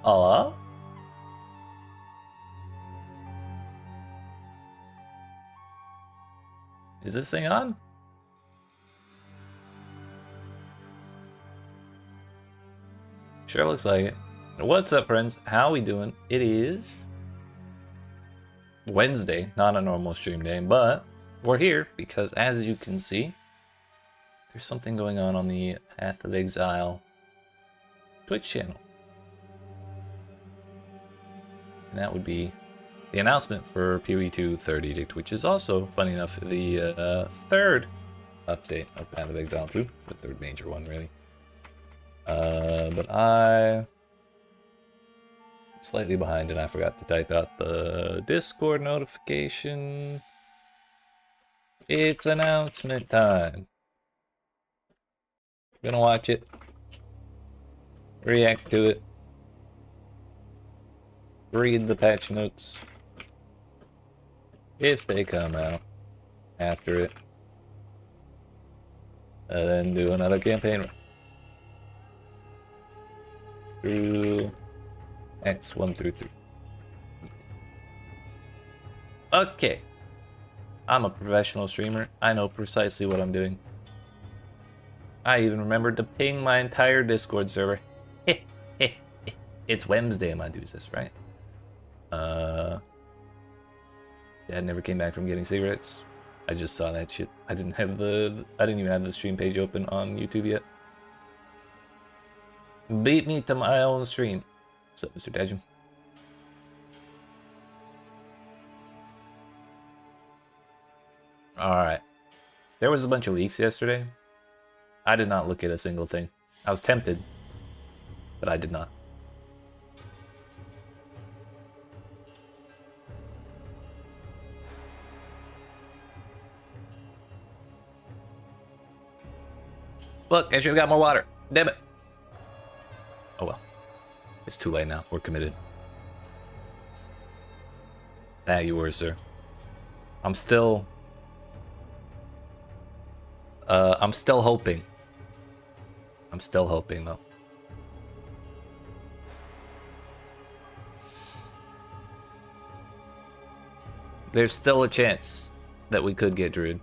Hello? Is this thing on? Sure looks like it. What's up, friends? How we doing? It is Wednesday, not a normal stream day, but we're here because, as you can see, there's something going on the Path of Exile Twitch channel. And that would be the announcement for PoE2 Third Edict, which is also, funny enough, the third update of Path of Exile 2, the third major one, really. But I'm slightly behind and I forgot to type out the Discord notification. It's announcement time. Gonna watch it, react to it, read the patch notes if they come out after it, and then do another campaign through Acts 1 through 3. Okay, I'm a professional streamer. I know precisely what I'm doing. I even remembered to ping my entire Discord server. It's Wednesday, am I do this, right? Dad never came back from getting cigarettes. I just saw that shit. I didn't even have the stream page open on YouTube yet. Beat me to my own stream. What's up, Mr. Dajum? Alright. There was a bunch of leaks yesterday. I did not look at a single thing. I was tempted, but I did not. Look, I should have got more water. Damn it. Oh well. It's too late now. We're committed. That you were, sir. I'm still hoping. I'm still hoping, though. There's still a chance that we could get Druid.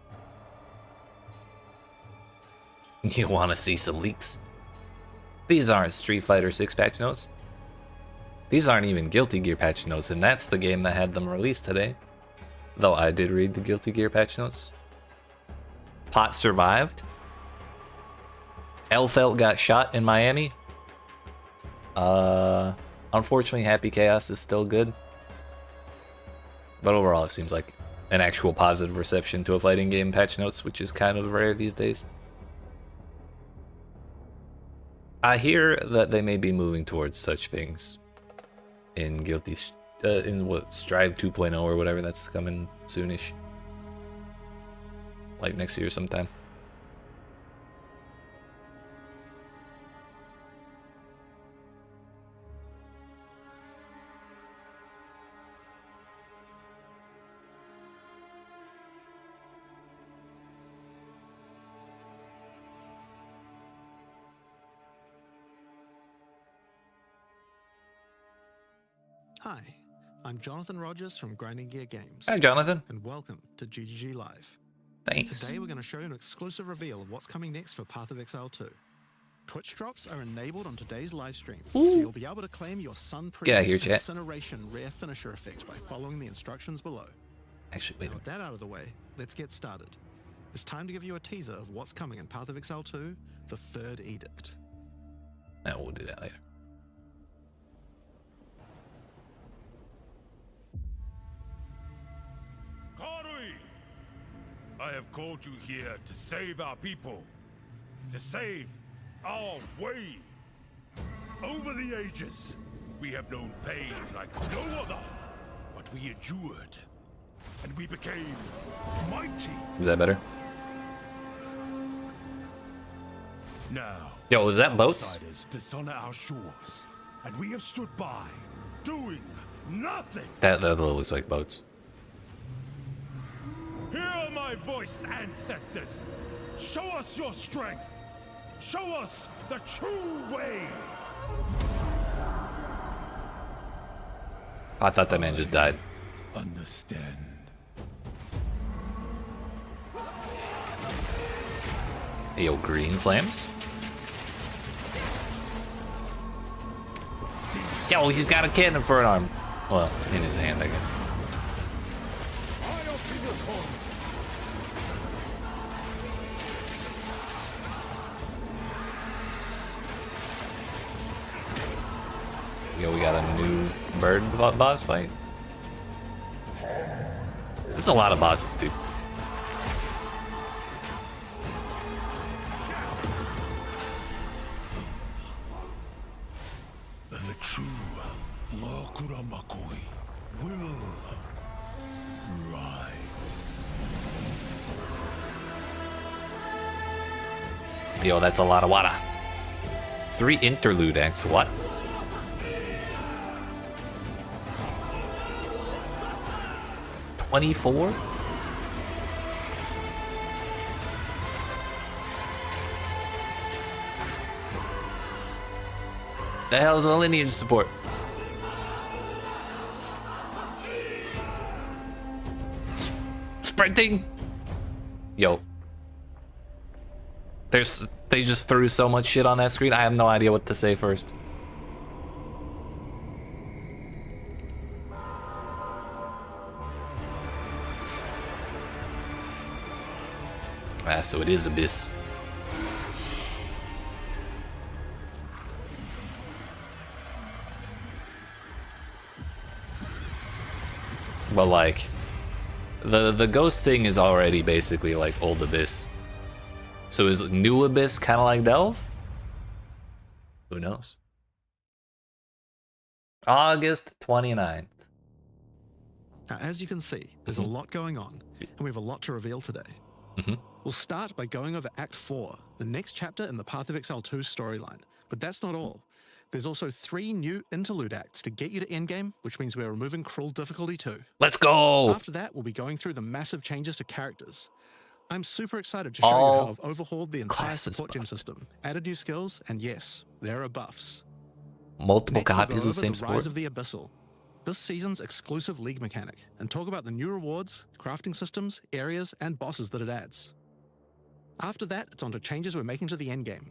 You want to see some leaks? These aren't Street Fighter 6 patch notes. These aren't even Guilty Gear patch notes, and that's the game that had them released today. Though I did read the Guilty Gear patch notes. Pot survived. Elfelt got shot in Miami. Unfortunately, Happy Chaos is still good. But overall, it seems like an actual positive reception to a fighting game patch notes, which is kind of rare these days. I hear that they may be moving towards such things in Strive 2.0 or whatever that's coming soonish. Like next year sometime. Hi, I'm Jonathan Rogers from Grinding Gear Games. Hi, Jonathan. And welcome to GGG Live. Thanks. Today we're going to show you an exclusive reveal of what's coming next for Path of Exile 2. Twitch drops are enabled on today's live stream, so you'll be able to claim your Sun Priestess Incineration rare finisher effect by following the instructions below. Actually, wait a minute. With that out of the way, let's get started. It's time to give you a teaser of what's coming in Path of Exile 2, the Third Edict. No, we'll do that later. I have called you here to save our people, to save our way. Over the ages, we have known pain like no other, but we endured, and we became mighty. Is that better? Now, yo, is that boats? Outsiders dishonor our shores, and we have stood by, doing nothing. That looks like boats. Hear my voice, ancestors! Show us your strength! Show us the true way! I thought that man just died. Understand. Yo, green slams. Yo, he's got a cannon for an arm. Well, in his hand, I guess. Yo, we got a new bird boss fight. There's a lot of bosses, dude. The true Lakura Makoi will rise. Yo, that's a lot of water. 3 interlude acts, what? $24? The hell is a lineage support? Sprinting? Yo. They just threw so much shit on that screen, I have no idea what to say first. Ah, so it is Abyss. But like, the ghost thing is already basically like old Abyss. So is new Abyss kind of like Delve? Who knows? August 29th. Now, as you can see, there's a lot going on, and we have a lot to reveal today. We'll start by going over Act 4, the next chapter in the Path of Exile 2 storyline. But that's not all. There's also 3 new interlude acts to get you to endgame, which means we're removing cruel difficulty too. Let's go! After that, we'll be going through the massive changes to characters. I'm super excited to show you how I've overhauled the entire support gem system, added new skills, and yes, there are buffs. Multiple Next, copies we'll of the go over same the support. Rise of the Abyssal, this season's exclusive league mechanic, and talk about the new rewards, crafting systems, areas, and bosses that it adds. After that, it's on to changes we're making to the endgame.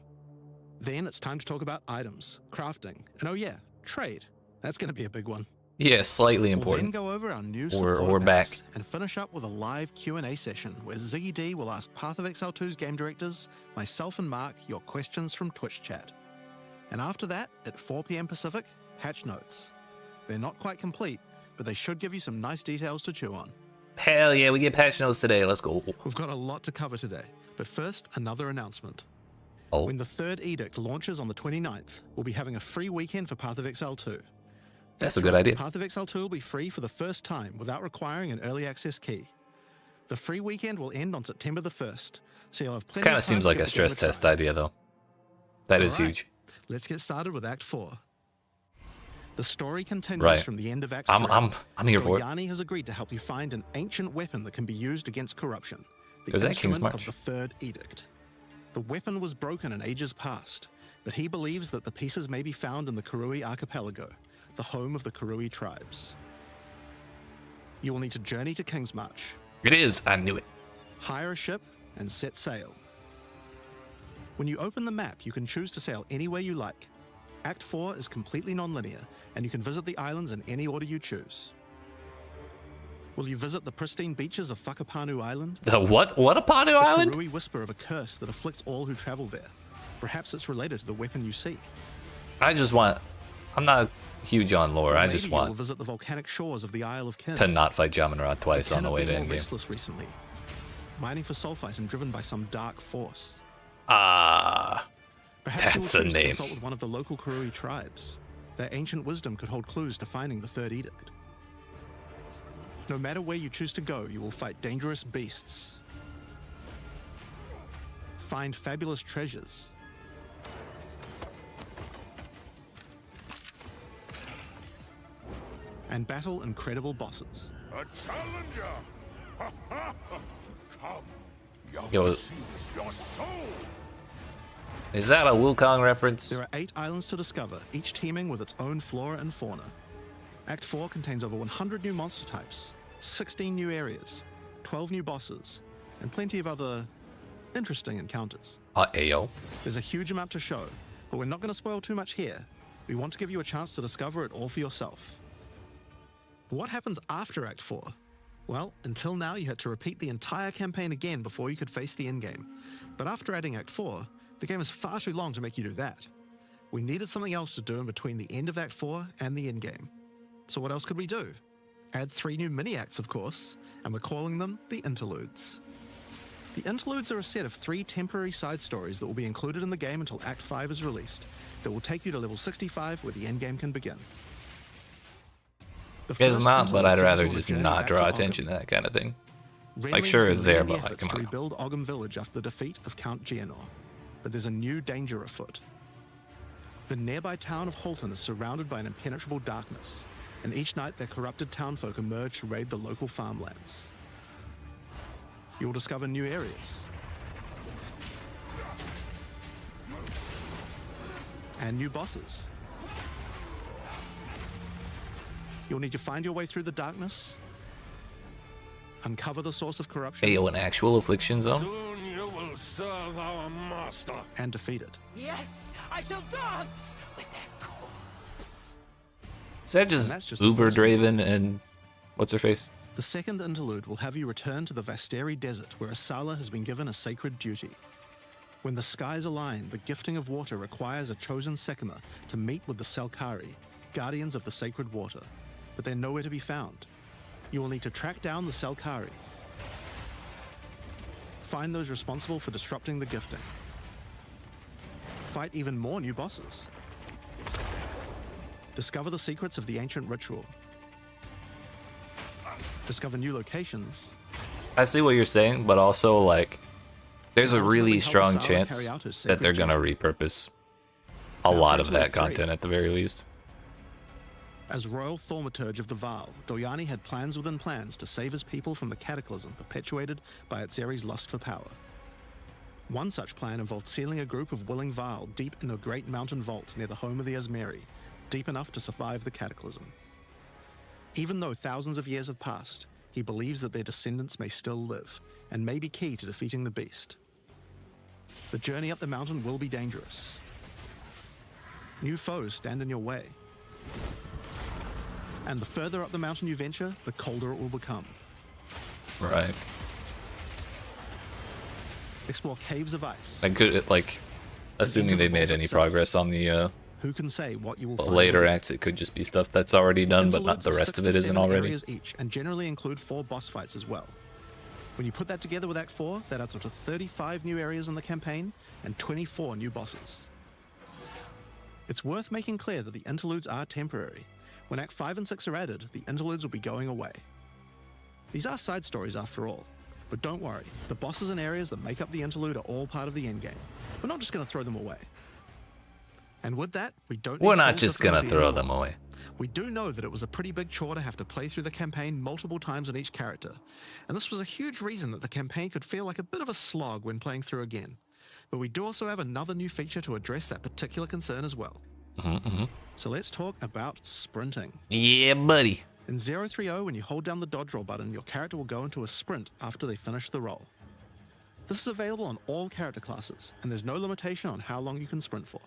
Then it's time to talk about items, crafting, and oh yeah, trade. That's going to be a big one. Yeah, slightly We'll important. then go over our new We're support back. packs and finish up with a live Q&A session where Ziggy D will ask Path of Exile 2's game directors, myself and Mark, your questions from Twitch chat. And after that, at 4 p.m. Pacific, patch notes. They're not quite complete, but they should give you some nice details to chew on. Hell yeah, we get patch notes today. Let's go. We've got a lot to cover today, but first, another announcement. Oh, When the Third Edict launches on the 29th, we'll be having a free weekend for Path of Exile 2. that's a good idea. Path of Exile 2 will be free for the first time without requiring an early access key. The free weekend will end on September the 1st, so you'll have plenty Kind of of time seems to like give a the game stress test try. idea, though. That is Alright, huge. Let's get started with Act 4. The story continues Right. from the end of Act 3. I'm here for it. Yanni has agreed to help you find an ancient weapon that can be used against corruption. The There's that King's instrument March. of the Third Edict. The weapon was broken in ages past, but he believes that the pieces may be found in the Karui Archipelago, the home of the Karui tribes. You will need to journey to King's March, It is. I knew it. hire a ship, and set sail. When you open the map, you can choose to sail anywhere you like. Act 4 is completely non-linear, and you can visit the islands in any order you choose. Will you visit the pristine beaches of Whakapanu Island? The what? What upon The Island? Karui whisper of a curse that afflicts all who travel there. Perhaps it's related to the weapon you seek. I just want. I'm not huge on lore. Or I maybe just you will want visit the volcanic shores of the Isle of Kin. to not fight Jaminrod twice on Kin the have way to been more endgame. restless recently, mining for sulfite and driven by some dark force. Ah, Perhaps That's you a will choose to name. consult with one of the local Karui tribes. Their ancient wisdom could hold clues to finding the Third Edict. No matter where you choose to go, you will fight dangerous beasts, find fabulous treasures, and battle incredible bosses. A challenger! Come, young Yo. seize your soul! is that a Wukong reference? There are 8 islands to discover, each teeming with its own flora and fauna. Act 4 contains over 100 new monster types, 16 new areas, 12 new bosses, and plenty of other interesting encounters. Ayo. There's a huge amount to show, but we're not going to spoil too much here. We want to give you a chance to discover it all for yourself. What happens after Act 4? Well, until now you had to repeat the entire campaign again before you could face the endgame. But after adding Act 4, the game is far too long to make you do that. We needed something else to do in between the end of Act 4 and the endgame. So what else could we do? Add 3 new mini-acts, of course, and we're calling them the Interludes. The Interludes are a set of 3 temporary side stories that will be included in the game until Act 5 is released, that will take you to level 65 where the endgame can begin. It's not, but I'd rather just not draw attention to that kind of thing. Like, sure, it's there, but like, come on. To rebuild Ogham Village after the defeat of Count Geonor, but there's a new danger afoot. The nearby town of Holton is surrounded by an impenetrable darkness, and each night their corrupted townfolk emerge to raid the local farmlands. You'll discover new areas and new bosses. You'll need to find your way through the darkness, uncover the source of corruption. Ayo, an actual affliction zone? Soon you will serve our master. And defeat it. Yes, I shall dance with their corpse. Is that just Uber Draven and what's her face? The second interlude will have you return to the Vasteri Desert, where Asala has been given a sacred duty. When the skies align, the gifting of water requires a chosen Sekima to meet with the Selkari, guardians of the sacred water, but they're nowhere to be found. You will need to track down the Selkari, find those responsible for disrupting the gifting, fight even more new bosses, discover the secrets of the ancient ritual, discover new locations. I see what you're saying, but also, like, there's a really strong chance that they're gonna repurpose a lot of that content at the very least. As royal thaumaturge of the Vaal, Doyani had plans within plans to save his people from the cataclysm perpetuated by Atzeri's lust for power. One such plan involved sealing a group of willing Vaal deep in a great mountain vault near the home of the Asmeri, deep enough to survive the cataclysm. Even though thousands of years have passed, he believes that their descendants may still live, and may be key to defeating the beast. The journey up the mountain will be dangerous. New foes stand in your way. And the further up the mountain you venture, the colder it will become. Right. Explore caves of ice. I could, like, assuming they made any progress on the who can say what you will find later acts, it could just be stuff that's already done, but not the rest of it isn't already. Areas each, and generally include 4 boss fights as well. When you put that together with Act 4, that adds up to 35 new areas in the campaign and 24 new bosses. It's worth making clear that the interludes are temporary. When Act 5 and 6 are added, the interludes will be going away. These are side stories after all, but don't worry, the bosses and areas that make up the interlude are all part of the endgame. We're not just going to throw them away. And with that, we're not just going to throw them away. We do know that it was a pretty big chore to have to play through the campaign multiple times on each character, and this was a huge reason that the campaign could feel like a bit of a slog when playing through again. But we do also have another new feature to address that particular concern as well. So let's talk about sprinting. Yeah, buddy. In 030, when you hold down the dodge roll button, your character will go into a sprint after they finish the roll. This is available on all character classes, and there's no limitation on how long you can sprint for.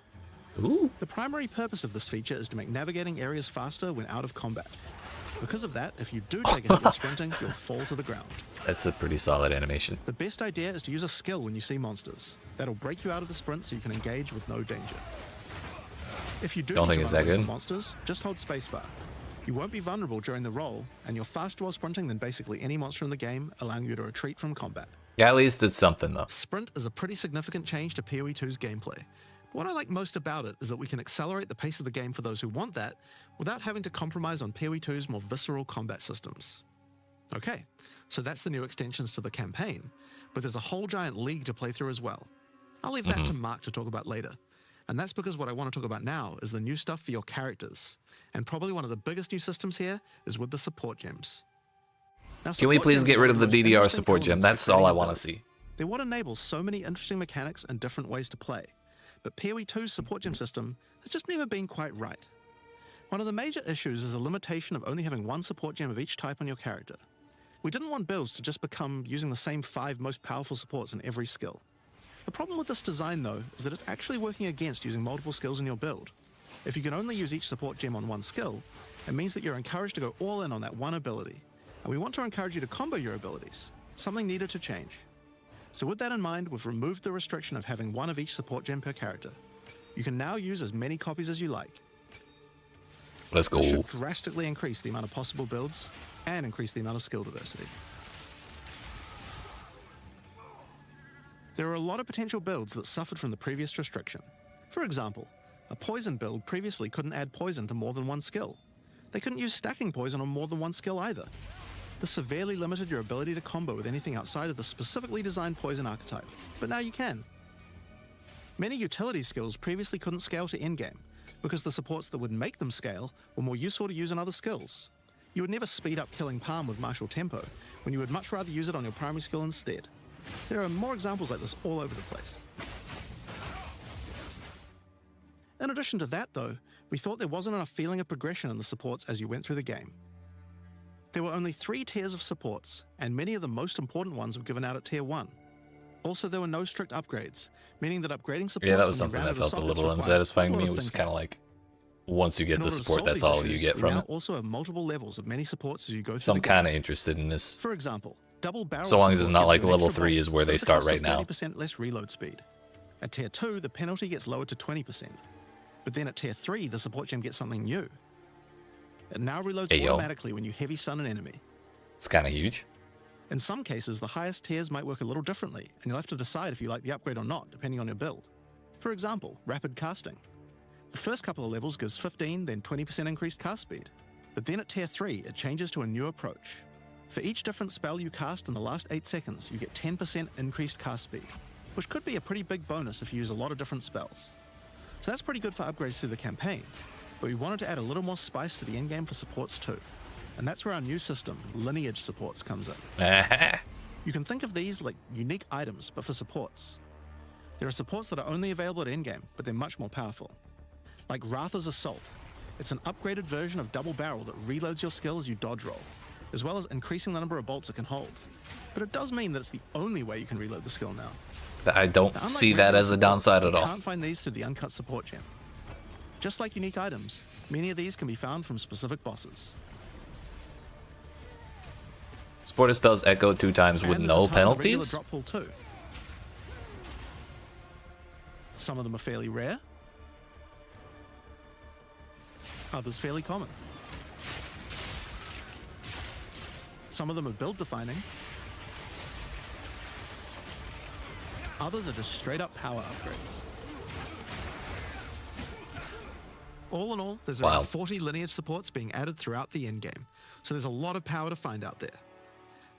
Ooh. The primary purpose of this feature is to make navigating areas faster when out of combat. Because of that, if you do take a hit while sprinting, you'll fall to the ground. That's a pretty solid animation. The best idea is to use a skill when you see monsters. That'll break you out of the sprint so you can engage with no danger. If you don't think it's that good, monsters, just hold spacebar. You won't be vulnerable during the roll, and you're faster while sprinting than basically any monster in the game, allowing you to retreat from combat. Yeah, at least it's something though. Sprint is a pretty significant change to PoE2's gameplay. What I like most about it is that we can accelerate the pace of the game for those who want that, without having to compromise on PoE2's more visceral combat systems. Okay, so that's the new extensions to the campaign, but there's a whole giant league to play through as well. I'll leave that to Mark to talk about later. And that's because what I want to talk about now is the new stuff for your characters. And probably one of the biggest new systems here is with the support gems. Now, can we please get rid of the DDR support gem? That's all I want to see. They're what enables so many interesting mechanics and different ways to play. But PoE2's support gem system has just never been quite right. One of the major issues is the limitation of only having one support gem of each type on your character. We didn't want builds to just become using the same 5 most powerful supports in every skill. The problem with this design, though, is that it's actually working against using multiple skills in your build. If you can only use each support gem on one skill, it means that you're encouraged to go all in on that one ability. And we want to encourage you to combo your abilities, something needed to change. So with that in mind, we've removed the restriction of having one of each support gem per character. You can now use as many copies as you like. Let's go. This should drastically increase the amount of possible builds and increase the amount of skill diversity. There are a lot of potential builds that suffered from the previous restriction. For example, a poison build previously couldn't add poison to more than one skill. They couldn't use stacking poison on more than one skill either. This severely limited your ability to combo with anything outside of the specifically designed poison archetype, but now you can. Many utility skills previously couldn't scale to endgame, because the supports that would make them scale were more useful to use in other skills. You would never speed up killing Palm with martial tempo, when you would much rather use it on your primary skill instead. There are more examples like this all over the place. In addition to that though, we thought there wasn't enough feeling of progression in the supports as you went through the game. There were only 3 tiers of supports, and many of the most important ones were given out at tier 1. Also, there were no strict upgrades, meaning that upgrading supports... Yeah, that was something that felt a little unsatisfying to me. It was kind of like, once you get the support, that's all you get from it. Also have multiple levels of many supports as you go through So I'm kind of interested in this. For example, double barrel so long as it's not like support gives you an level extra 3 bulk, is where they but start the cost right now. of 30% less reload speed. At tier 2, the penalty gets lowered to 20%. But then at tier 3, the support gem gets something new. It now reloads automatically when you heavy stun an enemy. It's kind of huge. In some cases, the highest tiers might work a little differently, and you'll have to decide if you like the upgrade or not, depending on your build. For example, rapid casting. The first couple of levels gives 15, then 20% increased cast speed. But then at tier 3, it changes to a new approach. For each different spell you cast in the last 8 seconds, you get 10% increased cast speed, which could be a pretty big bonus if you use a lot of different spells. So that's pretty good for upgrades through the campaign, but we wanted to add a little more spice to the endgame for supports too. And that's where our new system, lineage supports, comes in. You can think of these like unique items, but for supports. There are supports that are only available at endgame, but they're much more powerful. Like Ratha's Assault. It's an upgraded version of Double Barrel that reloads your skill as you dodge roll, as well as increasing the number of bolts it can hold. But it does mean that it's the only way you can reload the skill now. I don't see that as a downside at all. You can't find these through the uncut support gem. Just like unique items, many of these can be found from specific bosses. Supported spells echo 2 times with no penalties? Drop pool too. Some of them are fairly rare. Others fairly common. Some of them are build defining. Others are just straight up power upgrades. All in all, there's around 40 lineage supports being added throughout the endgame, so there's a lot of power to find out there.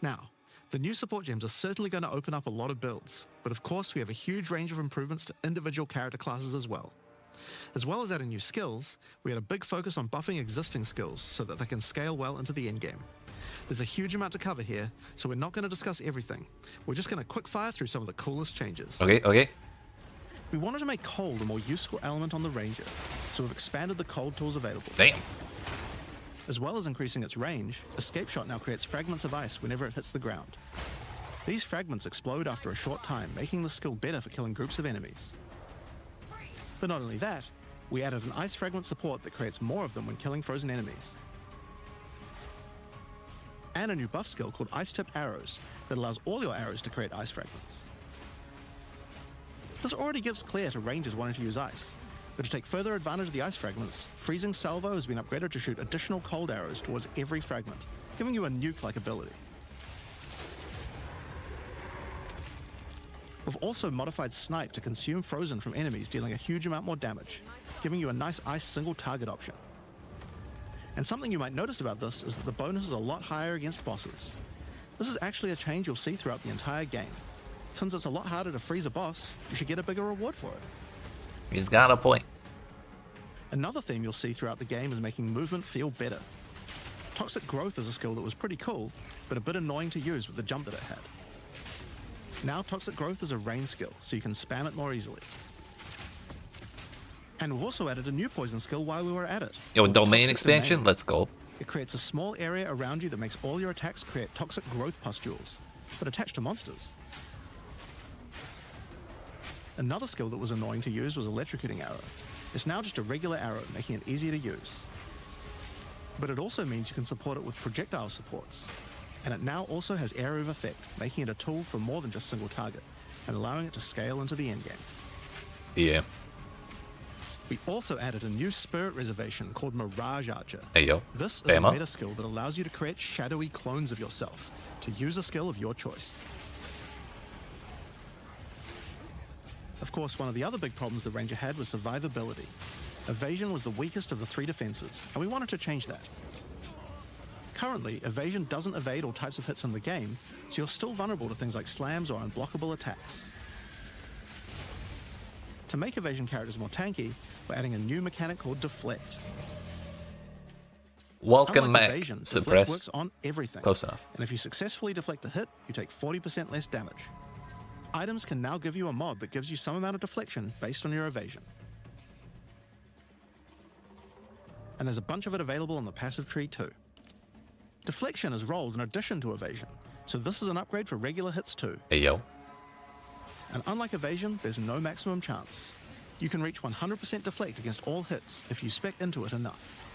Now, the new support gems are certainly going to open up a lot of builds, but of course we have a huge range of improvements to individual character classes as well. As well as adding new skills, we had a big focus on buffing existing skills so that they can scale well into the endgame. There's a huge amount to cover here, so we're not going to discuss everything. We're just going to quick fire through some of the coolest changes. Okay. We wanted to make cold a more useful element on the Ranger, so we've expanded the cold tools available. Damn. As well as increasing its range, Escape Shot now creates fragments of ice whenever it hits the ground. These fragments explode after a short time, making the skill better for killing groups of enemies. But not only that, we added an ice fragment support that creates more of them when killing frozen enemies. And a new buff skill called Ice-Tipped Arrows that allows all your arrows to create ice fragments. This already gives clear to rangers wanting to use ice, but to take further advantage of the ice fragments, Freezing Salvo has been upgraded to shoot additional cold arrows towards every fragment, giving you a nuke-like ability. We've also modified Snipe to consume frozen from enemies, dealing a huge amount more damage, giving you a nice ice single target option. And something you might notice about this is that the bonus is a lot higher against bosses. This is actually a change you'll see throughout the entire game. Since it's a lot harder to freeze a boss, you should get a bigger reward for it. He's got a point. Another theme you'll see throughout the game is making movement feel better. Toxic Growth is a skill that was pretty cool, but a bit annoying to use with the jump that it had. Now Toxic Growth is a range skill, so you can spam it more easily. And we've also added a new poison skill while we were at it. Yo, called domain Toxic expansion? Domain. Let's go. It creates a small area around you that makes all your attacks create toxic growth pustules, but attached to monsters. Another skill that was annoying to use was Electrocuting Arrow. It's now just a regular arrow, making it easier to use. But it also means you can support it with projectile supports. And it now also has area of effect, making it a tool for more than just single target, and allowing it to scale into the endgame. Yeah. We also added a new spirit reservation called Mirage Archer. Hey, yo. This is Bama. a meta skill that allows you to create shadowy clones of yourself to use a skill of your choice. Of course, one of the other big problems the Ranger had was survivability. Evasion was the weakest of the 3 defenses, and we wanted to change that. Currently, evasion doesn't evade all types of hits in the game, so you're still vulnerable to things like slams or unblockable attacks. To make evasion characters more tanky, we're adding a new mechanic called Deflect. Welcome Unlike back. evasion, Deflect Suppress. works on everything. Close enough. And if you successfully deflect a hit, you take 40% less damage. Items can now give you a mod that gives you some amount of deflection based on your evasion. And there's a bunch of it available on the passive tree too. Deflection is rolled in addition to evasion, so this is an upgrade for regular hits too. Hey, yo. And unlike evasion, there's no maximum chance. You can reach 100% deflect against all hits if you spec into it enough.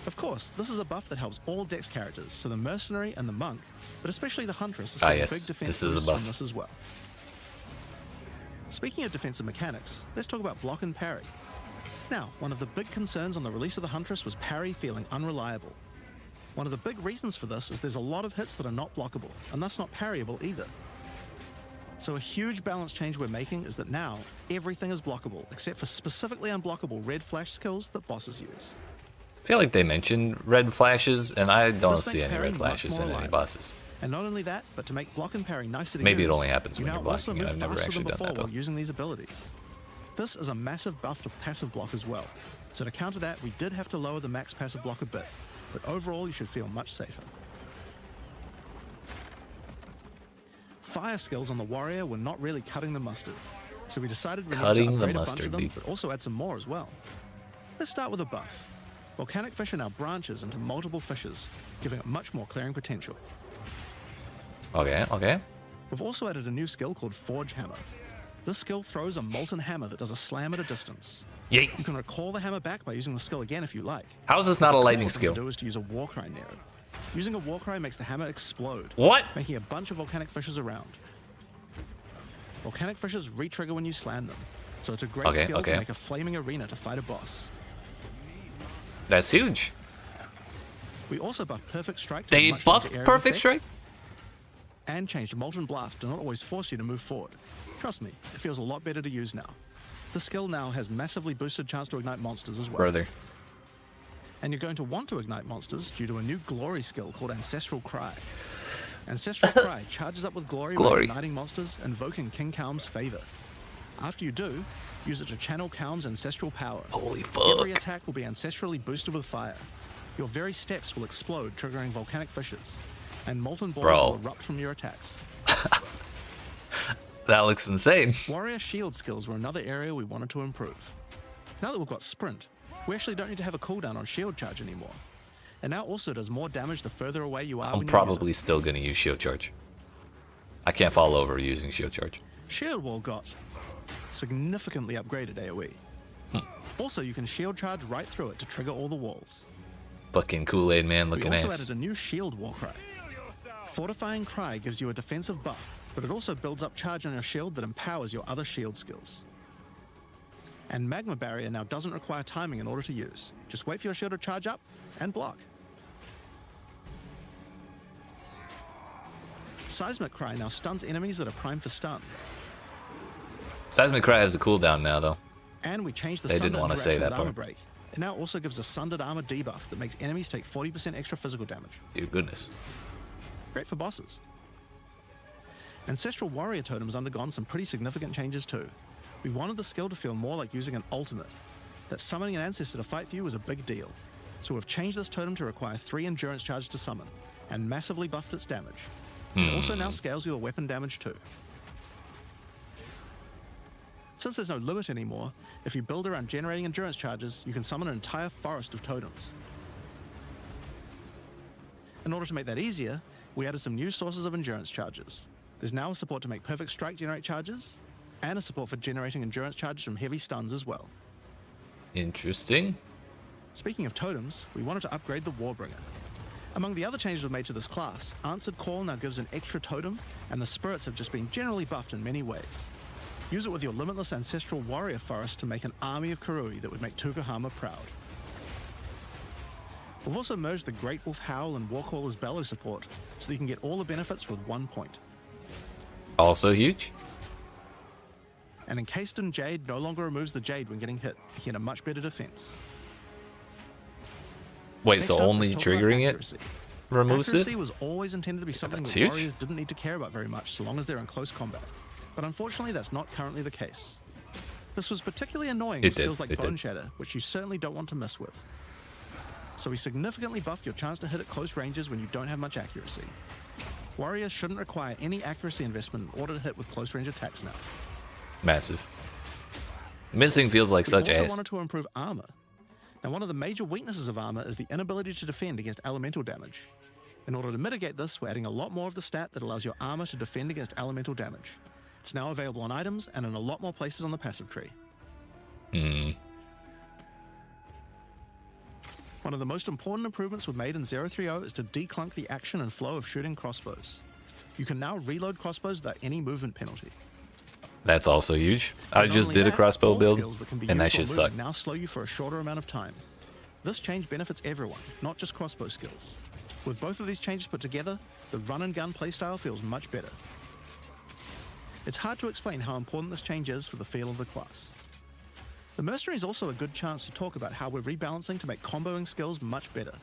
Of course, this is a buff that helps all Dex characters, so the Mercenary and the Monk, but especially the Huntress, are seeing yes, big defense this is a boosts buff. from this as well. Speaking of defensive mechanics, let's talk about block and parry. Now, one of the big concerns on the release of the Huntress was parry feeling unreliable. One of the big reasons for this is there's a lot of hits that are not blockable, and thus not parryable either. So a huge balance change we're making is that now everything is blockable, except for specifically unblockable red flash skills that bosses use. I feel like they mentioned red flashes, and I don't This see makes any parry red flashes much in more any reliable. bosses. And not only that, but to make block and parry nicer to Maybe it use, only happens you when now you're also blocking, move I've never faster actually than done before that, though. while using these abilities. This is a massive buff to passive block as well. So to counter that, we did have to lower the max passive block a bit, but overall you should feel much safer. Fire skills on the warrior were not really cutting the mustard, so we decided we needed to Cutting the upgrade a bunch mustard, of them, dude. but also add some more as well. Let's start with a buff. Volcanic fish are now branches into multiple fishes, giving it much more clearing potential. Okay, okay. We've also added a new skill called Forge Hammer. This skill throws a molten hammer that does a slam at a distance. Yeet. You can recall the hammer back by using the skill again if you like. How is this not a The lightning core skill? thing to do is to use a Warcry near it. Using a Warcry makes the hammer explode, What? making a bunch of volcanic fishes around. Volcanic fishes re-trigger when you slam them, so it's a great Okay, skill okay. to make a flaming arena to fight a boss. That's huge. We also buffed Perfect Strike to They a much buffed larger area of Perfect effect, Strike? and changed Molten Blast to not always force you to move forward. Trust me, it feels a lot better to use now. The skill now has massively boosted chance to ignite monsters as well. Brother. And you're going to want to ignite monsters due to a new glory skill called Ancestral Cry. Ancestral Cry charges up with glory by Glory. igniting monsters, invoking King Kaum's favor. After you do, use it to channel Kaum's ancestral power. Holy fuck. Every attack will be ancestrally boosted with fire. Your very steps will explode, triggering volcanic fishes. And molten balls Bro. will erupt from your attacks. That looks insane. Warrior shield skills were another area we wanted to improve. Now that we've got sprint, we actually don't need to have a cooldown on shield charge anymore. It now also does more damage the further away you are I'm when you probably use still gonna use shield charge. I can't fall over using shield charge. it. Shield wall got significantly upgraded AoE. Also, you can shield charge right through it to trigger all the walls. Fucking Kool-Aid man We looking also ass. added a new shield war cry. Fortifying Cry gives you a defensive buff, but it also builds up charge on your shield that empowers your other shield skills. And Magma Barrier now doesn't require timing in order to use. Just wait for your shield to charge up and block. Seismic Cry now stuns enemies that are primed for stun. Seismic Cry has a cooldown now, though. And we changed the They didn't Sunder wanna say interaction that with Armor part. Break. It now also gives a Sundered Armor debuff that makes enemies take 40% extra physical damage. Dude, goodness. Great for bosses. Ancestral Warrior Totem has undergone some pretty significant changes too. We wanted the skill to feel more like using an ultimate. That summoning an ancestor to fight for you was a big deal. So we've changed this totem to require 3 endurance charges to summon, and massively buffed its damage. It also now scales your weapon damage too. Since there's no limit anymore, if you build around generating endurance charges, you can summon an entire forest of totems. In order to make that easier, we added some new sources of endurance charges. There's now a support to make Perfect Strike generate charges, and a support for generating endurance charges from heavy stuns as well. Interesting. Speaking of totems, we wanted to upgrade the Warbringer. Among the other changes we've made to this class, Answered Call now gives an extra totem, and the spirits have just been generally buffed in many ways. Use it with your Limitless Ancestral Warrior Forest to make an army of Karui that would make Tukohama proud. We've also merged the Great Wolf Howl and Warcaller's Bellow support, so that you can get all the benefits with 1 point. Also huge. And Encased in Jade no longer removes the Jade when getting hit, making it a much better defense. Wait, Next so up, only let's talk about triggering it accuracy. removes Accuracy it? was always intended to be something that's that huge. warriors didn't need to care about very much so long as they're in close combat. But unfortunately, that's not currently the case. This was particularly annoying with skills like Bone Shatter, which you certainly don't want to mess with. So we significantly buffed your chance to hit at close ranges when you don't have much accuracy. Warriors shouldn't require any accuracy investment in order to hit with close range attacks now. Massive. Missing feels like such We also ass. wanted to improve armor. Now, one of the major weaknesses of armor is the inability to defend against elemental damage. In order to mitigate this, we're adding a lot more of the stat that allows your armor to defend against elemental damage. It's now available on items and in a lot more places on the passive tree. One of the most important improvements we've made in 030 is to declunk the action and flow of shooting crossbows. You can now reload crossbows without any movement penalty. That's also huge. I Not just only did a that, crossbow all build, skills that can be and that used shit while sucked. moving now slow you for a shorter amount of time. This change benefits everyone, not just crossbow skills. With both of these changes put together, the run and gun playstyle feels much better. It's hard to explain how important this change is for the feel of the class. The Mercenary is also a good chance to talk about how we're rebalancing to make comboing skills much better.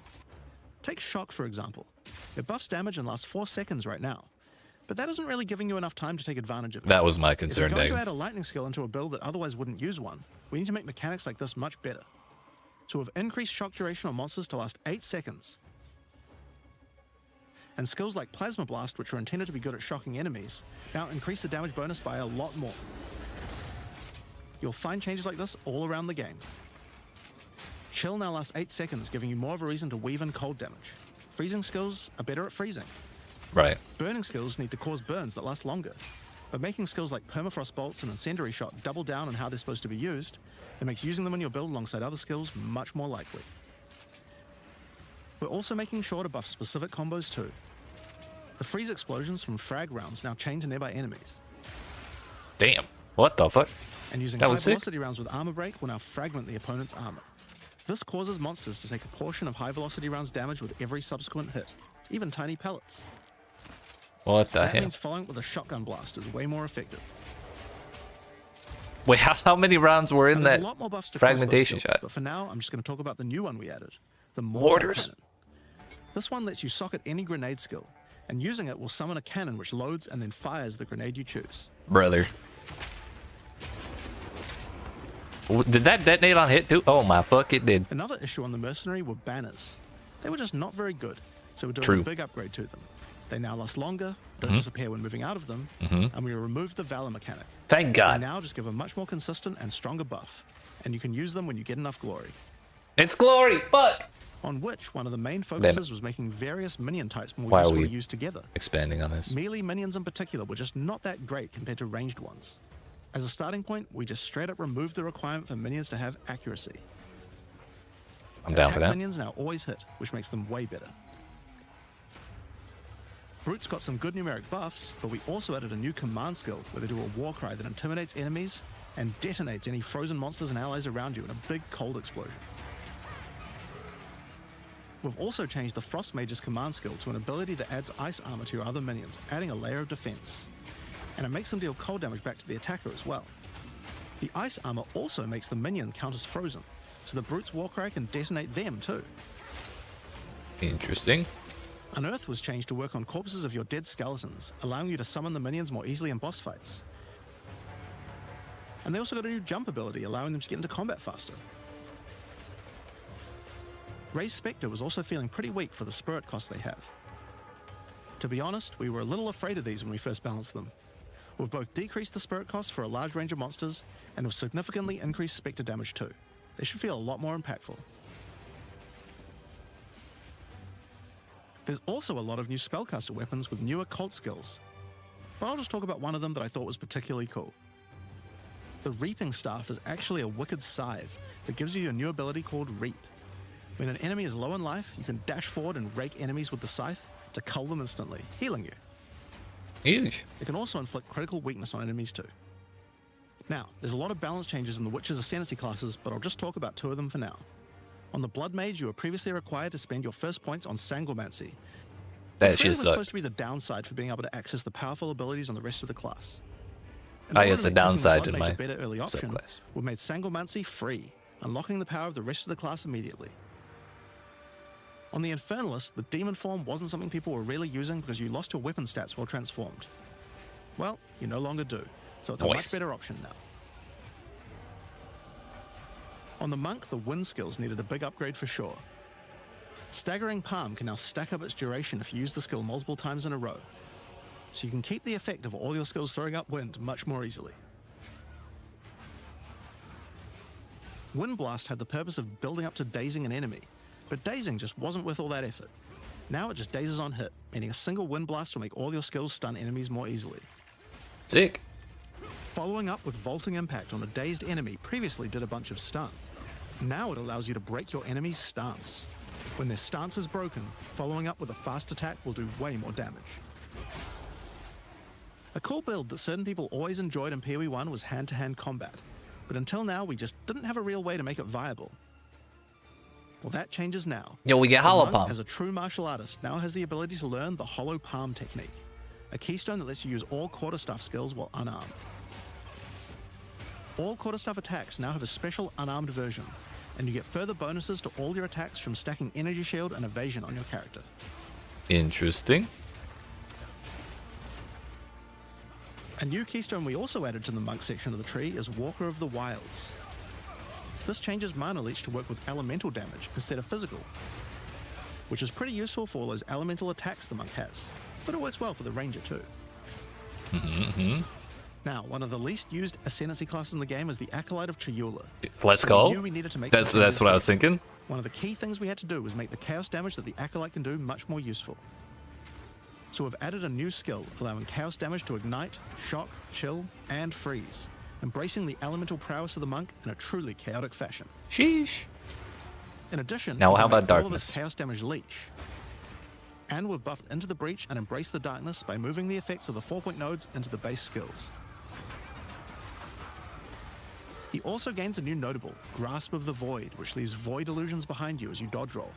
Take Shock, for example. It buffs damage and lasts 4 seconds right now, but that isn't really giving you enough time to take advantage of it. That was my If concern, you're going to Dagon. add a lightning skill into a build that otherwise wouldn't use one, we need to make mechanics like this much better. So we've increased shock duration on monsters to last 8 seconds. And skills like Plasma Blast, which are intended to be good at shocking enemies, now increase the damage bonus by a lot more. You'll find changes like this all around the game. Chill now lasts 8 seconds, giving you more of a reason to weave in cold damage. Freezing skills are better at freezing. Right. Burning skills need to cause burns that last longer. But making skills like Permafrost Bolts and Incendiary Shot double down on how they're supposed to be used, it makes using them in your build alongside other skills much more likely. We're also making sure to buff specific combos too. The freeze explosions from frag rounds now chain to nearby enemies. Damn. What the fuck? And using That high looks sick. velocity rounds with armor break will now fragment the opponent's armor. This causes monsters to take a portion of high velocity rounds damage with every subsequent hit, even tiny pellets. What So the that hell? means following it with a shotgun blast is way more effective. Wait, how many rounds were in Now, there's that a lot more buffs to crossbow fragmentation skills, shot? but for now, I'm just going to talk about the new one we added, the Mortars. Cannon. This one lets you socket any grenade skill, and using it will summon a cannon which loads and then fires the grenade you choose. Brother. Did that detonate on hit too? Oh my fuck, it did. Another issue on the Mercenary were banners. They were just not very good, so we're doing True. a big upgrade to them. They now last longer, don't disappear when moving out of them, and we removed the Valor mechanic. Thank They God. now just give a much more consistent and stronger buff, and you can use them when you get enough glory. It's glory. Fuck. On which, one of the main focuses was making various minion types more Why are useful we- to use together. Expanding on this. Melee minions in particular were just not that great compared to ranged ones. As a starting point, we just straight up removed the requirement for minions to have accuracy. I'm down for Attack that. Minions now always hit, which makes them way better. Brutes got some good numeric buffs, but we also added a new command skill where they do a war cry that intimidates enemies and detonates any frozen monsters and allies around you in a big cold explosion. We've also changed the Frost Mage's command skill to an ability that adds ice armor to your other minions, adding a layer of defense. And it makes them deal cold damage back to the attacker as well. The ice armor also makes the minion count as frozen, so the Brute's Warcry can detonate them too. Interesting. Unearth was changed to work on corpses of your dead skeletons, allowing you to summon the minions more easily in boss fights. And they also got a new jump ability, allowing them to get into combat faster. Ray's Spectre was also feeling pretty weak for the spirit cost they have. To be honest, we were a little afraid of these when we first balanced them. We've both decreased the spirit cost for a large range of monsters, and have significantly increased spectre damage too. They should feel a lot more impactful. There's also a lot of new spellcaster weapons with newer cult skills, but I'll just talk about one of them that I thought was particularly cool. The Reaping Staff is actually a wicked scythe that gives you a new ability called Reap. When an enemy is low in life, you can dash forward and rake enemies with the scythe to cull them instantly, healing you. Huge. It can also inflict critical weakness on enemies too. Now, there's a lot of balance changes in the Witcher's Ascendancy classes, but I'll just talk about 2 of them for now. On the Blood Mage, you were previously required to spend your first points on Sanguimancy. That Which shit really was sucked. supposed to be the downside for being able to access the powerful abilities on the rest of the class. In Ah, order yes, to a make picking the downside Blood in Mage my a better early option, subclass. we've made Sanguimancy free, unlocking the power of the rest of the class immediately. On the Infernalist, the Demon form wasn't something people were really using because you lost your weapon stats while transformed. Well, you no longer do, so it's a much Nice. better option now. On the Monk, the wind skills needed a big upgrade for sure. Staggering Palm can now stack up its duration if you use the skill multiple times in a row, so you can keep the effect of all your skills throwing up wind much more easily. Wind Blast had the purpose of building up to dazing an enemy, but dazing just wasn't worth all that effort. Now it just dazes on hit, meaning a single Wind Blast will make all your skills stun enemies more easily. Sick. Following up with Vaulting Impact on a dazed enemy previously did a bunch of stun. Now it allows you to break your enemy's stance. When their stance is broken, following up with a fast attack will do way more damage. A cool build that certain people always enjoyed in PoE1 was hand-to-hand combat, but until now we just didn't have a real way to make it viable. Well, that changes now. Yo, we get The Hollow Monk, Palm. as a true martial artist, now has the ability to learn the Hollow Palm technique, a keystone that lets you use all quarterstaff skills while unarmed. All quarterstaff attacks now have a special unarmed version, and you get further bonuses to all your attacks from stacking Energy Shield and Evasion on your character. Interesting. A new keystone we also added to the Monk section of the tree is Walker of the Wilds. This changes Mana Leech to work with elemental damage instead of physical, which is pretty useful for all those elemental attacks the Monk has, but it works well for the Ranger too. Now, one of the least used Ascendancy classes in the game is the Acolyte of Chayula. Let's So go. we knew we needed to make That's some what I was changes here. thinking. One of the key things we had to do was make the chaos damage that the Acolyte can do much more useful. So we've added a new skill, allowing chaos damage to ignite, shock, chill, and freeze, embracing the elemental prowess of the Monk in a truly chaotic fashion. Sheesh. In addition, Now, we how can about make all of its darkness? chaos damage leech. And we've buffed Into the Breach and Embrace the Darkness by moving the effects of the 4-point nodes into the base skills. He also gains a new notable, Grasp of the Void, which leaves void illusions behind you as you dodge roll.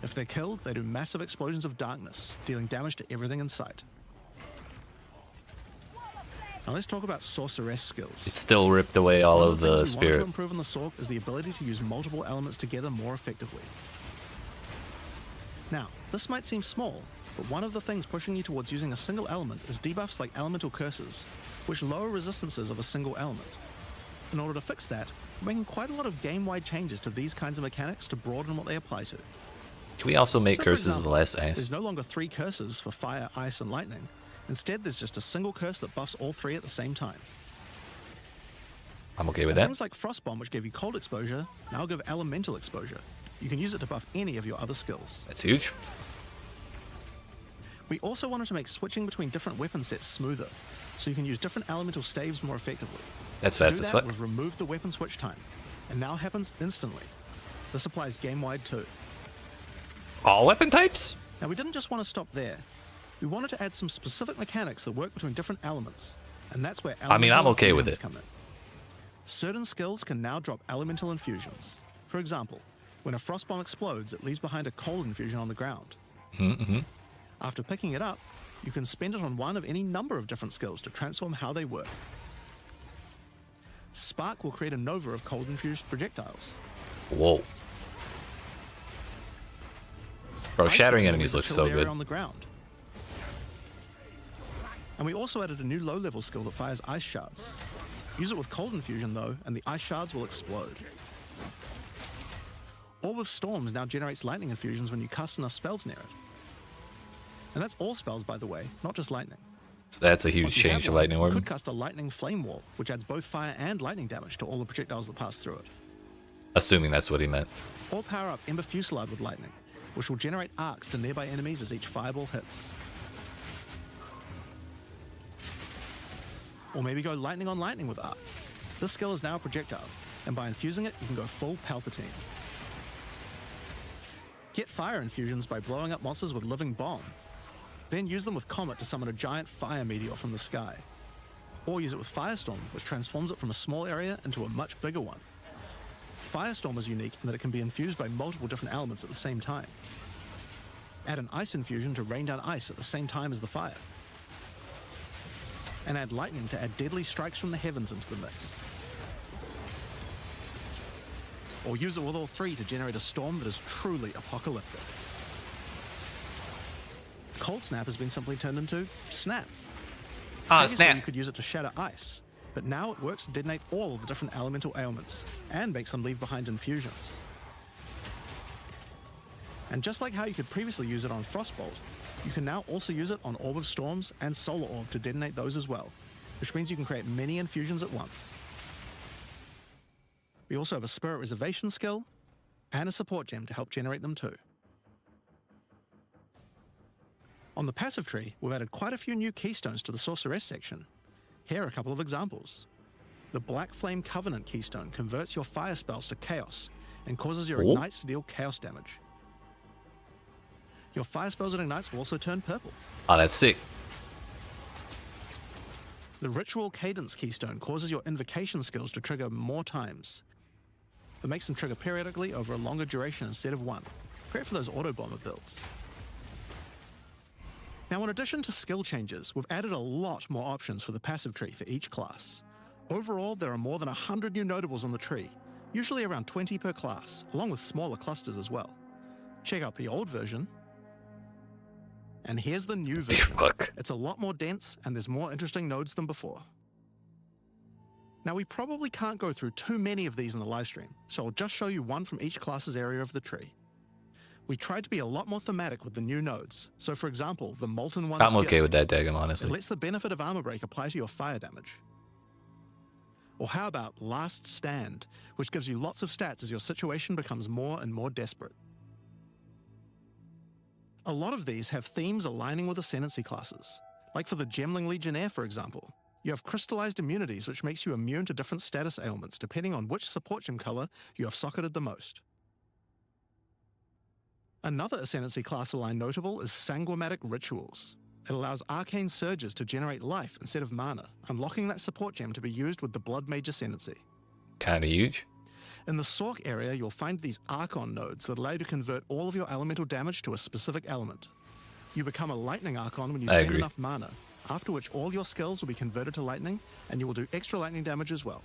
If they're killed, they do massive explosions of darkness, dealing damage to everything in sight. Now let's talk about Sorceress skills. It still ripped away all One of the things the we wanted spirit. to improve on the Sorc is the ability to use multiple elements together more effectively. Now, this might seem small, but one of the things pushing you towards using a single element is debuffs like Elemental Curses, which lower resistances of a single element. In order to fix that, we're making quite a lot of game-wide changes to these kinds of mechanics to broaden what they apply to. Can we also make So, for curses example, less ice? There's no longer 3 curses for fire, ice, and lightning. Instead, there's just a single curse that buffs all 3 at the same time. I'm okay with And that. things like Frostbomb, which gave you cold exposure, now give elemental exposure. You can use it to buff any of your other skills. That's huge. We also wanted to make switching between different weapon sets smoother, so you can use different elemental staves more effectively. That's To do fast as that, fuck. we've removed the weapon switch time, and now happens instantly. This applies game-wide too. All weapon types? Now, we didn't just want to stop there. We wanted to add some specific mechanics that work between different elements, and that's where I mean, I'm elemental okay with infusions it. come in. Certain skills can now drop elemental infusions. For example, when a Frostbomb explodes, it leaves behind a cold infusion on the ground. After picking it up, you can spend it on one of any number of different skills to transform how they work. Spark will create a nova of cold-infused projectiles. Whoa. Bro, Ice shattering will enemies leave a look chill so area good. on the ground. And we also added a new low-level skill that fires ice shards. Use it with cold infusion though, and the ice shards will explode. Orb of Storms now generates lightning infusions when you cast enough spells near it. And that's all spells, by the way, not just lightning. So that's a huge Once you change to have one, Lightning you Orb. could cast a lightning flame wall, which adds both fire and lightning damage to all the projectiles that pass through it. Assuming that's what he meant. Or power up Ember Fusillade with lightning, which will generate arcs to nearby enemies as each fireball hits. Or maybe go lightning on lightning with arc. This skill is now a projectile, and by infusing it, you can go full Palpatine. Get fire infusions by blowing up monsters with living bomb. Then use them with Comet to summon a giant fire meteor from the sky. Or use it with Firestorm, which transforms it from a small area into a much bigger one. Firestorm is unique in that it can be infused by multiple different elements at the same time. Add an ice infusion to rain down ice at the same time as the fire. And add lightning to add deadly strikes from the heavens into the mix. Or use it with all three to generate a storm that is truly apocalyptic. Cold Snap has been simply turned into Snap. Previously, Snap. you could use it to shatter ice, but now it works to detonate all of the different elemental ailments and makes them leave behind infusions. And just like how you could previously use it on Frostbolt, you can now also use it on Orb of Storms and Solar Orb to detonate those as well, which means you can create many infusions at once. We also have a Spirit Reservation skill and a support gem to help generate them too. On the passive tree, we've added quite a few new keystones to the Sorceress section. Here are a couple of examples. The Black Flame Covenant keystone converts your fire spells to chaos and causes your ignites to deal chaos damage. Your fire spells and ignites will also turn purple. Oh, that's sick. The Ritual Cadence keystone causes your invocation skills to trigger more times. It makes them trigger periodically over a longer duration instead of one. Great for those auto bomber builds. Now, in addition to skill changes, we've added a lot more options for the passive tree for each class. Overall, there are more than 100 new notables on the tree, usually around 20 per class, along with smaller clusters as well. Check out the old version. And here's the new version. Fuck. It's a lot more dense, and there's more interesting nodes than before. Now, we probably can't go through too many of these in the livestream, so I'll just show you one from each class's area of the tree. We tried to be a lot more thematic with the new nodes. So, for example, the Molten One's I'm okay gift, with that, Daggum, it honestly. lets the benefit of armor break apply to your fire damage. Or how about Last Stand, which gives you lots of stats as your situation becomes more and more desperate. A lot of these have themes aligning with Ascendancy classes. Like for the Gemling Legionnaire, for example. You have crystallized immunities, which makes you immune to different status ailments depending on which support gem color you have socketed the most. Another Ascendancy class aligned notable is Sanguimatic Rituals. It allows arcane surges to generate life instead of mana, unlocking that support gem to be used with the Blood Mage Ascendancy. Kinda huge. In the Sork area, you'll find these Archon nodes that allow you to convert all of your elemental damage to a specific element. You become a Lightning Archon when you spend enough mana, after which all your skills will be converted to lightning, and you will do extra lightning damage as well.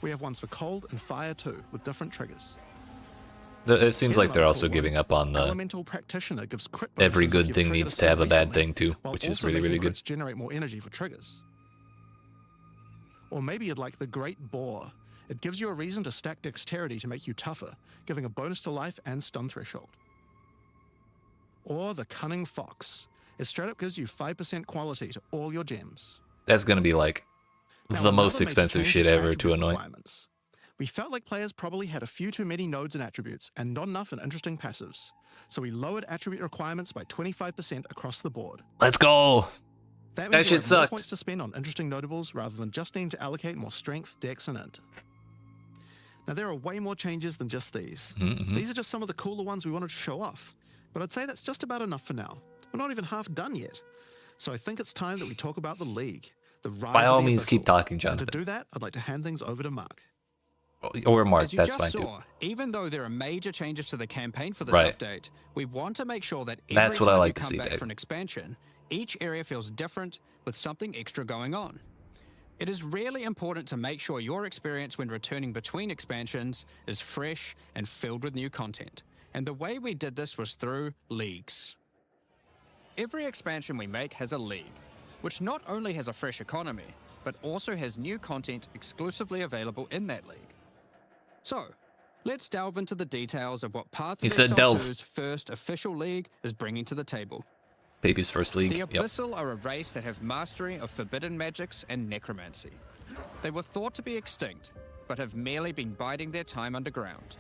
We have ones for cold and fire too, with different triggers. It seems Here's like they're another also cool giving one. up on the Elemental Practitioner gives crit every bonuses if good you've thing triggered needs a to have a spell bad recently, thing too, while which is also really, really making good. crits generate more energy for triggers. Or maybe you'd like the Great Boar. It gives you a reason to stack dexterity to make you tougher, giving a bonus to life and stun threshold. Or the Cunning Fox. It straight up gives you 5% quality to all your gems. That's gonna be like Now, the another most major expensive change shit is ever to attribute annoy. requirements. We felt like players probably had a few too many nodes and attributes and not enough in interesting passives. So we lowered attribute requirements by 25% across the board. Let's go! That That means shit you have more sucked. points to spend on interesting notables rather than just needing to allocate more strength, dex, and int. Now there are way more changes than just these. Mm-hmm. These are just some of the cooler ones we wanted to show off. But I'd say that's just about enough for now. We're not even half done yet. So I think it's time that we talk about the League. The rise By of all the means, keep Abyssal. talking, And to Jonathan. do that, I'd like to hand things over to Mark. Or Mark, As you that's just fine saw, too. even though there are major changes to the campaign for this Right. update, we want to make sure that every That's what I time like you to come see, back Dave. for an expansion, each area feels different with something extra going on. It is really important to make sure your experience when returning between expansions is fresh and filled with new content. And the way we did this was through leagues. Every expansion we make has a league, which not only has a fresh economy, but also has new content exclusively available in that league. So, let's delve into the details of what Path He of said Exile delve. 2's first official league is bringing to the table. Baby's first league. The Yep. Abyssal are a race that have mastery of forbidden magics and necromancy. They were thought to be extinct, but have merely been biding their time underground.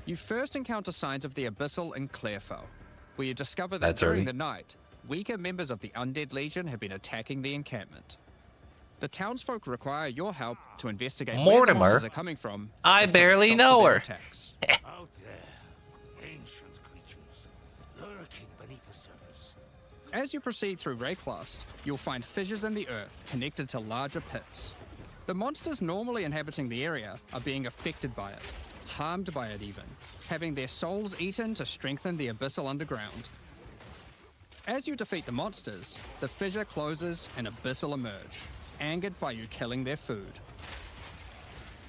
You first encounter signs of the Abyssal in Clairfell, where you discover that That's during early. the night, weaker members of the Undead Legion have been attacking the encampment. The townsfolk require your help to investigate where the Mortimer? monsters are coming from. I and put a barely stop to know their her. attacks. Out there, ancient creatures, lurking beneath the surface. As you proceed through Rayclast, you'll find fissures in the earth connected to larger pits. The monsters normally inhabiting the area are being affected by it, harmed by it even, having their souls eaten to strengthen the abyssal underground. As you defeat the monsters, the fissure closes and abyssal emerge, angered by you killing their food.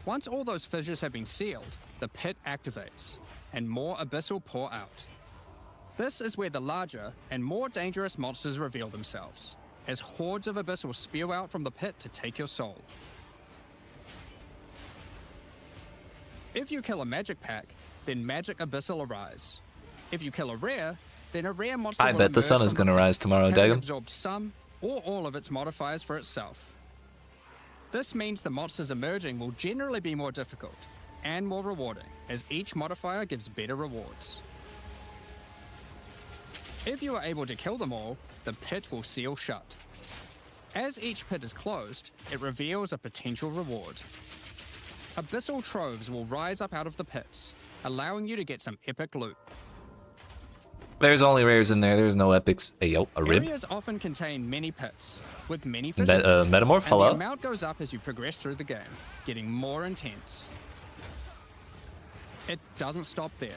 Once all those fissures have been sealed, the pit activates, and more abyssal pour out. This is where the larger and more dangerous monsters reveal themselves, as hordes of abyssal spew out from the pit to take your soul. If you kill a magic pack, then magic abyssal arise. If you kill a rare, then a rare monster I will bet the emerge sun is from going to pit, rise tomorrow, having Daggum. absorbed some or all of its modifiers for itself. This means the monsters emerging will generally be more difficult and more rewarding, as each modifier gives better rewards. If you are able to kill them all, the pit will seal shut. As each pit is closed, it reveals a potential reward. Abyssal troves will rise up out of the pits, allowing you to get some epic loot. There's only rares in there. There's no epics. Hey, yo, a rib. Areas often contain many pits, with many fissures. Metamorph, and hello? the amount goes up as you progress through the game, getting more intense. It doesn't stop there.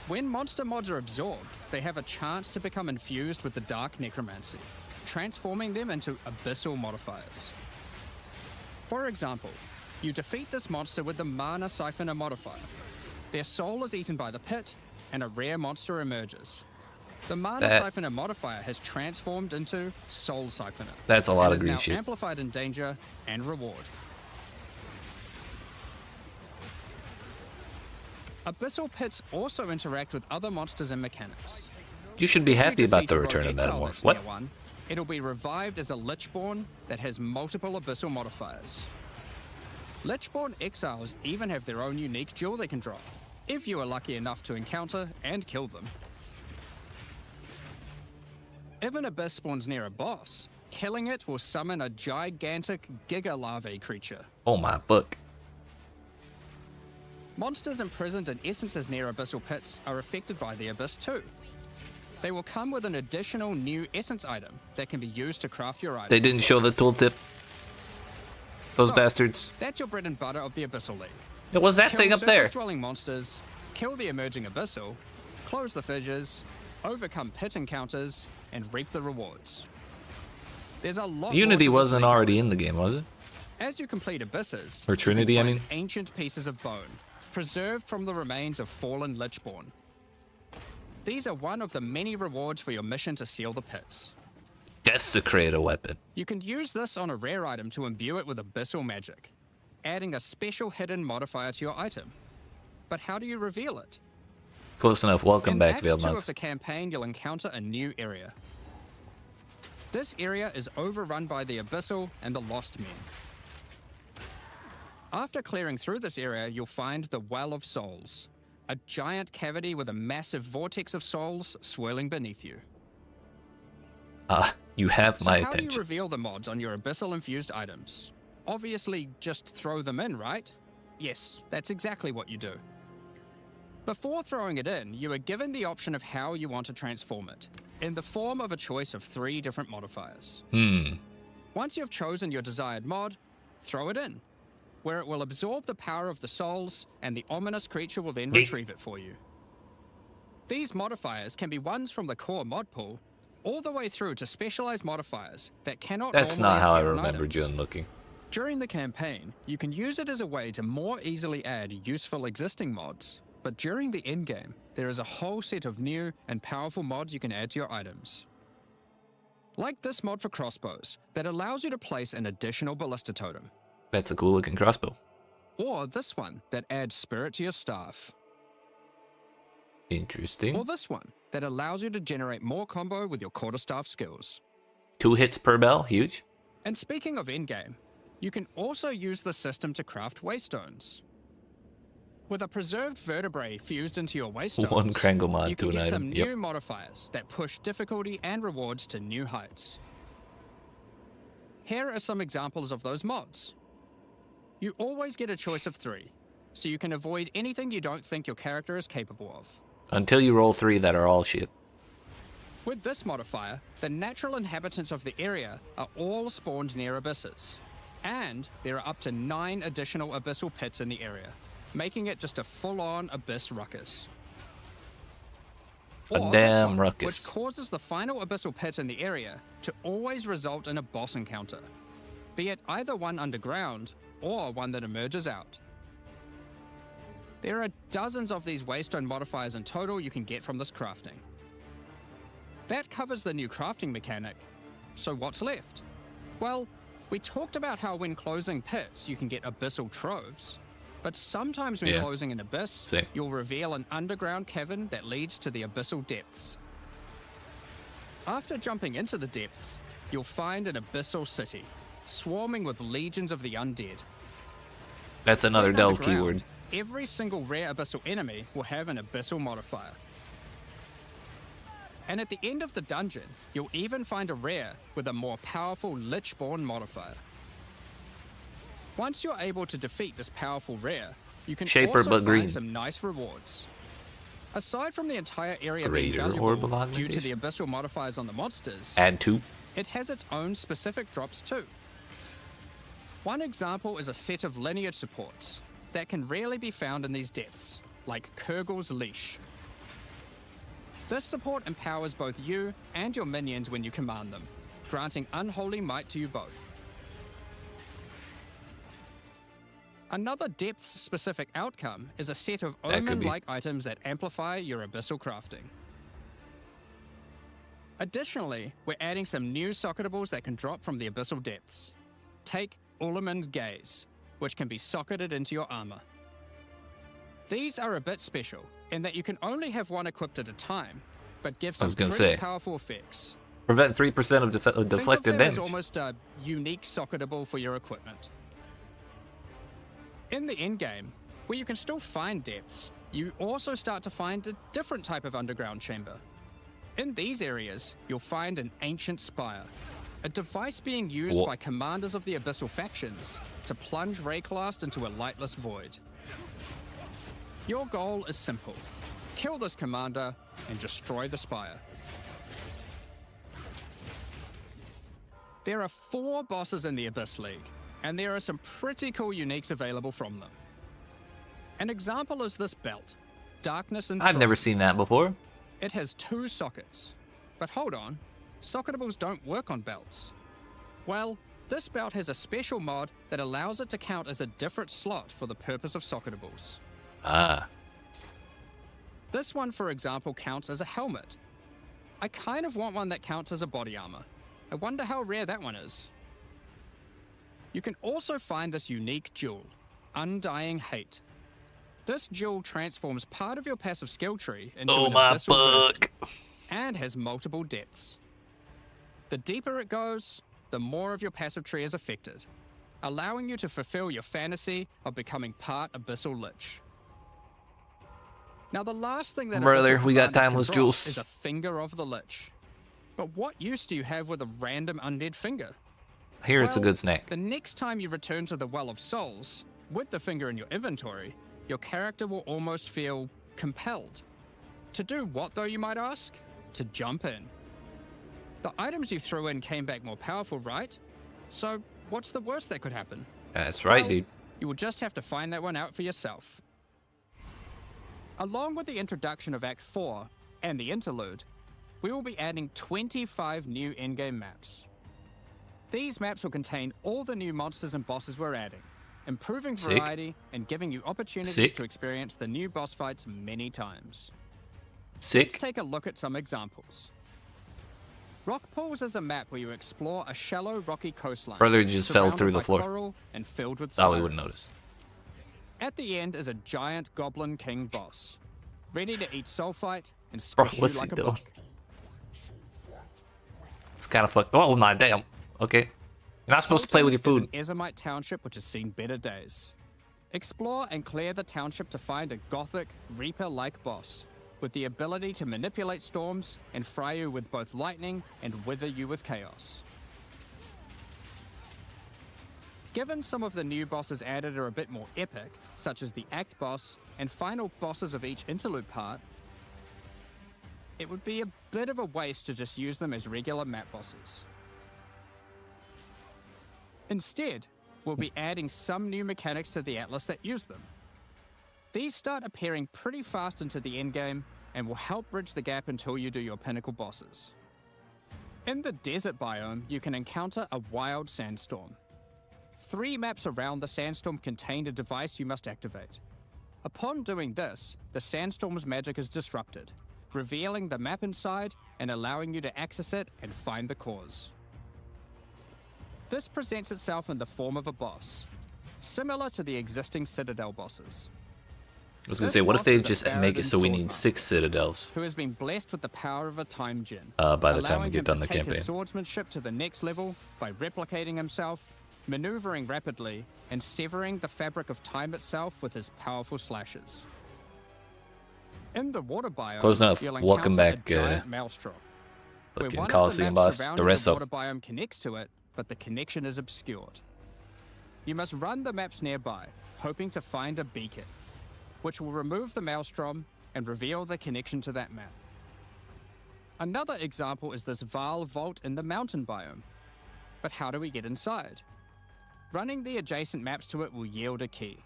When monster mods are absorbed, they have a chance to become infused with the dark necromancy, transforming them into abyssal modifiers. For example, you defeat this monster with the Mana Siphoner modifier. Their soul is eaten by the pit, and a rare monster emerges. The Mana Siphoner modifier has transformed into Soul Siphoner. That's a lot and of is green now shit. amplified in danger and reward. Abyssal pits also interact with other monsters and mechanics. You should be If you happy about defeat the a rogue return of Exile Metamorph. that's What? near one, it'll be revived as a Lichborn that has multiple abyssal modifiers. Lichborn Exiles even have their own unique jewel they can drop, if you are lucky enough to encounter and kill them. If an abyss spawns near a boss, killing it will summon a gigantic Giga Larvae creature. Oh my book. Monsters imprisoned in essences near abyssal pits are affected by the abyss too. They will come with an additional new essence item that can be used to craft your items. They didn't show the tooltip. Those So, bastards. That's your bread and butter of the Abyssal League. It was that Kill thing up there. surface-dwelling monsters, kill the emerging abyssal, close the fissures, overcome pit encounters, and reap the rewards. There's a lot Unity more to this wasn't league. already in the game, was it? As you complete abysses, Or you can Trinity, I find mean? ancient pieces of bone, preserved from the remains of fallen Lichborn. These are one of the many rewards for your mission to seal the pits. Desecrate a weapon. You can use this on a rare item to imbue it with abyssal magic, adding a special hidden modifier to your item. But how do you reveal it? Close enough. Welcome In back, Act Veiled 2 Mounts. of the campaign, you'll encounter a new area. This area is overrun by the Abyssal and the Lost Men. After clearing through this area, you'll find the Well of Souls, a giant cavity with a massive vortex of souls swirling beneath you. You have So my how do you attention. reveal the mods on your abyssal-infused items? Obviously, just throw them in, right? Yes, that's exactly what you do. Before throwing it in, you are given the option of how you want to transform it, in the form of a choice of 3 different modifiers. Once you've chosen your desired mod, throw it in, where it will absorb the power of the souls, and the ominous creature will then retrieve it for you. These modifiers can be ones from the core mod pool, all the way through to specialized modifiers that cannot That's normally not how I appear on remember items. Jun looking. During the campaign, you can use it as a way to more easily add useful existing mods, but during the endgame, there is a whole set of new and powerful mods you can add to your items. Like this mod for crossbows, that allows you to place an additional ballista totem, That's a cool looking crossbow. or this one that adds spirit to your staff. Interesting. Or this one, that allows you to generate more combo with your quarterstaff skills. 2 hits per bell, huge. And speaking of endgame, you can also use the system to craft waystones. With a preserved vertebrae fused into your waystones, 1 Krangle mod you to can an get item. some new modifiers that push difficulty and rewards to new heights. Here are some examples of those mods. You always get a choice of 3, so you can avoid anything you don't think your character is capable of. Until you roll 3 that are all shit. With this modifier, the natural inhabitants of the area are all spawned near abysses, and there are up to 9 additional abyssal pits in the area, making it just a full-on abyss ruckus. A Or this damn one, ruckus. which causes the final abyssal pit in the area to always result in a boss encounter, be it either one underground or one that emerges out. There are dozens of these waystone modifiers in total you can get from this crafting. That covers the new crafting mechanic. So what's left? Well, we talked about how when closing pits you can get abyssal troves, but sometimes when closing an abyss, you'll reveal an underground cavern that leads to the abyssal depths. After jumping into the depths, you'll find an abyssal city, swarming with legions of the undead. That's another When delve underground, keyword. Every single rare abyssal enemy will have an abyssal modifier. And at the end of the dungeon, you'll even find a rare with a more powerful Lichborn modifier. Once you're able to defeat this powerful rare, you can Shaper also but find green. some nice rewards. Aside from the entire area Greater being orb valuable of due to augmentation. the abyssal modifiers on the monsters, Add 2. it has its own specific drops too. One example is a set of lineage supports that can rarely be found in these depths, like Kurgel's Leash. This support empowers both you and your minions when you command them, granting unholy might to you both. Another depth-specific outcome is a set of That could be. omen-like items that amplify your abyssal crafting. Additionally, we're adding some new socketables that can drop from the abyssal depths. Take Ulaman's Gaze, which can be socketed into your armor. These are a bit special in that you can only have one equipped at a time, but give some pretty powerful effects. Prevent 3% of Think of deflected them as damage. almost a unique socketable for your equipment. In the endgame, where you can still find depths, you also start to find a different type of underground chamber. In these areas, you'll find an ancient spire, a device being used by commanders of the abyssal factions to plunge Rayclast into a lightless void. Your goal is simple: kill this commander and destroy the spire. There are 4 bosses in the Abyss League, and there are some pretty cool uniques available from them. An example is this belt, Darkness and I've never seen that before. It has 2 sockets. But hold on, socketables don't work on belts. Well, this belt has a special mod that allows it to count as a different slot for the purpose of socketables. Ah. This one, for example, counts as a helmet. I kind of want one that counts as a body armor. I wonder how rare that one is. You can also find this unique jewel, Undying Hate. This jewel transforms part of your passive skill tree into an abyssal version, and has multiple depths. The deeper it goes, the more of your passive tree is affected, allowing you to fulfill your fantasy of becoming part Abyssal Lich. Now the last thing that Brother, Abyssal we got commanders timeless can drop jewels. is a Finger of the Lich. But what use do you have with a random undead finger? I hear it's a Well, good snack. The next time you return to the Well of Souls, with the finger in your inventory, your character will almost feel compelled. To do what, though, you might ask? To jump in. The items you threw in came back more powerful, right? So what's the worst that could happen? That's right, Well, dude. You will just have to find that one out for yourself. Along with the introduction of Act 4 and the interlude, we will be adding 25 new endgame maps. These maps will contain all the new monsters and bosses we're adding, improving variety and giving you opportunities to experience the new boss fights many times. Let's take a look at some examples. Rock Pools is a map where you explore a shallow rocky coastline. Brother just fell surrounded through the by floor. coral and filled with Oh, we sirens. wouldn't notice. At the end is a giant Goblin King boss. ready to eat sulfite and Bro, squish you what's like he a doing? book. It's kind of fucked. Oh my damn. Okay. You're not supposed to play with your food. Is an Ezomite township which has seen better days. Explore and clear the township to find a gothic, Reaper-like boss with the ability to manipulate storms and fry you with both lightning and wither you with chaos. Given some of the new bosses added are a bit more epic, such as the Act boss and final bosses of each interlude part, it would be a bit of a waste to just use them as regular map bosses. Instead, we'll be adding some new mechanics to the Atlas that use them. These start appearing pretty fast into the endgame and will help bridge the gap until you do your pinnacle bosses. In the desert biome, you can encounter a wild sandstorm. 3 maps around the sandstorm contain a device you must activate. Upon doing this, the sandstorm's magic is disrupted, revealing the map inside and allowing you to access it and find the cause. This presents itself in the form of a boss, similar to the existing Citadel bosses. I was gonna say, what if they just make it so we need 6 citadels? Who has been blessed with the power of a time gem, by the time we get done the take campaign. his swordsmanship to the next level by replicating himself, maneuvering rapidly, and severing the fabric of time itself with his powerful slashes. In the water biome, Close enough. you'll Welcome encounter back, a giant maelstrom. Where fucking one of the Coliseum maps boss. surrounding The rest the of water biome connects to it, but the connection is obscured. You must run the maps nearby, hoping to find a beacon, which will remove the maelstrom and reveal the connection to that map. Another example is this Vaal vault in the mountain biome. But how do we get inside? Running the adjacent maps to it will yield a key,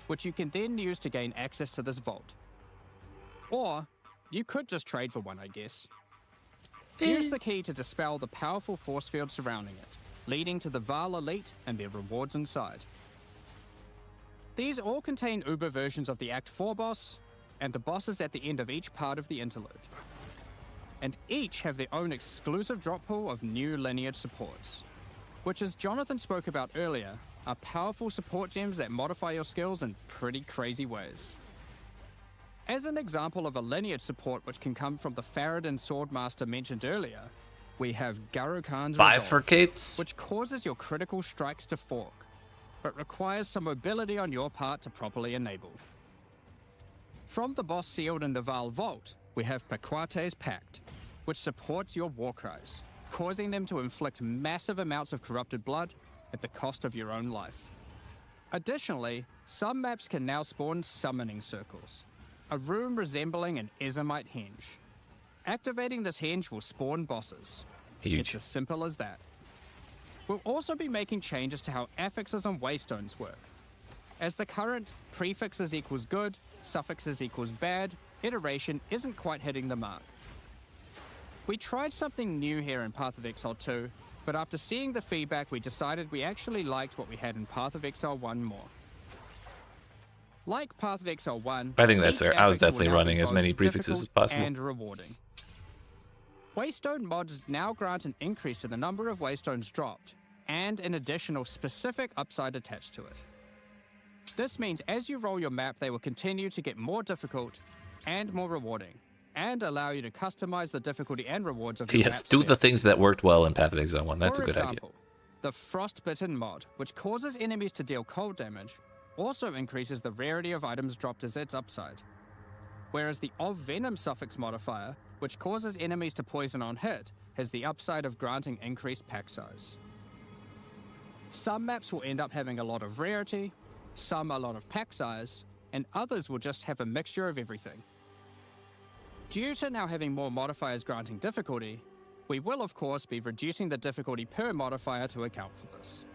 which you can then use to gain access to this vault. Or, you could just trade for one, I guess. Use the key to dispel the powerful force field surrounding it, leading to the Vaal Elite and their rewards inside. These all contain Uber versions of the Act 4 boss, and the bosses at the end of each part of the interlude. And each have their own exclusive drop pool of new lineage supports, which, as Jonathan spoke about earlier, are powerful support gems that modify your skills in pretty crazy ways. As an example of a lineage support which can come from the Faradin Swordmaster mentioned earlier, we have Garukan's Resolve, Bifurcates? which causes your critical strikes to fork, but requires some mobility on your part to properly enable. From the boss sealed in the Vaal Vault, we have Paquate's Pact, which supports your war cries, causing them to inflict massive amounts of corrupted blood at the cost of your own life. Additionally, some maps can now spawn summoning circles, a room resembling an Ezomite henge. Activating this henge will spawn bosses. Huge. It's as simple as that. We'll also be making changes to how affixes and waystones work, as the current prefixes equals good, suffixes equals bad iteration isn't quite hitting the mark. We tried something new here in Path of Exile 2, but after seeing the feedback we decided we actually liked what we had in Path of Exile 1 more. Like Path of Exile 1, I think that's each fair. I was affix will definitely now be running as both many prefixes as difficult possible. and rewarding. Waystone mods now grant an increase to the number of waystones dropped, and an additional specific upside attached to it. This means as you roll your map, they will continue to get more difficult and more rewarding, and allow you to customize the difficulty and rewards of your Yes, maps do the better. things that worked well in Path of Exile 1. That's For a good example, idea. the Frostbitten mod, which causes enemies to deal cold damage, also increases the rarity of items dropped as its upside. Whereas the Of Venom suffix modifier, which causes enemies to poison on hit, has the upside of granting increased pack size. Some maps will end up having a lot of rarity, some a lot of pack size, and others will just have a mixture of everything. Due to now having more modifiers granting difficulty, we will of course be reducing the difficulty per modifier to account for this.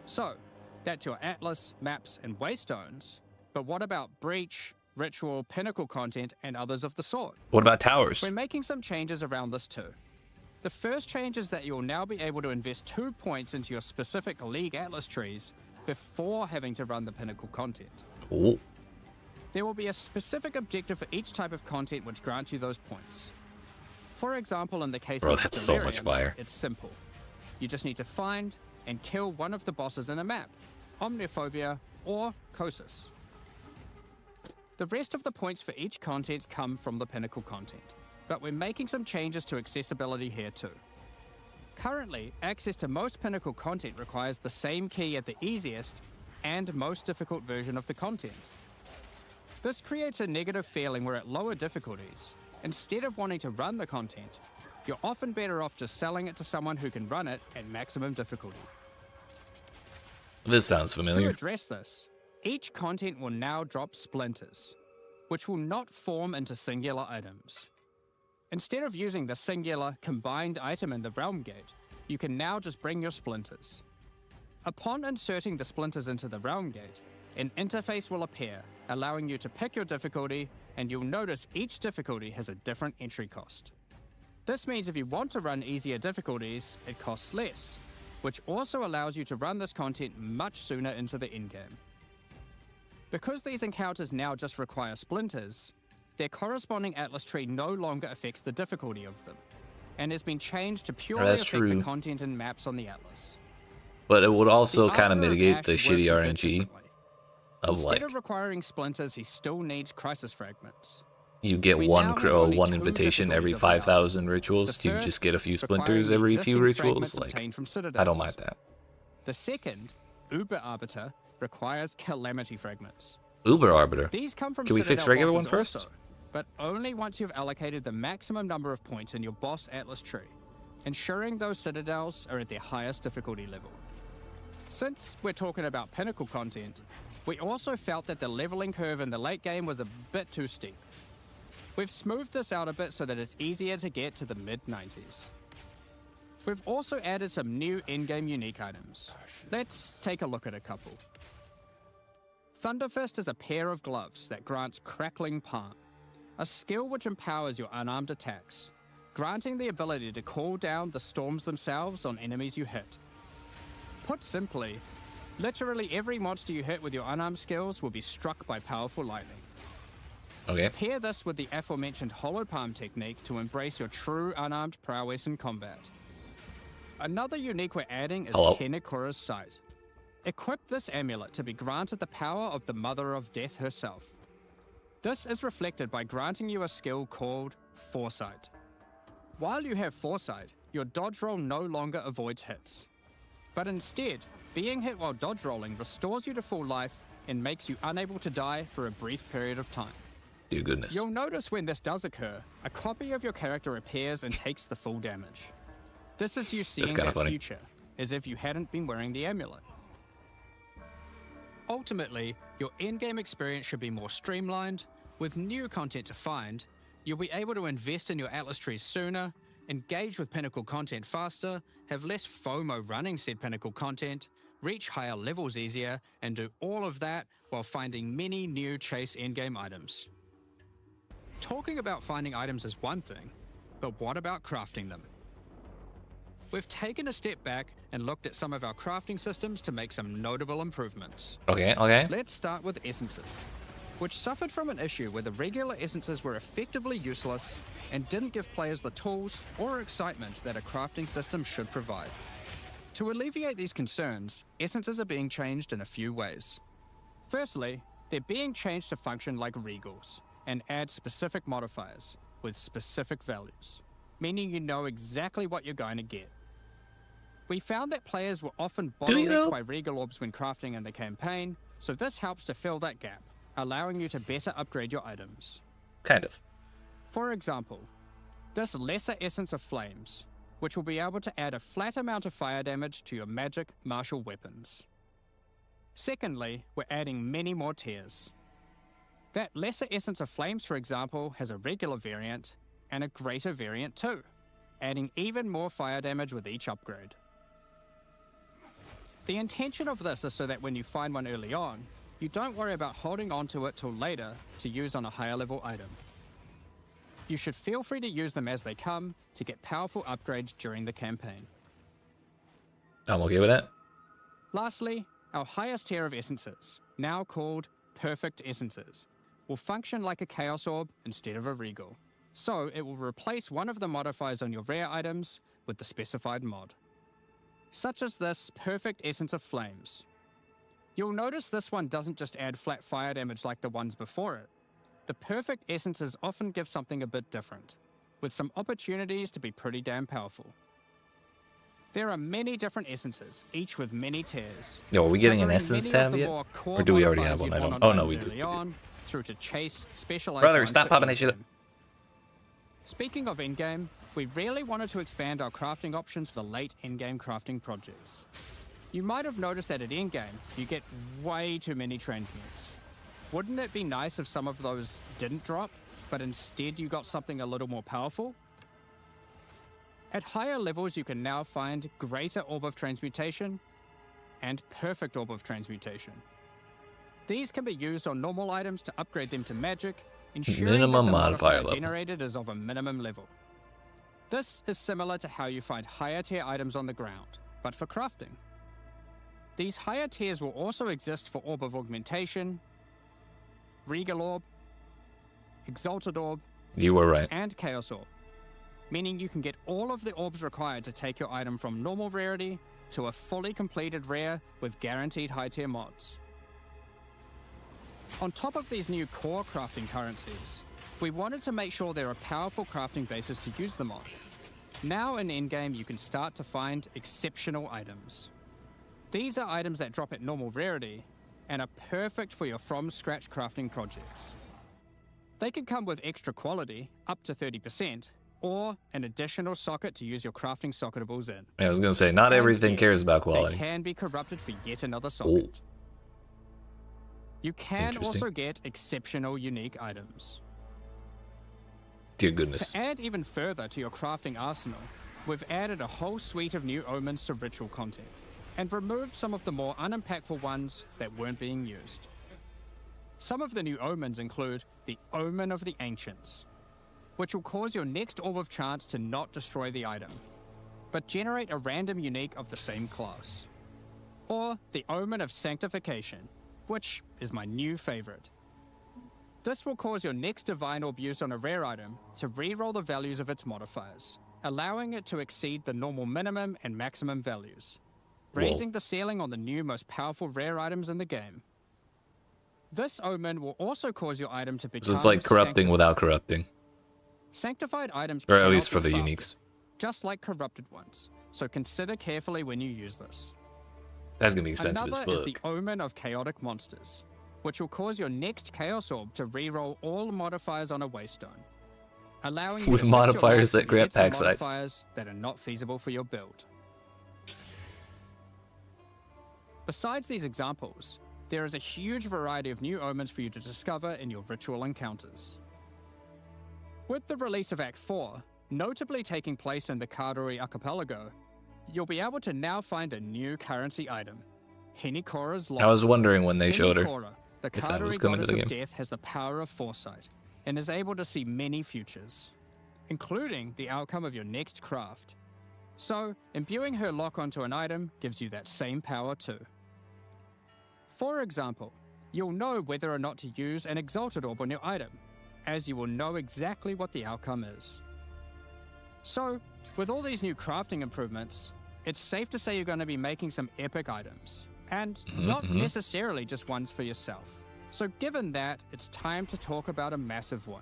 So, that's your Atlas, maps, and waystones, but what about Breach, Ritual, Pinnacle content, and others of the sort? What about towers? We're making some changes around this too. The first change is that you'll now be able to invest 2 points into your specific League Atlas trees before having to run the Pinnacle content. Oh. There will be a specific objective for each type of content which grants you those points. For example, in the case Bro, of that's so much Delirium, fire. it's simple. You just need to find and kill one of the bosses in a map, Omniophobia or Kosis. The rest of the points for each content come from the Pinnacle content, but we're making some changes to accessibility here too. Currently, access to most Pinnacle content requires the same key at the easiest and most difficult version of the content. This creates a negative feeling where at lower difficulties, instead of wanting to run the content, you're often better off just selling it to someone who can run it at maximum difficulty. This sounds To familiar. address this, each content will now drop splinters, which will not form into singular items. Instead of using the singular combined item in the realm gate, you can now just bring your splinters. Upon inserting the splinters into the realm gate, an interface will appear, allowing you to pick your difficulty, and you'll notice each difficulty has a different entry cost. This means if you want to run easier difficulties, it costs less, which also allows you to run this content much sooner into the endgame. Because these encounters now just require splinters, their corresponding atlas tree no longer affects the difficulty of them, and has been changed to purely That's affect true. the content and maps on the atlas. But it would also The kind of Arbiter mitigate Ash the works shitty a bit RNG differently. of Instead like of requiring splinters, he still needs crisis fragments. you get we one now have only one two invitation every difficulties of the 5,000 rituals. The You just first, get a few requiring splinters the every few existing rituals. fragments Like obtained from I don't citadels. mind that. The second, Uber Arbiter, requires calamity fragments. Uber Arbiter. These come from Can we fix Citadel regular bosses one first? also, but only once you've allocated the maximum number of points in your boss atlas tree, ensuring those citadels are at their highest difficulty level. Since we're talking about Pinnacle content, we also felt that the leveling curve in the late game was a bit too steep. We've smoothed this out a bit so that it's easier to get to the mid-90s. We've also added some new in-game unique items. Let's take a look at a couple. Thunderfist is a pair of gloves that grants Crackling Palm, a skill which empowers your unarmed attacks, granting the ability to call down the storms themselves on enemies you hit. Put simply, literally every monster you hit with your unarmed skills will be struck by powerful lightning. Okay. Pair this with the aforementioned Hollow Palm technique to embrace your true unarmed prowess in combat. Another unique we're adding is Hello. Henekura's Sight. Equip this amulet to be granted the power of the Mother of Death herself. This is reflected by granting you a skill called Foresight. While you have Foresight, your dodge roll no longer avoids hits. But instead, being hit while dodge rolling restores you to full life and makes you unable to die for a brief period of time. Dear goodness. You'll notice when this does occur, a copy of your character appears and takes the full damage. This is you seeing kinda that funny. future, as if you hadn't been wearing the amulet. Ultimately, your in-game experience should be more streamlined. With new content to find, you'll be able to invest in your atlas trees sooner, engage with Pinnacle content faster, have less FOMO running said Pinnacle content, reach higher levels easier, and do all of that while finding many new chase endgame items. Talking about finding items is one thing, but what about crafting them? We've taken a step back and looked at some of our crafting systems to make some notable improvements. Okay, okay. Let's start with essences, which suffered from an issue where the regular essences were effectively useless and didn't give players the tools or excitement that a crafting system should provide. To alleviate these concerns, essences are being changed in a few ways. Firstly, they're being changed to function like regals and add specific modifiers with specific values, meaning you know exactly what you're going to get. We found that players were often Do you though? bottlenecked by regal orbs when crafting in the campaign, so this helps to fill that gap, allowing you to better upgrade your items. Kind of. For example, this Lesser Essence of Flames, which will be able to add a flat amount of fire damage to your magic martial weapons. Secondly, we're adding many more tiers. That Lesser Essence of Flames, for example, has a regular variant and a greater variant too, adding even more fire damage with each upgrade. The intention of this is so that when you find one early on, you don't worry about holding onto it till later to use on a higher level item. You should feel free to use them as they come to get powerful upgrades during the campaign. I'm okay with that. Lastly, our highest tier of essences, now called Perfect Essences, will function like a Chaos Orb instead of a Regal. So it will replace one of the modifiers on your rare items with the specified mod. Such as this Perfect Essence of Flames. You'll notice this one doesn't just add flat fire damage like the ones before it, the perfect essences often give something a bit different, with some opportunities to be pretty damn powerful. There are many different essences, each with many tiers. Yo, are we getting an covering essence many of tab the yet? more core Or do we already have modifiers one? I you'd don't. want Oh on no, we items do. early on, through to chase specialized Brother, ones stop for popping that shit up. endgame. Speaking of endgame, we really wanted to expand our crafting options for late endgame crafting projects. You might have noticed that at endgame, you get way too many transmutes. Wouldn't it be nice if some of those didn't drop, but instead you got something a little more powerful? At higher levels, you can now find Greater Orb of Transmutation and Perfect Orb of Transmutation. These can be used on normal items to upgrade them to magic, ensuring Minimum that the modifier modifier level. generated is of a minimum level. This is similar to how you find higher tier items on the ground, but for crafting. These higher tiers will also exist for Orb of Augmentation, Regal Orb, Exalted Orb, You were right. and Chaos Orb, meaning you can get all of the orbs required to take your item from normal rarity to a fully completed rare with guaranteed high tier mods. On top of these new core crafting currencies, we wanted to make sure there are powerful crafting bases to use them on. Now in endgame, you can start to find exceptional items. These are items that drop at normal rarity and are perfect for your from-scratch crafting projects. They can come with extra quality, up to 30%, or an additional socket to use your crafting socketables in. Yeah, I was gonna say, not And everything yes, cares about They quality. can be corrupted for yet another socket. You can Interesting. also get exceptional unique items. Dear goodness. To add even further to your crafting arsenal, we've added a whole suite of new omens to ritual content, and removed some of the more unimpactful ones that weren't being used. Some of the new omens include the Omen of the Ancients, which will cause your next Orb of Chance to not destroy the item, but generate a random unique of the same class. Or the Omen of Sanctification, which is my new favorite. This will cause your next Divine Orb used on a rare item to reroll the values of its modifiers, allowing it to exceed the normal minimum and maximum values, raising the ceiling on the new most powerful rare items in the game. This Omen will also cause your item to become So it's like corrupting without corrupting. Sanctified items Or at cannot least for be the crafted, uniques. just like corrupted ones, so consider carefully when you use this. That's gonna be expensive Another as is the fuck. Omen of Chaotic Monsters, which will cause your next Chaos Orb to reroll all modifiers on a Waystone, allowing you With to fix your modifiers life that to grant get some pack size. modifiers that are not feasible for your build. Besides these examples, there is a huge variety of new omens for you to discover in your ritual encounters. With the release of Act 4, notably taking place in the Karori Archipelago, you'll be able to now find a new currency item, Henikora's Law. I was wondering when they showed her. Henikora, the if that was Karori coming to goddess the of game. death, has the power of foresight and is able to see many futures, including the outcome of your next craft. So, imbuing her lock onto an item gives you that same power too. For example, you'll know whether or not to use an Exalted Orb on your item, as you will know exactly what the outcome is. So, with all these new crafting improvements, it's safe to say you're going to be making some epic items, and not necessarily just ones for yourself. So given that, it's time to talk about a massive one.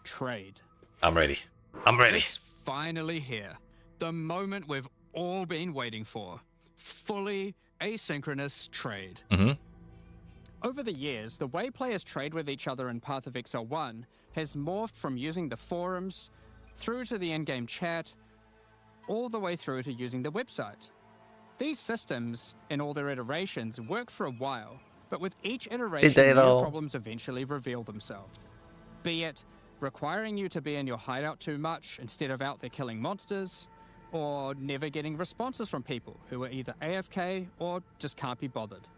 Trade. I'm ready. I'm ready. It's finally here. The moment we've all been waiting for. Fully asynchronous trade. Over the years, the way players trade with each other in Path of Exile 1 has morphed from using the forums, through to the in-game chat, all the way through to using the website. These systems, in all their iterations, work for a while, but with each iteration, they new though? problems eventually reveal themselves. Be it requiring you to be in your hideout too much instead of out there killing monsters, or never getting responses from people who are either AFK or just can't be bothered.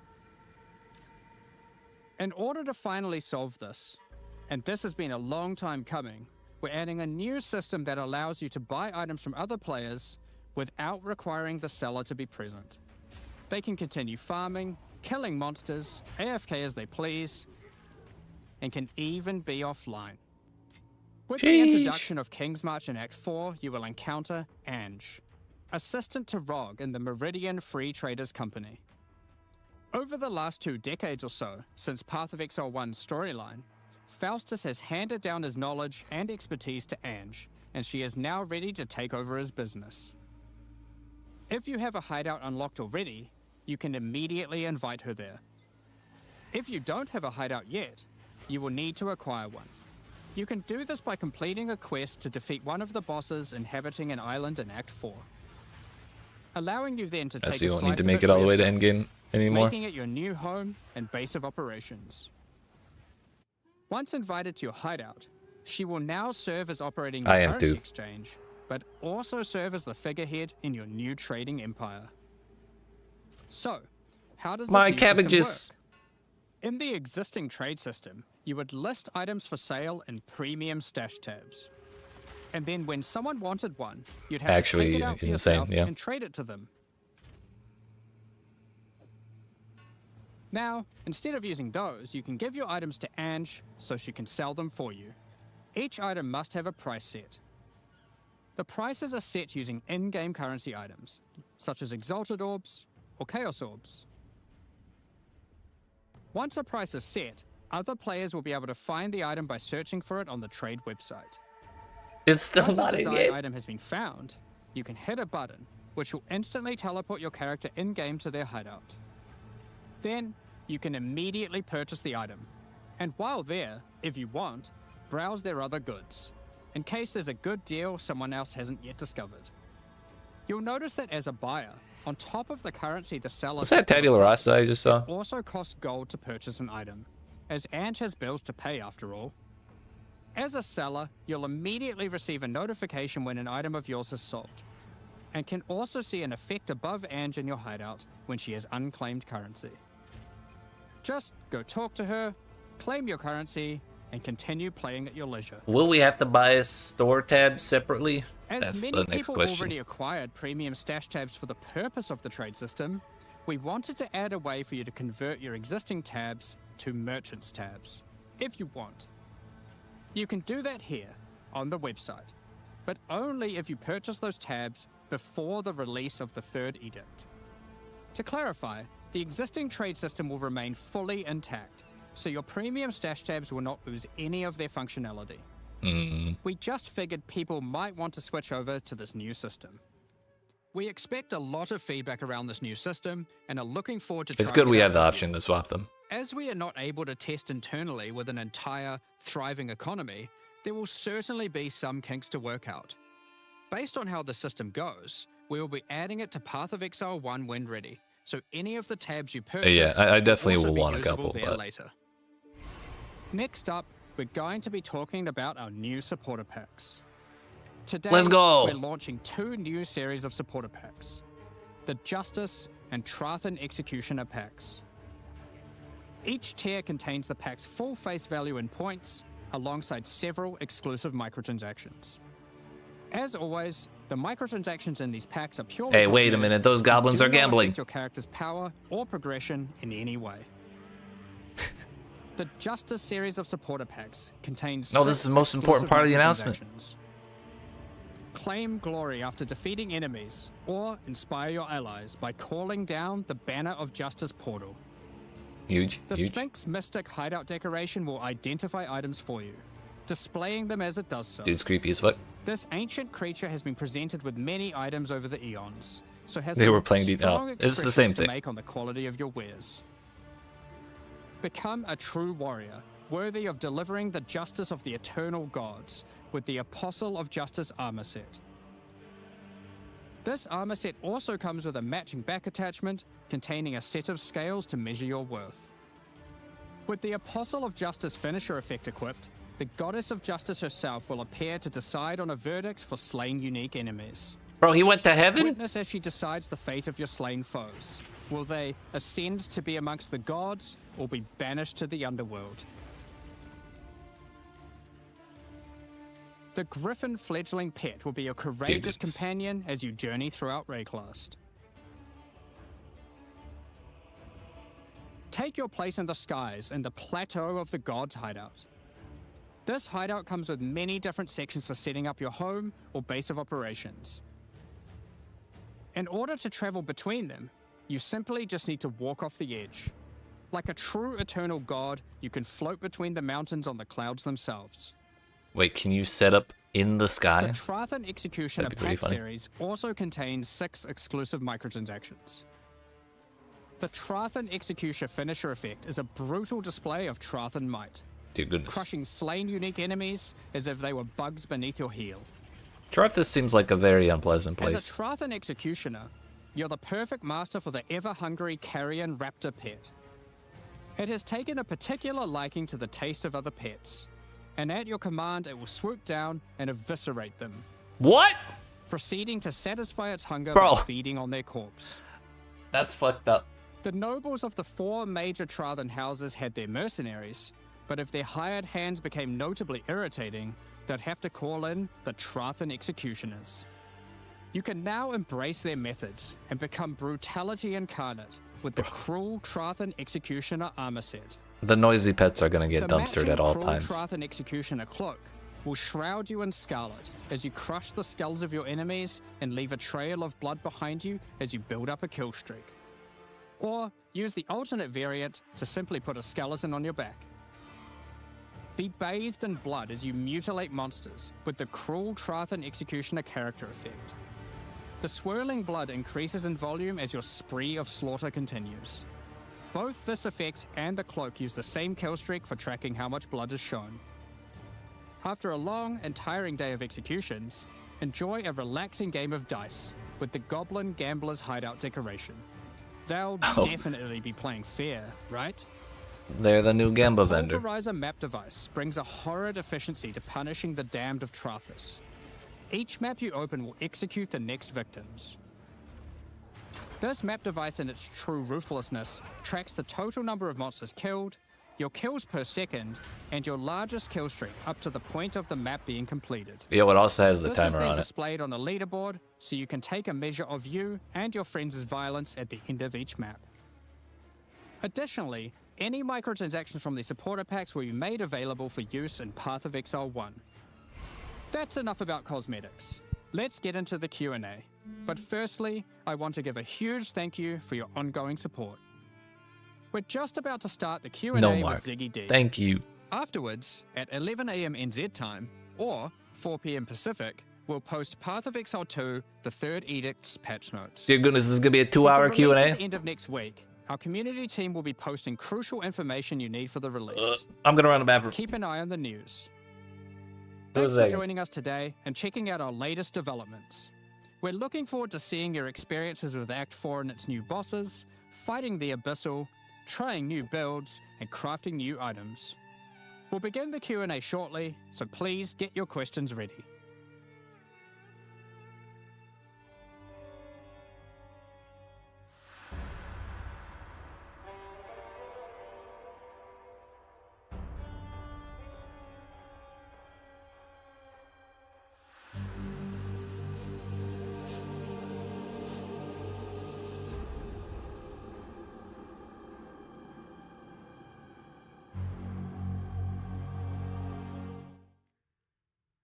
In order to finally solve this, and this has been a long time coming, we're adding a new system that allows you to buy items from other players without requiring the seller to be present. They can continue farming, killing monsters, AFK as they please, and can even be offline. With the introduction of King's March in Act 4, you will encounter Ange, assistant to Rog in the Meridian Free Traders Company. Over the last 2 decades or so, since Path of Exile 1's storyline, Faustus has handed down his knowledge and expertise to Ange, and she is now ready to take over his business. If you have a hideout unlocked already, you can immediately invite her there. If you don't have a hideout yet, you will need to acquire one. You can do this by completing a quest to defeat one of the bosses inhabiting an island in Act 4. Allowing you then to take So a you don't need slice to of make it it all for the way to yourself, endgame anymore. making it your new home and base of operations. Once invited to your hideout, she will now serve as operating your I am currency too. exchange, but also serve as the figurehead in your new trading empire. So, how does this My new system cabbages. work? In the existing trade system, you would list items for sale in premium stash tabs. And then when someone wanted one, you'd have to take it out for Insane, yourself yeah. and trade it to them. Now, instead of using those, you can give your items to Ange so she can sell them for you. Each item must have a price set. The prices are set using in-game currency items, such as Exalted Orbs or Chaos Orbs. Once a price is set, other players will be able to find the item by searching for it on the trade website. It's still Once a not in desired game. item has been found, you can hit a button, which will instantly teleport your character in-game to their hideout. Then, you can immediately purchase the item, and while there, if you want, browse their other goods, in case there's a good deal someone else hasn't yet discovered. You'll notice that as a buyer, on top of the currency the seller What's that set for the tabula price, rasa I just saw? it also costs gold to purchase an item, as Ange has bills to pay after all. As a seller, you'll immediately receive a notification when an item of yours is sold, and can also see an effect above Ange in your hideout when she has unclaimed currency. Just go talk to her, claim your currency, and continue playing at your leisure. Will we have to buy a store tab separately? As That's many the next people question. already acquired premium stash tabs for the purpose of the trade system, we wanted to add a way for you to convert your existing tabs to merchants tabs, if you want. You can do that here, on the website, but only if you purchase those tabs before the release of the Third Edict. To clarify, the existing trade system will remain fully intact, so your premium stash tabs will not lose any of their functionality. We just figured people might want to switch over to this new system. We expect a lot of feedback around this new system and are looking forward to It's trying good we it have out the with option you. to swap them. As we are not able to test internally with an entire, thriving economy, there will certainly be some kinks to work out. Based on how the system goes, we will be adding it to Path of Exile 1 when ready, so any of the tabs you purchase Yeah, I definitely also will be want a usable couple, there but later. Next up, we're going to be talking about our new supporter packs. Today, Let's go. we're launching 2 new series of supporter packs, the Justice and Trathan Executioner packs. Each tier contains the pack's full face value in points, alongside several exclusive microtransactions. As always, the microtransactions in these packs are purely Hey, wait a cosmetic minute, those and goblins do are not gambling. affect your character's power or progression in any way. The Justice series of supporter packs contains No, this is 6 the most important exclusive part of the announcement. microtransactions. Claim glory after defeating enemies, or inspire your allies by calling down the Banner of Justice portal. Huge, The huge. Sphinx Mystic hideout decoration will identify items for you, displaying them as it does so. Dude's creepy as fuck. This ancient creature has been presented with many items over the eons, so has They some were playing strong it's the same expressions to thing. make on the quality of your wares. Become a true warrior, worthy of delivering the justice of the eternal gods, with the Apostle of Justice armor set. This armor set also comes with a matching back attachment containing a set of scales to measure your worth. With the Apostle of Justice finisher effect equipped, the Goddess of Justice herself will appear to decide on a verdict for slain unique enemies. Bro, he went to heaven? Witness as she decides the fate of your slain foes. Will they ascend to be amongst the gods or be banished to the underworld? The Griffin fledgling pet will be your courageous Dude, companion as you journey throughout Rayclast. Take your place in the skies in the Plateau of the Gods hideout. This hideout comes with many different sections for setting up your home or base of operations. In order to travel between them, you simply just need to walk off the edge. Like a true eternal god, you can float between the mountains on the clouds themselves. Wait, can you set up in the sky? The Trathan Executioner That'd be pretty pack funny. series also contains 6 exclusive microtransactions. The Trathan Executioner finisher effect is a brutal display of Trathan might, Dear goodness. crushing slain unique enemies as if they were bugs beneath your heel. Charthus seems like a very unpleasant As place. a Trathan Executioner, you're the perfect master for the ever-hungry carrion raptor pet. It has taken a particular liking to the taste of other pets, and at your command it will swoop down and eviscerate them, What? proceeding to satisfy its hunger Bro. by feeding on their corpse. That's fucked up. The nobles of the 4 major Trathan houses had their mercenaries, but if their hired hands became notably irritating, they'd have to call in the Trathan Executioners. You can now embrace their methods and become brutality incarnate with the cruel Trathan Executioner armor set. The noisy pets are gonna get The dumpstered matching at all cruel times. Trathan Executioner cloak will shroud you in scarlet as you crush the skulls of your enemies and leave a trail of blood behind you as you build up a kill streak. Or use the alternate variant to simply put a skeleton on your back. Be bathed in blood as you mutilate monsters with the cruel Trathan Executioner character effect. The swirling blood increases in volume as your spree of slaughter continues. Both this effect and the cloak use the same kill streak for tracking how much blood is shown. After a long and tiring day of executions, enjoy a relaxing game of dice with the Goblin Gambler's Hideout decoration. They'll definitely be playing fair, right? They're the new Gamba vendor. Pulverizer map device brings a horrid efficiency to punishing the damned of Trathus. Each map you open will execute the next victims. This map device in its true ruthlessness tracks the total number of monsters killed, your kills per second, and your largest kill streak up to the point of the map being completed. Yeah, it also has the This is timer then on it. displayed on a leaderboard, so you can take a measure of you and your friends' violence at the end of each map. Additionally, any microtransactions from the supporter packs will be made available for use in Path of Exile 1. That's enough about cosmetics. Let's get into the Q&A. But firstly, I want to give a huge thank you for your ongoing support. We're just about to start the Q&A No, with Mark. Ziggy D. Thank you. Afterwards, at 11 AM NZ time, or 4 PM Pacific, we'll post Path of Exile 2, the Third Edict's patch notes. Dear goodness, this is gonna be a With 2-hour the release Q&A. At the end of next week, our community team will be posting crucial information you need for the release. I'm gonna run a bathroom. Keep an eye on the news. 2 Thanks for seconds. joining us today and checking out our latest developments. We're looking forward to seeing your experiences with Act 4 and its new bosses, fighting the Abyssal, trying new builds, and crafting new items. We'll begin the Q&A shortly, so please get your questions ready.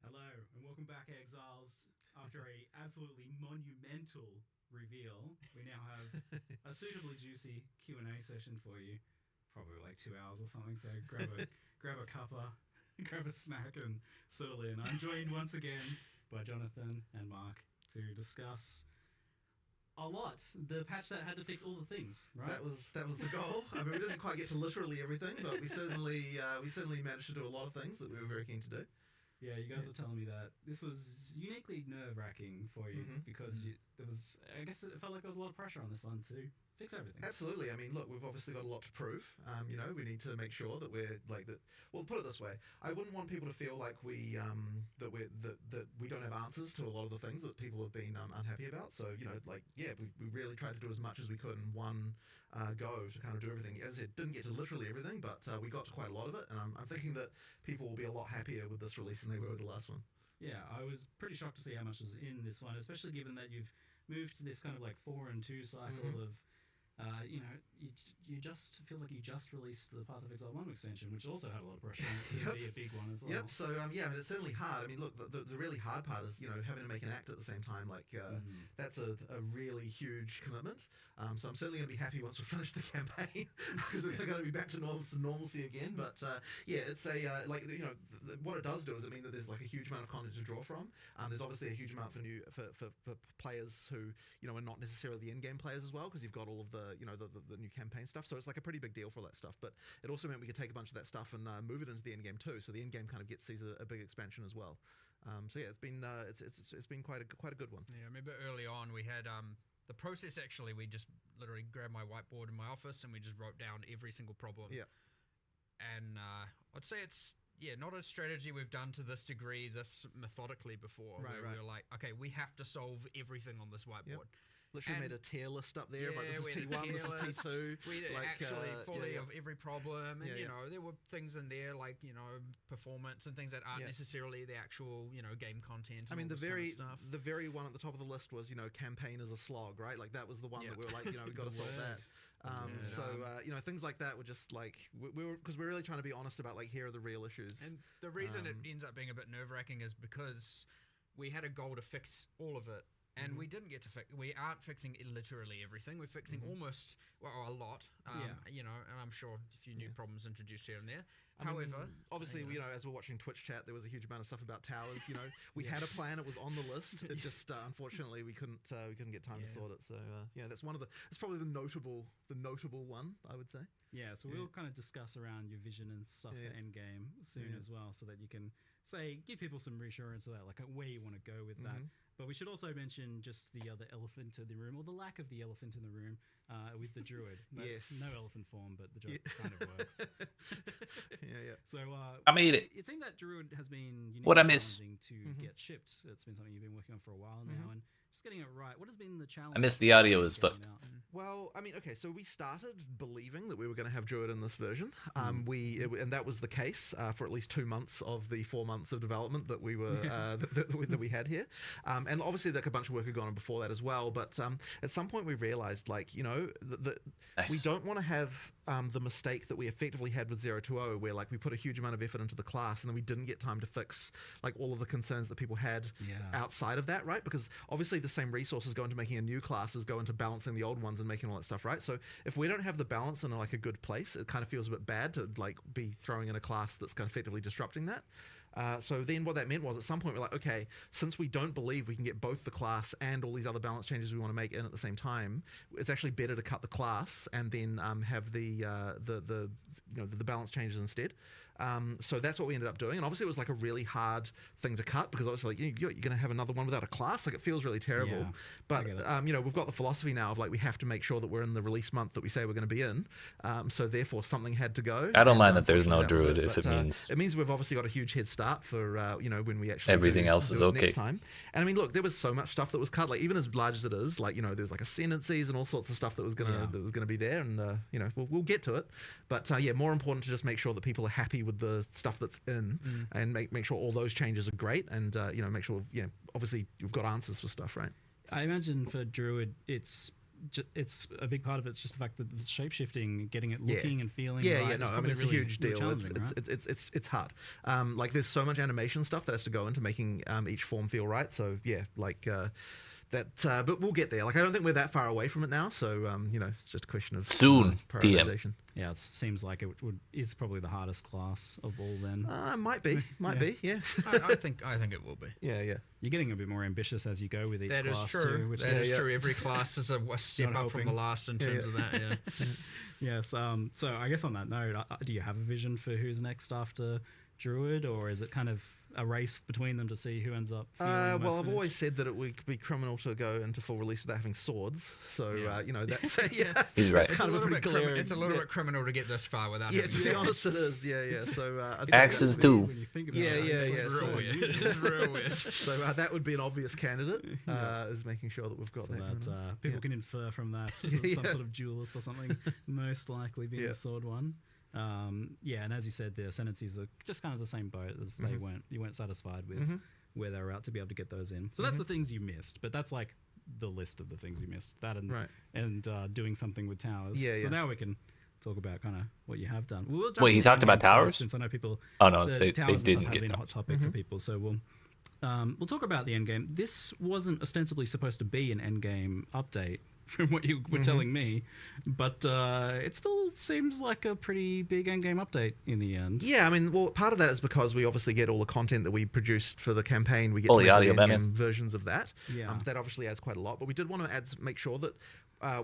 Hello, and welcome back, Exiles. After a absolutely monumental reveal, we now have a suitably juicy Q&A session for you. Probably like 2 hours or something, so grab a cuppa, grab a snack, and settle in. I'm joined once again by Jonathan and Mark to discuss a lot. The patch that had to fix all the things, right? That was the goal. I mean, we didn't quite get to literally everything, but we certainly managed to do a lot of things that we were very keen to do. Yeah, you guys were telling me that this was uniquely nerve-wracking for you because there was, I guess it felt like there was a lot of pressure on this one to fix everything. Absolutely. I mean, look, we've obviously got a lot to prove. We need to make sure that we're like that. Well, put it this way: I wouldn't want people to feel like we that we don't have answers to a lot of the things that people have been unhappy about. So we really tried to do as much as we could in one go to kind of do everything. As I said, didn't get to literally everything, but we got to quite a lot of it, and I'm thinking that people will be a lot happier with this release than they were with the last one. Yeah, I was pretty shocked to see how much was in this one, especially given that you've moved to this kind of like 4 and 2 cycle of you know, you just feels like you just released the Path of Exile 1 expansion, which also had a lot of pressure on it to be a big one as well. Yep. So yeah, I mean, it's certainly hard. I mean, look, the really hard part is having to make an act at the same time. Like that's a really huge commitment. So I'm certainly going to be happy once we finish the campaign because we're going to be back to normalcy again. But yeah, it's a what it does do is it mean that there's like a huge amount of content to draw from. There's obviously a huge amount for players who are not necessarily the in-game players as well, because you've got all of the the new campaign stuff. So it's like a pretty big deal for all that stuff. But it also meant we could take a bunch of that stuff and move it into the in-game too. So the in-game kind of sees a big expansion as well. So yeah, it's been quite a good one. Yeah, I remember early on we had the process. Actually, we just literally grabbed my whiteboard in my office and we just wrote down every single problem. Yeah. And I'd say it's not a strategy we've done to this degree, this methodically before. Right. We were like, okay, we have to solve everything on this whiteboard. Yep. Literally made a tier list up there. Like, this is T1, this is T2. We actually fully of every problem, and there were things in there like performance and things that aren't necessarily the actual game content. I mean, the very one at the top of the list was campaign is a slog, right? Like that was the one that we were like we've got to solve that. Things like that were just like because we're really trying to be honest about like here are the real issues. And the reason it ends up being a bit nerve-wracking is because we had a goal to fix all of it. And we didn't get to fix. We aren't fixing literally everything. We're fixing almost a lot. And I'm sure a few new problems introduced here and there. However, obviously, as we're watching Twitch chat, there was a huge amount of stuff about towers. We had a plan; it was on the list. It just unfortunately we couldn't get time to sort it. So that's it's probably the notable one, I would say. Yeah, so we'll kind of discuss around your vision and stuff for Endgame soon as well, so that you can give people some reassurance about like where you want to go with that. But we should also mention just the other elephant in the room, or the lack of the elephant in the room, with the druid. No elephant form, but the joke kind of works. So I made it. It seemed that druid has been What I miss? challenging to get shipped. It's been something you've been working on for a while now, and just getting it right. What has been the challenge? I missed the audio as fuck. Well, I mean, okay, so we started believing that we were going to have druid in this version. And that was the case for at least 2 months of the 4 months of development that we were that we had here. And obviously, like a bunch of work had gone on before that as well. But at some point, we realized, like, that we don't want to have the mistake that we effectively had with 020, where like we put a huge amount of effort into the class and then we didn't get time to fix like all of the concerns that people had outside of that, right? Because obviously the same resources go into making a new class as go into balancing the old ones and making all that stuff, right? So if we don't have the balance in like a good place, it kind of feels a bit bad to like be throwing in a class that's kind of effectively disrupting that. So then what that meant was at some point we're like, okay, since we don't believe we can get both the class and all these other balance changes we want to make in at the same time, it's actually better to cut the class and then have the balance changes instead. So that's what we ended up doing, and obviously it was like a really hard thing to cut because obviously like you're going to have another one without a class, like it feels really terrible. But we've got the philosophy now of like we have to make sure that we're in the release month that we say we're going to be in. So therefore something had to go. I don't mind that there's no druid if it means we've obviously got a huge head start for when we actually everything else is okay next time. And I mean, look, there was so much stuff that was cut, like even as large as it is, like there's like ascendancies and all sorts of stuff that was gonna be there, and we'll get to it. But more important to just make sure that people are happy with the stuff that's in, and make sure all those changes are great, and make sure obviously you've got answers for stuff, right? I imagine for druid it's a big part of it's just the fact that the shapeshifting, getting it looking and feeling right, I mean, it's really a huge deal. It's hard. Like there's so much animation stuff that has to go into making each form feel right. So but we'll get there. Like I don't think we're that far away from it now. So it's just a question of soon prioritization. Yeah, it seems like is probably the hardest class of all. Then might be. Yeah. I think it will be. Yeah. You're getting a bit more ambitious as you go with each class. That is true. Too, which that is true. Every class is a step up from the last in terms of that. Yeah. Yes. So I guess on that note, do you have a vision for who's next after druid, or is it kind of a race between them to see who ends up feeling I've always said that it would be criminal to go into full release without having swords. So that's yes, he's right. It's kind of a pretty clear. It's a little bit criminal to get this far without. Yeah, to be honest, it is. Yeah. So axes too. When you think about It's real weird. It's real weird. So that would be an obvious candidate. Is making sure that we've got so that. People can infer from that some sort of duelist or something, most likely being the sword one. And as you said, the ascendancies are just kind of the same boat as you weren't satisfied with where they were at to be able to get those in. So that's the things you missed, but that's like the list of the things you missed. That Right. and doing something with towers. Yeah, So yeah. now we can talk about kind of what you have done. We'll jump Wait, he into talked about Endgame towers? first, since I know people. Oh, no, the they towers didn't have get been a them. hot topic for people. So we'll talk about the endgame. This wasn't ostensibly supposed to be an endgame update, from what you were telling me, but it still seems like a pretty big endgame update in the end. Yeah, I mean, well, part of that is because we obviously get all the content that we produced for the campaign. We get All to the make audio, the Batman. in-game versions of that. Yeah. That obviously adds quite a lot. But we did want to make sure that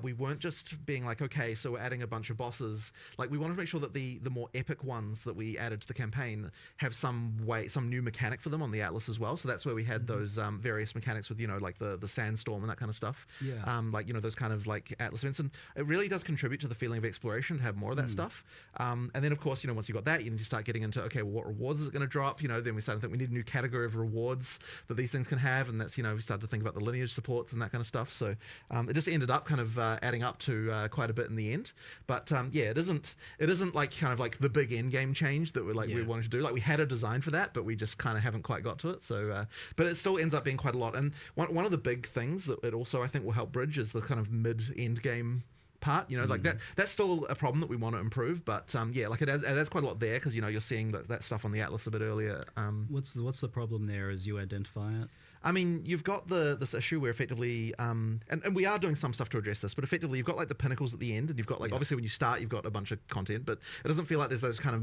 we weren't just being like, okay, so we're adding a bunch of bosses. Like, we wanted to make sure that the more epic ones that we added to the campaign have some new mechanic for them on the Atlas as well. So that's where we had those various mechanics with, like the sandstorm and that kind of stuff. Yeah. Like, those kind of like Atlas events. And it really does contribute to the feeling of exploration to have more of that stuff. And then, of course, once you got that, you start getting into, okay, well, what rewards is it going to drop? Then we started to think we need a new category of rewards that these things can have. And that's, we started to think about the lineage supports and that kind of stuff. So it just ended up kind of adding up to quite a bit in the end. But yeah, it isn't like kind of like the big end game change that we wanted to do. Like, we had a design for that, but we just kind of haven't quite got to it. So, but it still ends up being quite a lot. And one of the big things that it also, I think, will help bridge is the kind of mid-end game part, like that's still a problem that we want to improve, but yeah, like it adds quite a lot there, because you're seeing that stuff on the Atlas a bit earlier. What's the problem there as you identify it? I mean, you've got this issue where effectively, and we are doing some stuff to address this, but effectively you've got like the pinnacles at the end, and you've got like obviously when you start you've got a bunch of content, but it doesn't feel like there's those kind of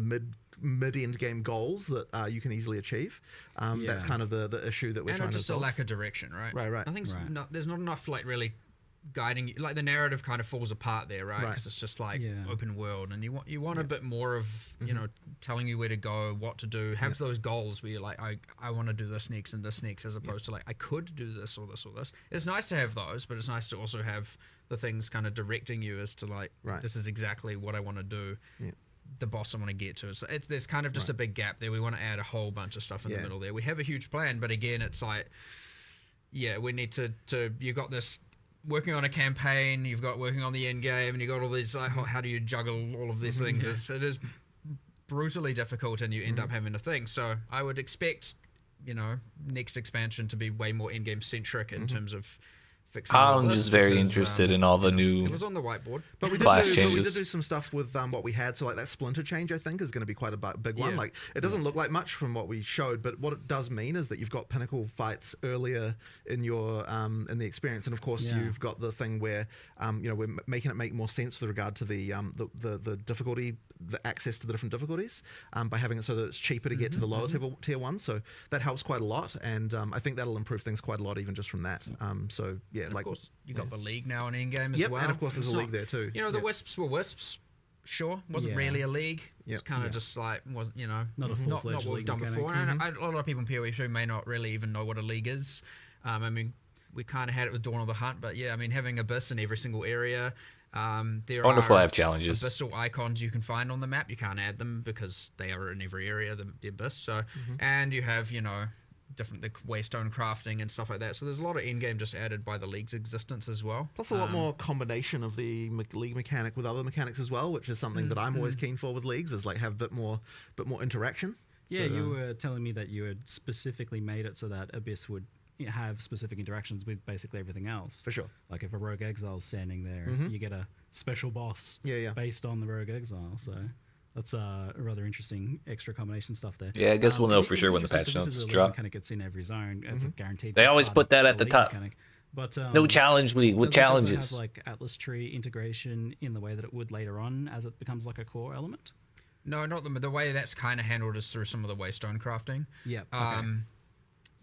mid-end game goals that you can easily achieve. That's kind of the issue that we're trying to solve. And just a lack of direction, right? Right. I think there's not enough like really guiding you. Like, the narrative kind of falls apart there, right? Because it's just like open world, and you want a bit more of telling you where to go, what to do, have those goals where you're like, I want to do this next and this next, as opposed to like, I could do this or this or this. It's nice to have those, but it's nice to also have the things kind of directing you as to like, this is exactly what I want to do. The boss I want to get to. So there's kind of just a big gap there. We want to add a whole bunch of stuff in the middle there. We have a huge plan, but again, it's like, we need to you got this working on a campaign, you've got working on the end game, and you've got all these, like, how do you juggle all of these things? It is brutally difficult, and you end up having to think. So I would expect, next expansion to be way more end game centric in terms of fixing. I'm just very interested in all the new it was on the whiteboard. But we did do some stuff with what we had. So like that splinter change, I think, is going to be quite a big one. Like, it doesn't look like much from what we showed, but what it does mean is that you've got pinnacle fights earlier in your in the experience, and of course you've got the thing where we're making it make more sense with regard to the difficulty, the access to the different difficulties, by having it so that it's cheaper to get to the lower tier ones. So that helps quite a lot, and I think that'll improve things quite a lot even just from that. So yeah, Of course, you got the league now in endgame as well. And of course there's a league there too. The Wisps were Wisps, sure. Wasn't really a league. It's kind of just like, not a full-fledged not what we've league done mechanic. before. And a lot of people in PoE2 may not really even know what a league is. I mean, we kind of had it with Dawn of the Hunt, but yeah, I mean, having Abyss in every single area. There Wonderful are have challenges. Abyssal icons you can find on the map. You can't add them because they are in every area, the Abyss. So, and you have, different the waystone crafting and stuff like that. So there's a lot of endgame just added by the league's existence as well. Plus a lot more combination of the league mechanic with other mechanics as well, which is something that I'm always keen for with leagues, is like have a bit more interaction. Yeah, you were telling me that you had specifically made it so that Abyss would have specific interactions with basically everything else. For sure. Like if a Rogue Exile's standing there, you get a special boss based on the Rogue Exile. So that's a rather interesting extra combination stuff there. Yeah, I guess we'll know for sure when the patch notes drop. Mechanic it's in every zone. It's a guaranteed. They always put that at the top. Mechanic. But no challenge league with challenges. Does it have like Atlas tree integration in the way that it would later on as it becomes like a core element? No, not the way that's kind of handled is through some of the waystone crafting. Yeah.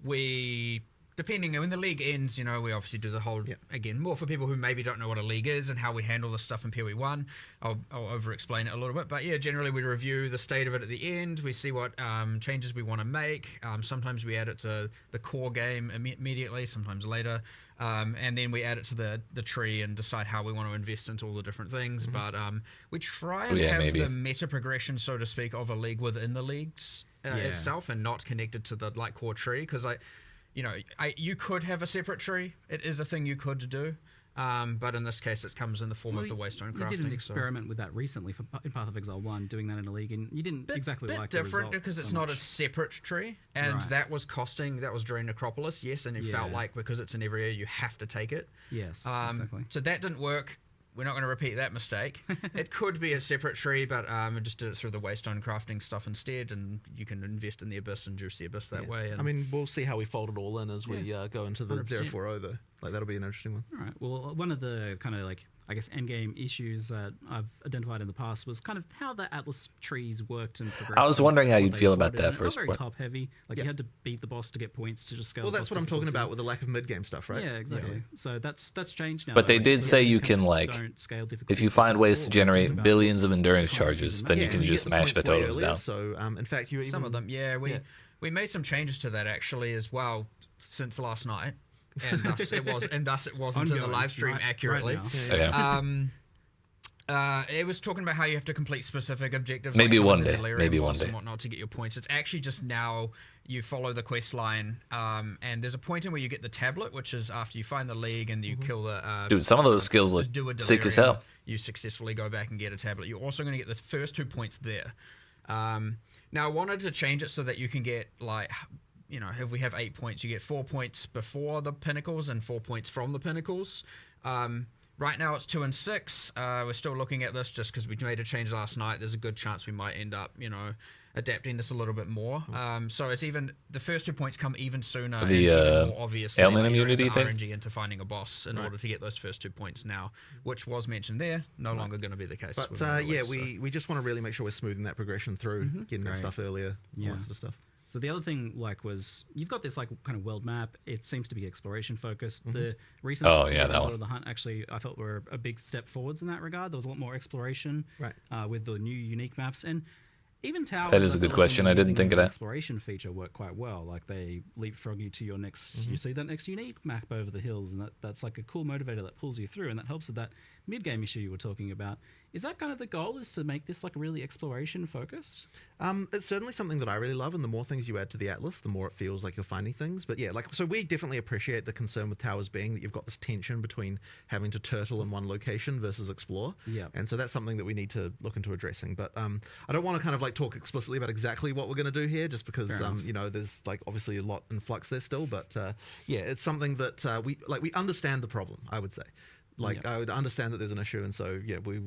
We, depending when the league ends, we obviously do the whole again more for people who maybe don't know what a league is and how we handle this stuff in PoE1. I'll over-explain it a little bit, but yeah, generally we review the state of it at the end. We see what changes we want to make. Sometimes we add it to the core game immediately, sometimes later. And then we add it to the tree and decide how we want to invest into all the different things. But we try and have the meta progression, so to speak, of a league within the leagues itself, and not connected to the core tree. Because you could have a separate tree. It is a thing you could do. But in this case, it comes in the form of the Waystone crafting. You did an experiment with that recently in Path of Exile 1, doing that in a league, and you didn't exactly like the result. Different because it's not a separate tree, and that was during Necropolis, yes, and it felt like because it's in every area, you have to take it. Yes, exactly. So that didn't work. We're not going to repeat that mistake. It could be a separate tree, but I just did it through the Waystone crafting stuff instead, and you can invest in the Abyss and juice the Abyss that way. And I mean, we'll see how we fold it all in as we go into the 040 though. Like that'll be an interesting one. All right. Well, one of the kind of like I guess endgame issues that I've identified in the past was kind of how the Atlas trees worked and progressed. I was wondering how you'd feel about that first. It was very top heavy. Like you had to beat the boss to get points to just scale. Well, that's what I'm talking about with the lack of mid game stuff, right? Yeah, exactly. Yeah. So that's changed now. But they did say you can like, if you find ways to generate billions of endurance charges, then you can just smash the totals down. So in fact, you some of them, we made some changes to that actually as well since last night. And thus it wasn't in the live stream accurately. It was talking about how you have to complete specific objectives. Maybe like one day. Maybe one day. And whatnot to get your points. It's actually just now you follow the quest line, and there's a point in where you get the tablet, which is after you find the league and you kill the. Dude, some of those skills look sick as hell. You successfully go back and get a tablet. You're also going to get the first 2 points there. Now I wanted to change it so that you can get like. You know, if we have 8 points, you get 4 points before the pinnacles and 4 points from the pinnacles. Right now it's 2 and 6. We're still looking at this just because we made a change last night. There's a good chance we might end up, adapting this a little bit more. So it's even the first 2 points come even sooner. The and even more obviously, ailment immunity thing. RNG into finding a boss in order to get those first 2 points now, which was mentioned there. No longer going to be the case. But we just want to really make sure we're smoothing that progression through, getting that stuff earlier, all that sort of stuff. So the other thing, was you've got this kind of world map. It seems to be exploration focused. The recent that one. of the Hunt actually, I felt were a big step forwards in that regard. There was a lot more exploration, with the new unique maps and even towers. That is a good question. I didn't think of that. Exploration feature worked quite well. Like they leapfrog you to your next. You see that next unique map over the hills, and that's like a cool motivator that pulls you through, and that helps with that mid game issue you were talking about. Is that kind of the goal? Is to make this like really exploration focused? It's certainly something that I really love, and the more things you add to the Atlas, the more it feels like you're finding things. But so we definitely appreciate the concern with towers being that you've got this tension between having to turtle in one location versus explore. Yeah. And so that's something that we need to look into addressing. But I don't want to kind of like talk explicitly about exactly what we're going to do here, just because there's like obviously a lot in flux there still. But it's something that we understand the problem, I would say. I would understand that there's an issue, and so we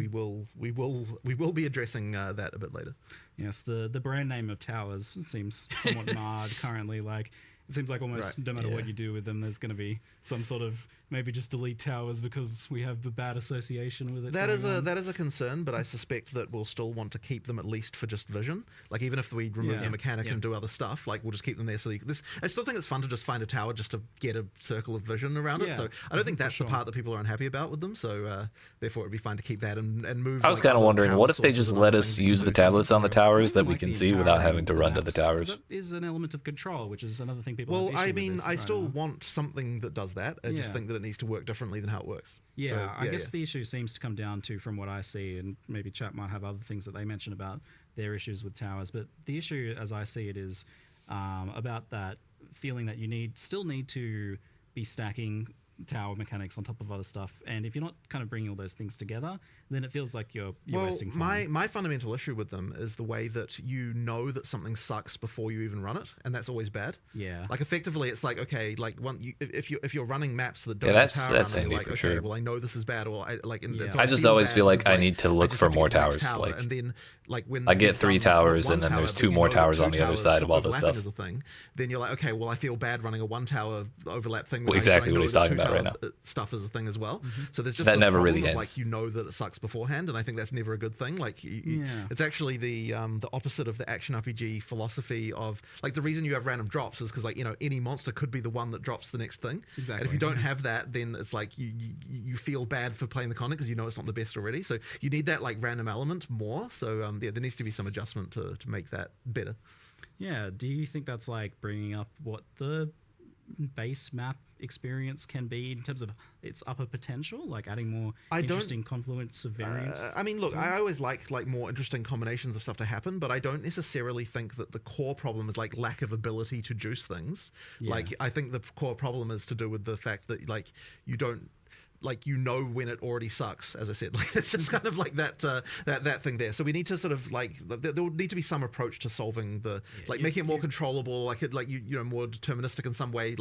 will be addressing that a bit later. Yes, the brand name of towers seems somewhat marred currently. Like it seems like almost no matter what you do with them, there's going to be some sort of maybe just delete towers because we have the bad association with it. That is a concern, but I suspect that we'll still want to keep them at least for just vision. Like even if we remove the mechanic and do other stuff, like we'll just keep them there. So I still think it's fun to just find a tower just to get a circle of vision around it. So I don't think that's the part that people are unhappy about with them. So therefore it'd be fine to keep that and move. I was kind of wondering, what if they just let us use the tablets on the towers that we can see without having to run to the towers? That is an element of control, which is another thing people. Well, I mean, I still want something that does that. I just think that it needs to work differently than how it works. I guess the issue seems to come down to, from what I see, and maybe chat might have other things that they mention about their issues with towers, but the issue as I see it is about that feeling that you still need to be stacking tower mechanics on top of other stuff, and if you're not kind of bringing all those things together, then it feels like you're wasting time. My fundamental issue with them is the way that you know that something sucks before you even run it, and that's always bad. Like effectively it's like, okay, like if you're running maps that don't have tower that's running, handy like, for okay, sure. well I know this is bad, or I just always feel like I need to look for more towers. Like, and then like when I get 3 towers and then there's 2 more towers on the other side of all this stuff. Then you're like, okay, well I feel bad running a 1 tower overlap thing. Exactly what he's talking about right now. Stuff is a thing as well. So there's just that this never problem really of, ends. like, that it sucks beforehand, and I think that's never a good thing. Like it's actually the opposite of the action RPG philosophy of like the reason you have random drops is because like any monster could be the one that drops the next thing. Exactly. And if you don't have that, then it's like you feel bad for playing the content because it's not the best already. So you need that like random element more. So there needs to be some adjustment to make that better. Yeah. Do you think that's like bringing up what the base map experience can be in terms of its upper potential, like adding more interesting confluence of variants? I mean, look, I always like more interesting combinations of stuff to happen, but I don't necessarily think that the core problem is like lack of ability to juice things. Like I think the core problem is to do with the fact that like you don't like when it already sucks. As I said, like it's just kind of like that thing there. So we need to sort of like there will need to be some approach to solving making it more controllable, more deterministic in some way,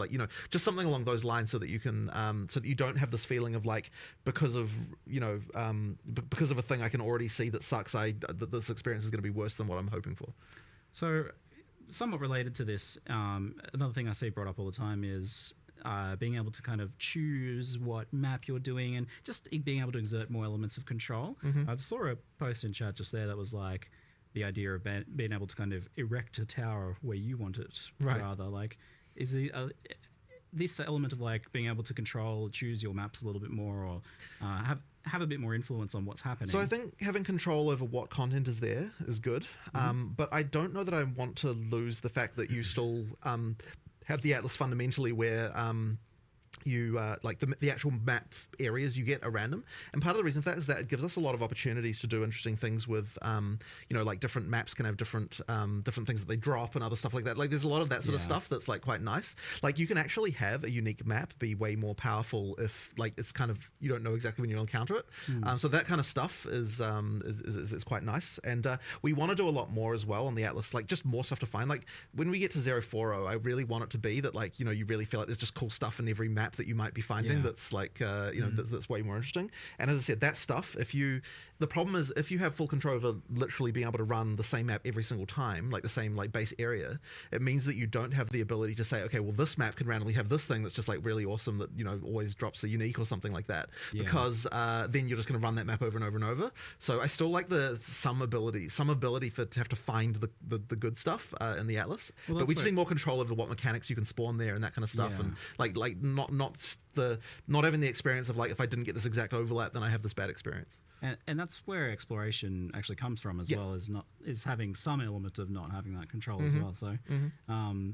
just something along those lines, so that you can so that you don't have this feeling of like because of a thing I can already see that sucks, that this experience is going to be worse than what I'm hoping for. So, somewhat related to this, another thing I see brought up all the time is being able to kind of choose what map you're doing and just being able to exert more elements of control. I saw a post in chat just there that was like the idea of being able to kind of erect a tower where you want it, rather. Like, is this element of like being able to choose your maps a little bit more, or have a bit more influence on what's happening. So I think having control over what content is there is good, but I don't know that I want to lose the fact that you still have the Atlas fundamentally where you like the actual map areas you get are random, and part of the reason for that is that it gives us a lot of opportunities to do interesting things with like different maps can have different things that they drop and other stuff like that. Like there's a lot of that sort of stuff that's like quite nice. Like you can actually have a unique map be way more powerful if like it's kind of you don't know exactly when you'll encounter it. So that kind of stuff is quite nice, and we want to do a lot more as well on the Atlas, like just more stuff to find. Like when we get to 040, I really want it to be that like you really feel like there's just cool stuff in every map that you might be finding that's like that's way more interesting. And as I said, that stuff, the problem is if you have full control over literally being able to run the same map every single time, like the same like base area, it means that you don't have the ability to say, okay, well this map can randomly have this thing that's just like really awesome that always drops a unique or something like that, because then you're just going to run that map over and over and over. So I still like some ability to have to find the good stuff in the Atlas, but we just need more control over what mechanics you can spawn there and that kind of stuff, and like not having the experience of like if I didn't get this exact overlap then I have this bad experience. And that's where exploration actually comes from as well, is having some element of not having that control as well. So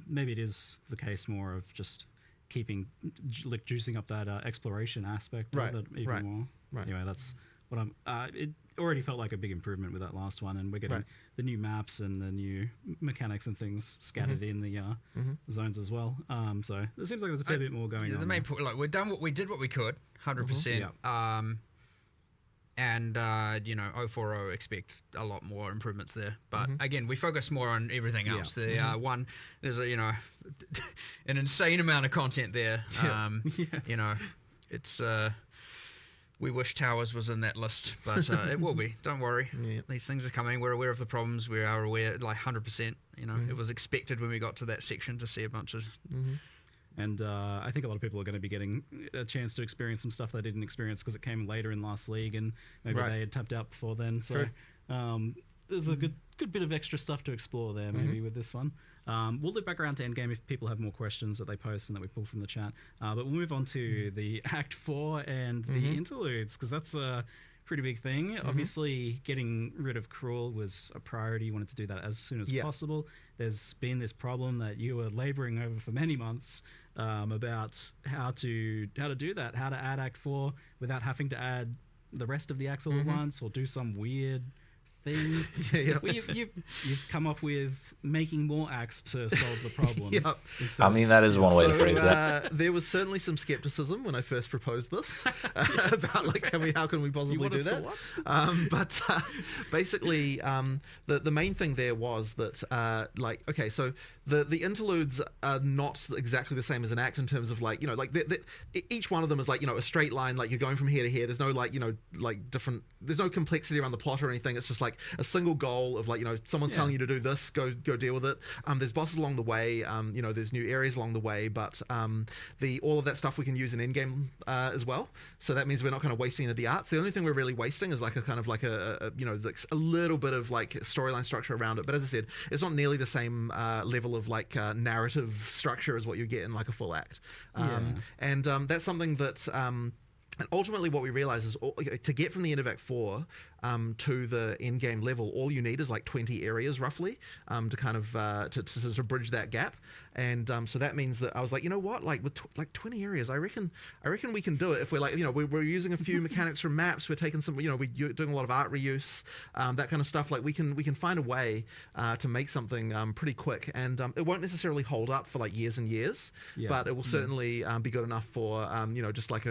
maybe it is the case more of just juicing up that exploration aspect of it even more. Anyway, that's what it already felt like a big improvement with that last one, and we're getting the new maps and the new mechanics and things scattered in the zones as well. So it seems like there's a fair bit more going on. The main point, like we did what we could, 100%. And 040 expect a lot more improvements there, but again we focus more on everything else. There's an insane amount of content there. It's we wish Towers was in that list, but it will be. Don't worry. These things are coming. We're aware of the problems. We are aware, like 100%. It was expected when we got to that section to see a bunch of. And I think a lot of people are going to be getting a chance to experience some stuff they didn't experience because it came later in last league, and maybe they had tapped out before then. So there's a good bit of extra stuff to explore there, maybe with this one. We'll loop back around to Endgame if people have more questions that they post and that we pull from the chat. But we'll move on to the Act 4 and the interludes, because that's a pretty big thing. Obviously, getting rid of Cruel was a priority. You wanted to do that as soon as possible. There's been this problem that you were laboring over for many months about how to do that, how to add Act 4 without having to add the rest of the acts all at once or do some weird thing. Well, you've come up with making more acts to solve the problem. I mean, that is one way to phrase that. There was certainly some skepticism when I first proposed this about like how can we possibly do that? But basically, the main thing there was that so the interludes are not exactly the same as an act in terms of like each one of them is like a straight line, like you're going from here to here. There's no different. There's no complexity around the plot or anything. It's just like a single goal of like someone's telling you to do this, go deal with it. There's bosses along the way, there's new areas along the way, but all of that stuff we can use in in-game as well. So that means we're not kind of wasting any of the arts. The only thing we're really wasting is like a kind of like a little bit of like storyline structure around it. But as I said, it's not nearly the same level of like narrative structure as what you get in like a full act. And that's something that and ultimately what we realize is to get from the end of Act 4 to the end game level, all you need is like 20 areas roughly to kind of to bridge that gap. And so that means that I was like, you know what, like with 20 areas, I reckon we can do it if we're like, we're using a few mechanics from maps, we're taking some, we're doing a lot of art reuse, that kind of stuff. Like we can find a way to make something pretty quick, and it won't necessarily hold up for like years and years, but it will certainly be good enough for just like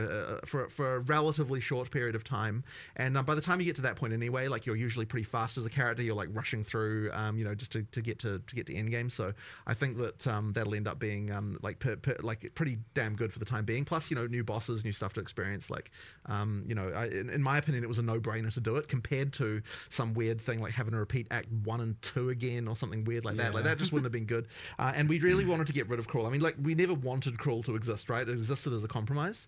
for for a relatively short period of time. And by the time you get to that point anyway, like you're usually pretty fast as a character. You're like rushing through, just to get to end game. So I think that that'll end up being like pretty damn good for the time being. Plus, new bosses, new stuff to experience. Like, in my opinion, it was a no-brainer to do it compared to some weird thing like having to repeat Act 1 and 2 again or something weird like that. Like that just wouldn't have been good. And we really wanted to get rid of crawl. I mean, like we never wanted crawl to exist, right? It existed as a compromise.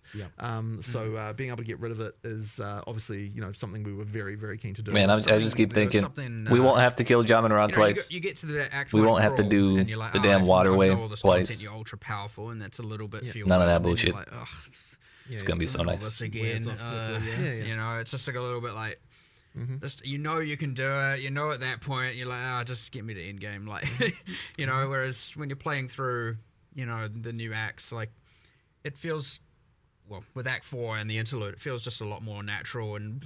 So being able to get rid of it is obviously something we were very, very keen to do. Man, I just keep thinking we won't have to kill Jamenrod twice. You get to the actual we won't have to do like, the damn waterway twice. You're ultra powerful, and that's a little bit. None of that bullshit. Like, it's gonna be so nice. This again. It's just like a little bit like. Just you can do it. At that point you're like, just get me to end game, like Whereas when you're playing through, the new acts, like it feels, well, with Act 4 and the interlude, it feels just a lot more natural and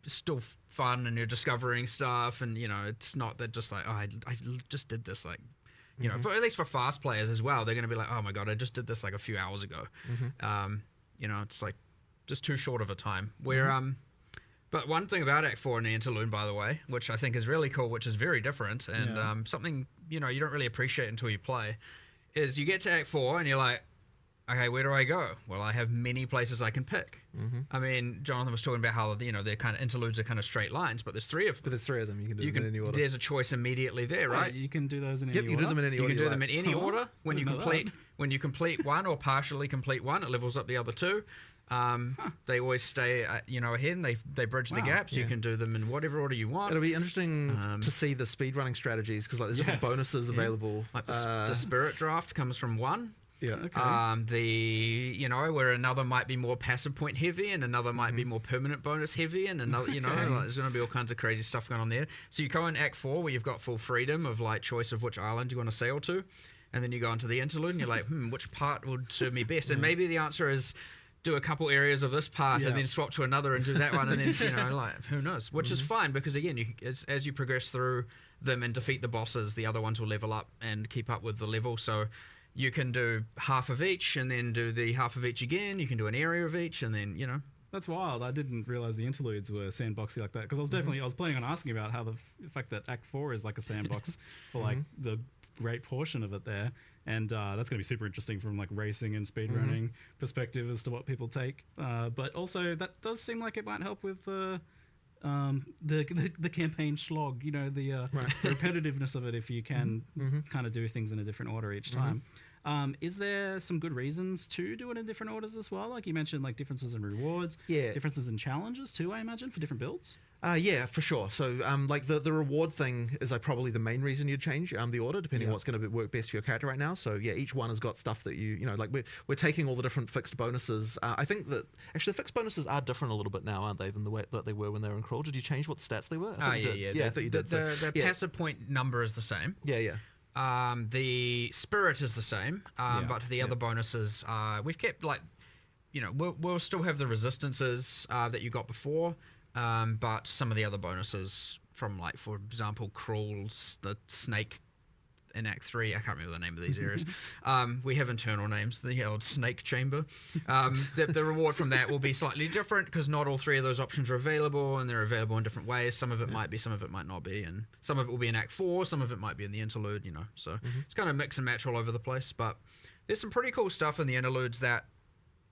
still fun, and you're discovering stuff, and it's not that just like I just did this like. For, at least for fast players as well, they're going to be like, oh my god, I just did this like a few hours ago. It's like just too short of a time. Where But one thing about Act 4 and the interlude, by the way, which I think is really cool, which is very different, and something you don't really appreciate until you play, is you get to Act 4 and you're like, okay, where do I go? Well, I have many places I can pick. I mean, Jonathan was talking about how they're kind of interludes are kind of straight lines, but there's 3 of them. But there's 3 of them. You can do them in any order. There's a choice immediately there, right? You can do those in any order. You can do them in any order. You can do them in any order. When you complete one or partially complete one, it levels up the other 2. They always stay, ahead, and they bridge the gaps. You can do them in whatever order you want. It'll be interesting to see the speedrunning strategies because there's different bonuses available. Like the spirit draft comes from 1. Yeah. Okay. Where another might be more passive point heavy, and another might be more permanent bonus heavy, and another, there's going to be all kinds of crazy stuff going on there. So you go in Act 4 where you've got full freedom of like choice of which island you want to sail to, and then you go into the interlude and you're like, which part would serve me best? And maybe the answer is do a couple areas of this part and then swap to another and do that one, and then like who knows? Which is fine because again, as you progress through them and defeat the bosses, the other ones will level up and keep up with the level. So you can do half of each and then do the half of each again. You can do an area of each, and then That's wild. I didn't realize the interludes were sandboxy like that, because I was planning on asking about how the fact that Act 4 is like a sandbox for like the great portion of it there, and that's going to be super interesting from like racing and speedrunning perspective as to what people take. But also that does seem like it might help with the campaign slog, the repetitiveness of it if you can kind of do things in a different order each time. Is there some good reasons to do it in different orders as well? Like you mentioned, like differences in rewards, differences in challenges too, I imagine, for different builds? Yeah, for sure. So like the reward thing is like probably the main reason you'd change the order, depending on what's going to work best for your character right now. So yeah, each one has got stuff that like we're taking all the different fixed bonuses. I think that actually the fixed bonuses are different a little bit now, aren't they, than the way that they were when they were in Crawl? Did you change what the stats they were? I thought you did. The passive point number is the same. Yeah. The spirit is the same, but the other bonuses, we've kept like, we'll still have the resistances that you got before, but some of the other bonuses from like, for example, Crawls, the snake in Act 3, I can't remember the name of these areas. We have internal names, the old snake chamber. The reward from that will be slightly different because not all 3 of those options are available, and they're available in different ways. Some of it might be, some of it might not be, and some of it will be in Act 4, some of it might be in the interlude, So it's kind of mix and match all over the place, but there's some pretty cool stuff in the interludes that,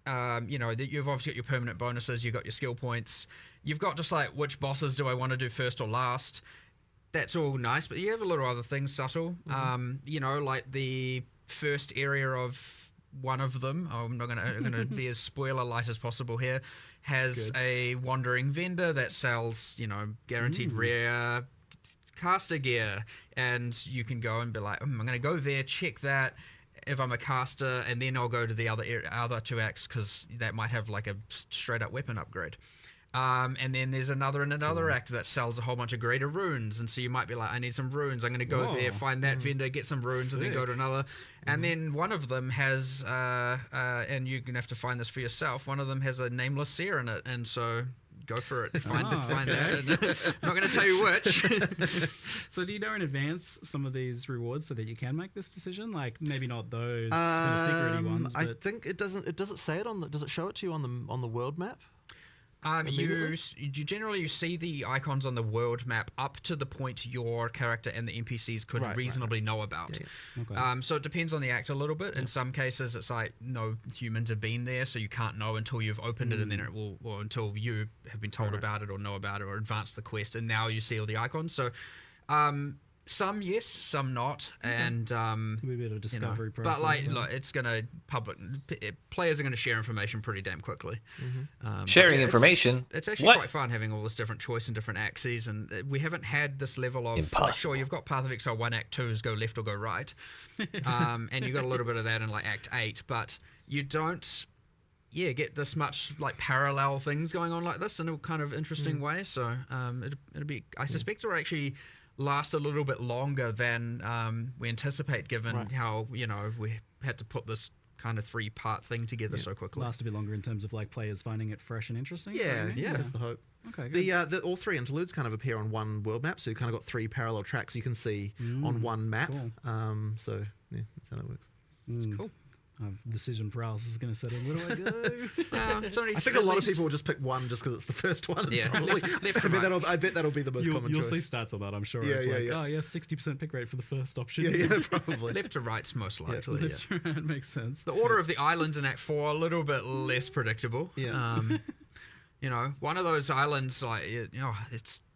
that you've obviously got your permanent bonuses, you've got your skill points, you've got just like which bosses do I want to do first or last. That's all nice, but you have a lot of other things subtle. Like the first area of one of them, I'm not gonna be as spoiler light as possible here, has a wandering vendor that sells, guaranteed rare caster gear, and you can go and be like, I'm gonna go there, check that if I'm a caster, and then I'll go to the other 2 acts because that might have like a straight up weapon upgrade. And then there's another act that sells a whole bunch of greater runes, and so you might be like, I need some runes, I'm going to go there, find that vendor, get some runes, and then go to another. And then one of them has, and you're going to have to find this for yourself, one of them has a nameless seer in it, and so go for it. Find that. And I'm not going to tell you which. So do you know in advance some of these rewards so that you can make this decision? Like maybe not those kind of secret ones. But... I think it doesn't. Does it say it on the? Does it show it to you on the world map? You generally see the icons on the world map up to the point your character and the NPCs could reasonably know about. Yeah. Okay. So it depends on the act a little bit. In some cases, it's like no humans have been there, so you can't know until you've opened it, and then it will, or until you have been told about it or know about it or advanced the quest, and now you see all the icons. So. Some yes, some not, and It'll be a bit of a discovery process. But like, look, it's gonna players are gonna share information pretty damn quickly. Sharing information. It's actually quite fun having all this different choice and different axes, and we haven't had this level of like, sure, you've got Path of Exile 1 Act 2 is go left or go right, and you got a little bit of that in like Act 8, but you don't. Yeah, get this much like parallel things going on like this in a kind of interesting way. So it'll be. I suspect it'll actually last a little bit longer than we anticipate, given how we had to put this kind of 3-part thing together so quickly. Last a bit longer in terms of like players finding it fresh and interesting. Yeah, that's the hope. Okay, good. The all 3 interludes kind of appear on one world map, so you kind of got 3 parallel tracks you can see on one map. Cool. So yeah, that's how that works. It's cool. Decision paralysis is going to set in. Where do I go? I think a lot of people will just pick one just because it's the first one. Yeah, probably. I bet that'll be the most common You'll choice. see stats on that, I'm sure. Yeah, it's yeah, like, yeah. oh yeah, 60% pick rate for the first option. Yeah, probably. Left to right's most likely. Left to right makes sense. The order of the islands in Act 4 a little bit less predictable. Yeah. One of those islands, like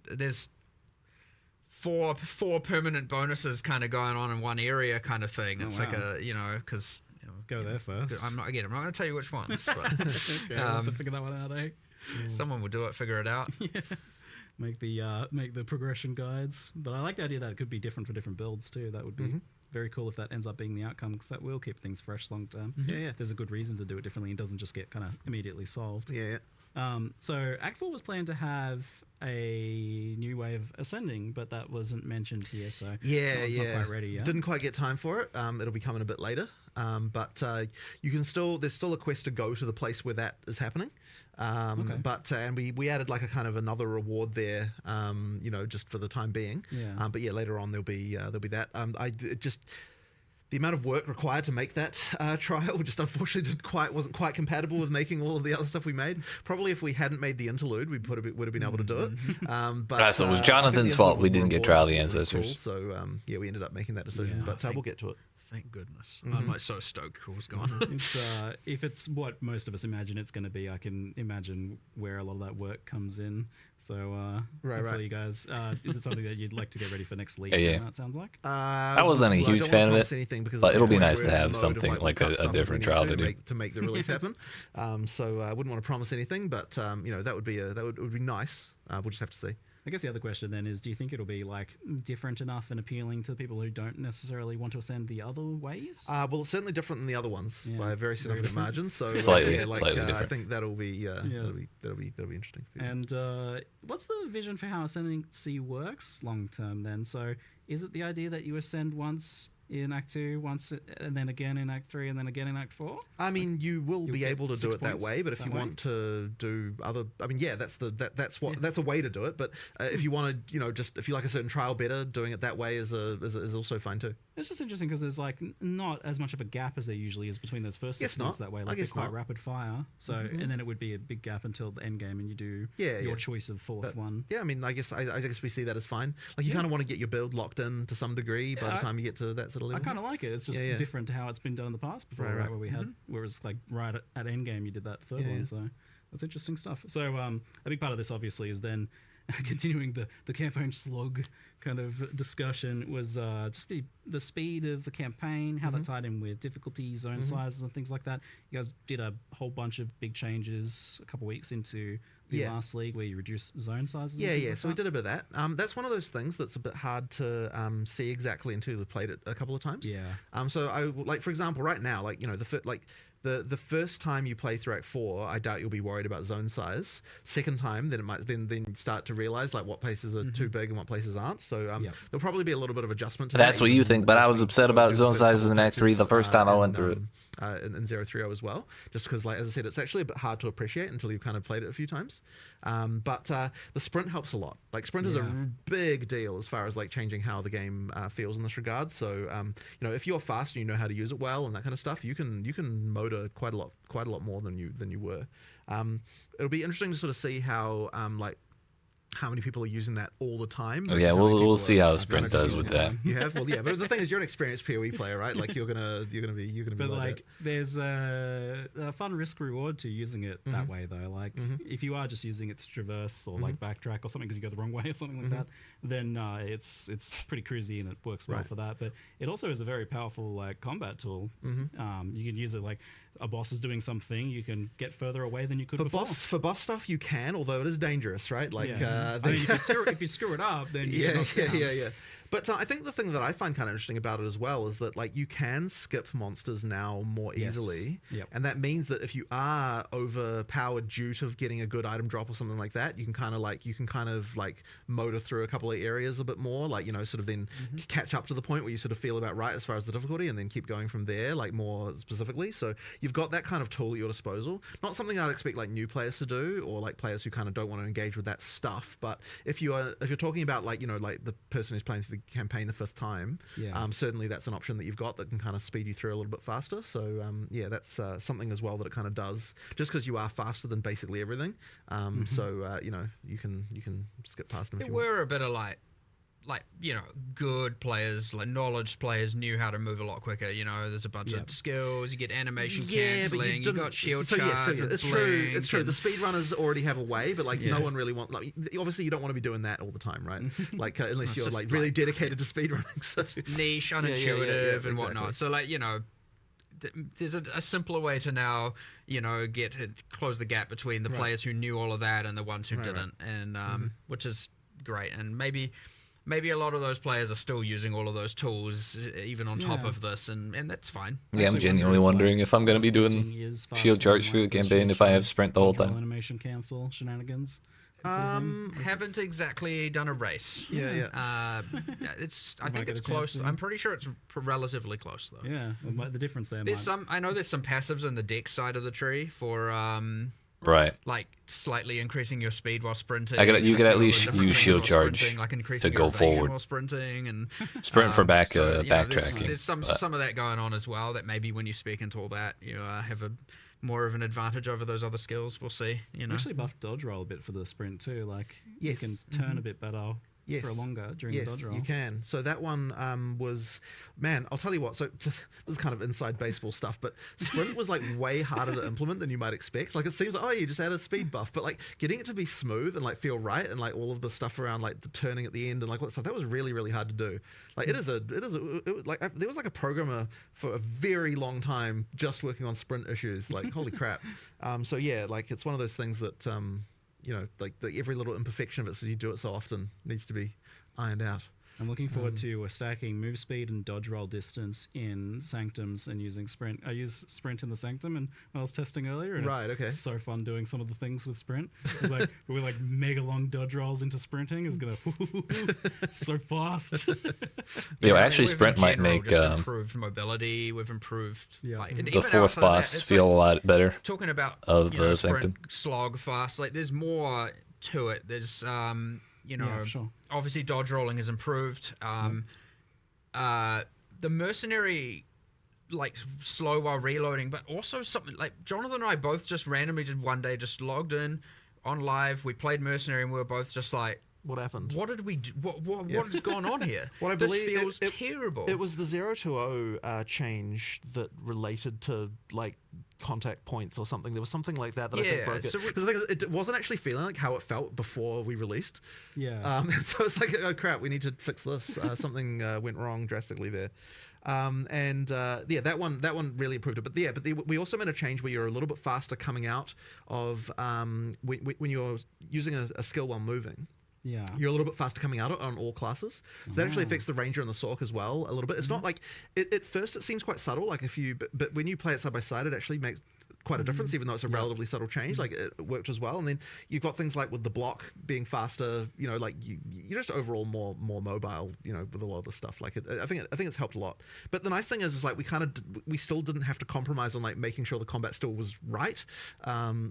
there's four permanent bonuses kind of going on in one area, kind of thing. It's like a because. Go there first. I'm not going to tell you which ones. But, okay, I'll have to figure that one out, eh? Someone will do it, figure it out. Yeah. Make the progression guides. But I like the idea that it could be different for different builds too. That would be very cool if that ends up being the outcome, because that will keep things fresh long term. Yeah. There's a good reason to do it differently and doesn't just get kind of immediately solved. Yeah. So Act 4 was planned to have a new way of ascending, but that wasn't mentioned here. So it's not quite ready yet. Didn't quite get time for it. It'll be coming a bit later. But you can there's still a quest to go to the place where that is happening. But and we added like a kind of another reward there, just for the time being. Yeah. But later on there'll be that. The amount of work required to make that trial just unfortunately wasn't quite compatible with making all of the other stuff we made. Probably if we hadn't made the interlude, we would have been able to do it. But so it was Jonathan's fault we didn't get Trial of the Ancestors. Cool, so we ended up making that decision. But we'll get to it. Thank goodness. I'm like so stoked Cool's gone. If it's what most of us imagine it's going to be, I can imagine where a lot of that work comes in. So hopefully you guys, is it something that you'd like to get ready for next league? Yeah. That sounds like. I wasn't a huge fan of it, but it'll be nice to have something like a different trial to do to make the release happen. So I wouldn't want to promise anything, but that would be nice. We'll just have to see. I guess the other question then is, do you think it'll be like different enough and appealing to people who don't necessarily want to ascend the other ways? Well, it's certainly different than the other ones by a very significant margin. So slightly different. I think that'll be that'll be interesting. And what's the vision for how ascendancy works long term then? So is it the idea that you ascend once in Act 2, once and then again in Act 3, and then again in Act 4? I mean, you will be able to do it that way, but if you want to do other, that's a way to do it. But if you want to, if you like a certain trial better, doing it that way is also fine too. It's just interesting because there's like not as much of a gap as there usually is between those first 6 months that way. Like it's quite rapid fire. So and then it would be a big gap until the end game, and you do your choice of fourth one. Yeah, I mean, I guess we see that as fine. Like you kind of want to get your build locked in to some degree by the time you get to that sort of level. I kind of like it. It's just different to how it's been done in the past before, right? Where we had, where it was like right at end game, you did that third one. So that's interesting stuff. So a big part of this obviously is then continuing the campaign slog kind of discussion was just the speed of the campaign, how that tied in with difficulty, zone sizes and things like that. You guys did a whole bunch of big changes a couple of weeks into the last league where you reduced zone sizes. So we did a bit of that. That's one of those things that's a bit hard to see exactly until you've played it a couple of times. So I like, for example, right now, like the first time you play through Act 4, I doubt you'll be worried about zone size. Second time, then it might then start to realize like what places are too big and what places aren't. So there'll probably be a little bit of adjustment to That's what you think, but I was upset about zone sizes in Act 3 the first time I went through it. In 030 as well, just because, like as I said, it's actually a bit hard to appreciate until you've kind of played it a few times. things. But the sprint helps a lot. Like sprint is a big deal as far as like changing how the game feels in this regard. So if you're fast and you know how to use it well and that kind of stuff, you can motor quite a lot more than you were. It'll be interesting to sort of see how how many people are using that all the time. Oh, yeah, we'll see how Sprint does with that. You have, well, yeah, but the thing is, you're an experienced PoE player, right? Like you're gonna be. But like, there's a fun risk reward to using it that way, though. Like, if you are just using it to traverse or like backtrack or something because you go the wrong way or something like that, then it's pretty cruisy and it works well for that. But it also is a very powerful like combat tool. You can use it like a boss is doing something, you can get further away than you could before. For boss stuff, you can, although it is dangerous, right? Like, I mean, if you screw it up, then you get knocked down. Yeah. But I think the thing that I find kind of interesting about it as well is that like you can skip monsters now more easily, and that means that if you are overpowered due to getting a good item drop or something like that, you can kind of like motor through a couple of areas a bit more, like sort of then catch up to the point where you sort of feel about right as far as the difficulty, and then keep going from there, like more specifically. So you've got that kind of tool at your disposal. Not something I'd expect like new players to do, or like players who kind of don't want to engage with that stuff. But if you're talking about like like the person who's playing through the campaign the fifth time, certainly that's an option that you've got that can kind of speed you through a little bit faster. So that's something as well that it kind of does, just because you are faster than basically everything. So you can skip past them if you want. We're a bit of like good players, like knowledge players knew how to move a lot quicker. There's a bunch of skills, you get animation cancelling, you got shield charge. It's true. The speedrunners already have a way, but like no one really wants. Like, obviously, you don't want to be doing that all the time, right? Like unless you're like really dedicated to speedrunning. So. Niche, unintuitive, and whatnot. So like there's a simpler way to now close the gap between the players who knew all of that and the ones who didn't, and which is great. And maybe a lot of those players are still using all of those tools even on top of this, and that's fine. Yeah, I'm genuinely wondering if I'm going to be doing shield charge through the campaign if I have sprint the whole time. Animation cancel shenanigans. Haven't exactly done a race. I think it's close. I'm pretty sure it's relatively close though. Yeah, well, the difference there. I know there's some passives in the deck side of the tree for right, like slightly increasing your speed while sprinting. You could at least use shield charge like increasing to go forward while sprinting and sprint for backtracking. There's some of that going on as well. That maybe when you speak into all that, you have a more of an advantage over those other skills. We'll see. Actually buffed dodge roll a bit for the sprint too. Like you can turn a bit better. For longer during the dodge roll. You can. So that one was, man, I'll tell you what. So this is kind of inside baseball stuff, but sprint was like way harder to implement than you might expect. Like it seems like, you just add a speed buff, but like getting it to be smooth and like feel right, and like all of the stuff around like the turning at the end and like all that stuff, that was really, really hard to do. Like there was like a programmer for a very long time just working on sprint issues. Like holy crap. So yeah, like it's one of those things that like every little imperfection of it, so you do it so often, needs to be ironed out. I'm looking forward to stacking move speed and dodge roll distance in Sanctums and using sprint. I use sprint in the Sanctum and I was testing earlier, and it's so fun doing some of the things with sprint. It's like we're like mega long dodge rolls into sprinting is gonna so fast. Actually, sprint might make improved mobility. We've improved the fourth boss feel a lot better. Talking about sprint Sanctum slog fast, like there's more to it. There's for sure. Obviously dodge rolling has improved. The mercenary, like slow while reloading, but also something like Jonathan and I both just randomly did one day, just logged in on live. We played mercenary and we were both just like, what happened? What did we do? What has gone on here? What I this believe feels terrible. It was the 0-0 change that related to like contact points or something. There was something like that I think broke it. Because the thing is, it wasn't actually feeling like how it felt before we released. And so it's like, oh crap, we need to fix this. Something went wrong drastically there. That one really improved it. But we also made a change where you're a little bit faster coming out of when you're using a skill while moving. You're a little bit faster coming out on all classes. So that actually affects the Ranger and the Sork as well a little bit. It's not like at first it seems quite subtle, like but when you play it side by side, it actually makes quite a difference, even though it's a relatively subtle change. Like it worked as well. And then you've got things like with the block being faster, you know, like you're just overall more mobile, you know, with a lot of the stuff. Like I think it's helped a lot. But the nice thing is like we still didn't have to compromise on like making sure the combat still was right.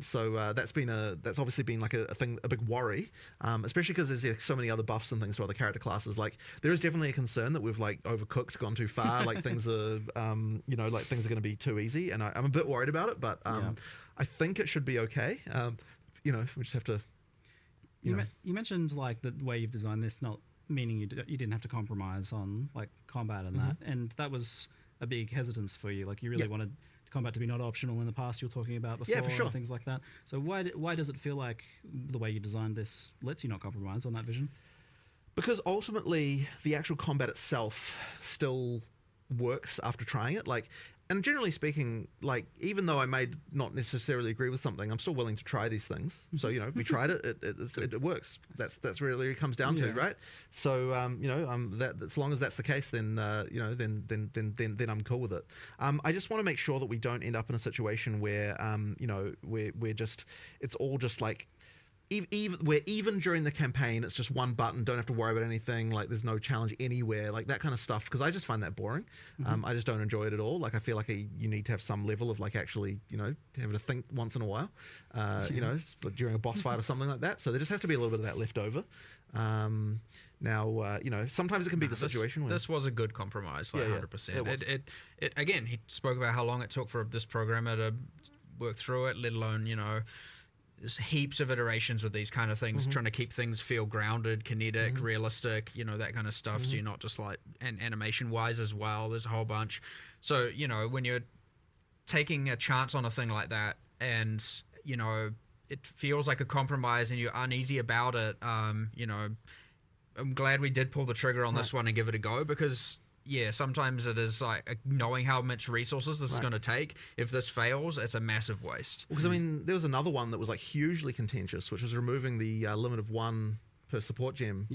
So that's obviously been like a big worry, especially because there's so many other buffs and things to other character classes. Like there is definitely a concern that we've like overcooked, gone too far. Like things are, you know, like things are going to be too easy, and I'm a bit worried about it. But I think it should be okay. You know, we just have to. You mentioned like the way you've designed this, not meaning you didn't have to compromise on like combat and that was a big hesitance for you. Like you really wanted combat to be not optional in the past. You were talking about before, for sure. And things like that. So why does it feel like the way you designed this lets you not compromise on that vision? Because ultimately, the actual combat itself still works after trying it. Like, and generally speaking, like, even though I may not necessarily agree with something, I'm still willing to try these things. So, you know, we tried it, it works. That's really it comes down to, right? So, you know, that as long as that's the case, then, you know, then I'm cool with it. I just want to make sure that we don't end up in a situation where, you know, we're just, it's all just like, even during the campaign, it's just one button, don't have to worry about anything, like there's no challenge anywhere, like that kind of stuff, because I just find that boring. I just don't enjoy it at all. Like I feel like you need to have some level of like actually, you know, having to think once in a while, you know, during a boss fight or something like that. So there just has to be a little bit of that left over. Now, you know, sometimes it can be the situation where... This was a good compromise, like 100%. It again, he spoke about how long it took for this programmer to work through it, let alone, you know, there's heaps of iterations with these kind of things, trying to keep things feel grounded, kinetic, realistic, you know, that kind of stuff. So you're not just like, and animation wise as well, there's a whole bunch. So, you know, when you're taking a chance on a thing like that and, you know, it feels like a compromise and you're uneasy about it, you know, I'm glad we did pull the trigger on this one and give it a go, because sometimes it is like knowing how much resources this is going to take. If this fails, it's a massive waste. Because I mean, there was another one that was like hugely contentious, which was removing the limit of 1 per support gem.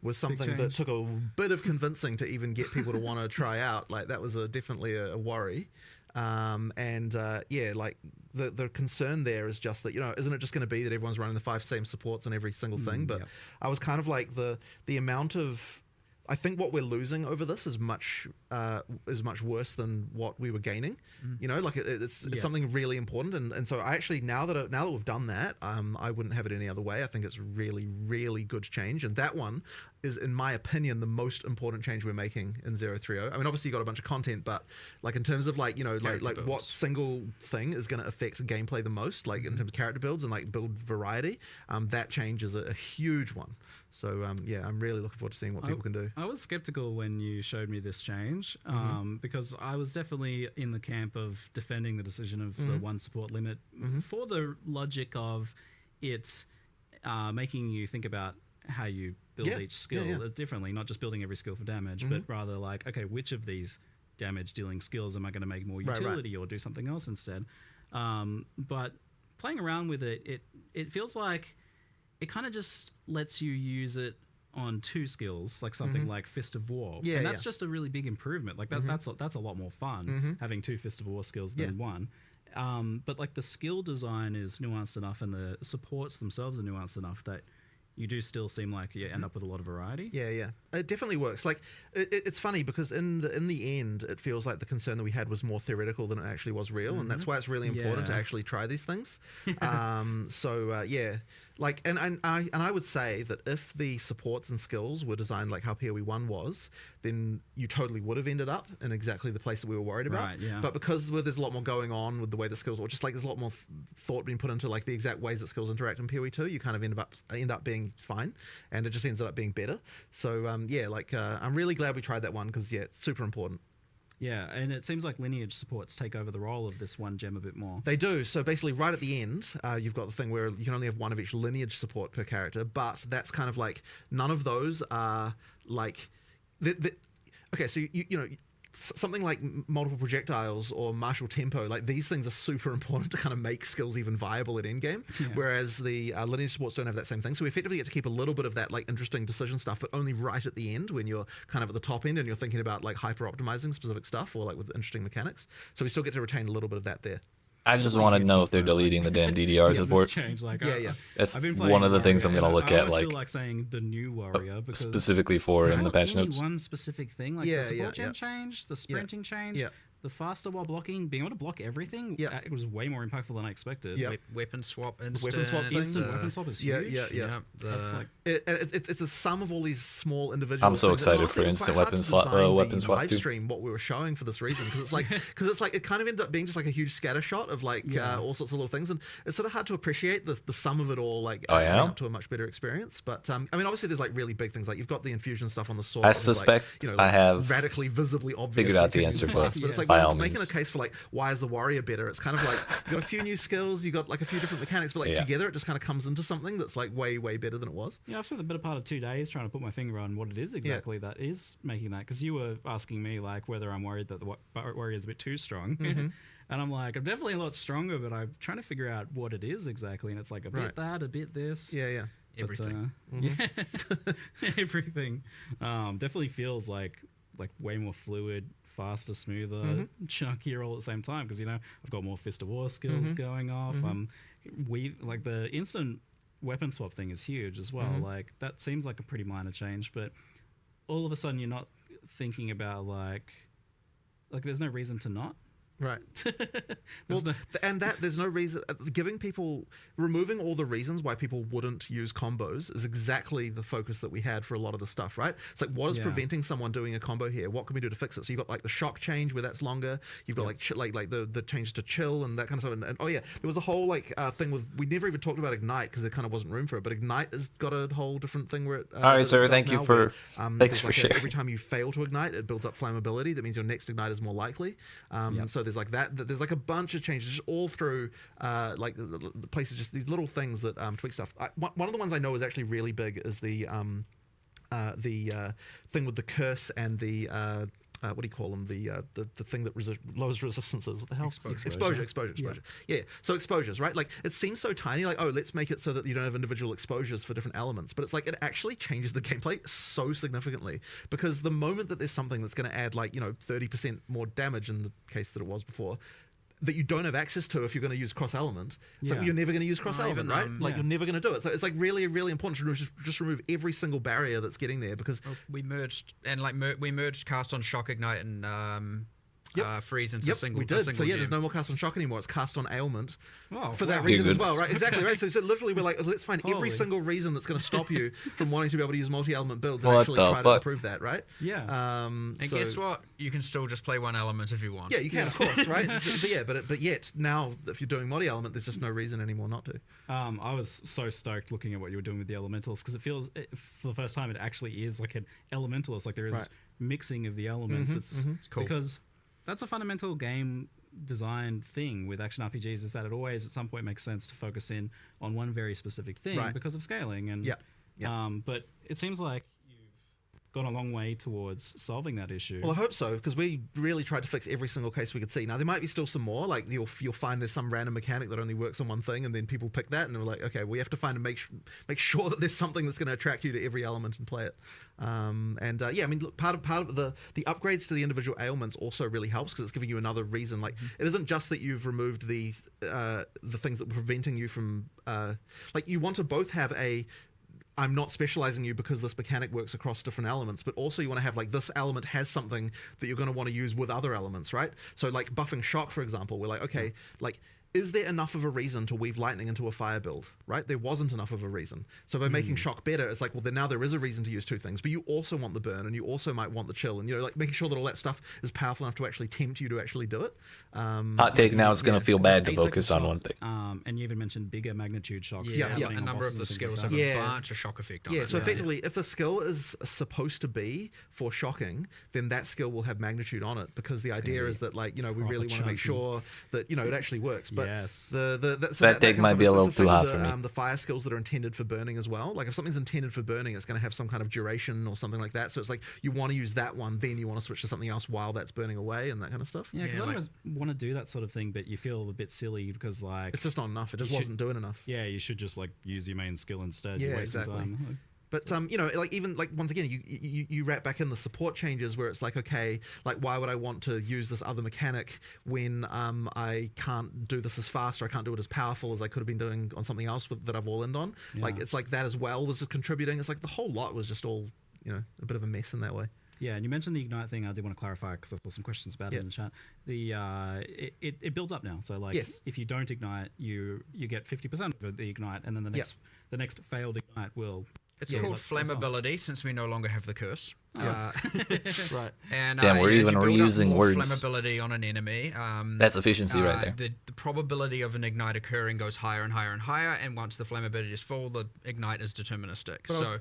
Was something that took a bit of convincing to even get people to want to try out. Like that was definitely a worry. Like the concern there is just that, you know, isn't it just going to be that everyone's running the 5 same supports on every single thing? But I was kind of like the amount of, I think what we're losing over this is much worse than what we were gaining. You know, like it's something really important, and so I actually now that we've done that, I wouldn't have it any other way. I think it's really, really good change, and that one is, in my opinion, the most important change we're making in 030. I mean, obviously you got a bunch of content, but like in terms of like, you know, like what single thing is going to affect gameplay the most, like in terms of character builds and like build variety, that change is a huge one. So I'm really looking forward to seeing what people can do. I was skeptical when you showed me this change, because I was definitely in the camp of defending the decision of the 1 support limit for the logic of it making you think about how you build each skill differently, not just building every skill for damage, but rather like, okay, which of these damage dealing skills am I going to make more utility or do something else instead? But playing around with it feels like it kind of just lets you use it on 2 skills, like something like Fist of War. And that's just a really big improvement. Like that's a lot more fun having 2 Fist of War skills than 1. But like the skill design is nuanced enough and the supports themselves are nuanced enough that you do still seem like you end up with a lot of variety. It definitely works. Like it's funny because in the end, it feels like the concern that we had was more theoretical than it actually was real, and that's why it's really important to actually try these things. Like, and I would say that if the supports and skills were designed like how PoE1 was, then you totally would have ended up in exactly the place that we were worried about. But because there's a lot more going on with the way the skills, or just like there's a lot more thought being put into like the exact ways that skills interact in PoE2, you kind of end up being fine, and it just ends up being better. So I'm really glad we tried that one because it's super important. Yeah, and it seems like lineage supports take over the role of this 1 gem a bit more. They do. So basically right at the end, you've got the thing where you can only have 1 of each lineage support per character, but that's kind of like, none of those are like... okay, so you know... Something like multiple projectiles or martial tempo, like these things are super important to kind of make skills even viable at endgame, whereas the lineage supports don't have that same thing. So we effectively get to keep a little bit of that like interesting decision stuff, but only right at the end when you're kind of at the top end and you're thinking about like hyper optimizing specific stuff or like with interesting mechanics. So we still get to retain a little bit of that there. I just want to know if they're deleting the damn DDR support. Change. Like, Yeah. That's I've been playing one of the things I'm Warrior, gonna look I at, always like feel like saying the new Warrior because specifically for in the patch any notes. one specific thing, like Yeah, the support yeah, gen change, the sprinting change, Yeah. the faster while blocking, being able to block everything. Yeah. It was way more impactful than I expected. Yeah. Weapon swap instant. weapon swap thing. Instant weapon swap is huge. Yeah. That's like It's the sum of all these small individual. I'm so things. And excited honestly, for it was instant quite hard weapon to swap- design weapon the swap live too. stream what we were showing for this reason because it's like it kind of ended up being just like a huge scatter shot of like all sorts of little things, and it's sort of hard to appreciate the sum of it all, like adding up to a much better experience. But I mean, obviously, there's like really big things like you've got the infusion stuff on the sword. I which is, like, suspect like, I have radically, visibly, obvious. figured out the answer to it, but it's like by when all making a means. case for like why is the warrior better? It's kind of like you've got a few new skills, you got like a few different mechanics, but like together it just kind of comes into something that's like way better than it was. Yeah, I've spent the better part of 2 days trying to put my finger on what it is exactly that is making that. Because you were asking me like whether I'm worried that the warrior is a bit too strong, and I'm like, I'm definitely a lot stronger, but I'm trying to figure out what it is exactly, and it's like a bit that, a bit this. Yeah. But, Everything. Everything. Definitely feels like way more fluid, faster, smoother, chunkier all at the same time because I've got more Fist of War skills going off. We like the instant weapon swap thing is huge as well. Like that seems like a pretty minor change, but all of a sudden you're not thinking about like there's no reason to not. Right. There's no reason removing all the reasons why people wouldn't use combos is exactly the focus that we had for a lot of the stuff, right? It's like what is preventing someone doing a combo here? What can we do to fix it? So you've got like the shock change where that's longer. You've got like the change to chill and that kind of stuff. And there was a whole like thing with we never even talked about Ignite because there kind of wasn't room for it. But Ignite has got a whole different thing where it. All right, sir. Thank you for thanks for sharing. Every time you fail to ignite, it builds up flammability. That means your next ignite is more likely. So there's like that. There's like a bunch of changes just all through like the places, just these little things that tweak stuff. One of the ones I know is actually really big is the thing with the curse and the what do you call them? The thing that lowers resistances. What the hell? Exposure. Yeah. So exposures, right? Like it seems so tiny. Like let's make it so that you don't have individual exposures for different elements. But it's like it actually changes the gameplay so significantly because the moment that there's something that's going to add like 30% more damage in the case that it was before, that you don't have access to if you're going to use cross element. It's like you're never going to use cross element, right? You're never going to do it. So it's like really, really important to just remove every single barrier that's getting there because we merged we merged cast on shock ignite and freeze into single. We did. So gem. there's no more cast on shock anymore. It's cast on ailment Oh, for that reason as well, right? Exactly, right? So literally we're like, let's find every single reason that's going to stop you from wanting to be able to use multi-element builds and actually try to improve that, right? Yeah. And guess what? You can still just play one element if you want. Yeah, you can, of course, right? but yet now if you're doing multi-element, there's just no reason anymore not to. I was so stoked looking at what you were doing with the elementals because it feels for the first time it actually is like an elementalist. Like there is mixing of the elements. It's cool because that's a fundamental game design thing with action RPGs is that it always at some point makes sense to focus in on one very specific thing because of scaling. And but it seems like you've gone a long way towards solving that issue. Well, I hope so, because we really tried to fix every single case we could see. Now, there might be still some more, like you'll find there's some random mechanic that only works on one thing, and then people pick that, and they're like, okay, we have to find and make sure that there's something that's going to attract you to every element and play it. I mean, look, part of the upgrades to the individual ailments also really helps because it's giving you another reason. Like, it isn't just that you've removed the things that were preventing you from, like, you want to both have I'm not specializing you because this mechanic works across different elements, but also you want to have like this element has something that you're going to want to use with other elements, right? So like buffing shock, for example, we're like, okay, like, is there enough of a reason to weave lightning into a fire build, right? There wasn't enough of a reason. So by making shock better, it's like, well, then now there is a reason to use two things, but you also want the burn and you also might want the chill, and like making sure that all that stuff is powerful enough to actually tempt you to actually do it. Hot take, now it's going to feel bad to focus on one thing. And you even mentioned bigger magnitude shocks. A number of the skills have a bunch of shock effect on it. So effectively, if a skill is supposed to be for shocking, then that skill will have magnitude on it, because the idea is that, like, we really want to make sure that, it actually works. But that take might be a little too hot for me. The fire skills that are intended for burning as well. Like if something's intended for burning, it's going to have some kind of duration or something like that. So it's like you want to use that one, then you want to switch to something else while that's burning away and that kind of stuff. Yeah, because I always want to do that sort of thing, but you feel a bit silly because like it's just not enough. It just wasn't doing enough. Yeah, you should just like use your main skill instead. Yeah, You're wasting exactly. time. But like even like once again, you wrap back in the support changes where it's like, okay, like why would I want to use this other mechanic when I can't do this as fast, or I can't do it as powerful as I could have been doing on something else that I've all-in on. Yeah. Like it's like that as well was contributing. It's like the whole lot was just all a bit of a mess in that way. Yeah, and you mentioned the Ignite thing. I did want to clarify because I saw some questions about it in the chat. It builds up now. So like, if you don't Ignite, you get 50% of the Ignite, and then the next failed Ignite will. It's called flammability since we no longer have the curse. Right. And Damn, we're even reusing words. Flammability on an enemy. That's efficiency right there. The probability of an ignite occurring goes higher and higher and higher, and once the flammability is full, the ignite is deterministic. So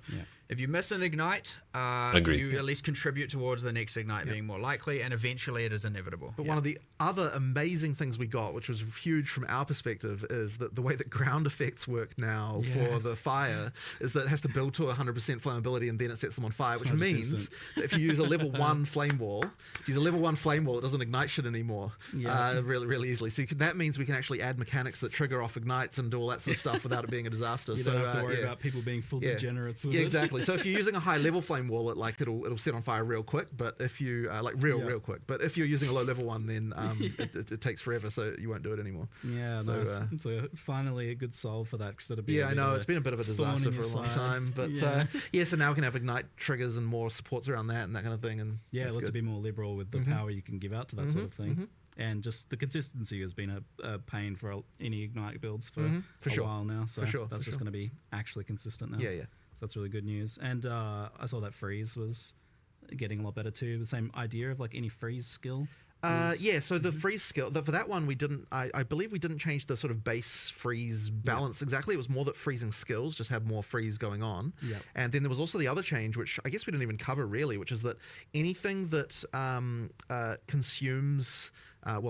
if you miss an ignite, you at least contribute towards the next ignite being more likely, and eventually it is inevitable. But one of the other amazing things we got, which was huge from our perspective, is that the way that ground effects work now for the fire is that it has to build to 100% flammability and then it sets them on fire, which means that if you use a level 1 flame wall, it doesn't ignite shit anymore really, really easily. So that means we can actually add mechanics that trigger off ignites and do all that sort of stuff without it being a disaster. You don't have to worry about people being full degenerates with it. Exactly. So if you're using a high level flame wall, it'll set on fire real quick. But if you real quick. But if you're using a low level one, then it takes forever, so you won't do it anymore. Yeah, so, it's finally a good solve for that, because that'd be I know it's been a bit of a disaster for a long time. But so now we can have ignite triggers and more supports around that and that kind of thing. And let's be more liberal with the power you can give out to that sort of thing. And just the consistency has been a pain for any Ignite builds for a while now. So that's just going to be actually consistent now. Yeah. So that's really good news. And I saw that freeze was getting a lot better too. The same idea of like any freeze skill. So the freeze skill, for that one, we didn't, I believe we didn't change the sort of base freeze balance exactly. It was more that freezing skills just have more freeze going on. Yep. And then there was also the other change, which I guess we didn't even cover really, which is that anything that consumes...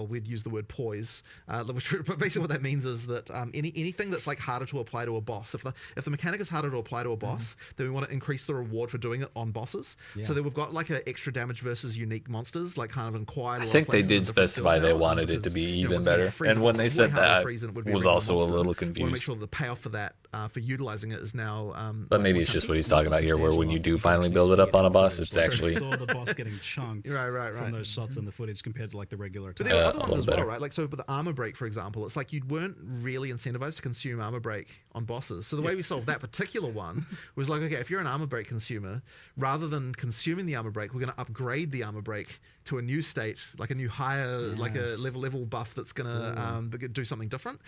we'd use the word poise, but basically what that means is that anything that's like harder to apply to a boss, if the mechanic is harder to apply to a boss, then we want to increase the reward for doing it on bosses. So that we've got like an extra damage versus unique monsters, like kind of in quite a lot I think of they places did and different specify skills they now, wanted it because, to be you know, even once again, better. freezing And when monsters they is way said harder to that, freeze than it would be was regular also a monster. little We want to confused. make sure the payoff for that, for utilizing it, is now. But maybe it's just what he's talking about here, where when you do finally build it up on a boss, it's actually... saw the boss getting chunked from those shots in the footage compared to like the regular But attack. there are other ones as well, right? Like, so with the armor break, for example, it's like you weren't really incentivized to consume armor break on bosses. So the way we solved that particular one was like, okay, if you're an armor break consumer, rather than consuming the armor break, we're going to upgrade the armor break to a new state, like a new higher, like a level buff that's going to do something different.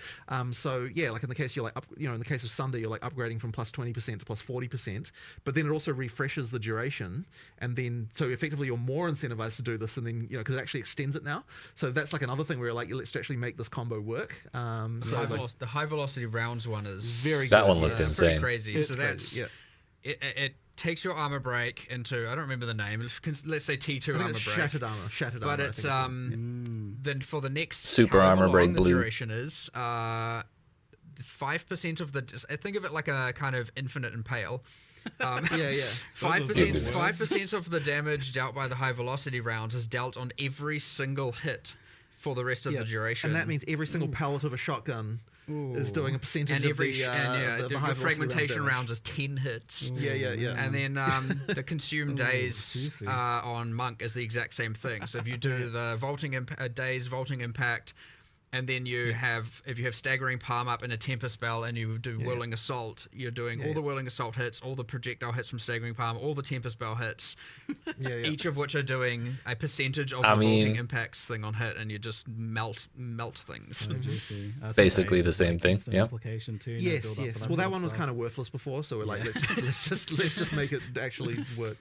So yeah, like in the case you're like, in the case of Sunday, you're like upgrading from plus 20% to plus 40%, but then it also refreshes the duration, and then so effectively you're more incentivized to do this, and then because it actually extends it now. So that's like another thing where like let's actually make this combo work. The high velocity rounds one is very good. That one looked pretty insane. crazy. It's so that's crazy, it takes your armor break into, I don't remember the name, let's say T2 armor break. Shattered armor. But it's then for the next Super however armor break long the blue. duration is 5% of the, I think of it like a kind of infinite impale. 5% of the damage dealt by the high velocity rounds is dealt on every single hit for the rest of the duration. And that means every single pellet of a shotgun is doing a percentage of the high fragmentation rounds is 10 hits. And then the consumed days on Monk is the exact same thing. So if you do the vaulting days vaulting impact, and then you have, if you have staggering palm up in a temper spell and you do whirling assault, you're doing all the whirling assault hits, all the projectile hits from staggering palm, all the temper spell hits, each of which are doing a percentage of the vaulting impacts thing on hit, and you just melt things. So juicy. Basically the same thing. Yeah. Application too. Yes. Well, that one was kind of worthless before, so we're like, let's just make it actually work.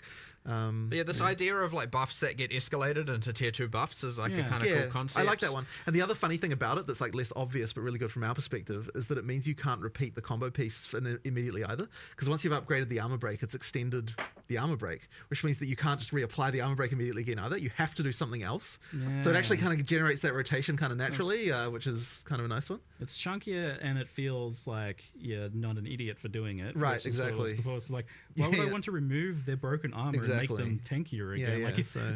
This idea of like buffs that get escalated into tier 2 buffs is like a kind of cool concept. I like that one. And the other funny thing about it that's like less obvious but really good from our perspective is that it means you can't repeat the combo piece immediately either, because once you've upgraded the armor break, it's extended the armor break, which means that you can't just reapply the armor break immediately again either. You have to do something else. So it actually kind of generates that rotation kind of naturally, which is kind of a nice one. It's chunkier, and it feels like you're not an idiot for doing it. Right, exactly. Before it's like, why would I want to remove their broken armor and make them tankier again?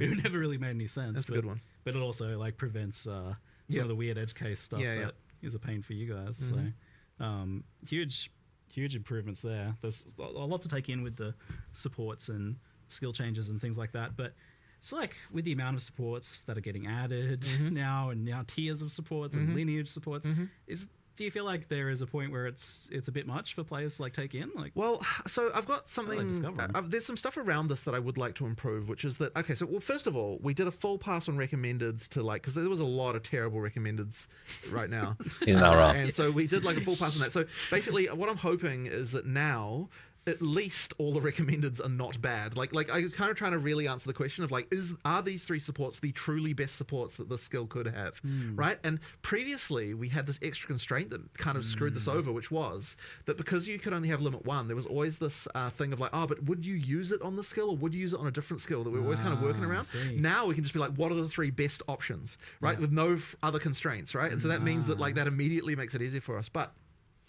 It never really made any sense. That's a good one. But it also like prevents some of the weird edge case stuff that is a pain for you guys. So huge huge improvements there. There's a lot to take in with the supports and skill changes and things like that, but it's like with the amount of supports that are getting added now, and now tiers of supports and lineage supports, do you feel like there is a point where it's a bit much for players to like take in? Like, well, so I've got something. discovering. There's some stuff around this that I would like to improve, which is that okay. So, well, first of all, we did a full pass on recommendeds to like because there was a lot of terrible recommendeds right now. He's not wrong. And so we did like a full pass on that. So basically, what I'm hoping is that now, at least all the recommendeds are not bad. Like I was kind of trying to really answer the question of like, are these 3 supports the truly best supports that this skill could have, right? And previously we had this extra constraint that kind of screwed this over, which was that because you could only have limit 1, there was always this thing of like, oh, but would you use it on the skill or would you use it on a different skill that we were always kind of working around? Now we can just be like, what are the 3 best options, right? With no other constraints, right? And so that means that like that immediately makes it easier for us. But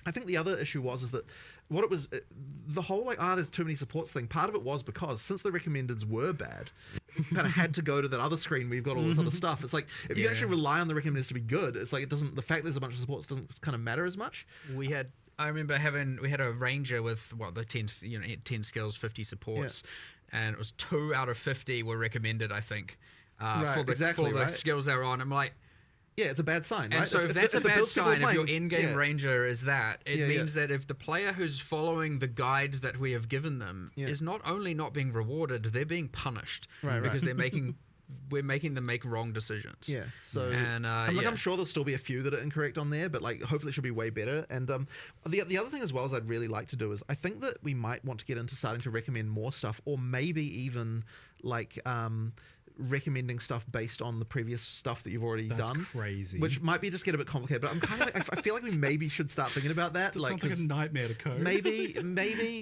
I think the other issue is that what it was, the whole like, there's too many supports thing, part of it was because since the recommendeds were bad, you kind of had to go to that other screen where you've got all this other stuff. It's like, if you actually rely on the recommendeds to be good, it's like, the fact there's a bunch of supports doesn't kind of matter as much. I remember we had a ranger with the 10 skills, 50 supports, and it was 2 out of 50 were recommended, I think, for the skills they were on. I'm like, yeah, it's a bad sign, right? And so if that's a bad sign, if your in-game ranger is that, it means that if the player who's following the guide that we have given them is not only not being rewarded, they're being punished because we're making them make wrong decisions. Yeah. So I'm sure there'll still be a few that are incorrect on there, but like hopefully it should be way better. And the other thing as well as I'd really like to do is I think that we might want to get into starting to recommend more stuff, or maybe even like recommending stuff based on the previous stuff that you've already done. That's crazy. Which might be just get a bit complicated, but I'm kind of like, I feel like we maybe should start thinking about that. That sounds like a nightmare to code. Maybe,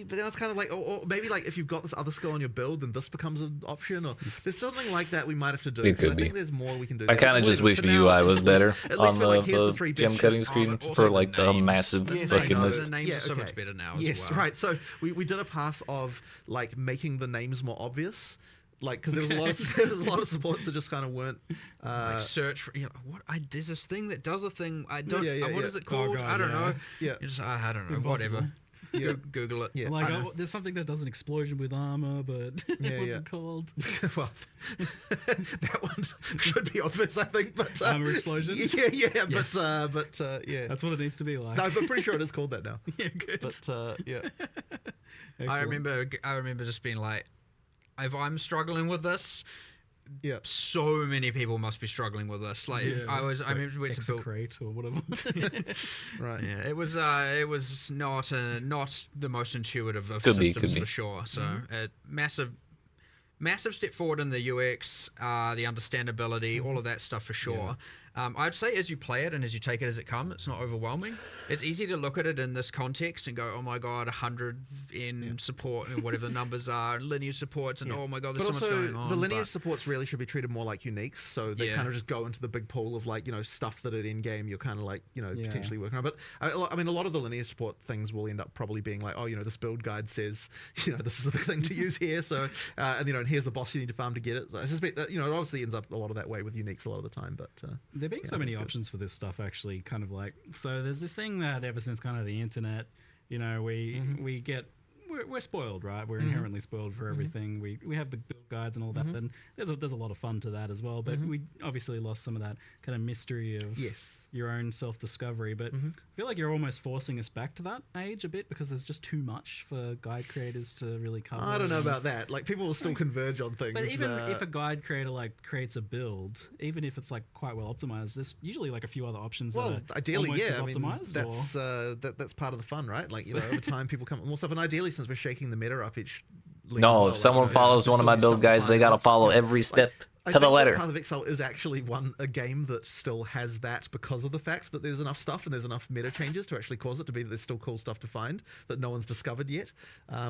but then it's kind of like, or maybe like if you've got this other skill on your build, then this becomes an option, or there's something like that we might have to do. It could I be. think there's more we can do. I kind of just wish the UI was better on the gem cutting screen for like the massive looking list. The names are so much better now. Yes, right. So we did a pass of like making the names more obvious. Like, because there was a lot of supports that just kind of weren't like search for there's this thing that does a thing I don't what is it called? God, I don't know. Yeah. I don't know. Impossible. Whatever. Google it. Yeah. Like, there's something that does an explosion with armor, but what's it called? Well, that one should be obvious, I think. But armor explosion. Yeah. Yes. But yeah, that's what it needs to be like. No, I'm pretty sure it is called that now. Yeah, good. But yeah, I remember just being like, if I'm struggling with this, so many people must be struggling with this. Like I remember we went to build or whatever. Right. Yeah, it was not the most intuitive of systems for sure. So massive step forward in the UX, the understandability, all of that stuff for sure. I'd say as you play it and as you take it as it comes, it's not overwhelming. It's easy to look at it in this context and go, oh my god, 100 in support and whatever the numbers are, and lineage supports, and oh my god, there's so much going on. The lineage supports really should be treated more like uniques, so they kind of just go into the big pool of like, stuff that at in game you're kind of like, potentially working on. But I mean, a lot of the lineage support things will end up probably being like, oh, this build guide says, this is the thing to use here, so and here's the boss you need to farm to get it. So I suspect that it obviously ends up a lot of that way with uniques a lot of the time, but there being so many options for this stuff, actually, kind of like, so there's this thing that ever since kind of the internet, we get, we're spoiled, right? We're inherently spoiled for everything. We have the build guides and all that, and there's a lot of fun to that as well, but we obviously lost some of that kind of mystery of your own self-discovery, but I feel like you're almost forcing us back to that age a bit, because there's just too much for guide creators to really cover. I don't know about that. Like, people will still converge on things. But even if a guide creator creates a build, even if it's quite well optimized, there's usually a few other options that are ideally, almost as I mean, optimized. that's part of the fun, right? Like, over time people come up with more stuff, and ideally, since we're shaking the meta up each if someone follows one of my build guides, they gotta follow every step to the letter. Path of Exile is actually a game that still has that, because of the fact that there's enough stuff and there's enough meta changes to actually cause it to be that there's still cool stuff to find that no one's discovered yet.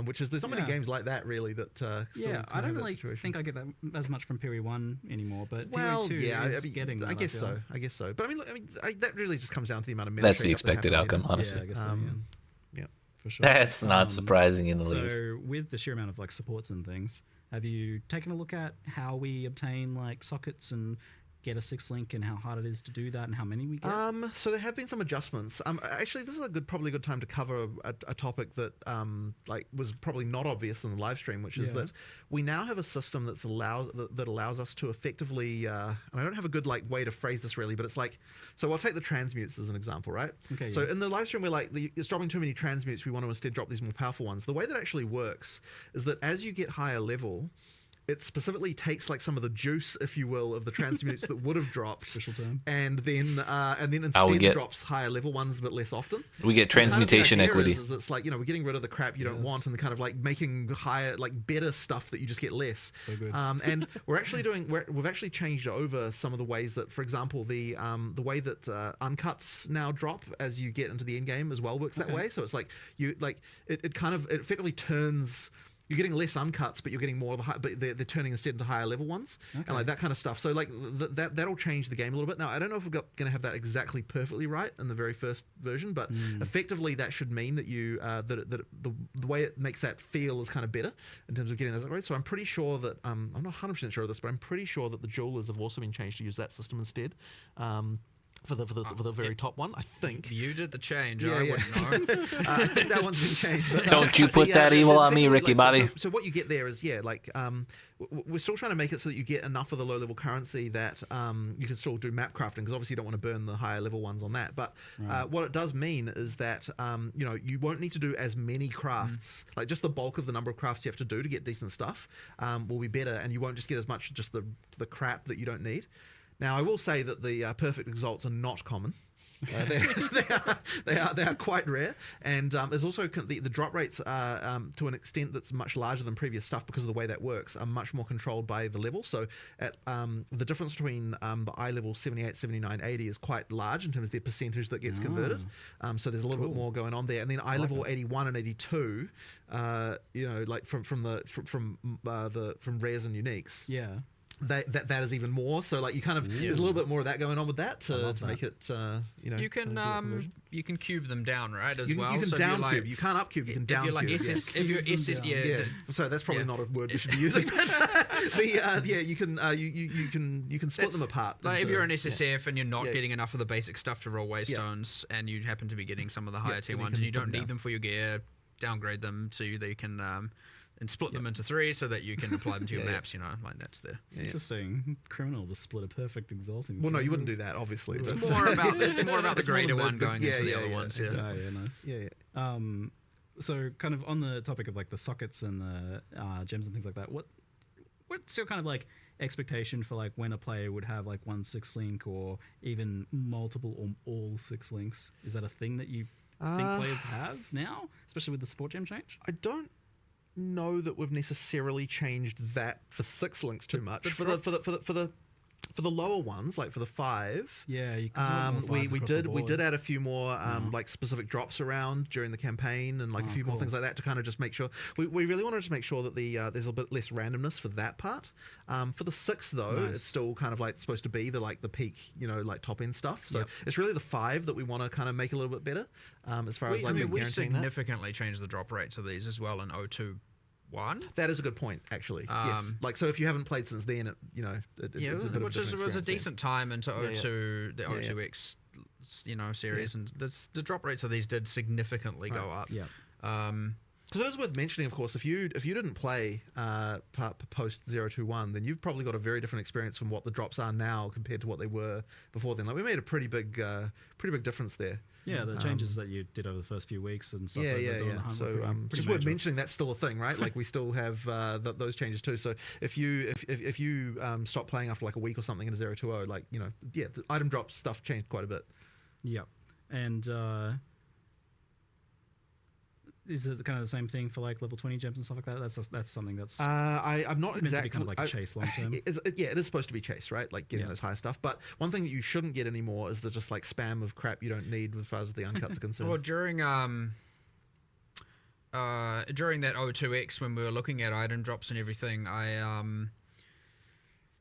Which is, there's not many games like that really that. Still I don't really think I get that as much from PoE1 anymore, but PoE2 is getting that. I guess so. But I mean, that really just comes down to the amount of meta. That's the expected outcome, honestly. Yeah, I guess so, yeah. For sure. That's not surprising in the least. So with the sheer amount of supports and things, have you taken a look at how we obtain sockets and get a 6 link and how hard it is to do that and how many we get? So there have been some adjustments. Actually, this is probably a good time to cover a topic that like was probably not obvious in the live stream, which is that we now have a system that allows us to effectively. And I don't have a good way to phrase this really, but it's like, so I'll take the transmutes as an example, right? Okay. So in the live stream, we're like, it's dropping too many transmutes. We want to instead drop these more powerful ones. The way that actually works is that as you get higher level, it specifically takes some of the juice, if you will, of the transmutes that would have dropped, Official term. and then instead drops higher level ones, but less often. We get transmutation kind of equity. is it's like, we're getting rid of the crap you don't want, and kind of making higher, better stuff that you just get less. So good. And we've actually changed over some of the ways that, for example, the way that uncuts now drop as you get into the end game as well works that way. So it's it effectively turns. You're getting less uncuts, but you're getting more of the but they're turning instead into higher level ones, and that kind of stuff. So that'll change the game a little bit. Now I don't know if we're going to have that exactly perfectly right in the very first version, but effectively that should mean that you that the way it makes that feel is kind of better in terms of getting those upgrades. So I'm pretty sure that I'm not 100% sure of this, but I'm pretty sure that the jewelers have also been changed to use that system instead. For the very top one, I think. You did the change. I wouldn't know. I think that one's been changed. But, Don't you put that evil on me, Ricky Bobby. So what you get there is, we're still trying to make it so that you get enough of the low-level currency that you can still do map crafting, because obviously you don't want to burn the higher-level ones on that. But what it does mean is that, you won't need to do as many crafts. Just the bulk of the number of crafts you have to do to get decent stuff will be better, and you won't just get as much just the crap that you don't need. Now, I will say that the perfect exalts are not common. They are quite rare, and there's also the drop rates are, to an extent that's much larger than previous stuff, because of the way that works, are much more controlled by the level. So at the difference between the eye level 78, 79, 80 is quite large in terms of the percentage that gets converted. So there's a little bit more going on there, and then eye level 81 and 82, from rares and uniques. Yeah. That is even more. So you kind of there's a little bit more of that going on with that to make it you can cube them down, right? As you well. You can so down cube. You can't up cube. You can down cube. If you're SS, So that's probably not a word we should be using. But you can split them apart. If you're an SSF and you're not getting enough of the basic stuff to roll waystones, and you happen to be getting some of the higher tier ones, and you don't need them for your gear, downgrade them so they can. And split them into 3 so that you can apply them to your maps, that's the... Interesting. Criminal to split a perfect exalting. Well, no, you wouldn't do that, obviously. It's more about the greater one going into the other ones. Nice. Yeah. So kind of on the topic of the sockets and the gems and things like that, what's your kind of expectation for when a player would have 1 6 link or even multiple or all 6 links? Is that a thing that you think players have now, especially with the support gem change? I don't know that we've necessarily changed that for 6 links too much. For the lower ones, for the 5, we did add a few more specific drops around during the campaign, and a few more things like that to kind of just make sure we really wanted to make sure that there's a bit less randomness for that part. For the 6 though, it's still kind of supposed to be the peak, top end stuff. So it's really the 5 that we want to kind of make a little bit better as far as we significantly changed the drop rates of these as well in 0.2.1. That is a good point, actually. Yes. So if you haven't played since then, it's a bit which was a decent time into 0.2, the 0.2x, series, and the drop rates of these did significantly go up. Yeah. Because it is worth mentioning, of course, if you didn't play post 0.2.1, then you've probably got a very different experience from what the drops are now compared to what they were before then. We made a pretty big difference there. Yeah, the changes that you did over the first few weeks and stuff. So just worth mentioning that's still a thing, right? We still have those changes too. So if you stop playing after a week or something in a 0.2.0, the item drop stuff changed quite a bit. Yeah, and is it kind of the same thing for level 20 gems and stuff like that? That's something that's I'm not meant exactly to be kind of a chase long term. It is supposed to be chase, right? Getting those higher stuff. But one thing that you shouldn't get anymore is the just spam of crap you don't need as far as the uncuts are concerned. Well, during that 0.2x when we were looking at item drops and everything, I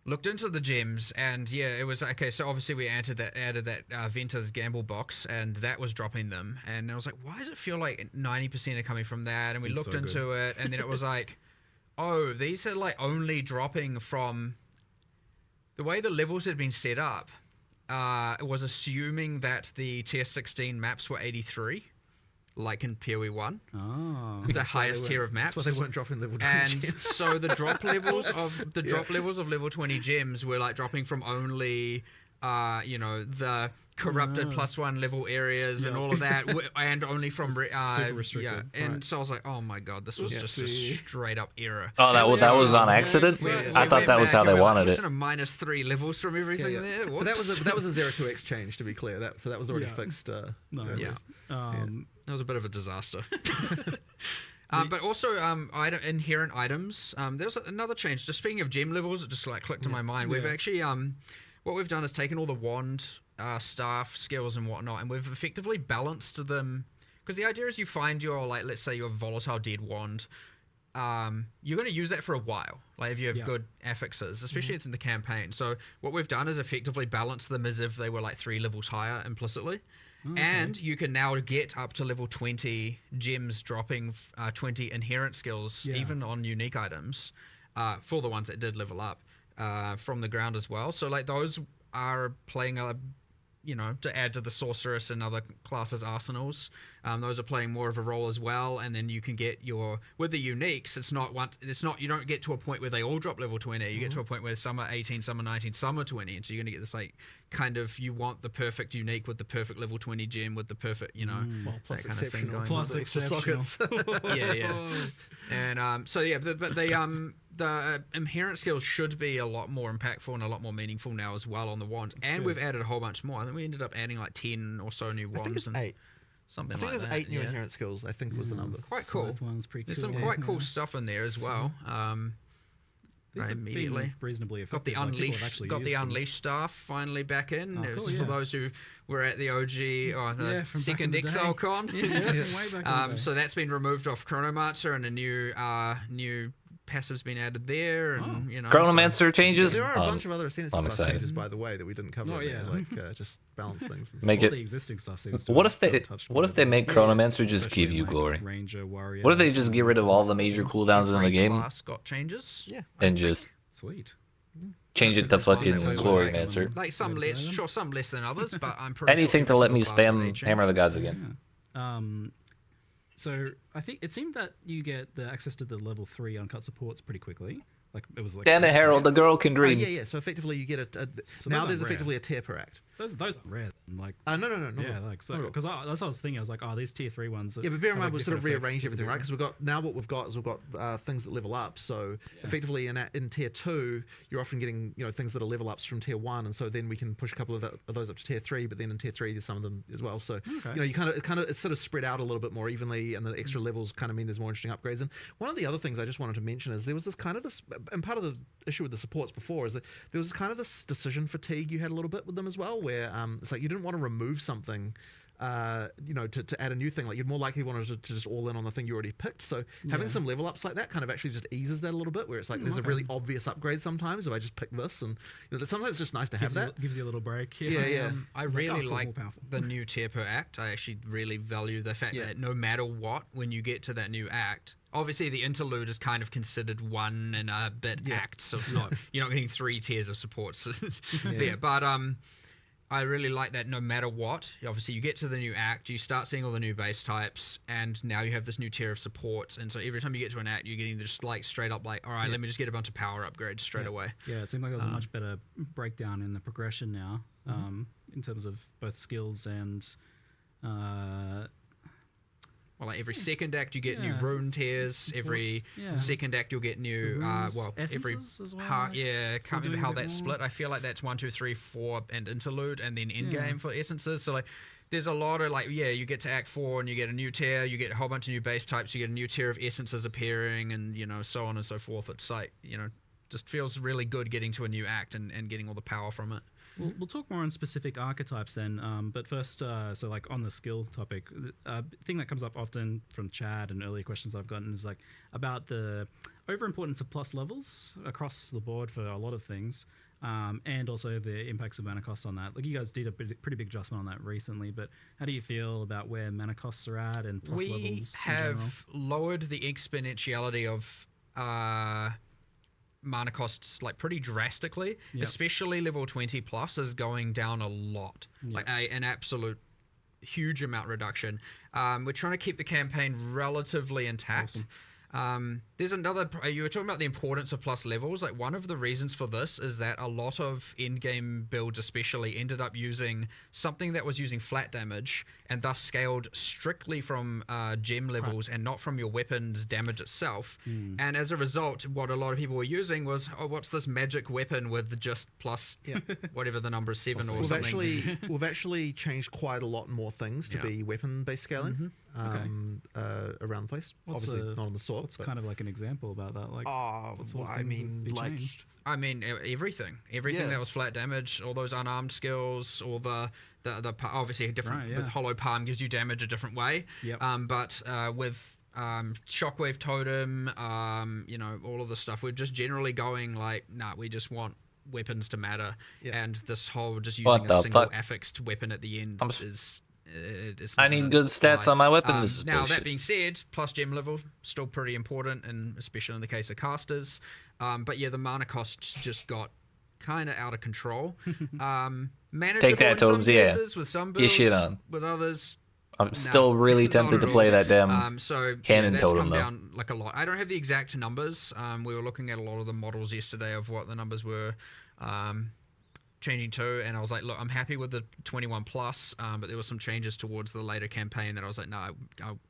looked into the gems, and it was okay. So obviously we added that Venter's gamble box, and that was dropping them. And I was like, why does it feel like 90% are coming from that? And we looked into it, and then it was oh, these are only dropping from the way the levels had been set up was assuming that the tier 16 maps were 83, like in PoE1. Oh. The highest tier of maps. That's why they weren't dropping level 20 And gems. so the drop levels of level 20 gems were like dropping from only the corrupted +1 level areas and all of that, and only from super restricted. yeah. And so I was like, oh my god, this was just a straight up error. Oh, that was on accident. I thought that was how they wanted it. -3 levels from everything there. But that was a 0-2x change, to be clear. So that was already fixed. Nice. That was a bit of a disaster. But also inherent items. There was another change. Just speaking of gem levels, it just like clicked to my mind. We've actually what we've done is taken all the wand, staff, skills, and whatnot, and we've effectively balanced them. Because the idea is you find your, like, let's say your volatile dead wand. You're going to use that for a while, like if you have good affixes, especially in the campaign. So what we've done is effectively balance them as if they were like 3 levels higher implicitly. And you can now get up to level 20 gems, dropping 20 inherent skills, even on unique items, for the ones that did level up from the ground as well. So like those are playing to add to the sorceress and other classes' arsenals. Those are playing more of a role as well. And then you can get with the uniques. You don't get to a point where they all drop level 20. You get to a point where some are 18, some are 19, some are 20, and so you're gonna get this like kind of, you want the perfect unique with the perfect level 20 gem with the perfect plus that kind of thing going. Plus exceptional. Sockets. And but the inherent skills should be a lot more impactful and a lot more meaningful now as well on the wand. We've added a whole bunch more. I think we ended up adding like 10 or so new wands. I think it's 8. Something I think like there's that. 8 new inherent skills, I think was the number. Quite cool. Scythe one's pretty There's cool. some quite cool stuff in there as well. These have immediately been reasonably got the effective. Like, people have actually unleashed, used them. unleashed staff finally back in. Oh, It was cool, for yeah. those who were at the OG or the from back second in the Exile day. con. Way back in the day. So that's been removed off Chronomancer, and a new passive's been added there, and Chronomancer changes. There are a bunch of other ascendancy I'm class excited. changes, by the way, that we didn't cover. Like just balance things. And Make All it. the existing stuff seems to What have if they? touched What on if they it. make Chronomancer just Especially give you like glory? Ranger, warrior. What if they just get rid of all the major cooldowns in the game Class got changes. Yeah. and just Sweet. change it to fucking way glory back. mancer? Like some less, some less than others, but I'm pretty Anything sure to let every me single class got spam a Hammer of the change. Gods again. So I think it seemed that you get the access to the level 3 uncut supports pretty quickly. Like it was like. Damn it, Harold! The girl can dream. yeah. So effectively, you get So now those there's aren't effectively a tier per act. Those are rare. Like No. yeah, like so because that's what I was thinking. I was like, oh, these tier 3 ones. Yeah, but bear in have, mind like, we've sort of different rearranged effects everything, right? Because we've got things that level up. So effectively in tier 2, you're often getting things that are level ups from tier 1, and so then we can push a couple of those up to tier 3. But then in tier 3, there's some of them as well. So you kind of it's sort of spread out a little bit more evenly, and the extra levels kind of mean there's more interesting upgrades. And one of the other things I just wanted to mention is there was this and part of the issue with the supports before is that there was kind of this decision fatigue you had a little bit with them as well, where it's like you didn't want to remove something to add a new thing. Like you'd more likely wanted to just all in on the thing you already picked. So having some level ups like that kind of actually just eases that a little bit, where it's like there's a really obvious upgrade sometimes if I just pick this, and sometimes it's just nice to have that. Gives you a little break. I really cool, like more powerful. the new tier per act. I actually really value the fact that no matter what, when you get to that new act, obviously the interlude is kind of considered one and a bit act, so it's not you're not getting 3 tiers of supports there. But I really like that no matter what, obviously you get to the new act, you start seeing all the new base types, and now you have this new tier of supports, and so every time you get to an act, you're getting just like straight up like, all right, let me just get a bunch of power upgrades straight away. Yeah, it seemed like there was a much better breakdown in the progression now, in terms of both skills and. Well, like every second act you get new rune tiers. Every second act you'll get new. Every as well, can't remember doing how a bit that's more. split. I feel like that's 1, 2, 3, 4, and interlude, and then end game for essences. So like, there's a lot of you get to Act 4 and you get a new tier. You get a whole bunch of new base types. You get a new tier of essences appearing, and so on and so forth. It's like just feels really good getting to a new act and getting all the power from it. We'll talk more on specific archetypes then, but first, so like on the skill topic, thing that comes up often from Chad and earlier questions I've gotten is like about the overimportance of plus levels across the board for a lot of things, and also the impacts of mana costs on that. Like you guys did a pretty big adjustment on that recently, but how do you feel about where mana costs are at and plus levels? We have lowered the exponentiality of mana costs like pretty drastically, especially level 20 plus is going down a lot, like an absolute huge amount reduction. We're trying to keep the campaign relatively intact. There's another, you were talking about the importance of plus levels. Like one of the reasons for this is that a lot of in-game builds especially ended up using something that was using flat damage and thus scaled strictly from gem levels and not from your weapon's damage itself. And as a result, what a lot of people were using was, oh, what's this magic weapon with just plus whatever the number is, 7 or something. We've actually changed quite a lot more things to be weapon-based scaling around the place. Obviously not on the sword. What's kind of like an example about that? Like, what sort of I things mean, have like, changed? I mean, everything that was flat damage, all those unarmed skills, all the obviously different. With Hollow Palm gives you damage a different way. But with Shockwave Totem, all of the stuff, we're just generally going like, nah, we just want weapons to matter, and this whole just using a single affixed weapon at the end is. I need good stats on my weapon. This is now bullshit. that being said, plus gem level still pretty important, and especially in the case of casters. But yeah, the mana costs just got kind of out of control. Manageable Take that, in some Totems, yeah. cases, with some Get builds, shit on. with others. I'm still really tempted to play that damn cannon that's totem come though. down like a lot. I don't have the exact numbers. We were looking at a lot of the models yesterday of what the numbers were. Changing to, and I was like, look, I'm happy with the 21 plus, but there were some changes towards the later campaign that I was like, no, I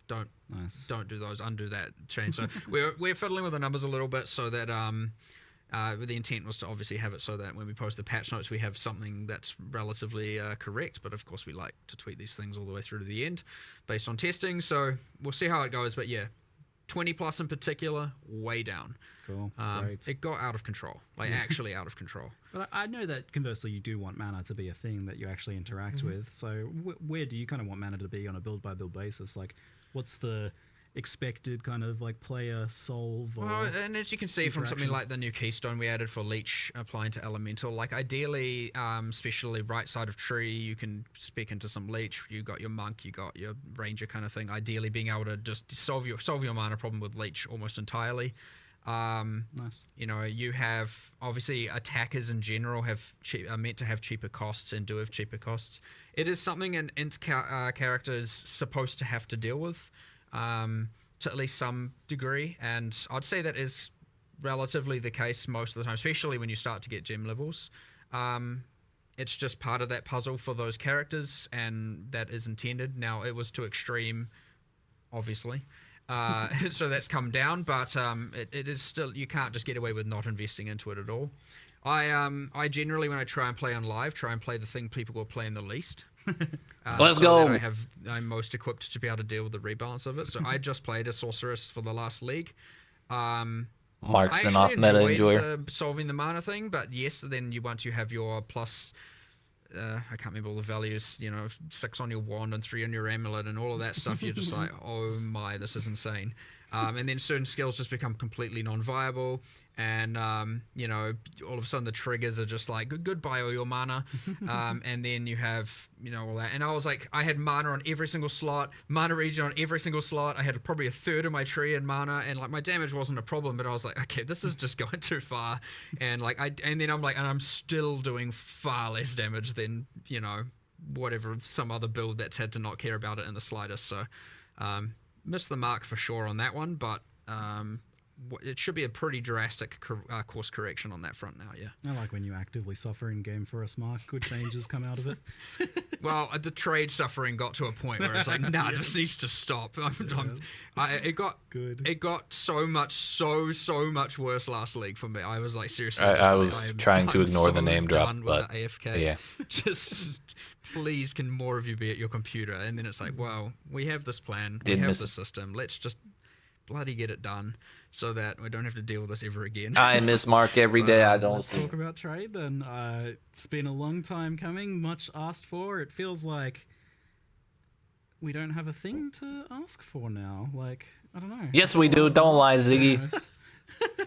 don't do those, undo that change. So we're fiddling with the numbers a little bit so that the intent was to obviously have it so that when we post the patch notes we have something that's relatively correct, but of course we like to tweak these things all the way through to the end based on testing, so we'll see how it goes. But yeah, 20 plus in particular, way down. Cool. Great. It got out of control, like actually out of control. But I know that conversely you do want mana to be a thing that you actually interact with. So where do you kind of want mana to be on a build-by-build basis? Like, what's the expected kind of like player solve? Or and as you can see from something like the new keystone we added for Leech applying to Elemental, like ideally, especially right side of tree, you can spec into some Leech. You got your Monk, you got your Ranger kind of thing. Ideally, being able to just solve your mana problem with Leech almost entirely. Nice. You have obviously attackers in general are meant to have cheaper costs and do have cheaper costs. It is something an int character is supposed to have to deal with to at least some degree, and I'd say that is relatively the case most of the time, especially when you start to get gem levels. It's just part of that puzzle for those characters, and that is intended. Now, it was to extreme, obviously. So that's come down, but it is still, you can't just get away with not investing into it at all. I generally, when I try and play on live, try and play the thing people will play in the least. Let's go. That I'm most equipped to be able to deal with the rebalance of it. So I just played a sorceress for the last league. Mark's an off-meta enjoyer. Solving the mana thing, but yes, then once you have your plus, I can't remember all the values, 6 on your wand and 3 on your amulet and all of that stuff, you're just like, oh my, this is insane. And then certain skills just become completely non-viable, and all of a sudden the triggers are just like, goodbye all your mana. And then you have all that, and I was like, I had mana on every single slot, mana regen on every single slot. I had probably a third of my tree in mana, and like my damage wasn't a problem, but I was like, okay, this is just going too far. And like and then I'm still doing far less damage than whatever some other build that's had to not care about it in the slightest. So missed the mark for sure on that one, but it should be a pretty drastic course correction on that front now. I like when you actively suffer in game for us, Mark. Good changes come out of it. Well, the trade suffering got to a point where it's like, nah, this needs to stop. It got so much worse last league for me. I was like, seriously, I was trying to ignore the name drop, but AFK. Yeah. Just please, can more of you be at your computer? And then it's like, well, we have this plan, we have the system. Let's just bloody get it done, so that we don't have to deal with this ever again. I miss Mark every day. I don't Let's talk about trade then. It's been a long time coming, much asked for. It feels like we don't have a thing to ask for now. Like, I don't know. Yes, we do. Don't lie, Ziggy.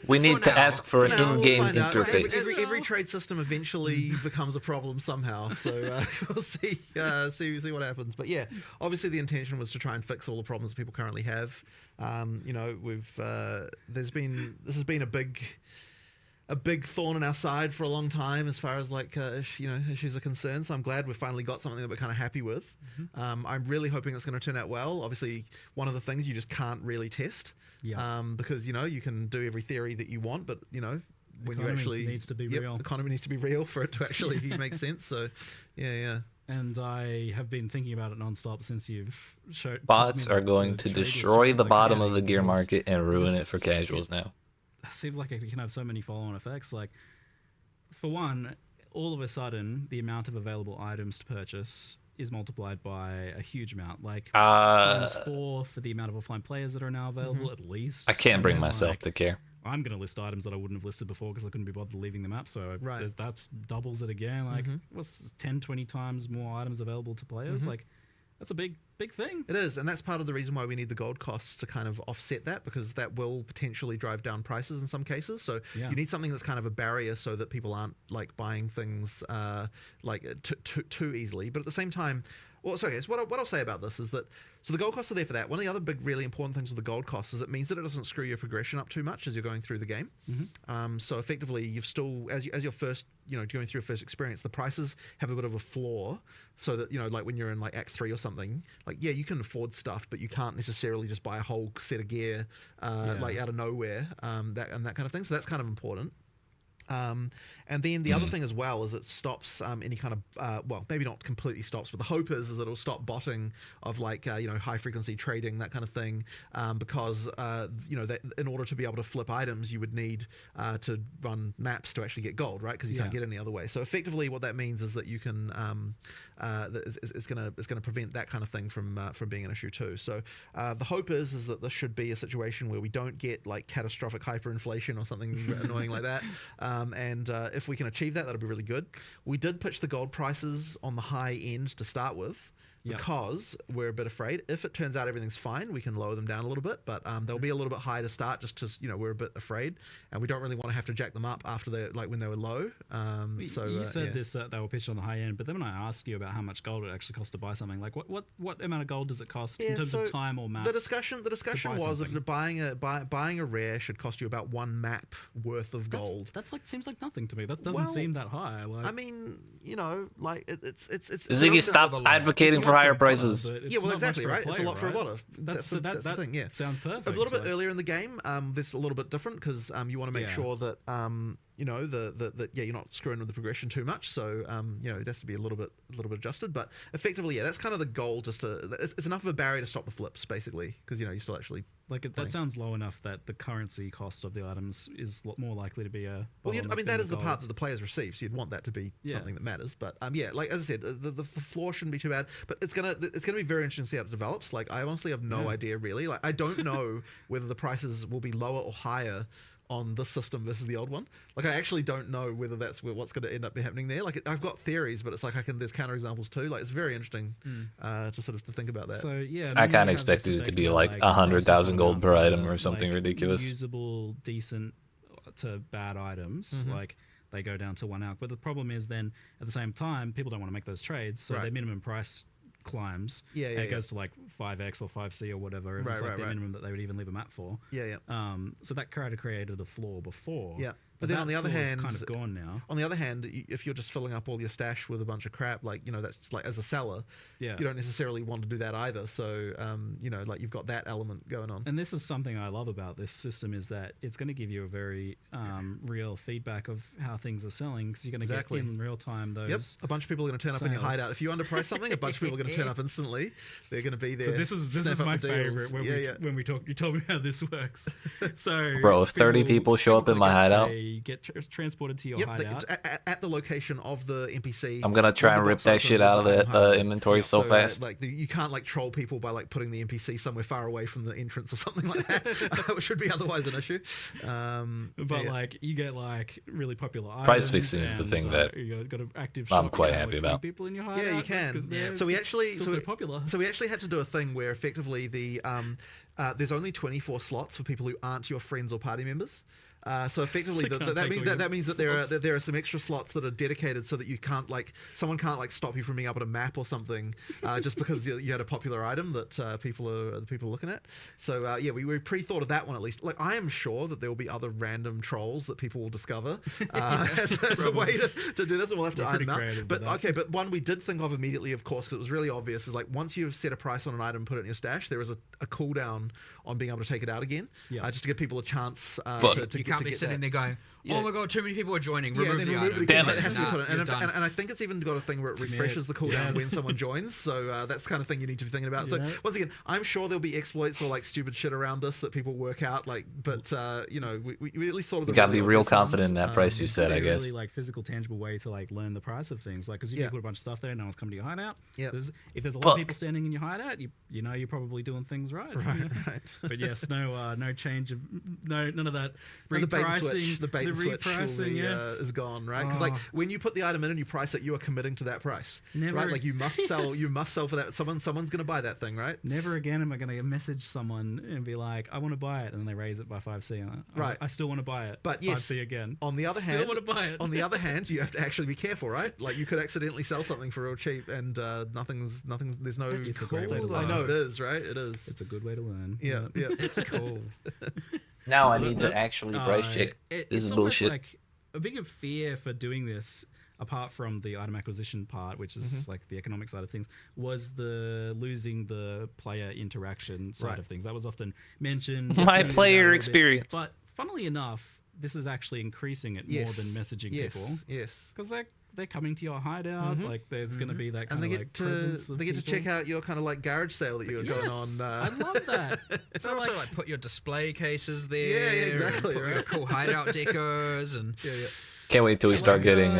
We need to ask for an in-game interface. Every trade system eventually becomes a problem somehow. So we'll see what happens. But yeah, obviously the intention was to try and fix all the problems that people currently have. This has been a big a big thorn in our side for a long time as far as like issues are concerned. So I'm glad we've finally got something that we're kind of happy with. I'm really hoping it's going to turn out well. Obviously, one of the things you just can't really test, because you can do every theory that you want, but when you actually needs to be real. Economy needs to be real for it to actually make sense. So yeah. And I have been thinking about it nonstop since you've showed. Bots are going to destroy the bottom of the gear market and ruin it for casuals now. It seems like it can have so many follow-on effects. Like, for one, all of a sudden, the amount of available items to purchase is multiplied by a huge amount. Like, times 4 for the amount of offline players that are now available, at least. I can't bring myself to care. I'm going to list items that I wouldn't have listed before because I couldn't be bothered leaving the map. So Right. that's doubles it again. Like, what's 10, 20 times more items available to players? Like, that's a big thing. It is, and that's part of the reason why we need the gold costs to kind of offset that, because that will potentially drive down prices in some cases. So you need something that's kind of a barrier so that people aren't like buying things too easily. But at the same time, well, sorry, guys, what I'll say about this is that, so the gold costs are there for that. One of the other big, really important things with the gold costs is it means that it doesn't screw your progression up too much as you're going through the game. So effectively, you've still, as your first, going through your first experience, the prices have a bit of a floor, so that, like when you're in like Act 3 or something, like, yeah, you can afford stuff, but you can't necessarily just buy a whole set of gear, like out of nowhere, that kind of thing. So that's kind of important. And then the other thing as well is it stops any kind of well, maybe not completely stops, but the hope is that it'll stop botting of like high frequency trading, that kind of thing, because that in order to be able to flip items you would need to run maps to actually get gold, right? Because you can't get any other way. So effectively what that means is that you can it's going to prevent that kind of thing from being an issue too. So the hope is that this should be a situation where we don't get like catastrophic hyperinflation or something annoying like that. And if we can achieve that, that'll be really good. We did pitch the gold prices on the high end to start with, because we're a bit afraid. If it turns out everything's fine, we can lower them down a little bit, but they'll be a little bit high to start, just because we're a bit afraid, and we don't really want to have to jack them up after they when they were low. So you said this that they were pitched on the high end, but then when I asked you about how much gold it actually costs to buy something, like what amount of gold does it cost in terms of time or maps? The discussion was that buying a rare should cost you about 1 map worth of gold. That's like, seems like nothing to me. That doesn't seem that high. Like, I mean, like it's Ziggy, stop advocating for higher prices. Yeah, well, exactly, right? It's a lot for a bottle. That's the thing, yeah. Sounds perfect. A little bit earlier in the game, this is a little bit different, because you want to make sure that you're not screwing with the progression too much. So it has to be a little bit adjusted. But effectively, that's kind of the goal. Just it's enough of a barrier to stop the flips, basically, because you still actually that sounds low enough that the currency cost of the items is more likely to be a. Well, I mean, that is the part that the players receive, so you'd want that to be something that matters. But like as I said, the floor shouldn't be too bad. But it's gonna be very interesting to see how it develops. Like, I honestly have no idea really. Like, I don't know whether the prices will be lower or higher on this system versus the old one. Like, I actually don't know whether that's what's going to end up happening there. Like, I've got theories, but it's like there's counterexamples too. Like, it's very interesting to think about that. So yeah, I kind of expected it to be like 100,000 gold per item or something ridiculous. Usable, decent to bad items, like they go down to 1 alc. But the problem is then at the same time, people don't want to make those trades, so their minimum price climbs. It goes to like 5x or 5c or whatever. It was like the minimum that they would even leave a map for. So that created a floor before. But then on the other hand, kind of gone now. On the other hand, if you're just filling up all your stash with a bunch of crap, like, that's like, as a seller, you don't necessarily want to do that either. So, like, you've got that element going on. And this is something I love about this system, is that it's going to give you a very real feedback of how things are selling, because you're going to get in real time those. A bunch of people are going to turn up in your hideout. If you underprice something, a bunch of people are going to turn up instantly. They're going to be there. So this is my favorite when we talk. You told me how this works. So, bro, if 30 people show up in my hideout, get transported to your hideout at the location of the NPC. I'm gonna try and rip that shit out of the inventory so fast. You can't like troll people by like putting the NPC somewhere far away from the entrance or something like that, which should be otherwise an issue. But like, you get like really popular items. Price fixing is the thing that you got an active I'm quite happy about. People in your hideout. Yeah, you can. So we actually popular. So we actually had to do a thing where effectively there's only 24 slots for people who aren't your friends or party members. So effectively, They can't that take means all that your means that there are some extra slots that are dedicated so that you can't someone can't stop you from being able to map or something just because you had a popular item that people are looking at. So we pre-thought of that one at least. Like I am sure that there will be other random trolls that people will discover as a way to do this, and we'll have to iron them out. But one we did think of immediately, of course, because it was really obvious, is like once you've set a price on an item, put it in your stash, there is a cooldown on being able to take it out again, just to give people a chance to you can't be sitting there going, Yeah. oh my god, too many people are joining. Yeah, Remove then the remove item. it again. Damn it. It has to be put in. You're done. And I think it's even got a thing where it refreshes the cooldown when someone joins. So that's the kind of thing you need to be thinking about. So once again, I'm sure there'll be exploits or like stupid shit around this that people work out. But we at least thought of the. You gotta be real obvious confident in ones. that price you said, I a guess. really like physical, tangible way to like learn the price of things. Like, because you put a bunch of stuff there, no one's coming to your hideout. Yeah. If there's a lot of people standing in your hideout, you know you're probably doing things right. Right. But yes, no change of none of that repricing. The bait and switch repricing, is gone, right? Because like when you put the item in and you price it, you are committing to that price, right? Like you must sell. You must sell for that. Someone's going to buy that thing, right? Never again am I going to message someone and be like, I want to buy it, and then they raise it by 5C. Right. I still want to buy it. But 5C again. On the other still hand, want to buy it. On the other hand, you have to actually be careful, right? Like you could accidentally sell something for real cheap, and nothing's. There's no. It's a great way to learn. I know it is, right? It is. It's a good way to learn. Yeah. It's cool. Now I need to actually price check. This is bullshit. Like a bigger fear for doing this, apart from the item acquisition part, which is like the economic side of things, was the losing the player interaction side of things. That was often mentioned. My player experience. But funnily enough, this is actually increasing it more than messaging people. Yes. Because they're coming to your hideout. Like there's going to be that kind of like presence of they get to check out your kind of like garage sale that you got going on. I love that. It's also like put your display cases there. Yeah, exactly. Put your cool hideout decors and. Can't wait till we start getting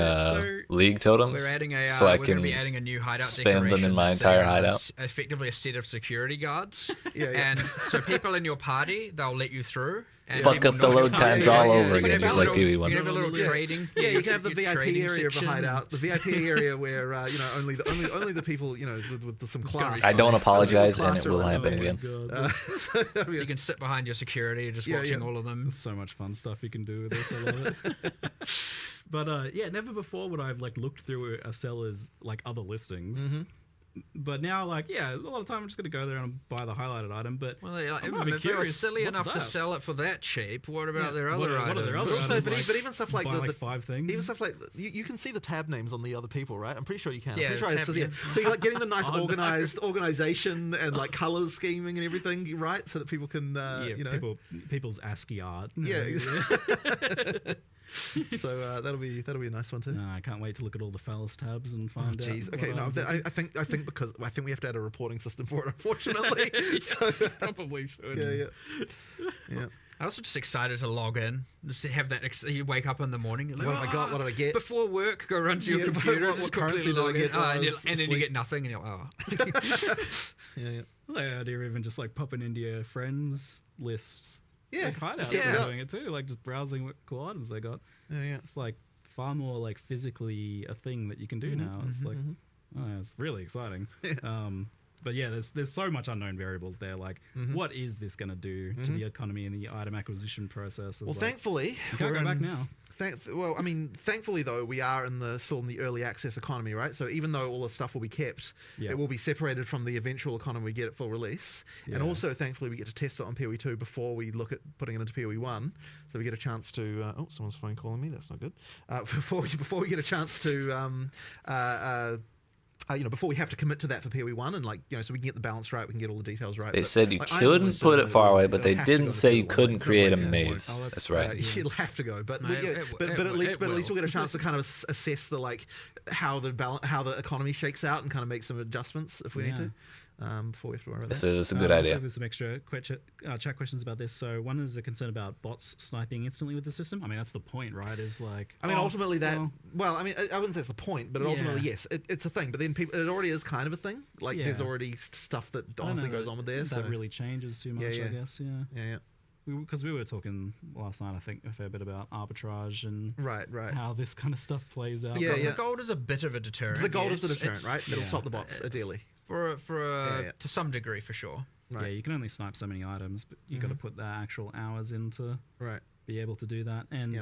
league totems. We're adding so I we're can gonna be adding a new hideout spam decoration. them in my that's entire hideout. Effectively a set of security guards. Yeah. And so people in your party, they'll let you through. And Fuck up the load times all over again, just like PoE1. You can have a little trading. Yeah, you can have the VIP trading area of a section. hideout. The VIP area where only the people with some class. I don't apologize, and Class it will around happen it. again. So you can sit behind your security, just watching all of them. There's so much fun stuff you can do with this. I love it. But never before would I have like looked through a seller's like other listings. But now, like, a lot of time I'm just going to go there and buy the highlighted item. But Well, if be they were curious, silly what's enough to that? sell it for that cheap, what about their What other are items? their other Also, items? but even stuff like buy the 5 things. even stuff like you can see the tab names on the other people, right? I'm pretty sure you can. Yeah, I'm pretty sure tab, So you're like getting the nice organized organization and like colors scheming and everything, right? So that people can people's ASCII art. Yeah. So that'll be a nice one too. No, I can't wait to look at all the Phallus tabs and find out. Jeez. what Okay. No, I'm I think because I think we have to add a reporting system for it, unfortunately. yes, you probably should. Yeah. I'm also just excited to log in, just to have that. You wake up in the morning, you're like, What have I got? What do I get? Before work, go run to your computer, what just currency quickly do I log in, get while I and was then you asleep? get nothing, and you're like, oh. Yeah. The idea of even just like popping into your friends lists. Yeah. Like hideouts Yeah. are doing it too. Like just browsing what cool items they got. Yeah. It's like far more like physically a thing that you can do now. It's like, it's really exciting. But yeah, there's so much unknown variables there. Like, what is this going to do to the economy and the item acquisition process? Well, thankfully, you can't go back now. Thankfully though, we are still in the early access economy, right? So even though all the stuff will be kept, it will be separated from the eventual economy we get at full release. And also, thankfully, we get to test it on PoE2 before we look at putting it into PoE1. So we get a chance to. Someone's phone calling me. That's not good. Before we get a chance to. Before we have to commit to that for PoE1 and so we can get the balance right, we can get all the details right. They said you couldn't put it far away, but they didn't say you couldn't create a maze. Oh, That's right. It'll have to go, but No, but at least will. we'll get a chance to kind of assess the how the economy shakes out and kind of make some adjustments if we need to. Before we have to worry about that. This is a good So idea. there's some extra chat questions about this. So one is a concern about bots sniping instantly with the system. I mean, that's the point, right? Is like. Ultimately that. Well, I wouldn't say it's the point, but ultimately yes, it's a thing. But then it already is kind of a thing. Like there's already stuff that honestly goes on with there. That really changes too much, I guess. Yeah. Because we were talking last night, I think, a fair bit about arbitrage and right how this kind of stuff plays out. The gold is a bit of a deterrent. The gold is the yes. deterrent, right? It'll stop the bots ideally. To some degree, for sure. Right. Yeah, you can only snipe so many items, but you got to put the actual hours into be able to do that, and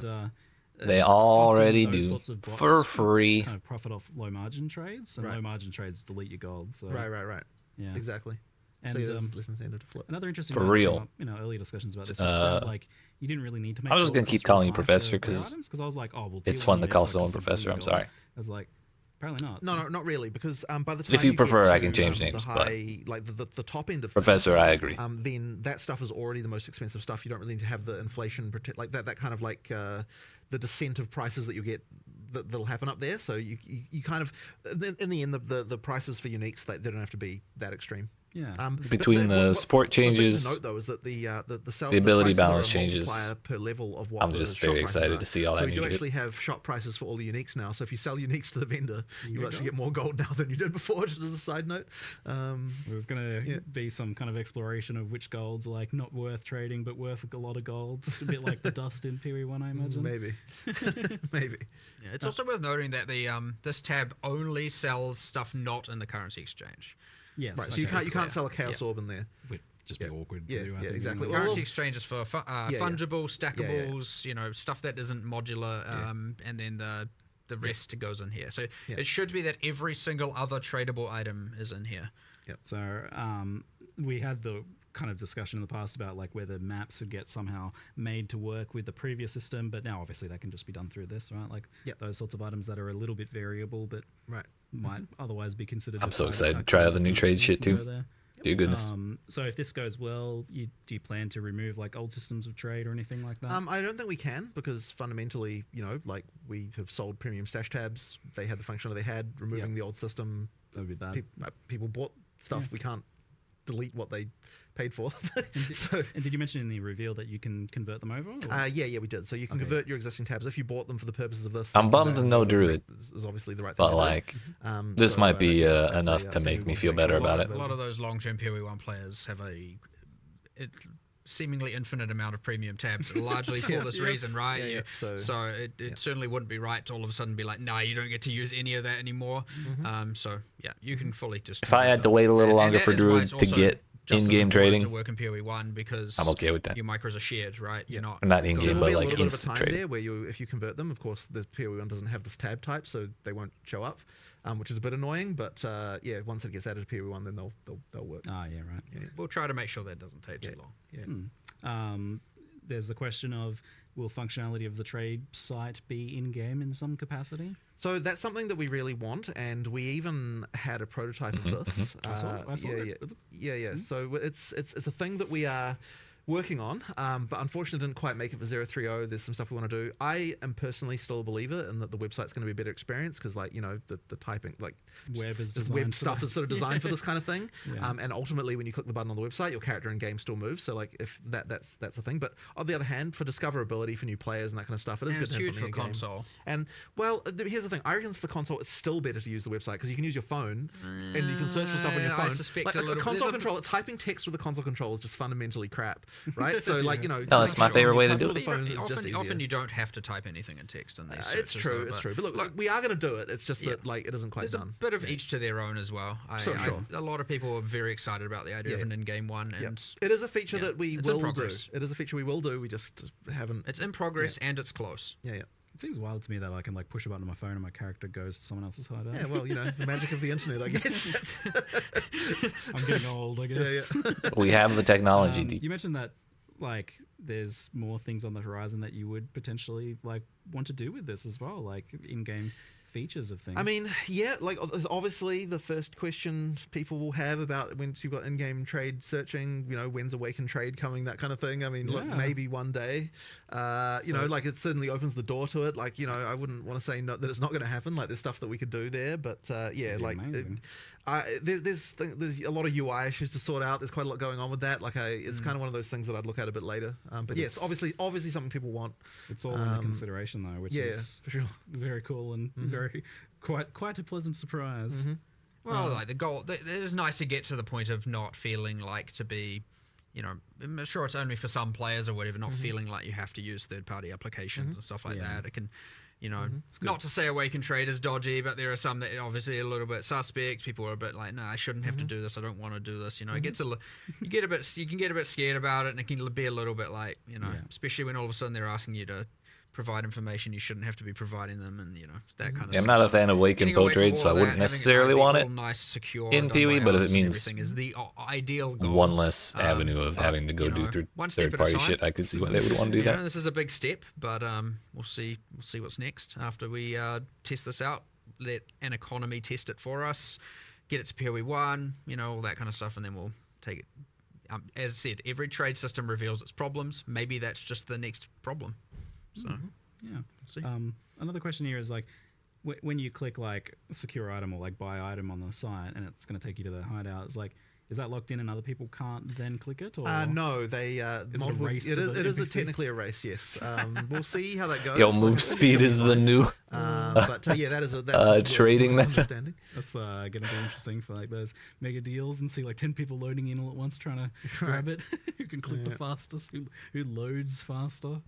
they already often those do sorts of bots for free. kind of profit off low margin trades, and Right. low margin trades delete your gold. So Right. yeah, Exactly. And So yeah, there's less incentive to flip. another interesting For note real. came up in our earlier discussions about this, it sounded like you didn't really need to make. I was just gold gonna keep cost calling you really high Professor, for rare 'cause items, I was like, oh well, it's tier fun one to call units are someone considered Professor, really I'm gold. sorry. I was like, apparently not. No, not really, because by the time If you get prefer, I to, can change the names, but- high, like the top end of Professor, things, I agree. then that stuff is already the most expensive stuff. You don't really need to have the inflation like that kind of like the descent of prices that you get that'll happen up there. So you kind of in the end the prices for uniques they don't have to be that extreme. Yeah. Between the support changes, The thing to note though is that the ability prices are a balance changes. multiplier per level of what I'm the just shop very prices excited are. to see all so that we new do shit. actually have shop prices for all the uniques now. So if you sell uniques to the vendor, you get actually gold? get more gold now than you did before. Just as a side note. There's going to be some kind of exploration of which golds are like not worth trading but worth a lot of gold. A bit like the dust in PoE1, I imagine. Maybe. Maybe. Yeah, it's also worth noting that the this tab only sells stuff not in the currency exchange. Yes. Right. So okay. you can't sell a chaos orb in there. Would just be awkward Yeah, to do. I yeah, think, exactly. anyway. Well, Currency exchange is for fungible, stackables, stuff that isn't modular, and then the rest goes in here. So it should be that every single other tradable item is in here. So we had the kind of discussion in the past about like whether maps would get somehow made to work with the previous system, but now obviously that can just be done through this, right? Like those sorts of items that are a little bit variable, but might otherwise be considered. I'm so excited to try out the new trade shit too. Dear goodness. So if this goes well, do you plan to remove like old systems of trade or anything like that? I don't think we can because fundamentally, like we have sold premium stash tabs. They had the functionality they had. Removing the old system, that would be bad. People bought stuff. We can't delete what they paid for. And did you mention in the reveal that you can convert them over? Yeah, we did. So you can convert your existing tabs if you bought them for the purposes of this. I'm bummed to no Druid. Is obviously the right thing. But like, this might be enough to make me feel better about it. A lot of those long-term PoE1 players have a seemingly infinite amount of premium tabs, largely for this reason, right? So it certainly wouldn't be right to all of a sudden be like, nah, you don't get to use any of that anymore. So yeah, you can fully just. If I had to wait a little longer for Druid to get in-game trading, to work in PoE1 because I'm okay with that. Your micros are shared, right? You're not. Not in-game, but like instant instant trading. trading. There where if you convert them, of course, the PoE1 doesn't have this tab type, so they won't show up, which is a bit annoying. But once it gets added to PoE1, then they'll work. Ah, yeah, right. Yeah. We'll try to make sure that doesn't take too long. Yeah. There's the question of will functionality of the trade site be in-game in some capacity? So that's something that we really want, and we even had a prototype of this. I saw it. Yeah. So it's a thing that we are working on, but unfortunately didn't quite make it for 030. There's some stuff we want to do. I am personally still a believer in that the website's going to be a better experience because, like, the typing, like web is just designed web for stuff that. is sort of designed for this kind of thing. Yeah. And ultimately, when you click the button on the website, your character in game still moves. So, like, if that's a thing. But on the other hand, for discoverability for new players and that kind of stuff, it is good It's to have huge something for in game. console. And well, here's the thing. I reckon for console, it's still better to use the website because you can use your phone and you can search for stuff on your phone. I suspect like, a little console control, typing text with a console control is just fundamentally crap, right? So, like, No, that's my favorite way to do it. Often you don't have to type anything in text in these It's searches, true, though, it's but true. But look, we are going to do it. It's just that like it isn't quite there's done. a bit of each to their own as well. Sure. A lot of people are very excited about the idea of an in-game one, and it is a feature that we it's in will do. progress. It is a feature we will do. We just haven't. It's in progress and it's close. Yeah. It seems wild to me that I can like push a button on my phone and my character goes to someone else's hideout. Yeah, well, the magic of the internet, I guess. I'm getting old, I guess. We have the technology. You mentioned that like there's more things on the horizon that you would potentially like want to do with this as well, like in-game features of things. I mean, yeah, like obviously the first question people will have about once you've got in-game trade searching, when's Awaken Trade coming, that kind of thing. I mean, look, maybe one day, like it certainly opens the door to it. Like, I wouldn't want to say that it's not going to happen. Like there's stuff that we could do there, but like there's a lot of UI issues to sort out. There's quite a lot going on with that. Like it's kind of one of those things that I'd look at a bit later. But yes, obviously something people want. It's all under consideration though, which is for sure very cool and very quite a pleasant surprise. Well, like the goal, it is nice to get to the point of not feeling like to be, I'm sure it's only for some players or whatever, not feeling like you have to use third-party applications and stuff like that. You know, not to say Awakened Trade is dodgy, but there are some that obviously are a little bit suspect. People are a bit like, no, I shouldn't have to do this. I don't want to do this. You know, it gets you can get a bit scared about it, and it can be a little bit like, you know, especially when all of a sudden they're asking you to provide information you shouldn't have to be providing them, and you know, that kind of stuff. I'm not a fan of Awakened PoE trade, so I wouldn't necessarily want it nice, secure, in PoE, but if it means is the ideal goal. one less avenue of having to go do third-party shit, I could see why they would want to do that. This is a big step, but we'll see what's next after we test this out. Let an economy test it for us, get it to PoE1, you know, all that kind of stuff, and then we'll take it. As I said, every trade system reveals its problems. Maybe that's just the next problem. So yeah. Another question here is like, when you click like secure item or like buy item on the site, and it's going to take you to the hideout, it's like, is that locked in and other people can't then click it? Or no, they multiple, it is technically a race. Yes, we'll see how that goes. Yo, move speed is the new. But yeah, that's trading that. Understanding. That's going to be interesting for like those mega deals, and see like 10 people loading in all at once trying to grab it. Who can click the fastest? Who loads faster?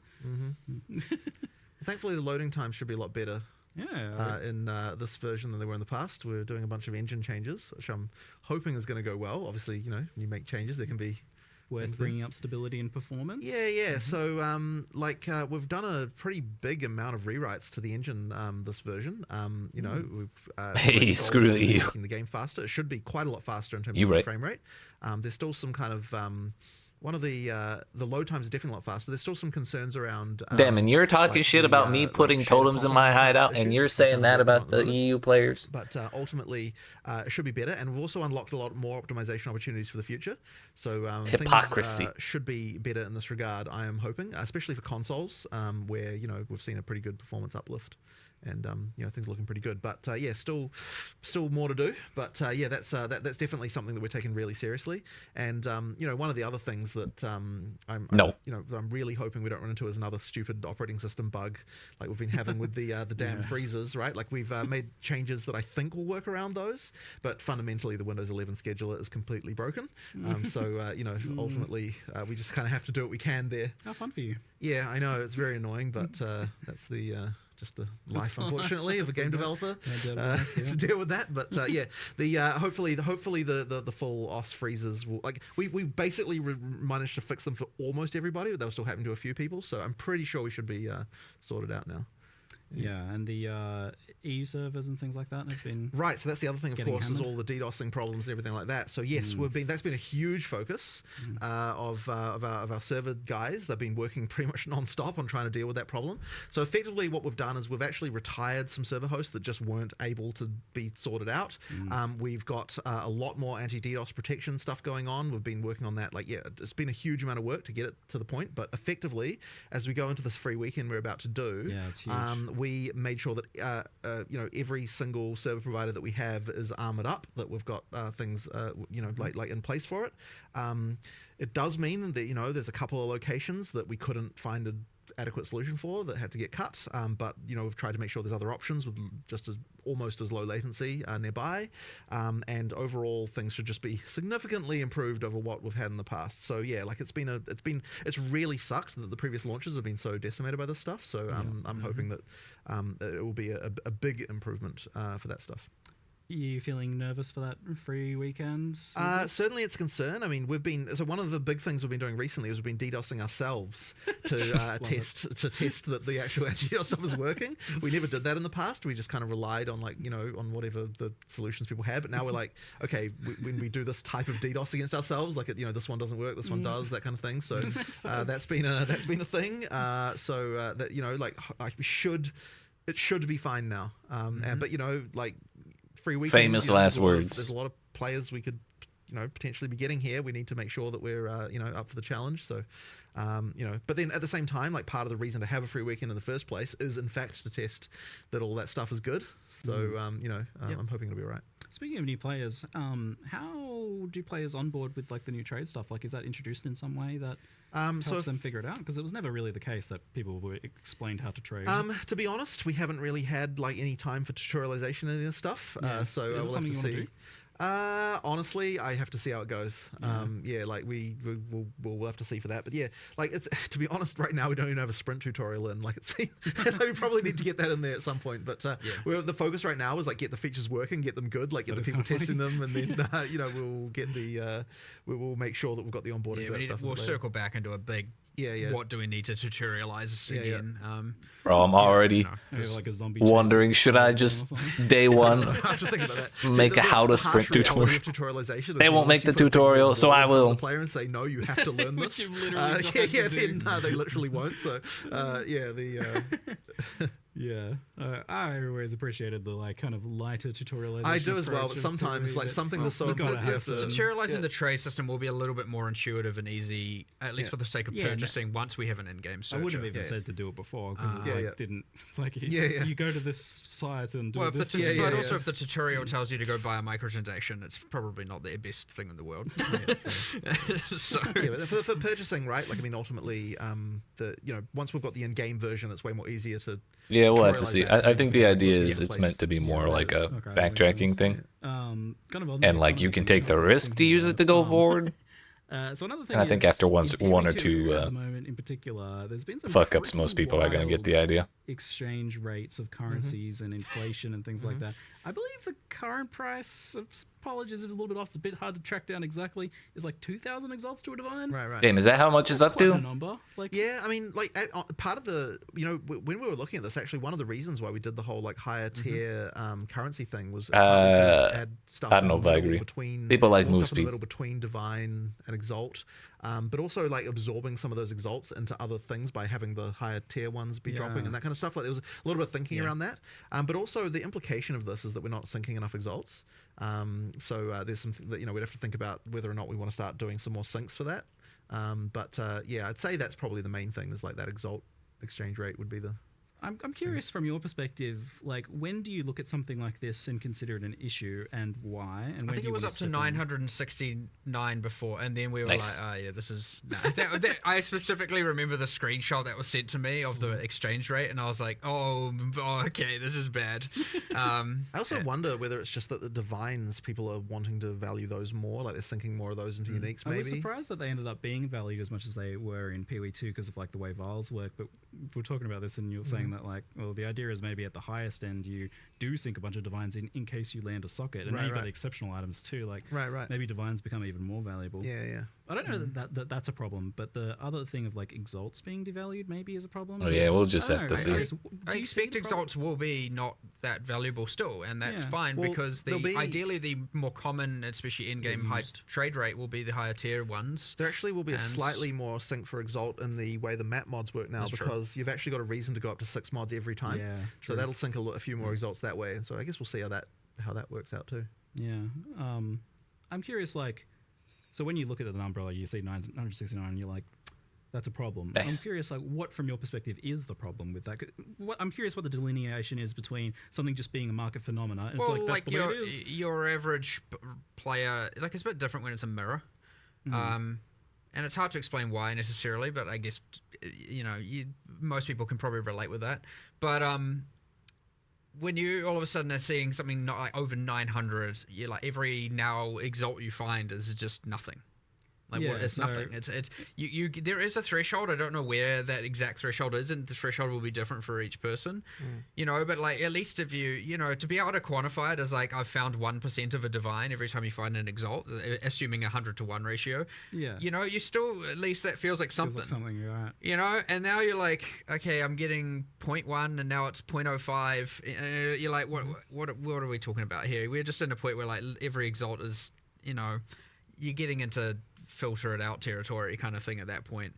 Thankfully, the loading time should be a lot better. Yeah. In this version than they were in the past. We're doing a bunch of engine changes, which I'm hoping is going to go well. Obviously, you know, when you make changes, there can be worth bringing up stability and performance. Yeah. So, we've done a pretty big amount of rewrites to the engine this version. You know, hey, screw you. Making the game faster. It should be quite a lot faster in terms of frame rate. There's still some kind of one of the load times is definitely a lot faster. There's still some concerns around. Damn, and you're talking shit about me putting totems in my hideout, and you're saying that about the EU players. But ultimately, it should be better, and we've also unlocked a lot more optimization opportunities for the future. So hypocrisy things, should be better in this regard. I am hoping, especially for consoles, where you know we've seen a pretty good performance uplift. And you know, things are looking pretty good, but yeah, still more to do. But yeah, that's definitely something that we're taking really seriously. And you know, one of the other things that I'm really hoping we don't run into is another stupid operating system bug like we've been having with the damn freezers, right? Like we've made changes that I think will work around those, but fundamentally the Windows 11 scheduler is completely broken. So you know, ultimately we just kind of have to do what we can there. How fun for you. Yeah, I know it's very annoying, but that's the just the life, unfortunately, of a game developer to deal with that. But yeah, the hopefully the full OS freezes will, like we basically managed to fix them for almost everybody, but they were still happening to a few people. So I'm pretty sure we should be sorted out now. Yeah, and the EU servers and things like that have been right. So that's the other thing, of course, is all the DDoSing problems and everything like that. So yes, that's been a huge focus of our server guys. They've been working pretty much non-stop on trying to deal with that problem. So effectively, what we've done is we've actually retired some server hosts that just weren't able to be sorted out. We've got a lot more anti-DDoS protection stuff going on. We've been working on that. Like, yeah, it's been a huge amount of work to get it to the point. But effectively, as we go into this free weekend we're about to do, it's huge. We made sure that you know, every single server provider that we have is armored up, that we've got things you know, like in place for it. It does mean that, you know, there's a couple of locations that we couldn't find an adequate solution for that had to get cut, but you know, we've tried to make sure there's other options with just almost as low latency nearby, and overall things should just be significantly improved over what we've had in the past. So yeah, like it's really sucked that the previous launches have been so decimated by this stuff. So I'm hoping that it will be a big improvement for that stuff. You feeling nervous for that free weekend? Certainly it's a concern. I mean, so one of the big things we've been doing recently is we've been DDoSing ourselves to test that the actual anti-DDoS stuff is working. We never did that in the past. We just kind of relied on, like, you know, on whatever the solutions people had. But now we're like, okay, when we do this type of DDoS against ourselves, like, you know, this one doesn't work, this one does, that kind of thing. So that's been a thing. So that, you know, like, it should be fine now. But you know, like, free weekend, famous last words. There's a lot of players we could, you know, potentially be getting here. We need to make sure that we're, you know, up for the challenge. So, you know, but then at the same time, like, part of the reason to have a free weekend in the first place is, in fact, to test that all that stuff is good. So, you know, I'm hoping it'll be all right. Speaking of new players, how do players onboard with, like, the new trade stuff? Like, is that introduced in some way that helps them figure it out? Because it was never really the case that people were explained how to trade. To be honest, we haven't really had, like, any time for tutorialization of this stuff. So is it we'll something have to you see. Honestly, I have to see how it goes. Yeah, like we'll have to see for that. But yeah, like it's to be honest, right now we don't even have a sprint tutorial in. Like it's been, we probably need to get that in there at some point. But the focus right now is like get the features working, get them good, like get the people testing them, and then we'll get the we'll make sure that we've got the onboarding for that stuff. We'll circle back into a big. What do we need to tutorialize again? Bro, I'm already like a zombie wondering, should I just day one I have to think about that. make a how to sprint tutorial? Tutorialization They won't make the tutorial, so I will. The player and say no, you have to learn this. Which you literally they literally won't. So I always appreciated the like kind of lighter tutorialization. I do as well, but sometimes like something that's so important. Tutorializing the trade system will be a little bit more intuitive and easy, at least for the sake of purchasing. Once we have an in-game searcher, I would have even said to do it before because it didn't. It's like you go to this site and do this. But also, if the tutorial tells you to go buy a microtransaction, it's probably not the best thing in the world. But for purchasing, right? Like I mean, ultimately, once we've got the in-game version, it's way more easier to. Yeah, we'll have to see. I think the idea is it's meant to be more like a backtracking thing. And like you can take the risk to use it to go forward. So another thing, and I think after one or two at the moment in particular, there's been some fuck ups, most people are going to get the idea. Exchange rates of currencies and inflation and things like that. I believe the current price of apologies is a little bit off. It's a bit hard to track down exactly. It's like 2,000 exalts to a divine. Right. Damn, is that how much it's up to? Number. I mean, like part of the when we were looking at this, actually, one of the reasons why we did the whole like higher tier currency thing was to add stuff. I don't know if I agree. People like Moose in the middle between divine and exalt. But also like absorbing some of those exalts into other things by having the higher tier ones be dropping and that kind of stuff. Like there was a little bit of thinking around that. But also the implication of this is that we're not syncing enough exalts. So there's some that we'd have to think about whether or not we want to start doing some more syncs for that. But I'd say that's probably the main thing is like that exalt exchange rate would be the. I'm curious from your perspective, like when do you look at something like this and consider it an issue and why? And I think it was up to 969 before, and then we were like, oh yeah, this is... I specifically remember the screenshot that was sent to me of the exchange rate, and I was like, oh okay, this is bad. I also wonder whether it's just that the divines, people are wanting to value those more, like they're sinking more of those into uniques maybe. I was surprised that they ended up being valued as much as they were in PoE2 because of like the way vials work, but we're talking about this and you're saying that like, well, the idea is maybe at the highest end you do sink a bunch of divines in case you land a socket, and now you've got exceptional items too. Like maybe divines become even more valuable. Yeah. I don't know that's a problem, but the other thing of like exalts being devalued maybe is a problem. Oh yeah, we'll just have to see. I expect exalts will be not that valuable still, and that's fine because ideally the more common, especially in-game high trade rate, will be the higher tier ones. There actually will be a slightly more sync for exalt in the way the map mods work now because you've actually got a reason to go up to 6 mods every time. Yeah, so that'll sync a few more exalts that way. So I guess we'll see how that works out too. Yeah. I'm curious, like, so when you look at the number, like you see 969, and you're like, that's a problem. Nice. I'm curious, like, what from your perspective is the problem with that? I'm curious what the delineation is between something just being a market phenomena. And it's like, that's the way it is. Your average player, like, it's a bit different when it's a mirror. And it's hard to explain why necessarily, but I guess, most people can probably relate with that. But when you all of a sudden are seeing something not like over 900, you're like every now exalt you find is just nothing. Like it's nothing. It's you. There is a threshold. I don't know where that exact threshold is, and the threshold will be different for each person. But like at least if you to be able to quantify it as like I've found 1% of a divine every time you find an exalt, assuming 100-to-1 ratio. Yeah. You still at least that feels like something. Feels like something, right? And now you're like, okay, I'm getting 0.1, and now it's 0.05. You're like, what are we talking about here? We're just in a point where like every exalt is, you're getting into filter it out territory kind of thing at that point,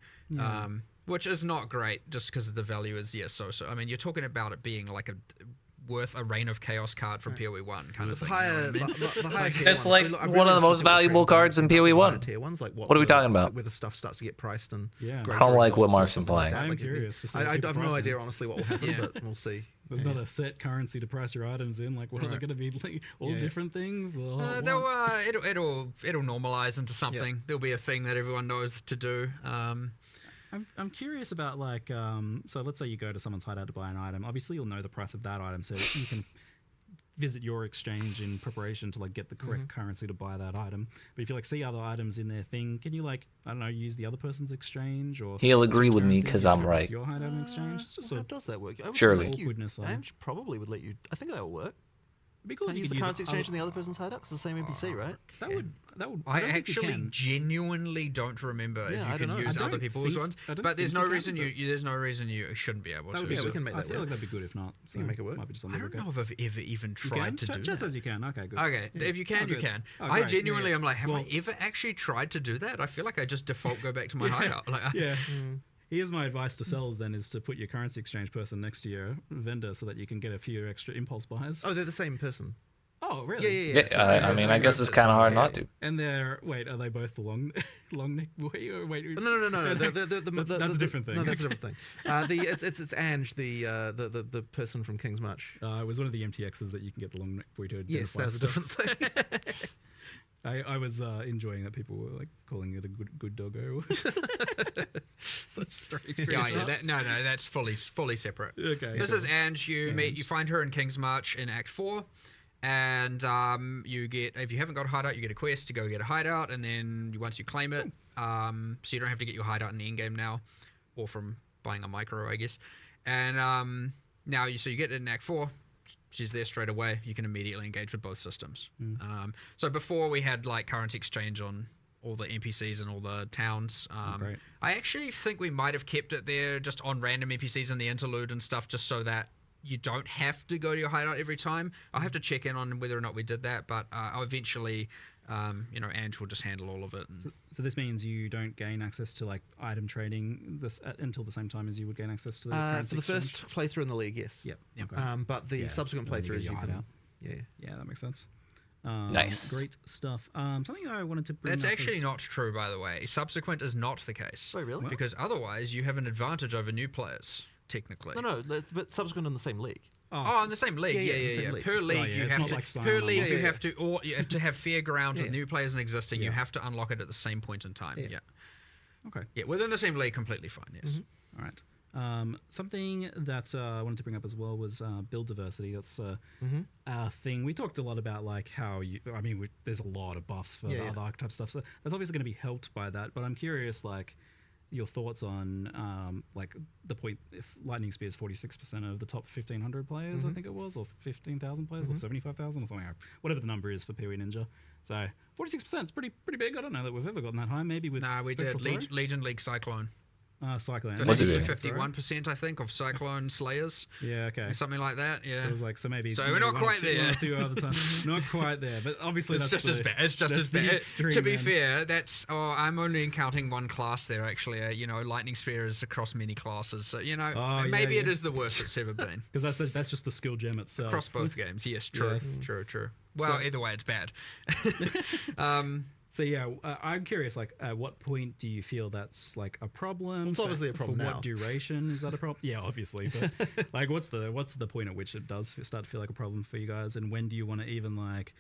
which is not great just because the value is so. I mean, you're talking about it being like worth a Reign of Chaos card from PoE1 kind of thing. The higher tier it's like one of the most valuable cards in PoE1. Tier ones, like what are we talking about? Where the stuff starts to get priced and how like what Mark's implying. I'm curious to see. I have no idea honestly what will happen, but we'll see. There's not a set currency to price your items in. Like, what are they going to be? Like, all different things? Or it'll normalize into something. There'll be a thing that everyone knows to do. I'm curious about like so let's say you go to someone's hideout to buy an item. Obviously, you'll know the price of that item, so you can visit your exchange in preparation to like get the correct currency to buy that item. But if you like see other items in their thing, can you like, I don't know, use the other person's exchange or He'll agree with me currency because to I'm get right. your hideout in exchange. It's just How a, does that work? I would Surely. think Awkwardness, Ange probably would let you. I think that would work. it'd be cool Can't if use you the could currency exchange in the other person's hideout. It's the same NPC, right? That would. I don't think you actually can. genuinely don't remember if Yeah, I you don't can know. use I other don't people's think- ones. I don't But there's think no you can, reason but- there's no reason you shouldn't be able That to. would be Yeah, we good. can make I that feel like work. that'd be good if not. So can make it work. Might be just a I little don't know if I've ever even You tried can? to do Chat that. says you can. Okay, good. Okay, if you can, Oh, you good. can. Oh, I great. genuinely Yeah. am like, have Well- I ever actually tried to do that? I feel like I just default go back to my hideout. Like, Yeah. Here's my advice to sellers then is to put your currency exchange person next to your vendor so that you can get a few extra impulse buys. Oh, they're the same person. Oh, really? Yeah, I mean, I guess it's kind of hard not to. And they're are they both the long neck boy or wait? No. That's a different thing. No, that's a different thing. It's Ange, the person from King's March. It was one of the MTXs that you can get the long neck boy to Yes, identify that's a stuff. different thing. I was enjoying that people were like calling it a good doggo. Such strange. that's fully separate. Okay. This is Ange. You find her in King's March in Act 4. And you get, if you haven't got a hideout, you get a quest to go get a hideout, and then once you claim it, so you don't have to get your hideout in the endgame now, or from buying a micro, I guess. And now you get it in Act 4. She's there straight away. You can immediately engage with both systems. So before we had like currency exchange on all the NPCs and all the towns. Great. I actually think we might have kept it there just on random NPCs in the interlude and stuff, just so that you don't have to go to your hideout every time. I'll have to check in on whether or not we did that, but I'll eventually, Ange will just handle all of it. And So this means you don't gain access to like item trading until the same time as you would gain access to the currency For the exchange? first playthrough in the league, yes. Yep. Okay. But the Yeah, subsequent and then you get playthroughs, your you can. hideout. Yeah. Yeah, that makes sense. Nice. Great stuff. Something I wanted to bring That's up actually is- not true, by the way. Subsequent is not the case. Oh, really? Because otherwise you have an advantage over new players, technically. No, but subsequent in the same league. Oh, in the same league. Yeah, in the Yeah. same league. Per league, yeah, you it's have not to. like sign Per on. league, Yeah, you have to, or you have to have fair ground with Yeah. new players and existing. You Yeah. have to unlock it at the same point in time. Yeah. Yeah. Okay. Yeah, within the same league, completely fine. Yes. All right. Something that I wanted to bring up as well was build diversity. That's a thing. We talked a lot about like how there's a lot of buffs for the other archetype stuff. So that's obviously going to be helped by that. But I'm curious, like, your thoughts on like the point if Lightning Spear is 46% of the top 1,500 players, I think it was, or 15,000 players, or 75,000 or something, whatever the number is for PoE Ninja. So 46% is pretty big. I don't know that we've ever gotten that high. Maybe with Nah, we Spectral did Flurry? Legion League Cyclone. Cyclone. Was it Yeah. 51%, I think, of Cyclone Slayers. Yeah, okay. Or something like that. Yeah. It was like, so maybe. So maybe we're not one or quite two- there. one or two other times. Not quite there, but obviously It's that's just as bad. It's just that's as the bad. extreme To be end. fair, that's. I'm only counting one class there. Actually, Lightning Spear is across many classes. So maybe it yeah. is the worst it's ever been Because that's just the skill gem itself. across both games. Yes, true, Yes. true. Well, either way, it's bad. So yeah, I'm curious. Like, at what point do you feel that's like a problem? It's obviously a problem For now. what duration is that a problem? Yeah, obviously. But like, what's the point at which it does start to feel like a problem for you guys? And when do you want to even like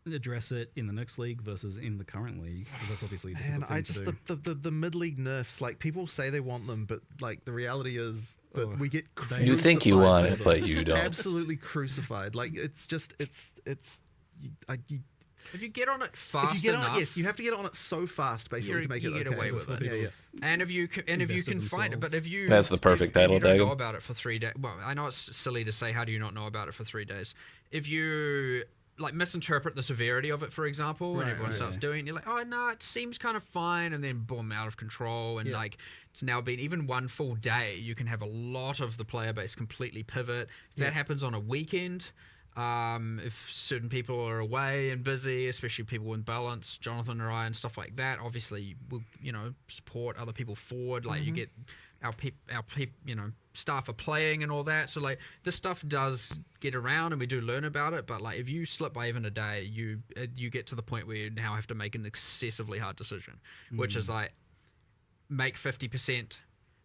address it in the next league versus in the current league? Because that's obviously a difficult And thing to do. the mid league nerfs, like people say they want them, but like the reality is that we get You think you crucified want for it, them. but you don't. Absolutely crucified. Like it's If you get on it fast if you get enough, on it, yes, you have to get on it so fast basically to make you it get okay. away with it. Yeah. and if you can invested find it, but themselves. if you That's the perfect if title, you don't know Dagon. about it for 3 days. Well, I know it's silly to say, how do you not know about it for 3 days? If you like misinterpret the severity of it, for example, and everyone starts doing it, you're like, oh no, it seems kind of fine, and then boom, out of control, and like it's now been even one full day, you can have a lot of the player base completely pivot. If that happens on a weekend, if certain people are away and busy, especially people in balance, Jonathan or I and stuff like that, obviously we'll support other people forward. Like you get our staff are playing and all that. So like this stuff does get around and we do learn about it. But like if you slip by even a day, you get to the point where you now have to make an excessively hard decision, which is like make 50%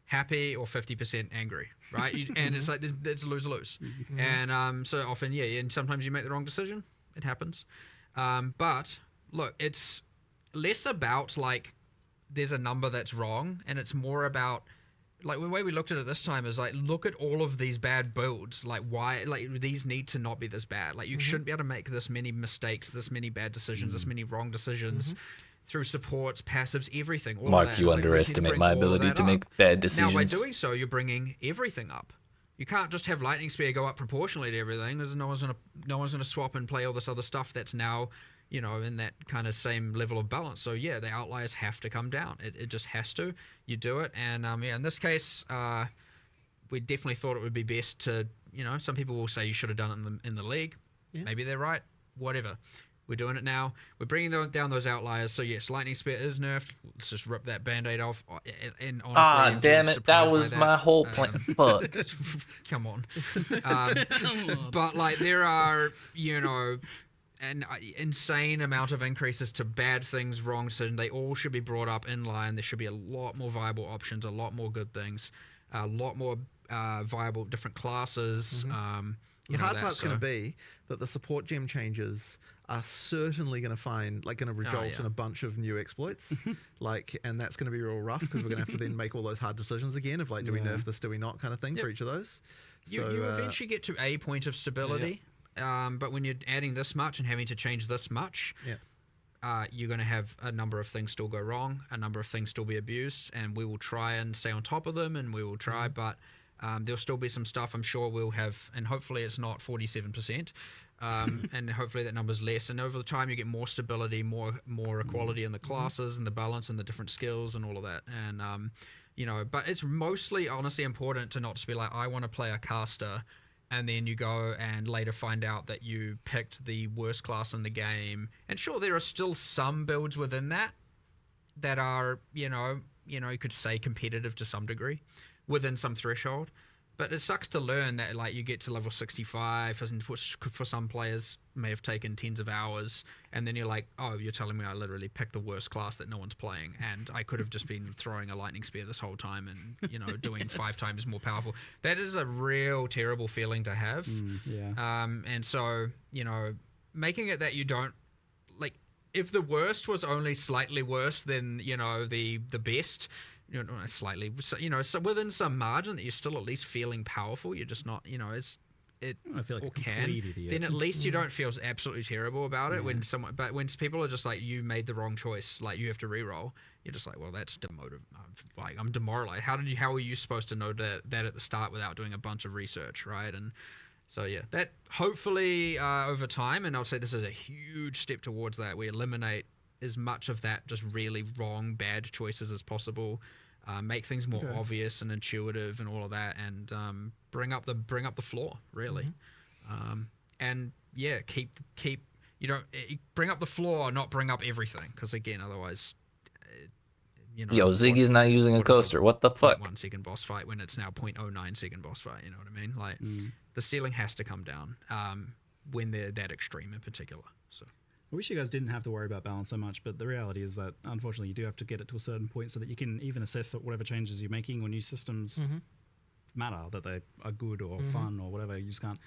happy or 50% angry, right? And it's like it's a lose-lose. And so often, and sometimes you make the wrong decision. It happens. But look, it's less about like there's a number that's wrong, and it's more about like the way we looked at it this time is like, look at all of these bad builds. Like why, like these need to not be this bad. Like you shouldn't be able to make this many mistakes, this many bad decisions, this many wrong decisions through supports, passives, everything. All Mark, of that. you It's like, we just need to underestimate bring my all of ability that to up. make bad decisions. Now by doing so, you're bringing everything up. You can't just have Lightning Spear go up proportionally to everything. There's no one's gonna swap and play all this other stuff that's now, you know, in that kind of same level of balance. So yeah, the outliers have to come down. It just has to. You do it, and yeah, in this case, we definitely thought it would be best to, you know, some people will say you should have done it in the league. Yeah. Maybe they're right. Whatever. We're doing it now. We're bringing down those outliers. So yes, Lightning Spear is nerfed. Let's just rip that band-aid off. And honestly, damn it, that was my whole plan. Fuck. Come on. But like there are, you know, an insane amount of increases to bad things, wrong decisions. They all should be brought up in line. There should be a lot more viable options, a lot more good things, a lot more viable different classes. The hard part's going to be that the support gem changes are certainly going to result in a bunch of new exploits, and that's going to be real rough because we're going to have to then make all those hard decisions again of like, do we nerf this, do we not, kind of thing for each of those. You eventually get to a point of stability, but when you're adding this much and having to change this much, you're going to have a number of things still go wrong, a number of things still be abused, and we will try and stay on top of them, and we will try, but there'll still be some stuff I'm sure we'll have, and hopefully it's not 47%, and hopefully that number's less, and over the time you get more stability, more equality in the classes and the balance and the different skills and all of that, and you know, but it's mostly honestly important to not just be like, I want to play a caster, and then you go and later find out that you picked the worst class in the game, and sure, there are still some builds within that are, you know, you could say competitive to some degree within some threshold, but it sucks to learn that like you get to level 65, which for some players may have taken tens of hours, and then you're like, oh, you're telling me I literally picked the worst class that no one's playing, and I could have just been throwing a lightning spear this whole time and, you know, doing 5 times more powerful. That is a real terrible feeling to have. And so, you know, making it that you don't, like, if the worst was only slightly worse than, you know, the best, you know, slightly, you know, so within some margin that you're still at least feeling powerful, you're just not, you know, I feel like a complete idiot. Then at least you don't feel absolutely terrible about it but when people are just like, you made the wrong choice, like you have to reroll, you're just like, well, that's demotive. Like, I'm demoralized. How were you supposed to know that at the start without doing a bunch of research, right? And so yeah, that hopefully over time, and I'll say this is a huge step towards that, we eliminate as much of that just really wrong, bad choices as possible, make things more obvious and intuitive and all of that, and bring up the floor really, and yeah, keep you don't bring up the floor, not bring up everything, because again, otherwise, you know, Yo, Ziggy's not using a coaster. What the fuck? 1 second boss fight when it's now 0.09 second boss fight. You know what I mean? Like the ceiling has to come down when they're that extreme in particular. So. I wish you guys didn't have to worry about balance so much, but the reality is that unfortunately you do have to get it to a certain point so that you can even assess that whatever changes you're making or new systems matter, that they are good or fun or whatever. You just can't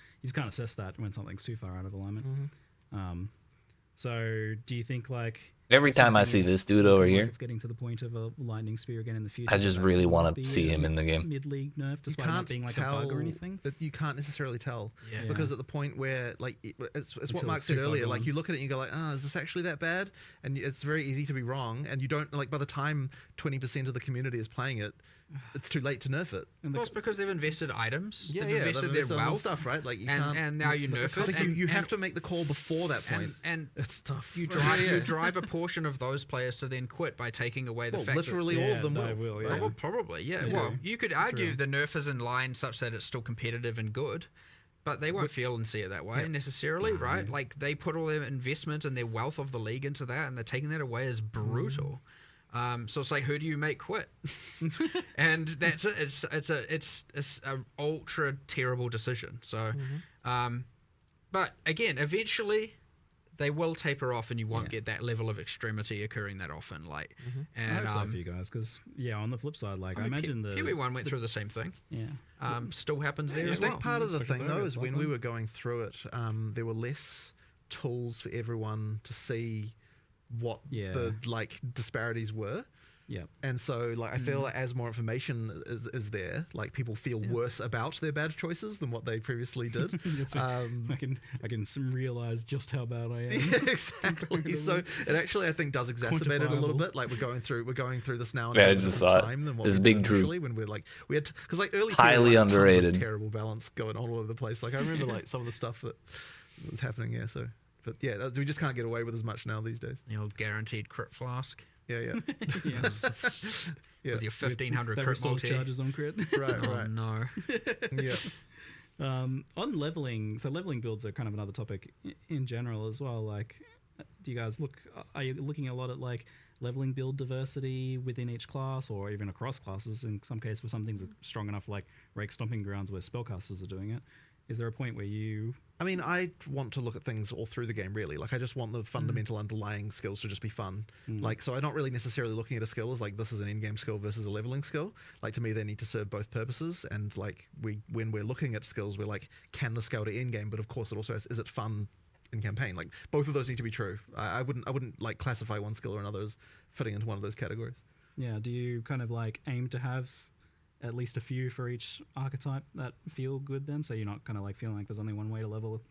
assess that when something's too far out of alignment. So do you think like every time I see this dude over here, it's getting to the point of a lightning spear again in the future? I just really want to see him in the game. Mid-league nerf, despite not being like a bug or anything. You can't necessarily tell because at the point where like it's what Mark said earlier, like you look at it and you go like, is this actually that bad? And it's very easy to be wrong, and you don't, like, by the time 20% of the community is playing it, it's too late to nerf it. Well, it's because they've invested items. They've invested their wealth stuff, right? Like and now you nerf it. Like you have to make the call before that point, and it's tough. You drive a portion of those players to then quit by taking away the fact literally that, all of them will. Well, probably, yeah. Well, you could argue the nerf is in line such that it's still competitive and good, but they won't feel and see it that way necessarily, right? Like they put all their investment and their wealth of the league into that, and they're taking that away as brutal. So it's like, who do you make quit? And that's it. It's a ultra terrible decision. So, but again, eventually they will taper off, and you won't get that level of extremity occurring that often. Like, and I hope so for you guys, because on the flip side, like I imagine the PoE1 went through the same thing. Still happens there as I well. think part of the thing though is when we were going through it, there were less tools for everyone to see what the like disparities were. Yeah. And so, like, I feel like as more information is there, like, people feel worse about their bad choices than what they previously did. I can realize just how bad I am. Exactly. So it actually, I think, does exacerbate it a little bit. Like, we're going through this now. Yeah, I just saw it. Time than what This we big did initially when we're like, we had because like early highly period, like, tons of underrated. terrible balance going on all over the place. Like, I remember like some of the stuff that was happening. Yeah. So, but yeah, we just can't get away with as much now these days. The old guaranteed crit flask. Yeah. Yes. Yeah. With your 1500 that crit restores multi. charges on crit. Right. Oh Right. no. Yeah. On leveling, so leveling builds are kind of another topic in general as well. Like, do you guys are you looking a lot at like leveling build diversity within each class or even across classes? In some cases, where some things are strong enough, like Rake Stomping Grounds, where spellcasters are doing it. Is there a point where you... I mean, I want to look at things all through the game, really. Like, I just want the fundamental underlying skills to just be fun. Like, so I'm not really necessarily looking at a skill as, like, this is an in-game skill versus a leveling skill. Like, to me, they need to serve both purposes. And, like, when we're looking at skills, we're like, can the skill to in-game? But, of course, it also has, is it fun in campaign? Like, both of those need to be true. I wouldn't, like, classify one skill or another as fitting into one of those categories. Yeah, do you kind of, like, aim to have at least a few for each archetype that feel good then, so you're not kind of like feeling like there's only one way to level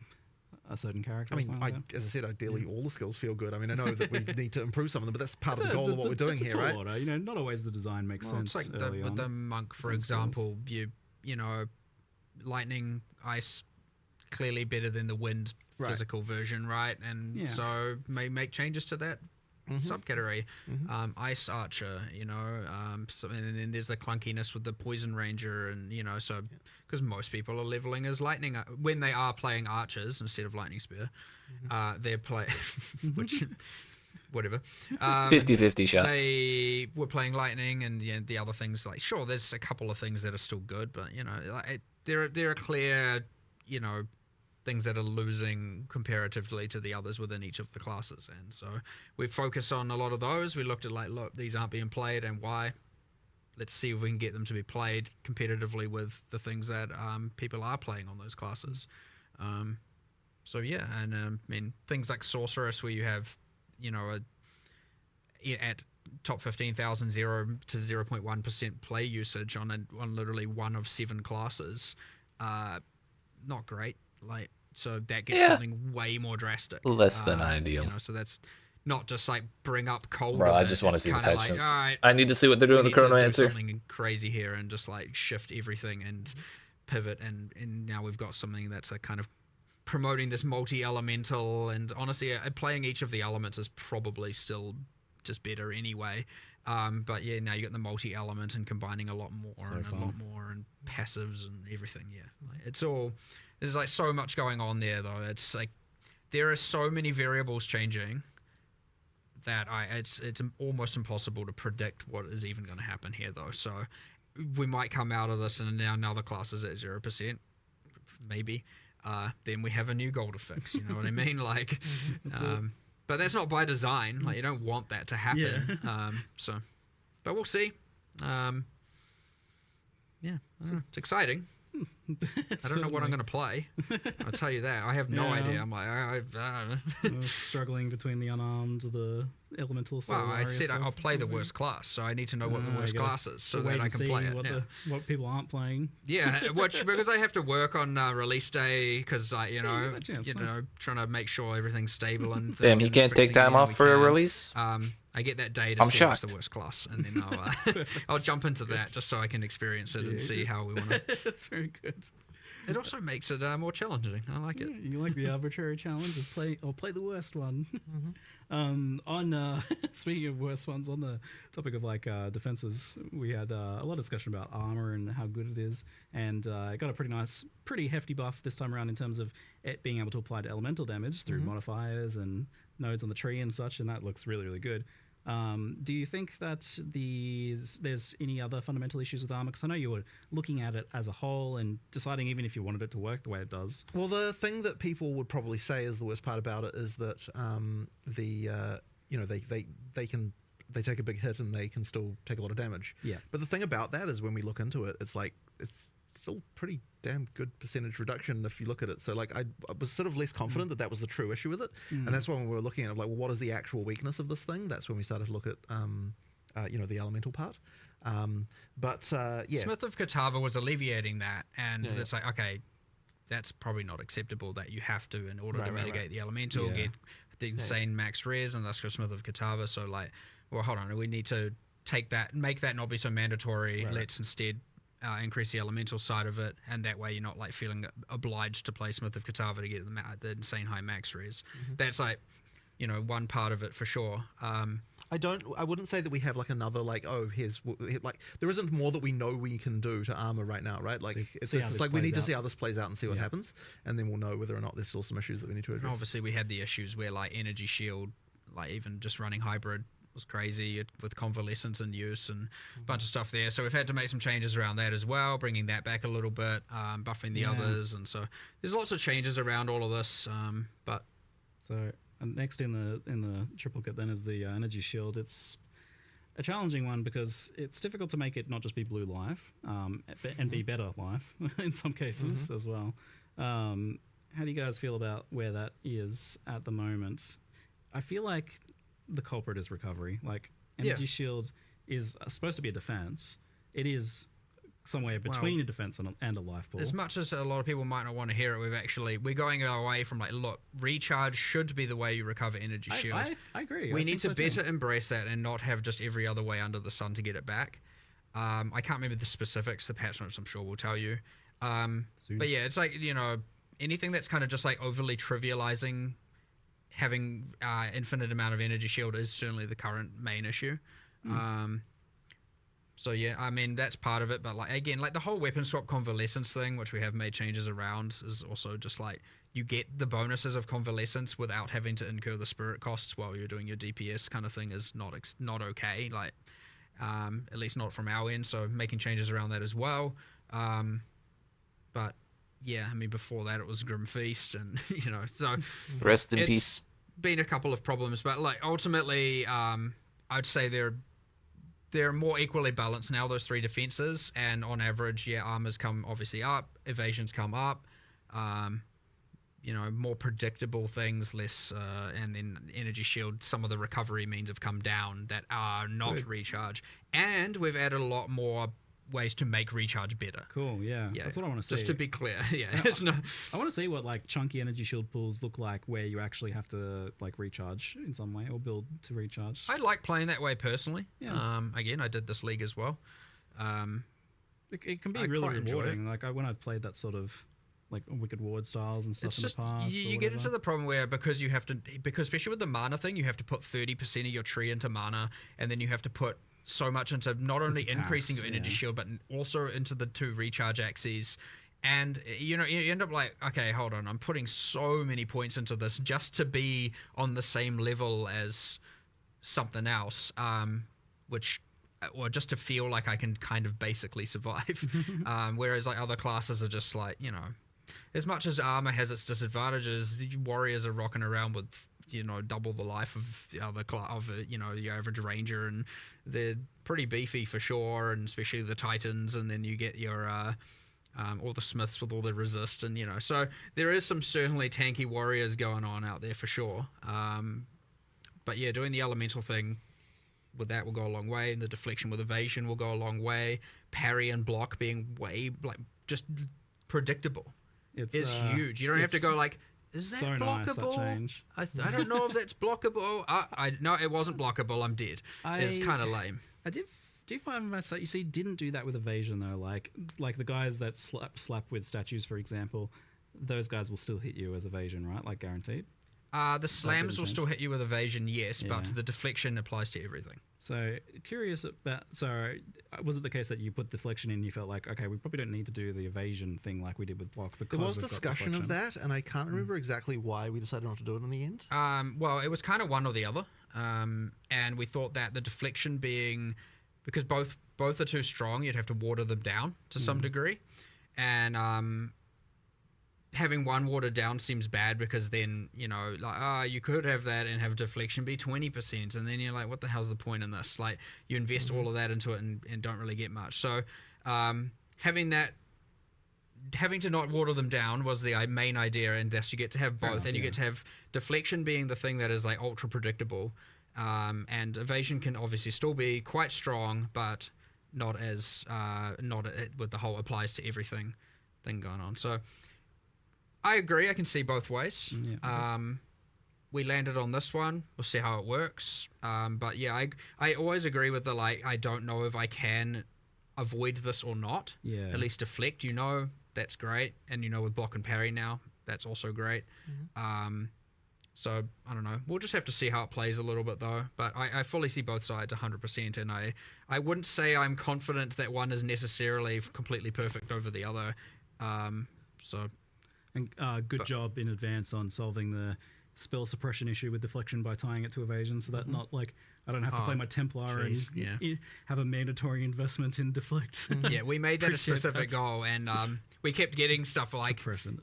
a certain character? I mean, as I said, ideally all the skills feel good. I mean, I know that we need to improve some of them, but that's part of the goal of what we're doing here, right? Order. You know, not always the design makes sense. It's like early with on. the monk, for example. You know, lightning, ice, clearly better than the wind physical version, right? And so may make changes to that subcategory. Ice archer, you know, so, and then there's the clunkiness with the poison ranger, and you know, so because most people are leveling as lightning when they are playing archers instead of lightning spear, they're which whatever 50-50 shot. They were playing lightning, and the other things, like, sure, there's a couple of things that are still good, but you know, like, there are clear, you know, things that are losing comparatively to the others within each of the classes. And so we focus on a lot of those. We looked at, like, look, these aren't being played, and why. Let's see if we can get them to be played competitively with the things that people are playing on those classes. So yeah, and I mean, things like Sorceress, where you have, you know, at top 15,000, 0 to 0.1% play usage on literally one of 7 classes, not great. Like, so that gets something way more drastic. Less than ideal. You know, so that's not just like bring up cold. Bro, I just want to see the patch like, notes. all right, I need to see what they're doing with the we need to do Chronomancer. something crazy here and just like shift everything and pivot, and now we've got something that's like kind of promoting this multi-elemental, and honestly, playing each of the elements is probably still just better anyway. But yeah, now you got the multi-element and combining a lot more and passives and everything. Yeah, like, it's all. There's like so much going on there, though. It's like there are so many variables changing that it's almost impossible to predict what is even going to happen here, though. So we might come out of this and now another class is at 0%, maybe. Then we have a new goal to fix. You know what I mean? Like, but that's not by design. Like, you don't want that to happen. Yeah. But we'll see. Yeah, it's exciting. I don't know what I'm going to play. I'll tell you that. I have no idea. I'm like, I don't know. Struggling between the unarmed, the elemental. Well, I said I'll play the worst class, so I need to know what the worst class is so that I can play it. What people aren't playing. Yeah, because I have to work on release day, because nice. trying to make sure everything's stable and. Damn, he can't take time off for a release. I get that day to see what's the worst class, and then I'll jump into that just so I can experience it and see how we want to. That's very good. It also makes it more challenging. I like it. You like the arbitrary challenge of play the worst one. Speaking of worst ones, on the topic of like defenses, we had a lot of discussion about armor and how good it is, and it got a pretty hefty buff this time around in terms of it being able to apply to elemental damage through modifiers and nodes on the tree and such, and that looks really, really good. Do you think that there's any other fundamental issues with armor? Because I know you were looking at it as a whole and deciding even if you wanted it to work the way it does. Well, the thing that people would probably say is the worst part about it is that they take a big hit and they can still take a lot of damage. Yeah. But the thing about that is when we look into it, it's like it's still pretty damn good percentage reduction if you look at it. So like I was sort of less confident that was the true issue with it, and that's why when we were looking at it, like, well, what is the actual weakness of this thing? That's when we started to look at the elemental part. But yeah, Smith of Catava was alleviating that, and Yeah, it's like, okay, that's probably not acceptable that you have to, in order Right, to right, mitigate right. the elemental, Yeah. get the insane max res, and that's go Smith of Catava. So like, well, hold on, we need to take that, make that not be so mandatory. Right, Let's instead increase the elemental side of it, and that way you're not like feeling obliged to play Smith of Catava to get the insane high max res. That's like, one part of it for sure. I wouldn't say that we have like another like, oh, here's like, there isn't more that we know we can do to armor right now, right? Like it's see how this like we plays need to out. see how this plays out and see what Yeah. happens, and then we'll know whether or not there's still some issues that we need to address. Obviously, we had the issues where like energy shield, like even just running hybrid was crazy with convalescence in use and a bunch of stuff there. So we've had to make some changes around that as well, bringing that back a little bit, buffing the Yeah. others, and so there's lots of changes around all of this. But So next in the triplicate then is the energy shield. It's a challenging one because it's difficult to make it not just be blue life and be better life in some cases as well. How do you guys feel about where that is at the moment? I feel like the culprit is recovery. Like energy shield is supposed to be a defense. It is somewhere between a defense and a life pool. as much as a lot of people might not want to hear it, we're going away from like, look, recharge should be the way you recover energy shield. I agree. We I need think to so too. better embrace that and not have just every other way under the sun to get it back. I can't remember the specifics. The patch notes, I'm sure, will tell you. But yeah, it's like, anything that's kind of just like overly trivializing having infinite amount of energy shield is certainly the current main issue. So yeah, I mean, that's part of it. But like, again, like the whole weapon swap convalescence thing, which we have made changes around, is also just like you get the bonuses of convalescence without having to incur the spirit costs while you're doing your DPS kind of thing is not okay. Like, at least not from our end. So making changes around that as well. But yeah, I mean, before that it was Grim Feast, and so Rest in it's peace. been a couple of problems, but like ultimately, I'd say they're more equally balanced now, those three defenses, and on average, armors come obviously up, evasions come up, more predictable things, less, and then energy shield, some of the recovery means have come down that are not recharge, and we've added a lot more ways to make recharge better. Cool, yeah. That's what I want to see. Just to be clear, it's not. I want to see what like chunky energy shield pools look like where you actually have to like recharge in some way or build to recharge. I like playing that way personally. Yeah. Again, I did this league as well. It can be I really quite enjoy rewarding. Like when I've played that sort of like Wicked Ward styles and stuff It's in just the past. you get into the problem where because especially with the mana thing, you have to put 30% of your tree into mana, and then you have to put so much into not only It's a increasing tax, your energy yeah. shield but also into the two recharge axes. And you end up like, okay, hold on, I'm putting so many points into this just to be on the same level as something else, or just to feel like I can kind of basically survive. Whereas like other classes are just like, as much as armor has its disadvantages, the warriors are rocking around with double the life of the other your average ranger, and they're pretty beefy for sure, and especially the titans, and then you get your all the smiths with all the resist, and so there is some certainly tanky warriors going on out there for sure. But yeah, doing the elemental thing with that will go a long way, and the deflection with evasion will go a long way. Parry and block being way like just predictable is huge. You don't have to go like, is that so blockable? nice, that change. I don't know if that's blockable. No, it wasn't blockable. I'm dead. It's kind of lame. I do find myself, you see, didn't do that with evasion though. Like the guys that slap with statues, for example, those guys will still hit you as evasion, right? Like guaranteed. The slams will still hit you with evasion, yes, Yeah. but the deflection applies to everything. So curious about. So was it the case that you put deflection in? You felt like, okay, we probably don't need to do the evasion thing like we did with block because There was we've got discussion of deflection. that, and I can't remember exactly why we decided not to do it in the end. Well, it was kind of one or the other, and we thought that the deflection being, because both are too strong, you'd have to water them down to some degree, and having one watered down seems bad because then you could have that and have deflection be 20%, and then you're like, what the hell's the point in this? Like, you invest all of that into it and don't really get much. So having to not water them down was the main idea, and thus you get to have both, and you get to have deflection being the thing that is like ultra predictable, And evasion can obviously still be quite strong, but not as with the whole applies to everything thing going on. So I agree. I can see both ways. We landed on this one. We'll see how it works. But yeah, I always agree with the I don't know if I can avoid this or not. Yeah. At least deflect, that's great. And with block and parry now, that's also great. So I don't know. We'll just have to see how it plays a little bit though. But I fully see both sides 100%, and I wouldn't say I'm confident that one is necessarily completely perfect over the other. Good job in advance on solving the spell suppression issue with deflection by tying it to evasion, so that not I don't have to play my Templar and have a mandatory investment in deflect. Yeah, we made that a specific goal, and we kept getting stuff like suppression.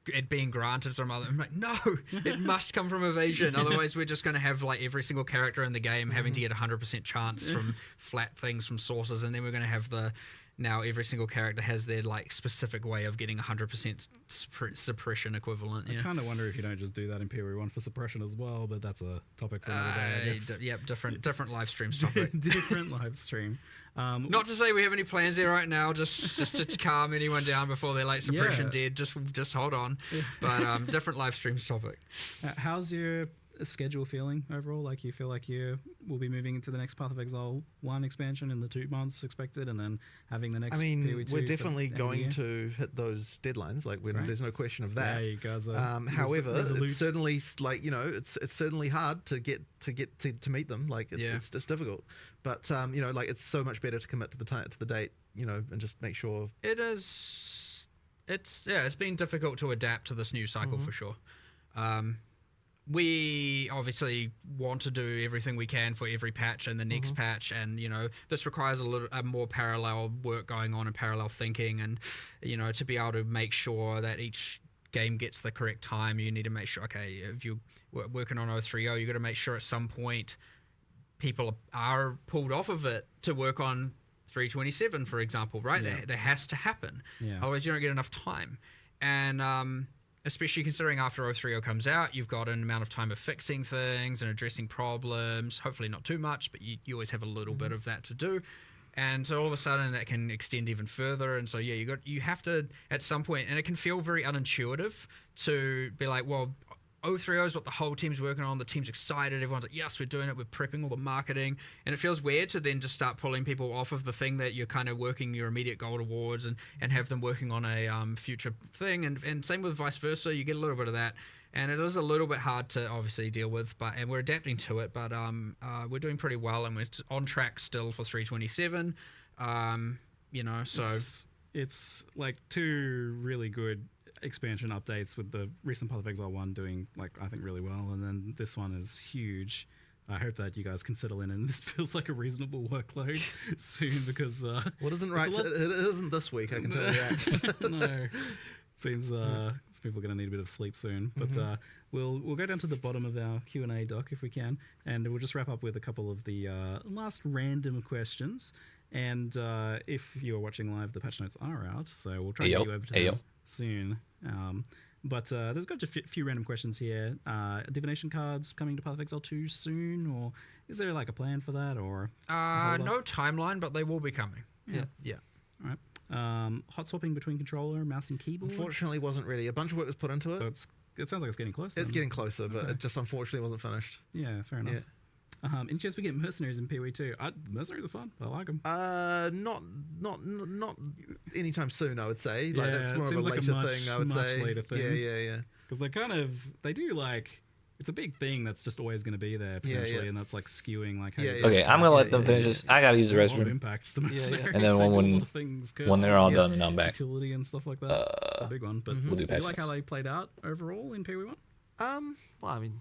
It being granted from other. I'm like, no, it must come from evasion. Otherwise, we're just going to have every single character in the game having to get 100% chance from flat things from sources, and then we're going to have now every single character has their specific way of getting 100% suppression equivalent. I kind of wonder if you don't just do that in PoE1 for suppression as well, but that's a topic for another day, I guess. Yep, different live streams topic. Different live stream. Not to say we have any plans there right now, just to calm anyone down before they're suppression dead. Just hold on. But different live streams topic. How's your schedule feeling overall? You feel like you will be moving into the next Path of Exile 1 expansion in the 2 months expected, and then having the next PoE2 we're definitely going to hit those deadlines, there's no question of that. Yeah, you guys are however, it's certainly it's certainly hard to get to meet them. It's difficult, but it's so much better to commit to the date, and just make sure. It is. It's been difficult to adapt to this new cycle for sure. We obviously want to do everything we can for every patch and the next patch, and this requires a more parallel work going on and parallel thinking, and to be able to make sure that each game gets the correct time. You need to make sure, okay, if you're working on 030, you got to make sure at some point people are pulled off of it to work on 327, for example, right? That has to happen. Otherwise you don't get enough time. And especially considering after 030 comes out, you've got an amount of time of fixing things and addressing problems. Hopefully not too much, but you always have a little bit of that to do. And so all of a sudden that can extend even further. And so, you have to, at some point, and it can feel very unintuitive to be like, well, 030 is what the whole team's working on. The team's excited. Everyone's like, yes, we're doing it. We're prepping all the marketing. And it feels weird to then just start pulling people off of the thing that you're kind of working your immediate goal towards, and have them working on a future thing. And same with vice versa. You get a little bit of that. And it is a little bit hard to obviously deal with, and we're adapting to it. But we're doing pretty well, and we're on track still for 327. So it's 2 really good expansion updates, with the recent Path of Exile 1 doing I think really well, and then this one is huge. I hope that you guys can settle in, and this feels like a reasonable workload soon, because what isn't right? It isn't this week, I can tell you that. No, it seems people are going to need a bit of sleep soon. But we'll go down to the bottom of our Q&A doc if we can, and we'll just wrap up with a couple of the last random questions. And if you're watching live, the patch notes are out, so we'll try to get you over to them soon. But there's got a few random questions here. Divination cards coming to Path of Exile 2 soon, or is there a plan for that, or no timeline, but they will be coming. Yeah. All right. Hot swapping between controller, mouse, and keyboard. Unfortunately, wasn't really. A bunch of work was put into it. So it sounds like it's getting close. It's getting closer, but it just unfortunately wasn't finished. Yeah, fair enough. In chance we get mercenaries in PoE2. Mercenaries are fun. I like them. Not anytime soon, I would say. That's more of a like later thing, I would say. Later thing. Yeah. Because they do it's a big thing that's just always going to be there potentially, and that's skewing Okay, I'm gonna let them finish this. I gotta use the restroom. Impacts the mercenaries. And then when they're all done, and I'm back. Utility and stuff like that. It's a big one. But we'll do you like how they played out overall in PoE1? Well, I mean,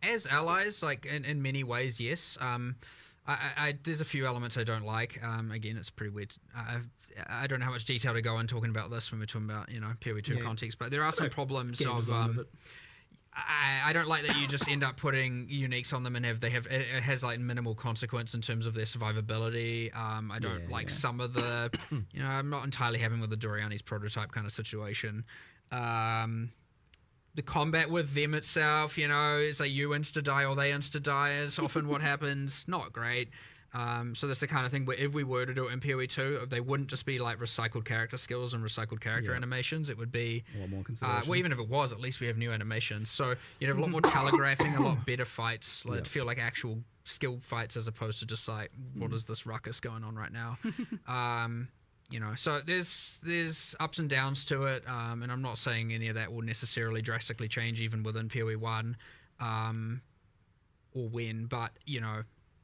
as allies, in many ways, yes. There's a few elements I don't like. Again, it's pretty weird. I don't know how much detail to go in talking about this when we're talking about PoE2 context, but there are some problems of. I don't like that you just end up putting uniques on them and it has minimal consequence in terms of their survivability. I don't like some of the I'm not entirely happy with the Doriani's prototype kind of situation. the combat with them itself, you know, it's like you insta-die or they insta-die is often what happens. Not great. So that's the kind of thing where if we were to do it in PoE2, they wouldn't just be like recycled character skills and recycled character animations. It would be a lot more consideration. well, even if it was, at least we have new animations. So you'd have a lot more telegraphing, a lot better fights. It'd feel like actual skill fights as opposed to just like, what is this ruckus going on right now? You know, so there's ups and downs to it, and I'm not saying any of that will necessarily drastically change even within PoE1 or when, but you know,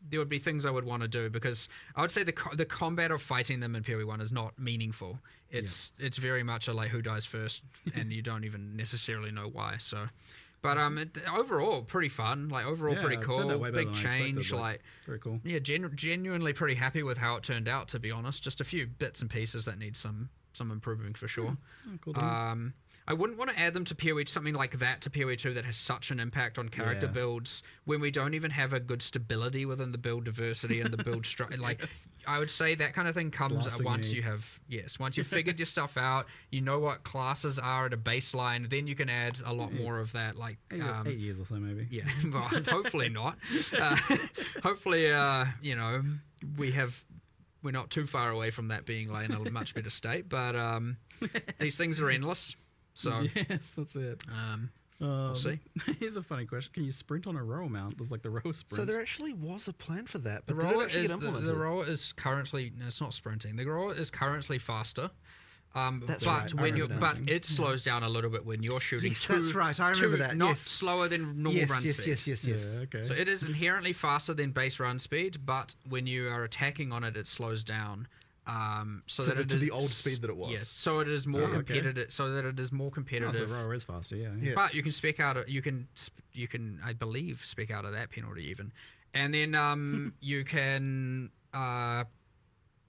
there would be things I would want to do, because I would say the combat of fighting them in PoE1 is not meaningful. It's very much a like who dies first, and you don't even necessarily know why. So, but overall pretty fun. Like overall pretty cool. Big change. Like very cool. Yeah, genuinely pretty happy with how it turned out. To be honest, just a few bits and pieces that need some improving for sure. Cool. I wouldn't want to add them to PoE, something like that to PoE2 that has such an impact on character builds when we don't even have a good stability within the build diversity and the build structure. Like, I would say that kind of thing comes once you have, once you've figured your stuff out, you know what classes are at a baseline, then you can add a lot more of that. Like 8 years or so, maybe. Yeah, well, hopefully not. Hopefully, you know, we're not too far away from that being like in a much better state, but these things are endless. So yes, that's it. We'll see. Here's a funny question: can you sprint on a row mount? Does like the row sprint? So there actually was a plan for that, The but rower did it actually get implemented? the rower is currently it's not sprinting. The rower is currently faster. That's but right, when I you remember but it slows down a little bit when you're shooting. Yes, that's right, I remember that, Not yes. slower than normal run speed. Yes. Yeah, okay. So it is inherently faster than base run speed, but when you are attacking on it, it slows down. So To that the- to the old speed that it was. Yes, so it is more competitive. So that it is more Oh, so competitive. rower is faster, yeah. But you can spec out. You can I believe spec out of that penalty even, and then you can.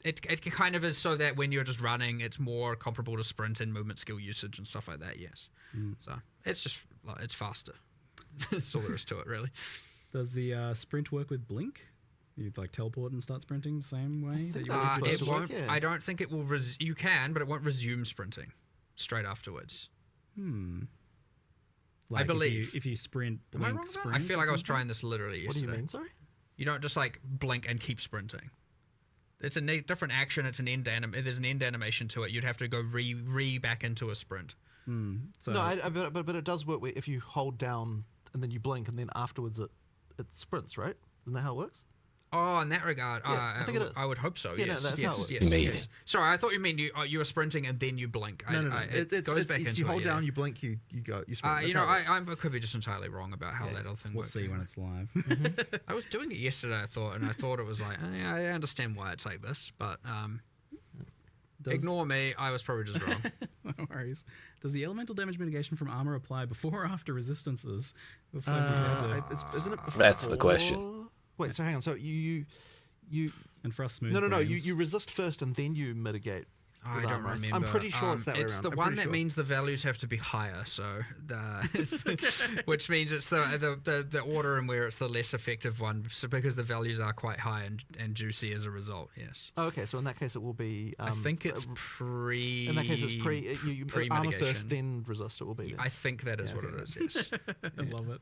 It kind of is so that when you're just running, it's more comparable to sprint and movement skill usage and stuff like that. Yes. So it's just it's faster. That's all there is to it, really. Does the sprint work with blink? You like teleport and start sprinting the same way that you that would was It supposed to work, won't. yeah. I don't think it will. You can, but it won't resume sprinting straight afterwards. Like believe. if you sprint, Am I blink, wrong about that? sprint. I feel or like I was something? trying this literally What do yesterday. you mean, sorry? You don't just like blink and keep sprinting. It's a different action. It's an end there's an end animation to it. You'd have to go re back into a sprint. So No, but it does work if you hold down and then you blink and then afterwards it sprints, right? Isn't that how it works? Oh, in that regard, Yeah, I think it is. I would hope so. Yeah, no, yes, that's how it works. yes, Maybe. yes. Sorry, I thought you mean you were sprinting and then you blink. No. It goes back into you hold it, down, you blink, you go, you sprint. You That's know, how it works. I could be just entirely wrong about how that other thing we'll works. see when anyway. it's live. I was doing it yesterday, I thought it was like, yeah, I understand why it's like this, but ignore me. I was probably just wrong. No worries. Does the elemental damage mitigation from armor apply before or after resistances? That's something we had to- Isn't it That's the before- question. Wait, so hang on. So you and for us smooth no. brains- You resist first and then you mitigate. I with don't armor. remember. I'm pretty sure it's that way It's around. the I'm one pretty that sure. means the values have to be higher, so which means it's the order in where it's the less effective one, so because the values are quite high and juicy as a result. Yes. Oh, okay, so in that case it will be. I think it's pre. In that case, it's you armor pre-mitigation. first, then resist. It will be. Then. I think that is what it is. Yes. I love it.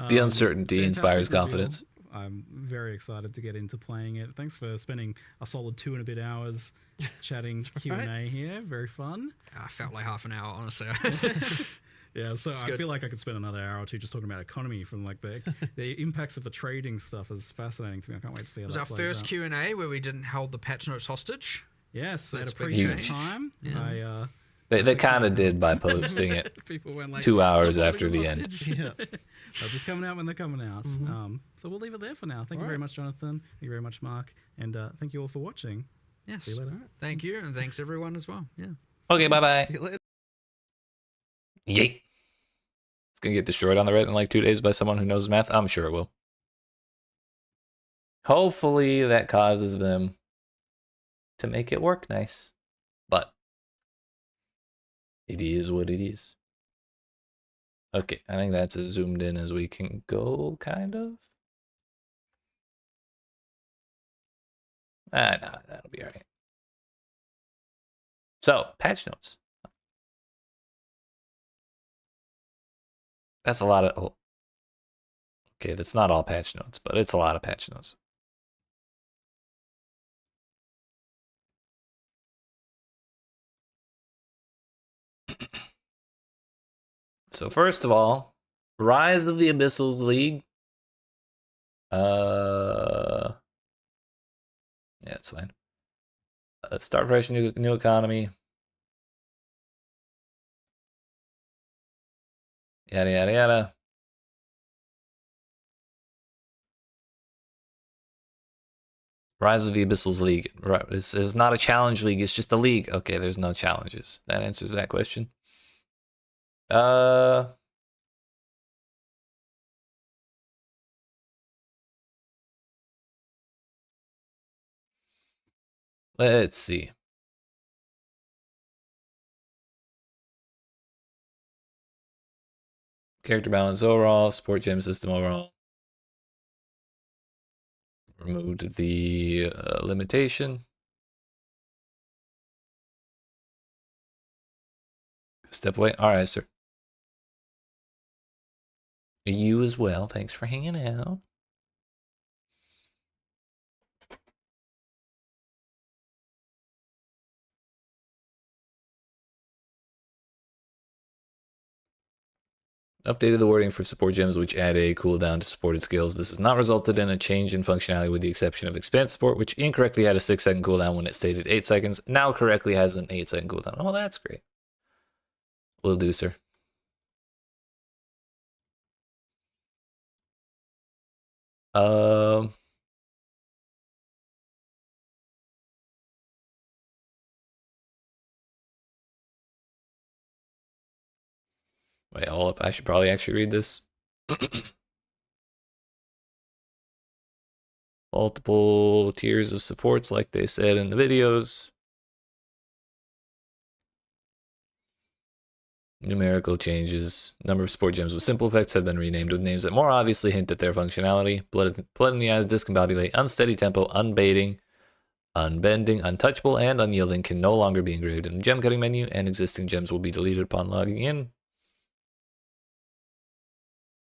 The uncertainty fantastic inspires reveal. confidence. I'm very excited to get into playing it. Thanks for spending a solid 2 and a bit hours chatting Q&A here. Very fun. I felt like half an hour, honestly. Yeah, so I good. feel like I could spend another hour or two just talking about economy from like the impacts of the trading stuff is fascinating to me. I can't wait to see how It was that our plays first out. Q&A where we didn't hold the patch notes hostage. Yes, at That's a big pretty change. time. Yeah. They kind of did by posting it People went like 2 hours "Stop after holding the them end. hostage." They're just coming out when they're coming out. So we'll leave it there for now. Thank you very much, Jonathan. Thank you very much, Mark. And thank you all for watching. Yes. See you later. Thank you, and thanks everyone as well. Yeah. Okay, bye-bye. See you later. Yeet. It's going to get destroyed on the Reddit in like 2 days by someone who knows math. I'm sure it will. Hopefully that causes them to make it work nice. But it is what it is. Okay, I think that's as zoomed in as we can go, kind of. No, that'll be all right. So, patch notes. That's a lot of... Oh. Okay, that's not all patch notes, but it's a lot of patch notes. So first of all, Rise of the Abyssals League. Yeah, it's fine. Start fresh, new economy. Yada yada yada. Rise of the Abyssals League. Right, this is not a challenge league. It's just a league. Okay, there's no challenges. That answers that question. Let's see. Character balance overall, support gem system overall. Removed the limitation. Step away. All right, sir. You as well. Thanks for hanging out. Updated the wording for support gems, which add a cooldown to supported skills. This has not resulted in a change in functionality with the exception of Expanse support, which incorrectly had a 6-second cooldown when it stated 8 seconds. Now correctly has an 8-second cooldown. Oh, that's great. Will do, sir. Wait, hold up. I should probably actually read this. Multiple tiers of supports, like they said in the videos. Numerical changes. Number of support gems with simple effects have been renamed with names that more obviously hint at their functionality. Blood in the eyes, discombobulate, unsteady tempo, unbaiting, unbending, untouchable, and unyielding can no longer be engraved in the gem cutting menu, and existing gems will be deleted upon logging in.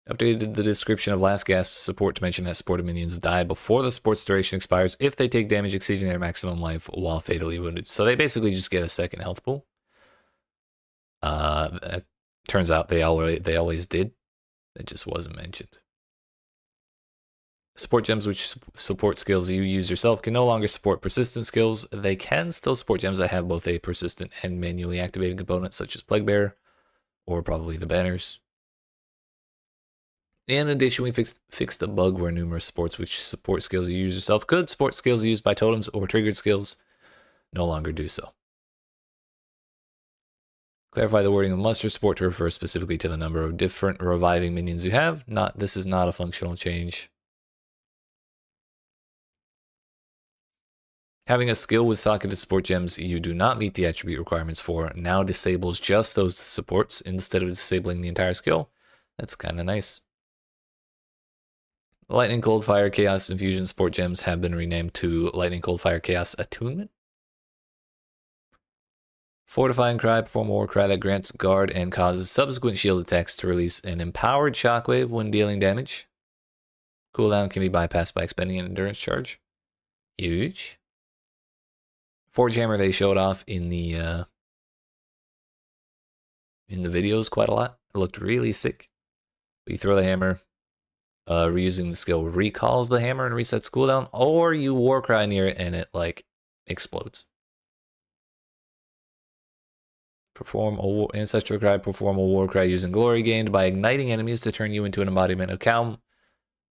Updated the description of Last Gasp's support to mention that supported minions die before the support's duration expires if they take damage exceeding their maximum life while fatally wounded. So they basically just get a second health pool. It turns out they always did. It just wasn't mentioned. Support gems which support skills you use yourself can no longer support persistent skills. They can still support gems that have both a persistent and manually activated component, such as Plague Bearer, or probably the banners. In addition, we fixed a bug where numerous supports which support skills you use yourself could support skills used by totems or triggered skills no longer do so. Clarify the wording of muster support to refer specifically to the number of different reviving minions you have. This is not a functional change. Having a skill with socketed support gems you do not meet the attribute requirements for now disables just those supports instead of disabling the entire skill. That's kind of nice. Lightning, Cold, Fire, Chaos, Infusion support gems have been renamed to Lightning, Cold, Fire, Chaos Attunement. Fortifying Cry, perform a war cry that grants guard and causes subsequent shield attacks to release an empowered shockwave when dealing damage. Cooldown can be bypassed by expending an endurance charge. Huge. Forge Hammer they showed off in the videos quite a lot. It looked really sick. You throw the hammer, reusing the skill recalls the hammer and resets cooldown, or you war cry near it and it like explodes. Perform a ancestral cry. Perform a war cry using glory gained by igniting enemies to turn you into an embodiment of calm.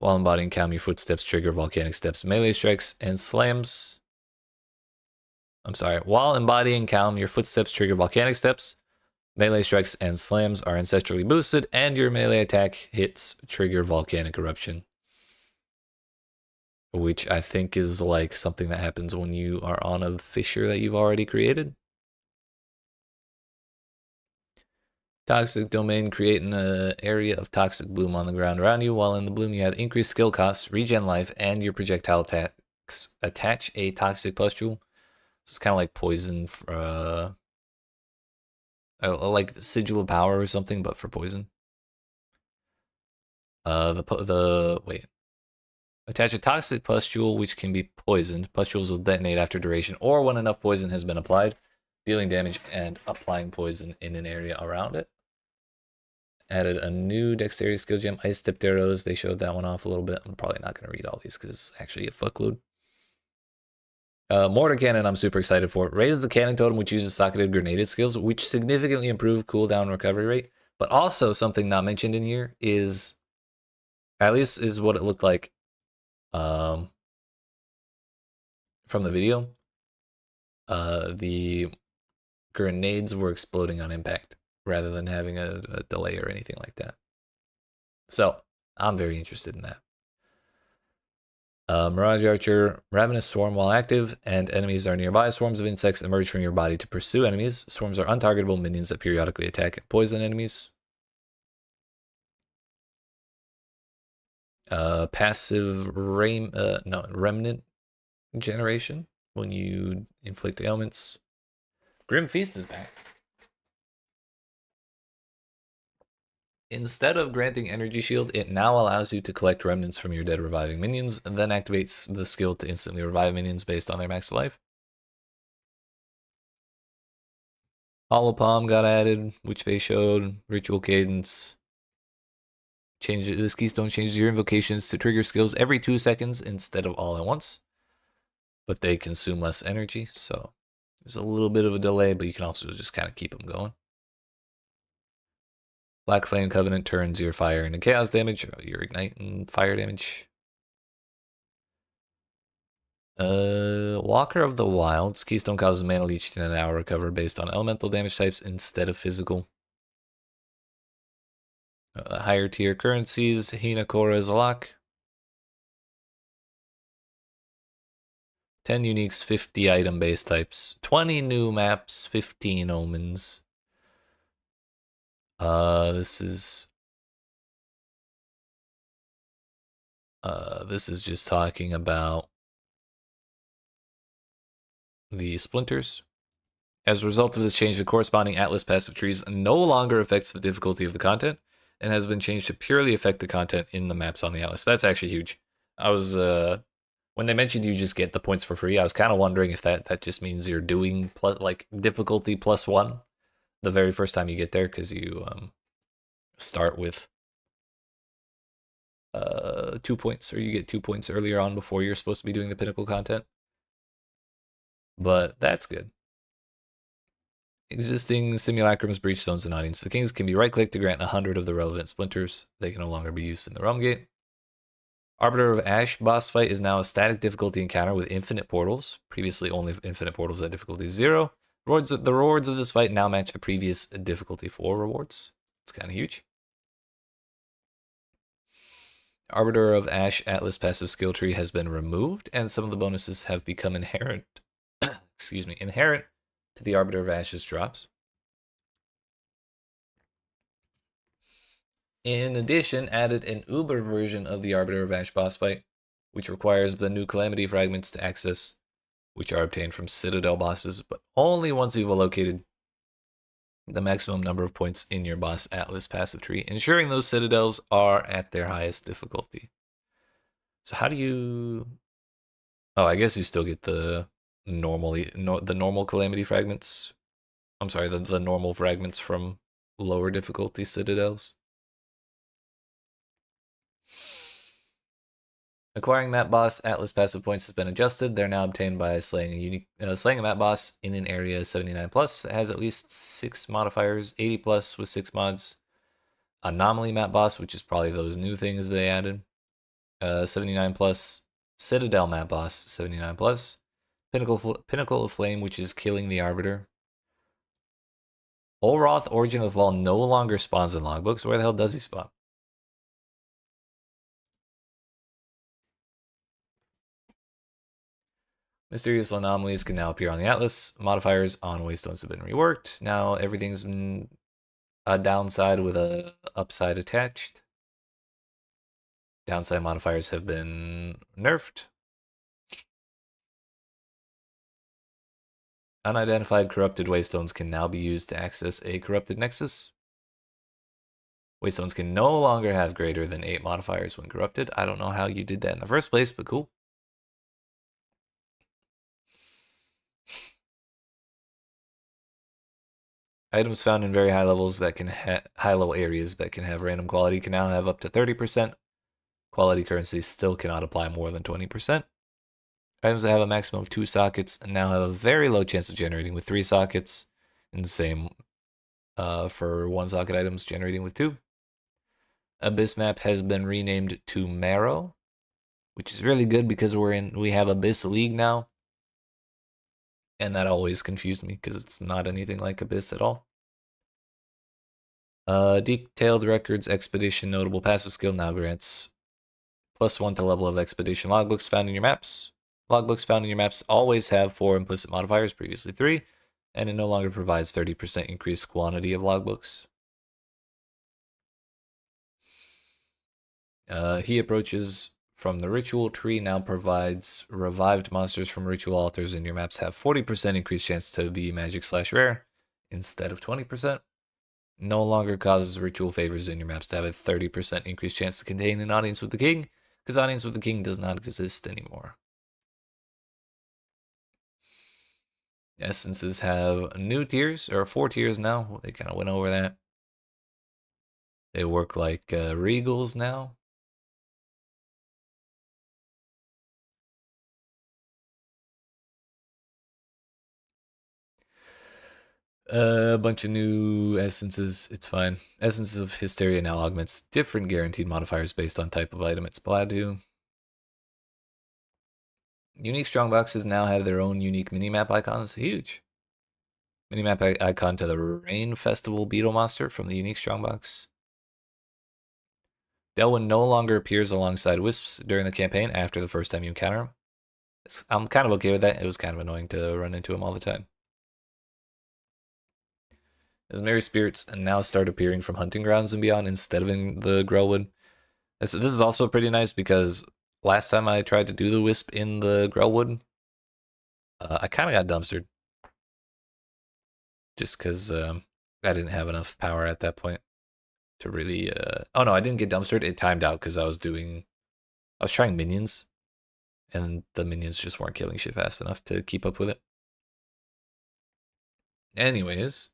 While embodying calm, your footsteps trigger volcanic steps, melee strikes, and slams. While embodying calm, your footsteps trigger volcanic steps, melee strikes, and slams are ancestrally boosted, and your melee attack hits trigger volcanic eruption. Which I think is like something that happens when you are on a fissure that you've already created. Toxic Domain, create an area of toxic bloom on the ground around you. While in the bloom, you have increased skill costs, regen life, and your projectile attacks attach a toxic pustule. So it's kind of like poison, for, like Sigil of Power or something, but for poison. Wait. Attach a toxic pustule which can be poisoned. Pustules will detonate after duration or when enough poison has been applied, dealing damage and applying poison in an area around it. Added a new dexterity skill gem, ice tipped arrows. They showed that one off a little bit. I'm probably not going to read all these because it's actually a fuckload. Mortar cannon, I'm super excited for. Raises the cannon totem, which uses socketed grenaded skills, which significantly improve cooldown recovery rate. But also something not mentioned in here is, at least is what it looked like from the video. The grenades were exploding on impact rather than having a delay or anything like that. So I'm very interested in that. Mirage Archer, Ravenous Swarm while active, and enemies are nearby. Swarms of insects emerge from your body to pursue enemies. Swarms are untargetable minions that periodically attack and poison enemies. Passive remnant generation when you inflict ailments. Grim Feast is back. Instead of granting Energy Shield, it now allows you to collect remnants from your dead reviving minions, and then activates the skill to instantly revive minions based on their max life. Hollow Palm got added, which they showed. Ritual Cadence. This keystone changes your invocations to trigger skills every 2 seconds instead of all at once. But they consume less energy, so there's a little bit of a delay, but you can also just kind of keep them going. Black Flame Covenant turns your fire into chaos damage, or your ignite and fire damage. Walker of the Wilds. Keystone causes mana leech in an hour recover based on elemental damage types instead of physical. Higher tier currencies. Hinakora is a lock. 10 uniques, 50 item base types. 20 new maps, 15 omens. This is just talking about the splinters. As a result of this change, the corresponding Atlas passive trees no longer affects the difficulty of the content and has been changed to purely affect the content in the maps on the Atlas. That's actually huge. I was when they mentioned you just get the points for free, I was kind of wondering if that just means you're doing like difficulty +1 the very first time you get there, because you start with 2 points, or you get 2 points earlier on before you're supposed to be doing the pinnacle content. But that's good. Existing simulacrums, breachstones, and audience of the kings can be right-clicked to grant 100 of the relevant splinters. They can no longer be used in the realm gate. Arbiter of Ash boss fight is now a static difficulty encounter with infinite portals. Previously only infinite portals at difficulty 0. The rewards of this fight now match the previous difficulty 4 rewards. It's kind of huge. Arbiter of Ash Atlas passive skill tree has been removed, and some of the bonuses have become inherent. Inherent to the Arbiter of Ash's drops. In addition, added an Uber version of the Arbiter of Ash boss fight, which requires the new Calamity fragments to access, which are obtained from Citadel bosses, but only once you've allocated the maximum number of points in your boss Atlas passive tree, ensuring those Citadels are at their highest difficulty. So how do you... Oh, I guess you still get the normal Calamity fragments. I'm sorry, the normal fragments from lower difficulty Citadels. Acquiring map boss Atlas passive points has been adjusted. They're now obtained by slaying a map boss in an area 79+. It has at least 6 modifiers, 80+ with 6 mods. Anomaly map boss, which is probably those new things they added. 79+. Citadel map boss, 79+. Pinnacle of Flame, which is killing the Arbiter. Olroth, Origin of the Fall, no longer spawns in logbooks. Where the hell does he spawn? Mysterious anomalies can now appear on the Atlas. Modifiers on waystones have been reworked. Now everything's been a downside with a upside attached. Downside modifiers have been nerfed. Unidentified corrupted waystones can now be used to access a corrupted nexus. Waystones can no longer have greater than 8 modifiers when corrupted. I don't know how you did that in the first place, but cool. Items found in very high levels that can high-low areas that can have random quality can now have up to 30%. Quality currency still cannot apply more than 20%. Items that have a maximum of 2 sockets now have a very low chance of generating with 3 sockets, and the same for 1 socket items generating with 2. Abyss map has been renamed to Marrow, which is really good because we have Abyss League now. And that always confused me because it's not anything like Abyss at all. Detailed Records Expedition notable passive skill now grants +1 to level of expedition logbooks found in your maps. Logbooks found in your maps always have 4 implicit modifiers, previously 3, and it no longer provides 30% increased quantity of logbooks. He approaches from the ritual tree now provides revived monsters from ritual altars in your maps have 40% increased chance to be magic/rare instead of 20%. No longer causes ritual favors in your maps to have a 30% increased chance to contain an audience with the king, because audience with the king does not exist anymore. Essences have new tiers, or 4 tiers now. They kind of went over that. They work like regals now. A bunch of new essences. It's fine. Essence of Hysteria now augments different guaranteed modifiers based on type of item it's applied to. Unique strongboxes now have their own unique minimap icons. Huge. Minimap icon to the Rain Festival Beetle monster from the unique strongbox. Delwyn no longer appears alongside Wisps during the campaign after the first time you encounter him. I'm kind of okay with that. It was kind of annoying to run into him all the time. As merry spirits now start appearing from hunting grounds and beyond instead of in the Grellwood. This is also pretty nice because last time I tried to do the Wisp in the Grellwood, I kind of got dumpstered. Just because I didn't have enough power at that point to really... Oh no, I didn't get dumpstered. It timed out because I was trying minions. And the minions just weren't killing shit fast enough to keep up with it. Anyways...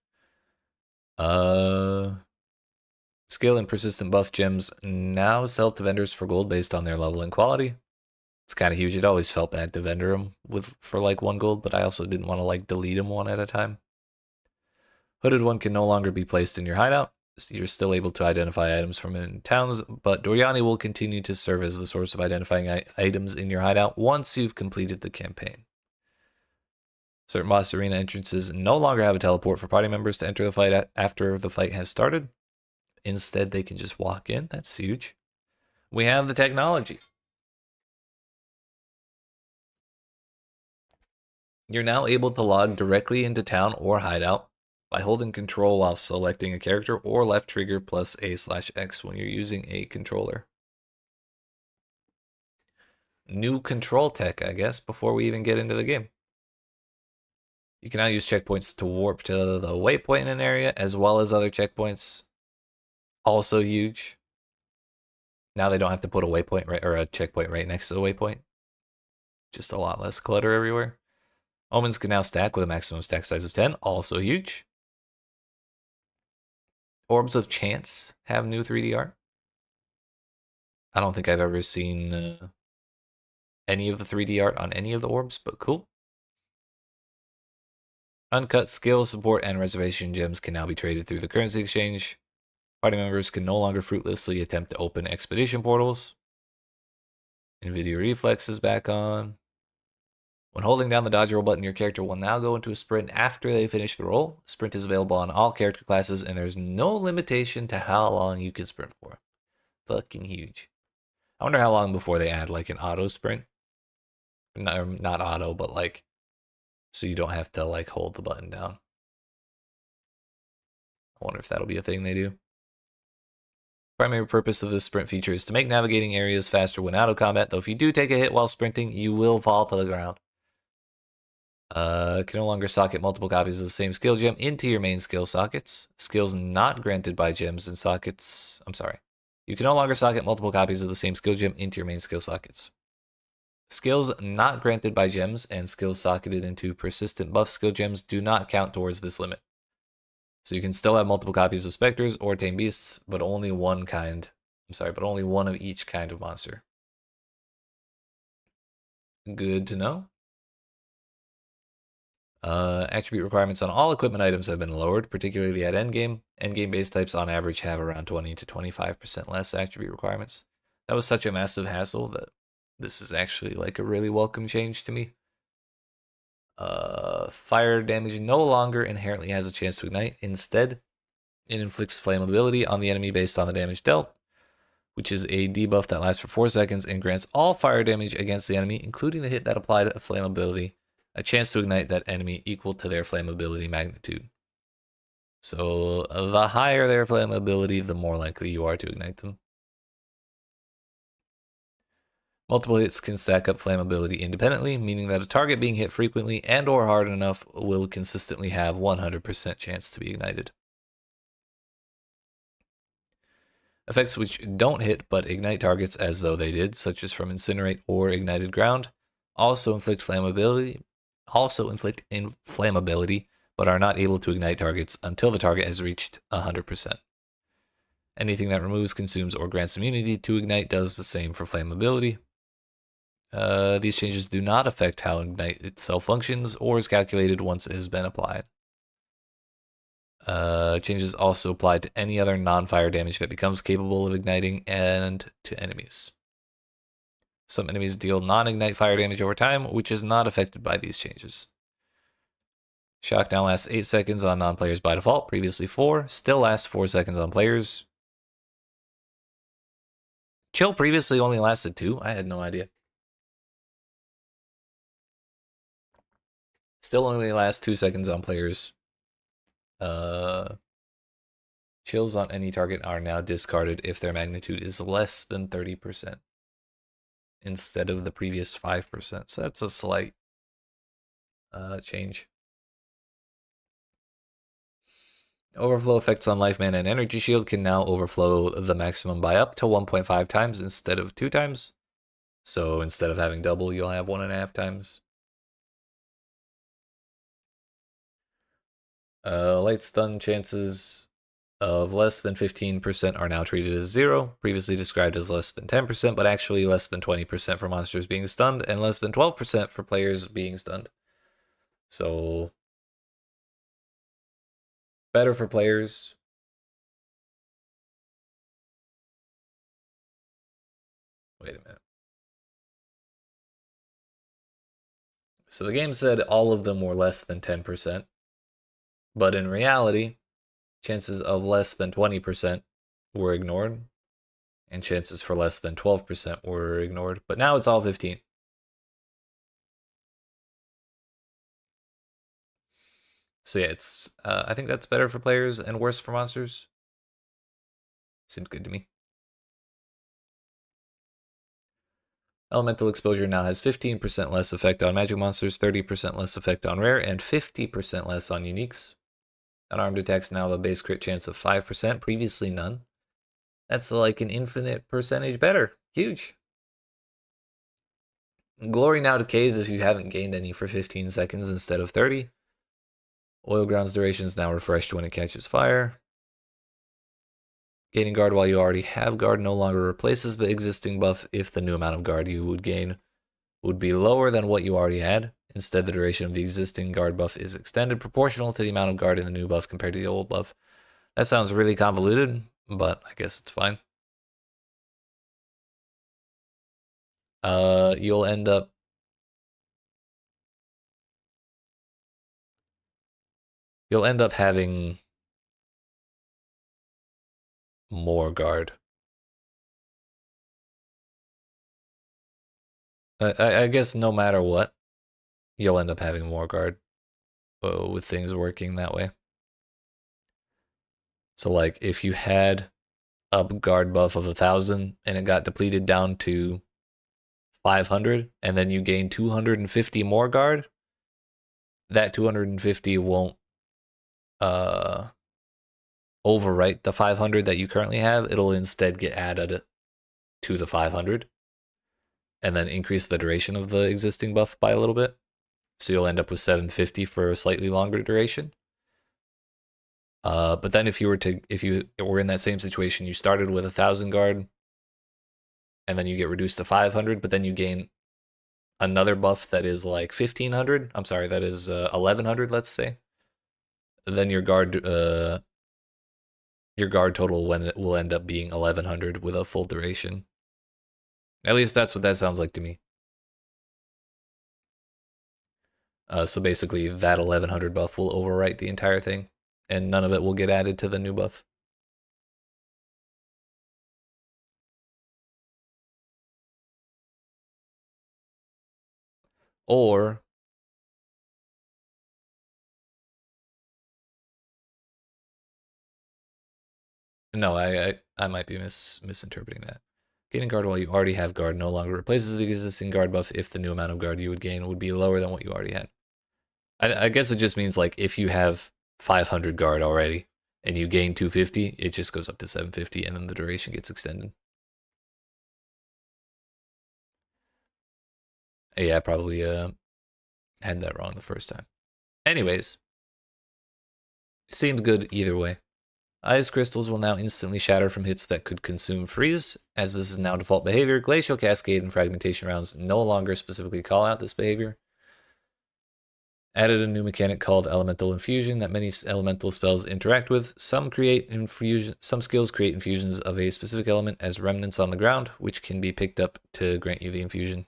Skill and persistent buff gems now sell to vendors for gold based on their level and quality. It's kind of huge. It always felt bad to vendor them for like 1 gold, but I also didn't want to like delete them one at a time. Hooded one can no longer be placed in your hideout. You're still able to identify items from in towns, but Doryani will continue to serve as the source of identifying items in your hideout once you've completed the campaign. Certain boss arena entrances no longer have a teleport for party members to enter the fight after the fight has started. Instead, they can just walk in. That's huge. We have the technology. You're now able to log directly into town or hideout by holding control while selecting a character or left trigger plus A/X when you're using a controller. New control tech, I guess, before we even get into the game. You can now use checkpoints to warp to the waypoint in an area, as well as other checkpoints. Also huge. Now they don't have to put a waypoint or a checkpoint right next to the waypoint. Just a lot less clutter everywhere. Omens can now stack with a maximum stack size of 10. Also huge. Orbs of Chance have new 3D art. I don't think I've ever seen any of the 3D art on any of the orbs, but cool. Uncut skill, support, and reservation gems can now be traded through the currency exchange. Party members can no longer fruitlessly attempt to open expedition portals. NVIDIA Reflex is back on. When holding down the dodge roll button, your character will now go into a sprint after they finish the roll. Sprint is available on all character classes, and there's no limitation to how long you can sprint for. Fucking huge. I wonder how long before they add like an auto sprint. Not auto, but like... so you don't have to like hold the button down. I wonder if that'll be a thing they do. Primary purpose of this sprint feature is to make navigating areas faster when out of combat, though if you do take a hit while sprinting, you will fall to the ground. Can no longer socket multiple copies of the same skill gem into your main skill sockets. Skills not granted by gems and sockets. I'm sorry. You can no longer socket multiple copies of the same skill gem into your main skill sockets. Skills not granted by gems and skills socketed into persistent buff skill gems do not count towards this limit. So you can still have multiple copies of specters or tame beasts, but only one of each kind of monster. Good to know. Attribute requirements on all equipment items have been lowered, particularly at endgame. Endgame base types on average have around 20 to 25% less attribute requirements. That was such a massive hassle that this is actually like a really welcome change to me. Fire damage no longer inherently has a chance to ignite. Instead, it inflicts flammability on the enemy based on the damage dealt, which is a debuff that lasts for 4 seconds and grants all fire damage against the enemy, including the hit that applied a flammability, a chance to ignite that enemy equal to their flammability magnitude. So the higher their flammability, the more likely you are to ignite them. Multiple hits can stack up flammability independently, meaning that a target being hit frequently and or hard enough will consistently have 100% chance to be ignited. Effects which don't hit but ignite targets as though they did, such as from Incinerate or Ignited Ground, also inflict flammability, but are not able to ignite targets until the target has reached 100%. Anything that removes, consumes, or grants immunity to ignite does the same for flammability. These changes do not affect how Ignite itself functions or is calculated once it has been applied. Changes also apply to any other non-fire damage that becomes capable of igniting and to enemies. Some enemies deal non-ignite fire damage over time, which is not affected by these changes. Shock now lasts 8 seconds on non-players by default, previously 4, still lasts 4 seconds on players. Chill previously only lasted 2, I had no idea. Still only lasts 2 seconds on players. Chills on any target are now discarded if their magnitude is less than 30%, instead of the previous 5%. So that's a slight change. Overflow effects on life mana and energy shield can now overflow the maximum by up to 1.5 times instead of 2 times. So instead of having double, you'll have 1.5 times. Light stun chances of less than 15% are now treated as 0, previously described as less than 10%, but actually less than 20% for monsters being stunned and less than 12% for players being stunned. So better for players. Wait a minute. So the game said all of them were less than 10%, but in reality, chances of less than 20% were ignored, and chances for less than 12% were ignored, but now it's all 15. So yeah, it's I think that's better for players and worse for monsters. Seems good to me. Elemental exposure now has 15% less effect on magic monsters, 30% less effect on rare, and 50% less on uniques. Unarmed attacks now have a base crit chance of 5%, previously none. That's like an infinite percentage better. Huge. Glory now decays if you haven't gained any for 15 seconds instead of 30. Oil Ground's duration is now refreshed when it catches fire. Gaining guard while you already have guard no longer replaces the existing buff if the new amount of guard you would gain would be lower than what you already had. Instead, the duration of the existing guard buff is extended proportional to the amount of guard in the new buff compared to the old buff. That sounds really convoluted, but I guess it's fine. You'll end up having more guard. I guess no matter what, you'll end up having more guard with things working that way. So like if you had a guard buff of 1,000 and it got depleted down to 500 and then you gain 250 more guard, that 250 won't overwrite the 500 that you currently have. It'll instead get added to the 500 and then increase the duration of the existing buff by a little bit. So you'll end up with 750 for a slightly longer duration. But then if you were in that same situation, you started with 1,000 guard, and then you get reduced to 500, but then you gain another buff that is like 1,500. I'm sorry, that is 1,100, let's say. Then your guard total will end up being 1,100 with a full duration. At least that's what that sounds like to me. So basically, that 1,100 buff will overwrite the entire thing, and none of it will get added to the new buff. Or no, I might be misinterpreting that. Gaining guard while you already have guard no longer replaces the existing guard buff if the new amount of guard you would gain would be lower than what you already had. I guess it just means like if you have 500 guard already and you gain 250, it just goes up to 750 and then the duration gets extended. Yeah, I probably had that wrong the first time. Anyways, seems good either way. Ice crystals will now instantly shatter from hits that could consume freeze. As this is now default behavior, Glacial Cascade and Fragmentation rounds no longer specifically call out this behavior. Added a new mechanic called Elemental Infusion that many elemental spells interact with. Some skills create infusions of a specific element as remnants on the ground, which can be picked up to grant you the infusion.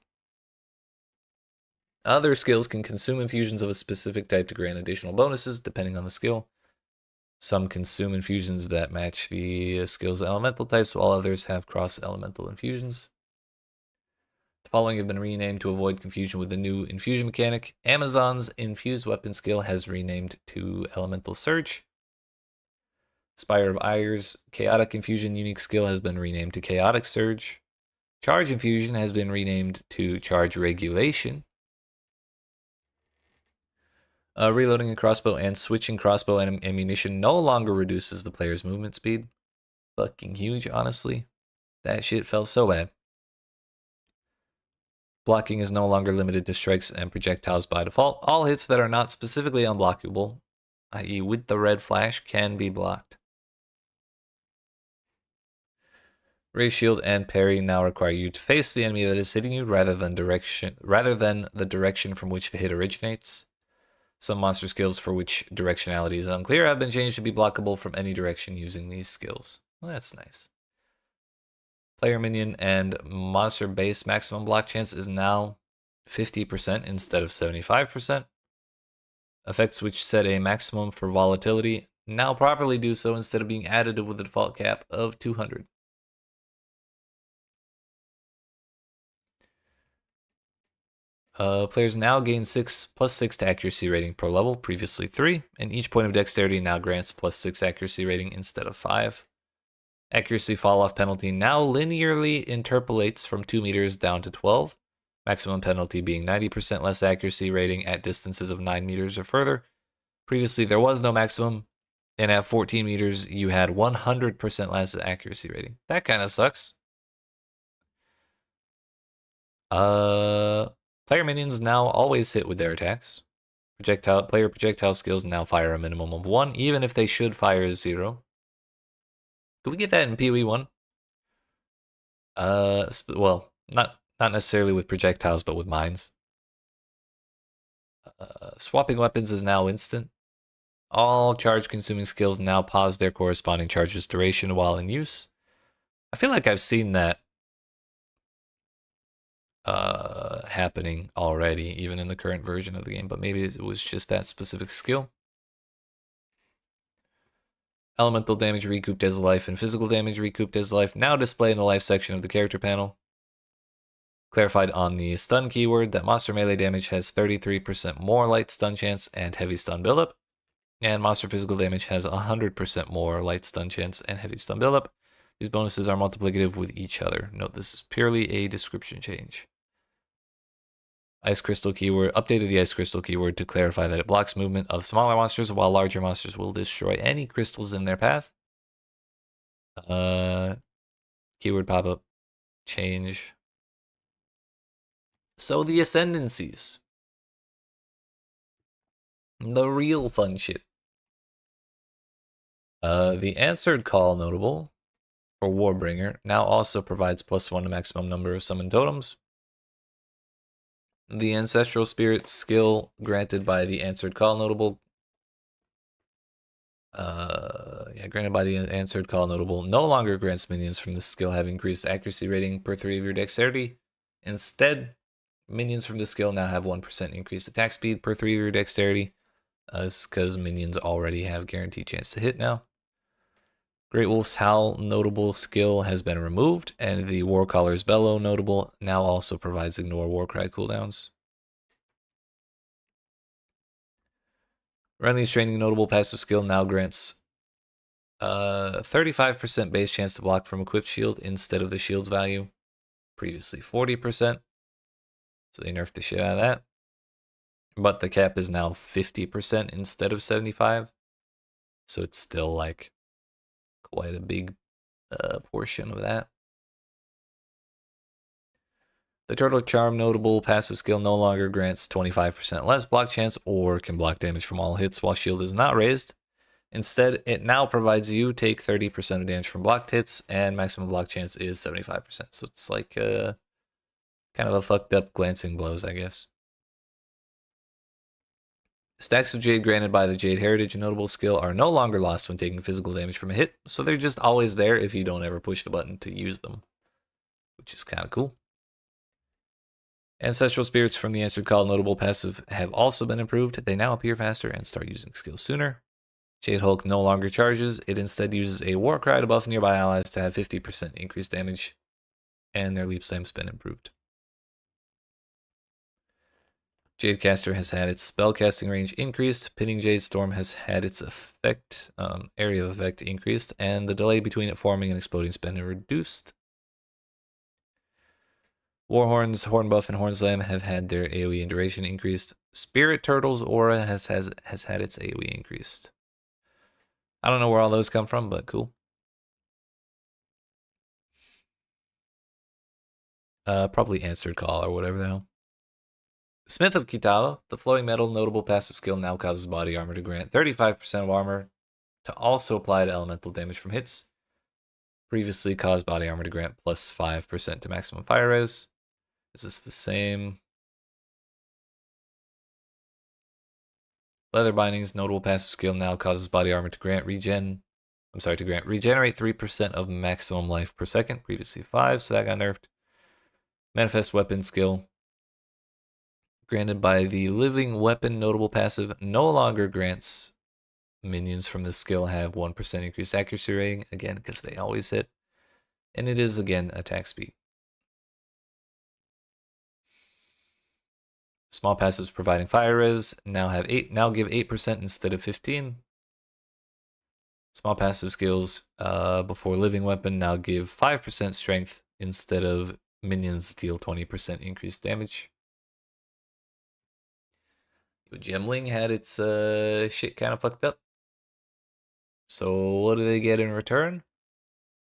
Other skills can consume infusions of a specific type to grant additional bonuses, depending on the skill. Some consume infusions that match the skill's elemental types, while others have cross-elemental infusions. The following have been renamed to avoid confusion with the new infusion mechanic. Amazon's infused weapon skill has renamed to Elemental Surge. Spire of Ire's Chaotic Infusion unique skill has been renamed to Chaotic Surge. Charge Infusion has been renamed to Charge Regulation. Reloading a crossbow and switching crossbow and ammunition no longer reduces the player's movement speed. Fucking huge, honestly. That shit felt so bad. Blocking is no longer limited to strikes and projectiles by default. All hits that are not specifically unblockable, i.e. with the red flash, can be blocked. Raise shield and parry now require you to face the enemy that is hitting you rather than the direction from which the hit originates. Some monster skills for which directionality is unclear have been changed to be blockable from any direction using these skills. Well, that's nice. Player minion and monster base maximum block chance is now 50% instead of 75%. Effects which set a maximum for volatility now properly do so instead of being additive with a default cap of 200. Players now gain 6+6 to accuracy rating per level, previously 3, and each point of dexterity now grants +6 accuracy rating instead of 5. Accuracy fall-off penalty now linearly interpolates from 2 meters down to 12, maximum penalty being 90% less accuracy rating at distances of 9 meters or further. Previously, there was no maximum, and at 14 meters, you had 100% less accuracy rating. That kind of sucks. Player minions now always hit with their attacks. Player projectile skills now fire a minimum of 1, even if they should fire 0. Could we get that in PoE1? Well, not necessarily with projectiles, but with mines. Swapping weapons is now instant. All charge-consuming skills now pause their corresponding charge's duration while in use. I feel like I've seen that happening already, even in the current version of the game, but maybe it was just that specific skill. Elemental damage recouped as life and physical damage recouped as life now display in the life section of the character panel. Clarified on the stun keyword that monster melee damage has 33% more light stun chance and heavy stun buildup, and monster physical damage has 100% more light stun chance and heavy stun buildup. These bonuses are multiplicative with each other. Note this is purely a description change. Ice Crystal keyword. Updated the Ice Crystal keyword to clarify that it blocks movement of smaller monsters, while larger monsters will destroy any crystals in their path. Keyword pop-up. Change. So the Ascendancies. The real fun shit. The Answered Call notable for Warbringer now also provides +1 to maximum number of summoned totems. The Ancestral Spirit skill granted by the Answered Call notable. Granted by the Answered Call notable no longer grants minions from this skill have increased accuracy rating per 3 of your dexterity. Instead, minions from this skill now have 1% increased attack speed per 3 of your dexterity. It's because minions already have guaranteed chance to hit now. Great Wolf's Howl notable skill has been removed, and the Warcaller's Bellow notable now also provides ignore Warcry cooldowns. Renly's Training notable passive skill now grants 35% base chance to block from equipped shield instead of the shield's value. Previously 40%. So they nerfed the shit out of that. But the cap is now 50% instead of 75. So it's still like quite a big portion of that. The Turtle Charm notable passive skill no longer grants 25% less block chance or can block damage from all hits while shield is not raised. Instead, it now provides you take 30% of damage from blocked hits, and maximum block chance is 75%. So it's like kind of a fucked up glancing blows, I guess. Stacks of Jade granted by the Jade Heritage notable skill are no longer lost when taking physical damage from a hit, so they're just always there if you don't ever push the button to use them, which is kind of cool. Ancestral Spirits from the Answered Call notable passive have also been improved. They now appear faster and start using skills sooner. Jade Hulk no longer charges. It instead uses a Warcry to buff nearby allies to have 50% increased damage, and their leap time's been improved. Jadecaster has had its spellcasting range increased. Pinning Jade Storm has had its effect, area of effect increased, and the delay between it forming and exploding has been reduced. Warhorns, Horn Buff, and Horn Slam have had their AoE and duration increased. Spirit Turtle's aura has had its AoE increased. I don't know where all those come from, but cool. Probably Answered Call or whatever the hell. Smith of Kitava, the Flowing Metal notable passive skill now causes body armor to grant 35% of armor to also apply to elemental damage from hits. Previously caused body armor to grant plus 5% to maximum fire res. Is this the same? Leather Binding's notable passive skill now causes body armor to grant regenerate 3% of maximum life per second. Previously 5, so that got nerfed. Manifest Weapon skill granted by the Living Weapon notable passive no longer grants minions from the skill have 1% increased accuracy rating, again because they always hit. And it is again attack speed. Small passives providing fire res now give 8% instead of 15. Small passive skills before Living Weapon now give 5% strength instead of minions deal 20% increased damage. Gemling had its shit kind of fucked up. So what do they get in return?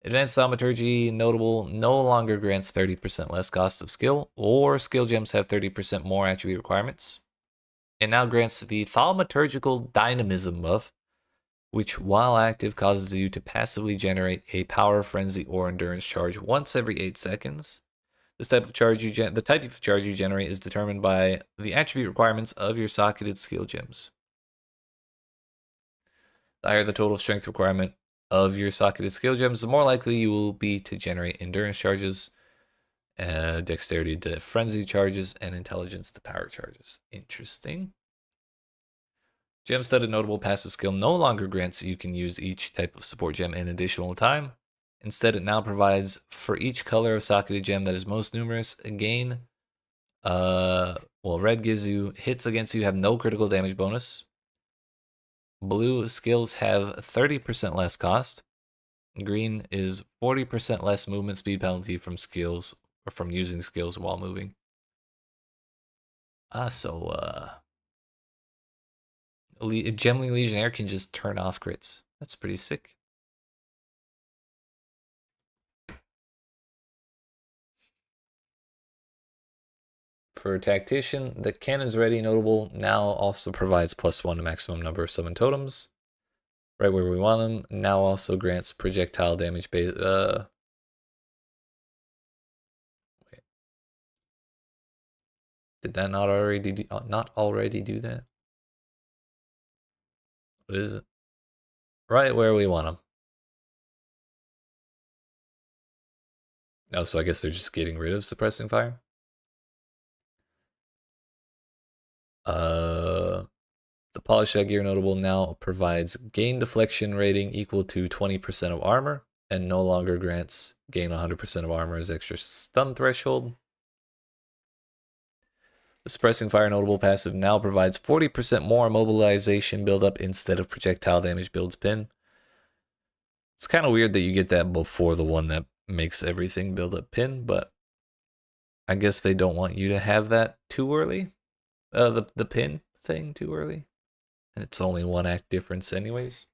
Advanced Thaumaturgy notable no longer grants 30% less cost of skill, or skill gems have 30% more attribute requirements. It now grants the Thaumaturgical Dynamism buff, which while active causes you to passively generate a Power, Frenzy, or Endurance charge once every 8 seconds. This type of charge the type of charge you generate is determined by the attribute requirements of your socketed skill gems. The higher the total strength requirement of your socketed skill gems, the more likely you will be to generate endurance charges, dexterity to frenzy charges, and intelligence to power charges. Interesting. Gem-studded notable passive skill no longer grants you can use each type of support gem an additional time. Instead, it now provides for each color of socketed gem that is most numerous, again, red gives you hits against you have no critical damage bonus. Blue skills have 30% less cost. Green is 40% less movement speed penalty from skills or from using skills while moving. Gemling Legionnaire can just turn off crits. That's pretty sick. For Tactician, the Cannon's Ready notable now also provides +1 to maximum number of summon totems. Right where we want them. Now also grants projectile damage base. Wait. Did that not already do that? What is it? Right where we want them. Oh, so I guess they're just getting rid of suppressing fire. The Polish Gear notable now provides gain deflection rating equal to 20% of armor, and no longer grants gain 100% of armor as extra stun threshold. The Suppressing Fire notable passive now provides 40% more immobilization buildup instead of projectile damage builds pin. It's kind of weird that you get that before the one that makes everything build up pin, but I guess they don't want you to have that too early. The pin thing too early. And it's only 1 act difference anyways.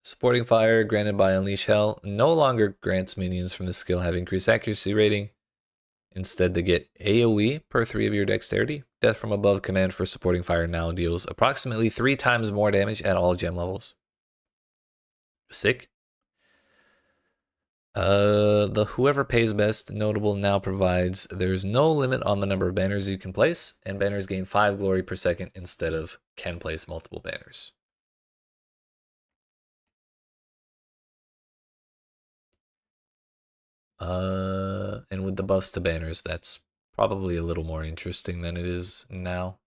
Supporting Fire granted by Unleash Hell no longer grants minions from the skill have increased accuracy rating. Instead, they get AoE per 3 of your dexterity. Death from above command for Supporting Fire now deals approximately 3 times more damage at all gem levels. Sick. The Whoever Pays Best notable now provides there's no limit on the number of banners you can place, and banners gain 5 glory per second instead of can place multiple banners. And with the buffs to banners, that's probably a little more interesting than it is now.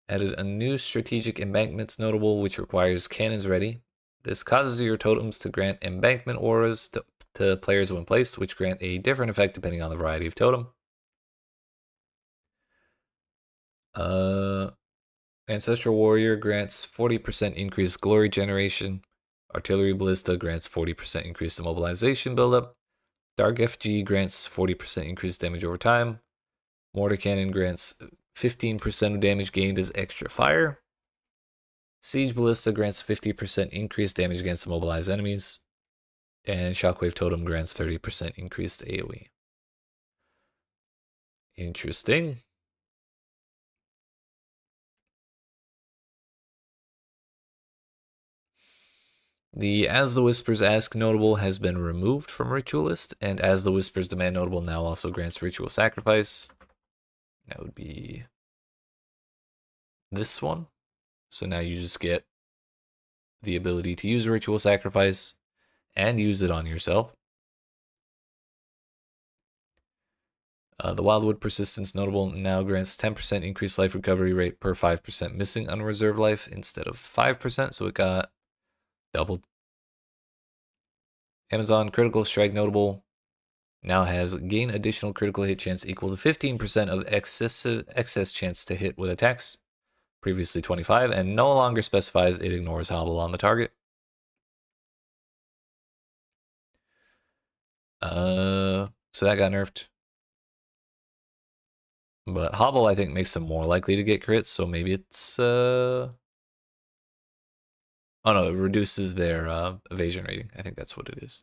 Added a new strategic embankments notable, which requires cannons ready. This causes your totems to grant embankment auras to players when placed, which grant a different effect depending on the variety of totem. Ancestral Warrior grants 40% increased glory generation. Artillery Ballista grants 40% increased immobilization buildup. Dark FG grants 40% increased damage over time. Mortar Cannon grants 15% of damage gained as extra fire. Siege Ballista grants 50% increased damage against immobilized enemies. And Shockwave Totem grants 30% increased AoE. Interesting. The As the Whispers Ask notable has been removed from Ritualist, and As the Whispers Demand notable now also grants Ritual Sacrifice. That would be this one. So now you just get the ability to use Ritual Sacrifice and use it on yourself. The Wildwood Persistence notable now grants 10% increased life recovery rate per 5% missing unreserved life instead of 5%, so it got doubled. Amazon Critical Strike notable now has gain additional critical hit chance equal to 15% of excess chance to hit with attacks, previously 25, and no longer specifies it ignores Hobble on the target. So that got nerfed. But Hobble, I think, makes them more likely to get crits, so maybe it's... Oh no, it reduces their evasion rating. I think that's what it is.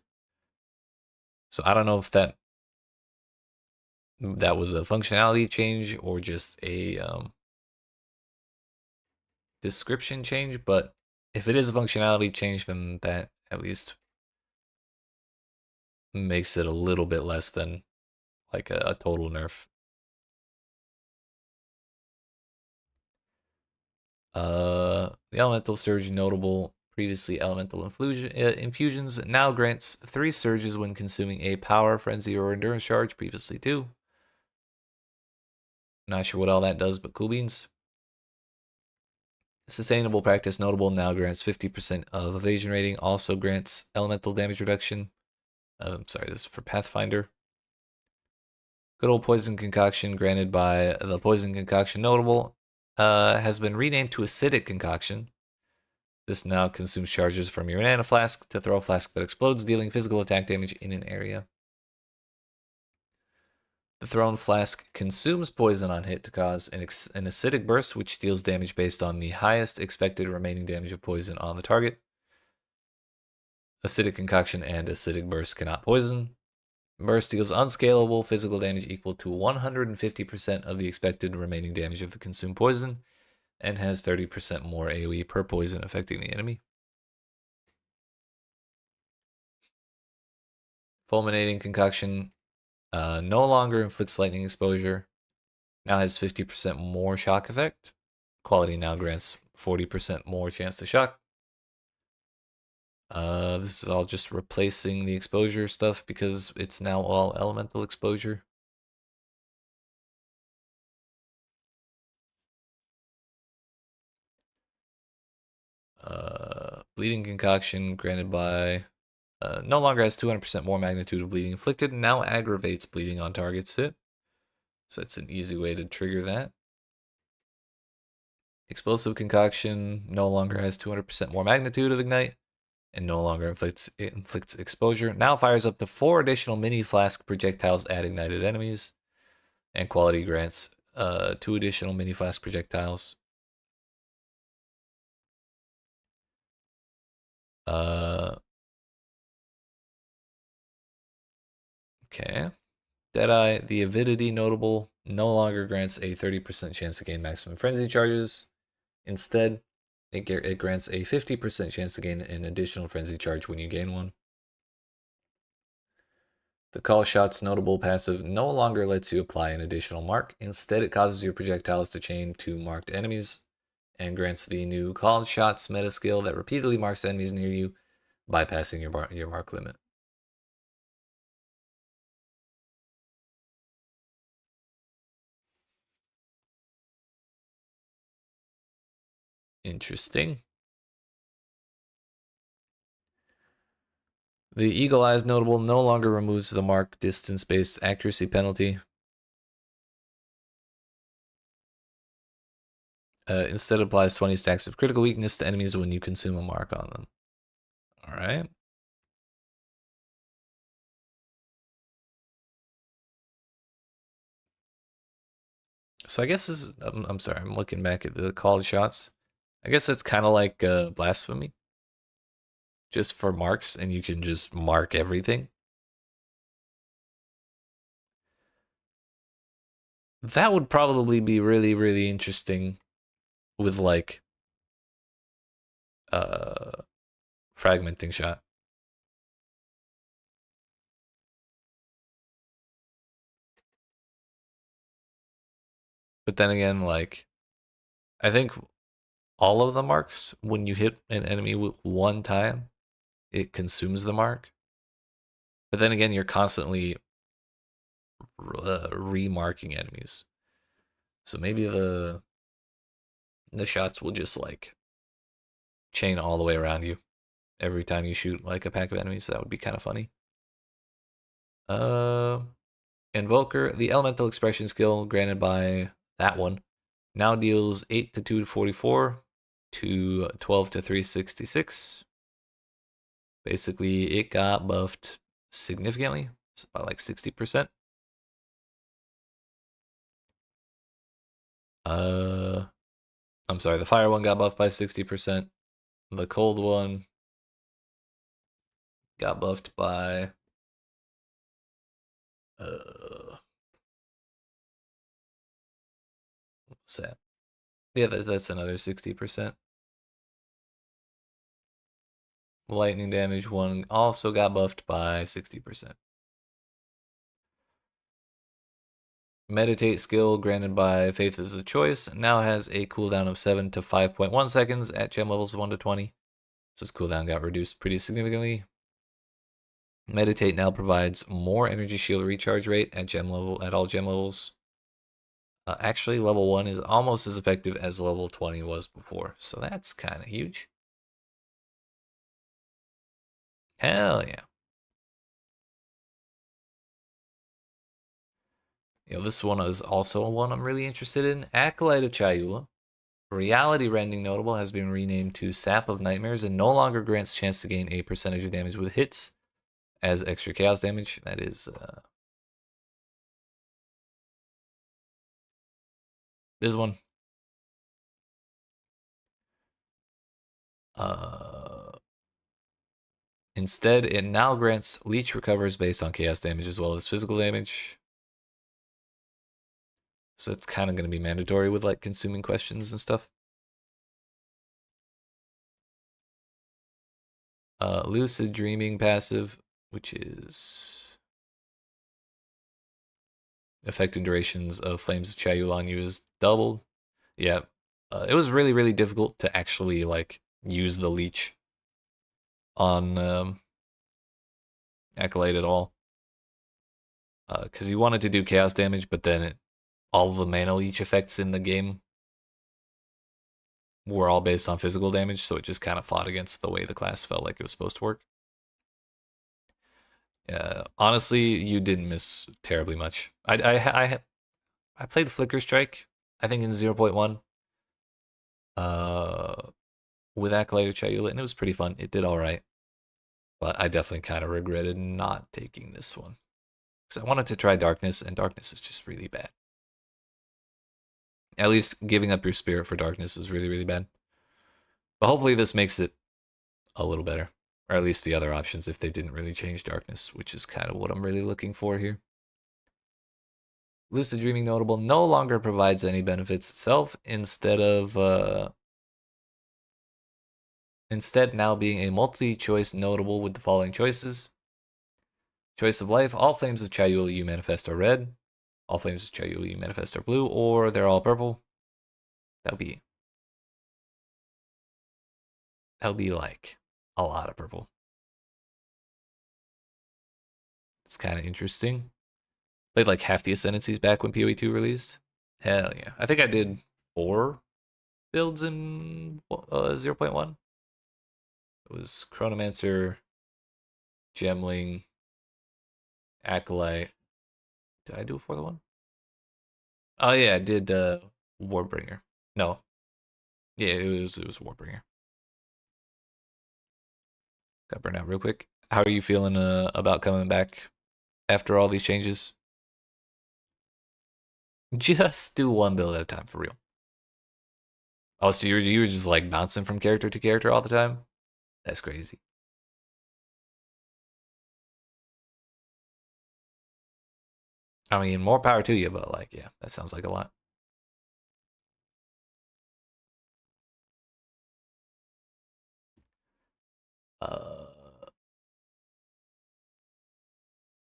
So I don't know if that was a functionality change or just a description change, but if it is a functionality change, then that at least makes it a little bit less than like a total nerf. The Elemental Surge notable, previously Elemental Infusions, now grants 3 surges when consuming a Power, Frenzy, or Endurance charge, previously 2. Not sure what all that does, but cool beans. Sustainable Practice notable now grants 50% of evasion rating, also grants elemental damage reduction. Sorry, this is for Pathfinder. Good old Poison Concoction granted by the Poison Concoction notable has been renamed to Acidic Concoction. This now consumes charges from your mana flask to throw a flask that explodes, dealing physical attack damage in an area. The thrown flask consumes poison on hit to cause an acidic burst, which deals damage based on the highest expected remaining damage of poison on the target. Acidic concoction and acidic burst cannot poison. Burst deals unscalable physical damage equal to 150% of the expected remaining damage of the consumed poison, and has 30% more AoE per poison affecting the enemy. Fulminating concoction no longer inflicts lightning exposure, now has 50% more shock effect. Quality now grants 40% more chance to shock. This is all just replacing the exposure stuff because it's now all elemental exposure. Bleeding concoction granted by no longer has 200% more magnitude of bleeding inflicted, now aggravates bleeding on targets hit. So that's an easy way to trigger that. Explosive concoction no longer has 200% more magnitude of ignite, and no longer inflicts exposure. Now fires up to 4 additional mini flask projectiles at ignited enemies, and quality grants 2 additional mini flask projectiles. Okay. Deadeye, the avidity notable no longer grants a 30% chance to gain maximum frenzy charges. Instead, it grants a 50% chance to gain an additional frenzy charge when you gain one. The Call Shot's notable passive no longer lets you apply an additional mark. Instead, it causes your projectiles to chain to marked enemies, and grants the new Call Shot's meta skill that repeatedly marks enemies near you, bypassing your mark limit. Interesting. The Eagle Eye's notable no longer removes the mark distance-based accuracy penalty. Instead, applies 20 stacks of critical weakness to enemies when you consume a mark on them. All right. So I guess this is, I'm sorry, I'm looking back at the called shots. I guess it's kind of like blasphemy. Just for marks, and you can just mark everything. That would probably be really, really interesting with like fragmenting shot. But then again, like, I think all of the marks, when you hit an enemy one time, it consumes the mark. But then again, you're constantly remarking enemies. So maybe the shots will just like chain all the way around you every time you shoot like a pack of enemies. So that would be kind of funny. Invoker, the elemental expression skill granted by that one, now deals 8 to 244 to 12 to 366. Basically, it got buffed significantly, it's about like 60%. I'm sorry, the fire one got buffed by 60%. The cold one got buffed by what's that? Yeah, that's another 60%. Lightning damage one also got buffed by 60%. Meditate skill granted by Faith is a Choice now has a cooldown of 7 to 5.1 seconds at gem levels 1 to 20. So its cooldown got reduced pretty significantly. Meditate now provides more energy shield recharge rate at all gem levels. Actually, level 1 is almost as effective as level 20 was before, so that's kind of huge. Hell yeah. This one is also one I'm really interested in. Acolyte of Chayula. Reality Rending Notable has been renamed to Sap of Nightmares and no longer grants chance to gain a percentage of damage with hits as extra chaos damage. That is this one. Instead, it now grants leech recovers based on chaos damage as well as physical damage. So it's kind of going to be mandatory with like consuming questions and stuff. Lucid Dreaming passive, which is effect and durations of Flames of Chayul on you is doubled. Yeah, it was really, really difficult to actually like use the leech on Acolyte at all. Because you wanted to do chaos damage, but then all the mana leech effects in the game were all based on physical damage, so it just kind of fought against the way the class felt like it was supposed to work. Honestly, you didn't miss terribly much. I played Flicker Strike, I think in 0.1, with Acolyte Chayula, and it was pretty fun. It did all right, but I definitely kind of regretted not taking this one because I wanted to try Darkness, and Darkness is just really bad. At least giving up your spirit for Darkness is really, really bad. But hopefully this makes it a little better. Or at least the other options if they didn't really change Darkness, which is kind of what I'm really looking for here. Lucid Dreaming Notable no longer provides any benefits itself, instead now being a multi-choice notable with the following choices. Choice of life, all flames of Chayula you manifest are red. All flames of Chayula you manifest are blue, or they're all purple. That'll be like a lot of purple. It's kind of interesting. Played like half the Ascendancies back when PoE2 released. Hell yeah. I think I did 4 builds in 0.1. It was Chronomancer, Gemling, Acolyte. Did I do a 4th one? Oh yeah, I did Warbringer. No. Yeah, it was Warbringer. Got burned out real quick. How are you feeling about coming back after all these changes? Just do one build at a time, for real. Oh, so you were just like bouncing from character to character all the time? That's crazy. I mean, more power to you, but like, yeah, that sounds like a lot.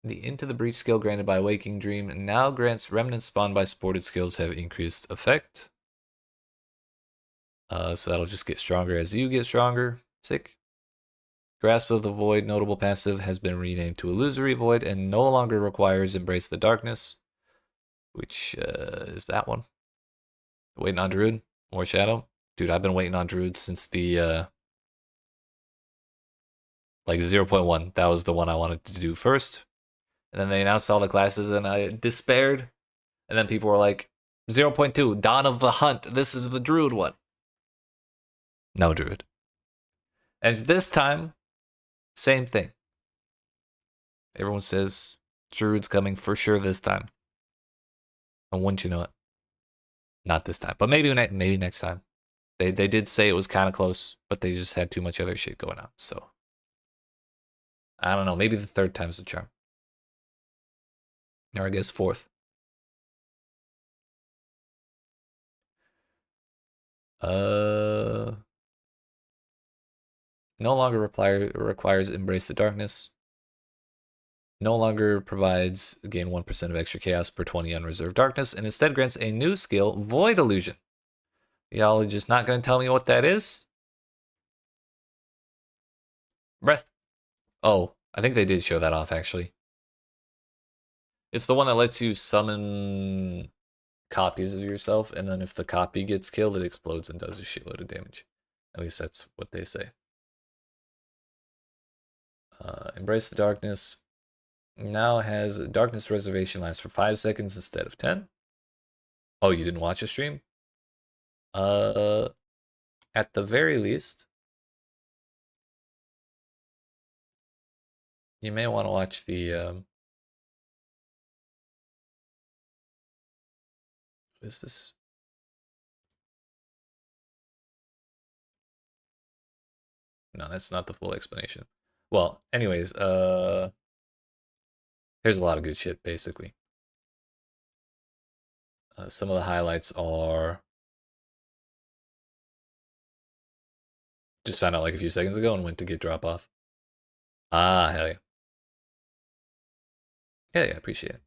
The Into the Breach skill granted by Waking Dream now grants remnants spawned by supported skills have increased effect. So that'll just get stronger as you get stronger. Sick. Grasp of the Void notable passive has been renamed to Illusory Void and no longer requires Embrace the Darkness, which is that one. Waiting on Druid. More Shadow. Dude, I've been waiting on Druid since the like 0.1. That was the one I wanted to do first. And then they announced all the classes and I despaired. And then people were like, 0.2, Dawn of the Hunt. This is the Druid one. No Druid. And this time, same thing. Everyone says Druid's coming for sure this time. And wouldn't you know it? Not this time. But maybe next time. They did say it was kind of close, but they just had too much other shit going on. So I don't know. Maybe the 3rd time's the charm. Or I guess 4th. No longer requires Embrace the Darkness. No longer provides gain 1% of extra chaos per 20 unreserved darkness, and instead grants a new skill, Void Illusion. Y'all are just not going to tell me what that is? Bruh. Oh, I think they did show that off, actually. It's the one that lets you summon copies of yourself, and then if the copy gets killed, it explodes and does a shitload of damage. At least that's what they say. Embrace the Darkness now has Darkness Reservation lasts for 5 seconds instead of 10. Oh, you didn't watch a stream? At the very least, you may want to watch the what is this? No, that's not the full explanation. Well, anyways, there's a lot of good shit, basically. Some of the highlights are... Just found out like a few seconds ago and went to get drop off. Ah, hell yeah. Yeah, appreciate it.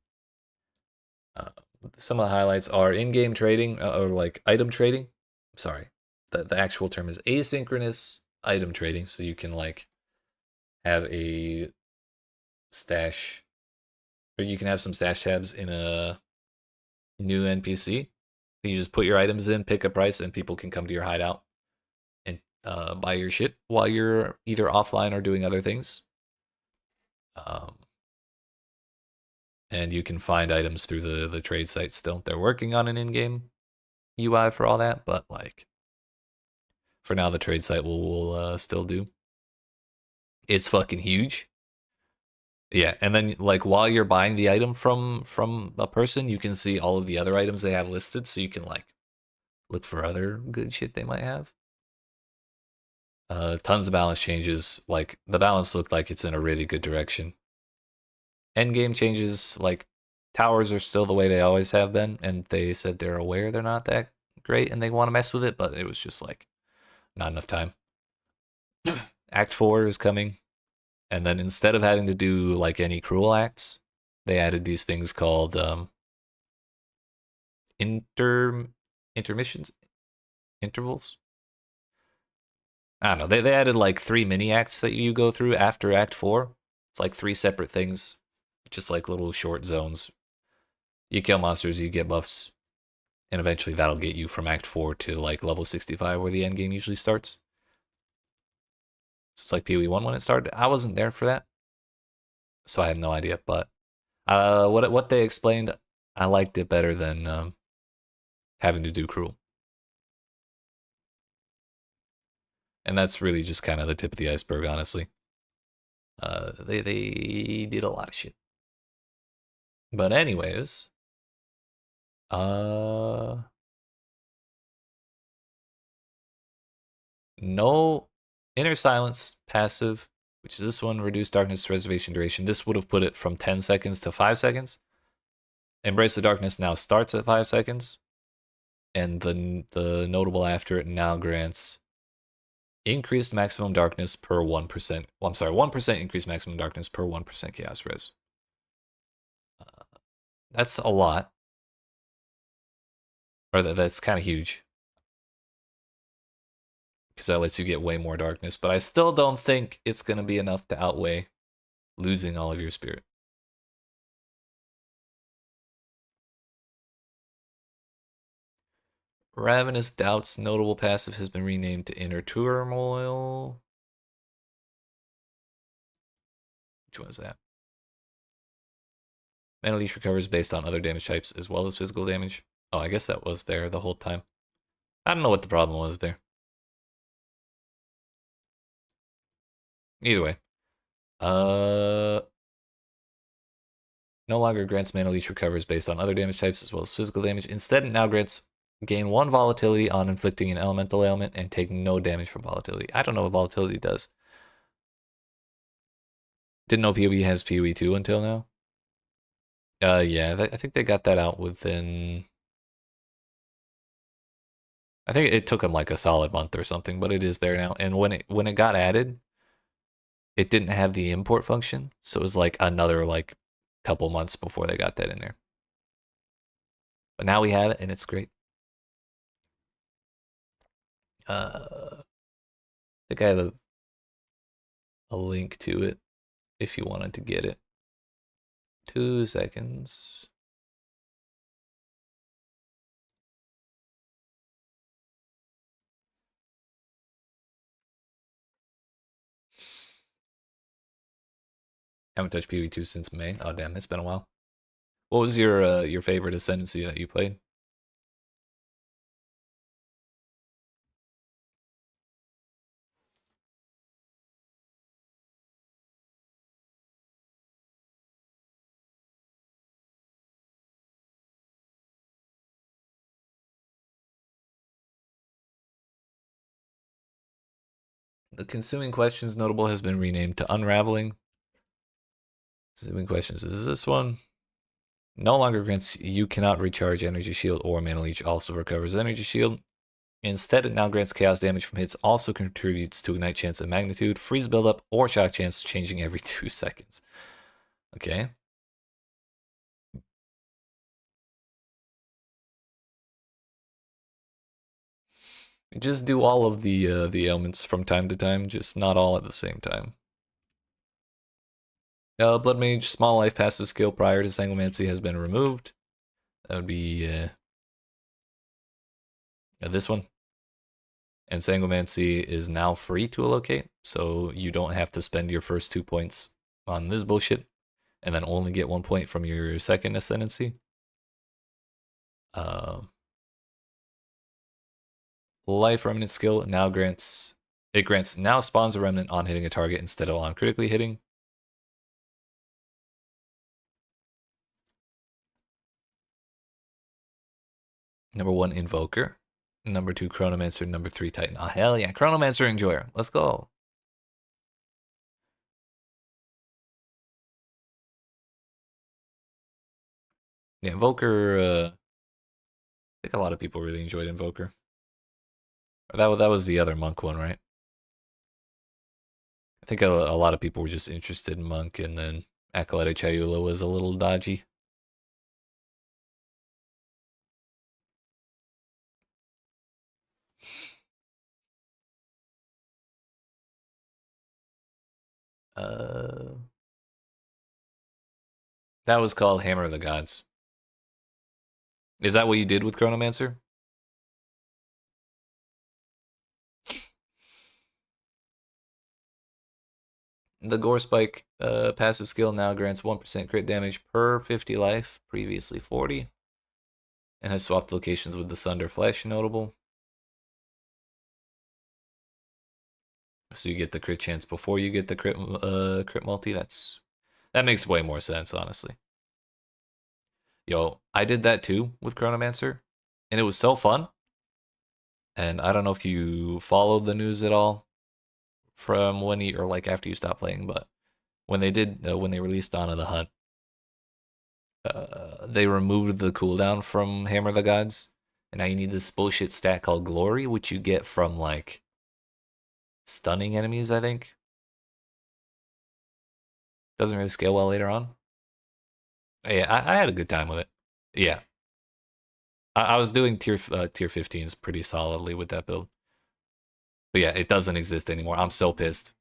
Some of the highlights are in-game trading, or like item trading. Sorry, the actual term is asynchronous item trading. So you can like have a stash, or you can have some stash tabs in a new NPC. You just put your items in, pick a price, and people can come to your hideout and buy your shit while you're either offline or doing other things. And you can find items through the trade site still. They're working on an in-game UI for all that, but like for now, the trade site will still do. It's fucking huge. Yeah, and then like while you're buying the item from a person, you can see all of the other items they have listed, so you can like look for other good shit they might have. Tons of balance changes. Like the balance looked like it's in a really good direction. Endgame changes, like towers are still the way they always have been, and they said they're aware they're not that great and they want to mess with it, but it was just like not enough time. Act 4 is coming, and then instead of having to do like any cruel acts, they added these things called intermissions, intervals. I don't know. They added like 3 mini acts that you go through after Act 4. It's like 3 separate things, just like little short zones. You kill monsters, you get buffs, and eventually that'll get you from Act 4 to like level 65 where the end game usually starts. So it's like PoE1 when it started. I wasn't there for that, so I have no idea. But what they explained, I liked it better than having to do cruel. And that's really just kind of the tip of the iceberg, honestly. They did a lot of shit. But anyways, no Inner Silence passive, which is this one, reduced darkness reservation duration. This would have put it from 10 seconds to 5 seconds. Embrace the Darkness now starts at 5 seconds. And the notable after it now grants increased maximum darkness per 1%. Well, I'm sorry, 1% increased maximum darkness per 1% chaos res. That's a lot. Or that's kind of huge. Because that lets you get way more darkness. But I still don't think it's going to be enough to outweigh losing all of your spirit. Ravenous Doubt's notable passive has been renamed to Inner Turmoil. Which one is that? Mana Leech recovers based on other damage types as well as physical damage. Oh, I guess that was there the whole time. I don't know what the problem was there. Either way. No longer grants Mana Leech recovers based on other damage types as well as physical damage. Instead, it now grants gain 1 volatility on inflicting an elemental ailment and take no damage from volatility. I don't know what volatility does. Didn't know PoE has PoE2 until now. Yeah, I think they got that out within... I think it took them like a solid month or something, but it is there now. And when it got added, it didn't have the import function, so it was like another like couple months before they got that in there. But now we have it, and it's great. I think I have a link to it if you wanted to get it. 2 seconds. Haven't touched PoE2 since May. Oh damn, it's been a while. What was your favorite Ascendancy that you played? The consuming questions notable has been renamed to unraveling. Consuming questions is this one. No longer grants you cannot recharge energy shield or mana leech, also recovers energy shield. Instead, it now grants chaos damage from hits, also contributes to ignite chance and magnitude, freeze buildup, or shock chance changing every 2 seconds. Okay. Just do all of the ailments from time to time, just not all at the same time. Blood Mage, small life passive skill prior to Sanguimancy has been removed. That would be this one. And Sanguimancy is now free to allocate, so you don't have to spend your first 2 points on this bullshit, and then only get 1 point from your second Ascendancy. Life Remnant skill now grants now spawns a remnant on hitting a target instead of on critically hitting. Number 1, Invoker. Number 2, Chronomancer. Number 3, Titan. Oh, hell yeah. Chronomancer Enjoyer. Let's go. Yeah, Invoker, I think a lot of people really enjoyed Invoker. That was the other Monk one, right? I think a lot of people were just interested in Monk, and then Acolyte Chayula was a little dodgy. That was called Hammer of the Gods. Is that what you did with Chronomancer? The Gore Spike passive skill now grants 1% crit damage per 50 life, previously 40. And has swapped locations with the Sunder Flesh notable. So you get the crit chance before you get the crit multi. That makes way more sense, honestly. Yo, I did that too with Chronomancer, and it was so fun. And I don't know if you followed the news at all from when or like after you stopped playing, but when they did, when they released Dawn of the Hunt, they removed the cooldown from Hammer of the Gods, and now you need this bullshit stat called Glory, which you get from like stunning enemies, I think. Doesn't really scale well later on. Yeah, I had a good time with it. Yeah. I was doing tier 15s pretty solidly with that build. But yeah, it doesn't exist anymore. I'm so pissed.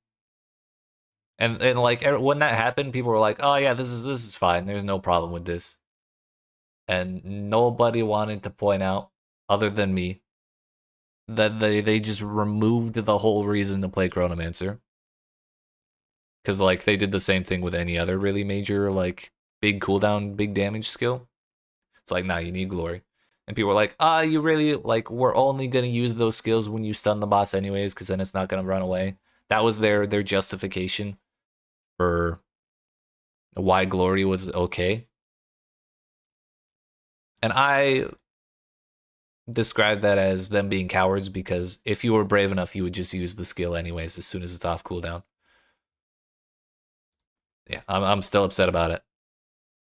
And like when that happened, people were like, "Oh yeah, this is fine. There's no problem with this." And nobody wanted to point out, other than me, that they just removed the whole reason to play Chronomancer. Because like they did the same thing with any other really major like big cooldown, big damage skill. It's like, nah, you need Glory. And people were like, you really, like, we're only going to use those skills when you stun the boss anyways, because then it's not going to run away. That was their justification for why Glory was okay. And I described that as them being cowards, because if you were brave enough, you would just use the skill anyways as soon as it's off cooldown. Yeah, I'm still upset about it.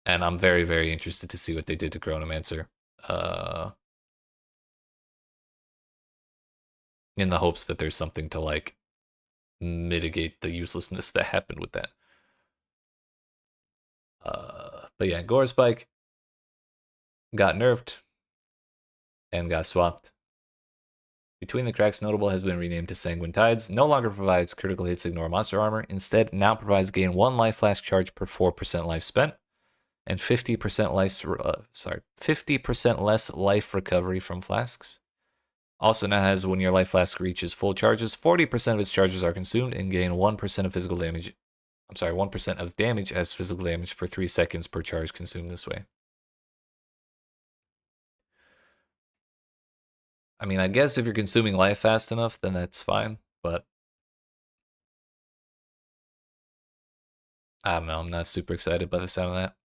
And I'm very, very interested to see what they did to Chronomancer. In the hopes that there's something to like mitigate the uselessness that happened with that. But yeah, Gore Spike got nerfed and got swapped. Between the Cracks notable has been renamed to Sanguine Tides. No longer provides critical hits ignore monster armor. Instead, now provides gain 1 life flask charge per 4% life spent, and 50% less 50% less life recovery from flasks. Also now has when your life flask reaches full charges, 40% of its charges are consumed and gain 1% of physical damage. 1% of damage as physical damage for 3 seconds per charge consumed this way. I mean, I guess if you're consuming life fast enough, then that's fine, but I don't know, I'm not super excited by the sound of that.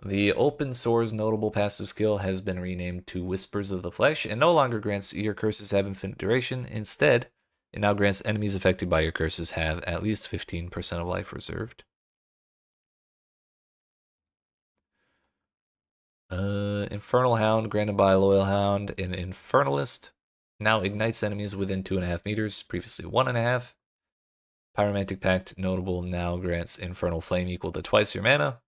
The open source notable passive skill has been renamed to Whispers of the Flesh and no longer grants your curses have infinite duration. Instead, it now grants enemies affected by your curses have at least 15% of life reserved. Infernal Hound, granted by Loyal Hound, an Infernalist. Now ignites enemies within 2.5 meters, previously 1.5. Pyromantic Pact, notable, now grants Infernal Flame equal to twice your mana.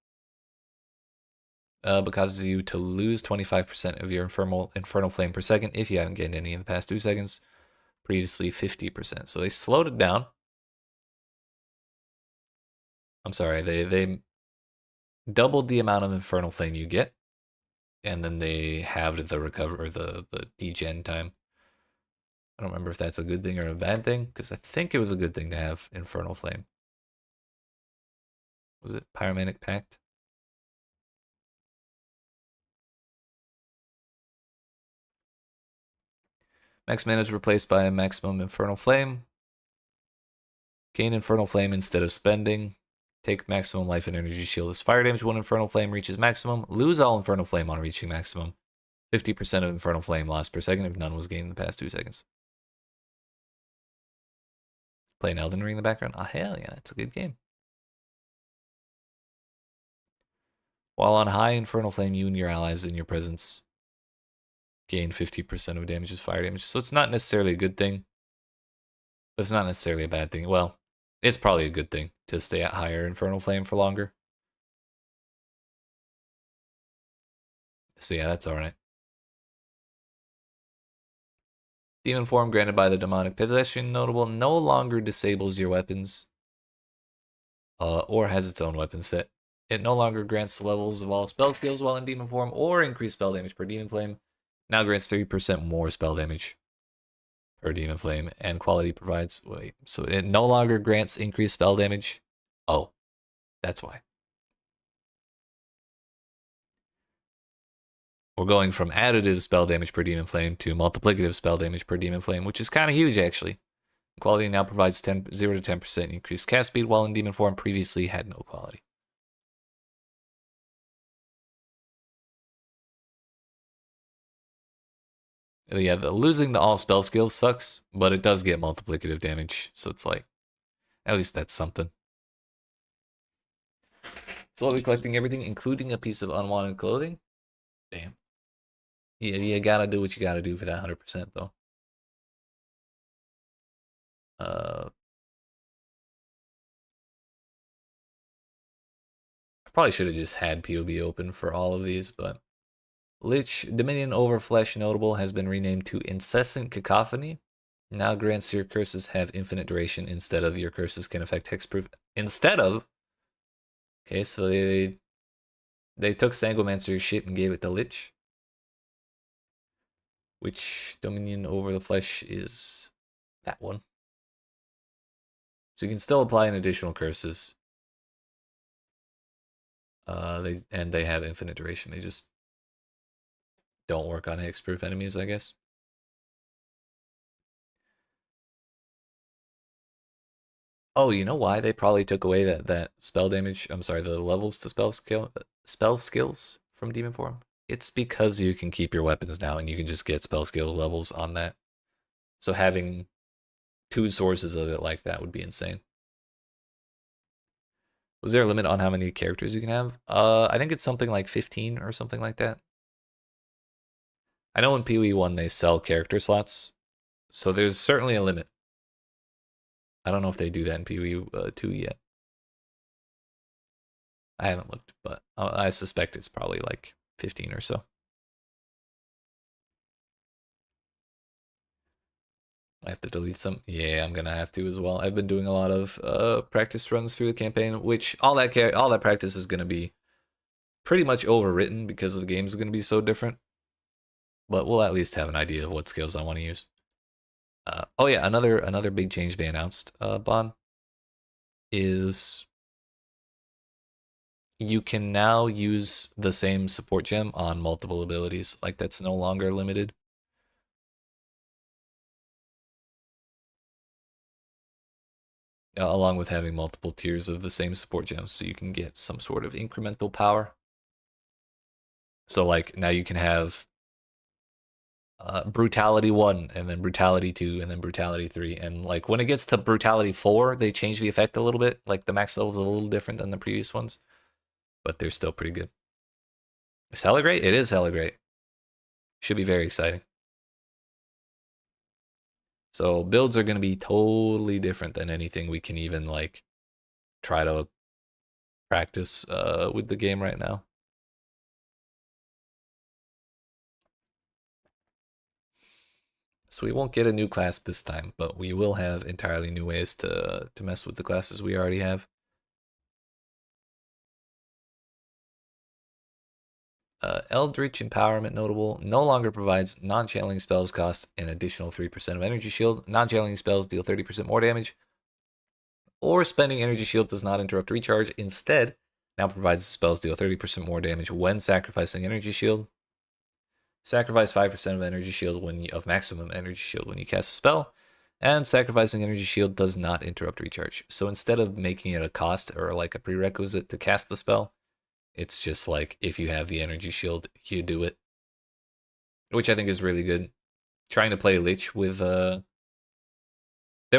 But causes you to lose 25% of your Infernal Flame per second if you haven't gained any in the past 2 seconds. Previously 50%. So they slowed it down. I'm sorry, they doubled the amount of Infernal Flame you get. And then they halved the recover, or the degen time. I don't remember if that's a good thing or a bad thing, because I think it was a good thing to have Infernal Flame. Was it Pyromantic Pact? Max mana is replaced by a maximum Infernal Flame. Gain Infernal Flame instead of spending. Take maximum life and energy shield as fire damage when Infernal Flame reaches maximum. Lose all Infernal Flame on reaching maximum. 50% of Infernal Flame lost per second if none was gained in the past 2 seconds. Playing Elden Ring in the background? Ah, hell yeah, it's a good game. While on high Infernal Flame, you and your allies in your presence gain 50% of damage as fire damage. So it's not necessarily a good thing, but it's not necessarily a bad thing. Well, it's probably a good thing to stay at higher Infernal Flame for longer. So yeah, that's alright. Demon Form granted by the Demonic Possession, notable, no longer disables your weapons or has its own weapon set. It no longer grants the levels of all spell skills while in Demon Form or increased spell damage per Demon Flame. Now grants 3% more spell damage per Demon Flame, and quality provides... Wait, so it no longer grants increased spell damage? Oh, that's why. We're going from additive spell damage per Demon Flame to multiplicative spell damage per Demon Flame, which is kind of huge, actually. Quality now provides 0 to 10% increased cast speed, while in Demon Form previously had no quality. Yeah, losing the all spell skill sucks, but it does get multiplicative damage, so it's like, at least that's something. Slowly collecting everything, including a piece of unwanted clothing. Damn. Yeah, you gotta do what you gotta do for that 100%, though. I probably should have just had PoB open for all of these, but... Lich Dominion over Flesh notable has been renamed to Incessant Cacophony. Now grants your curses have infinite duration instead of your curses can affect hexproof. Instead of... Okay, so they took Sangomancer's shit and gave it to Lich. Which Dominion over the Flesh is that one. So you can still apply an additional curses. They have infinite duration. They just don't work on hexproof enemies, I guess. Oh, you know why they probably took away that spell damage? I'm sorry, the levels to spell skills from Demon Form. It's because you can keep your weapons now, and you can just get spell skill levels on that. So having 2 sources of it like that would be insane. Was there a limit on how many characters you can have? I think it's something like 15 or something like that. I know in PoE1 they sell character slots, so there's certainly a limit. I don't know if they do that in PoE2 yet. I haven't looked, but I suspect it's probably like 15 or so. I have to delete some. Yeah, I'm gonna have to as well. I've been doing a lot of practice runs through the campaign, which all that practice is gonna be pretty much overwritten because the game's gonna be so different. But we'll at least have an idea of what skills I want to use. Oh yeah, another big change they announced, Bon, is you can now use the same support gem on multiple abilities. Like, that's no longer limited. Along with having multiple tiers of the same support gem, so you can get some sort of incremental power. So like now you can have brutality 1 and then brutality 2 and then brutality 3, and like when it gets to brutality 4 they change the effect a little bit. Like the max level is a little different than the previous ones, but they're still pretty good. Is hella great? It is hella great. Should be very exciting. So builds are going to be totally different than anything we can even like try to practice with the game right now. So we won't get a new class this time, but we will have entirely new ways to mess with the classes we already have. Eldritch Empowerment notable. No longer provides non-channeling spells cost an additional 3% of energy shield. Non-channeling spells deal 30% more damage. Or spending energy shield does not interrupt recharge. Instead, now provides spells deal 30% more damage when sacrificing energy shield. Sacrifice 5% of energy shield of maximum energy shield when you cast a spell, and sacrificing energy shield does not interrupt recharge. So instead of making it a cost or like a prerequisite to cast the spell, it's just like if you have the energy shield, you do it, which I think is really good. Trying to play Lich with there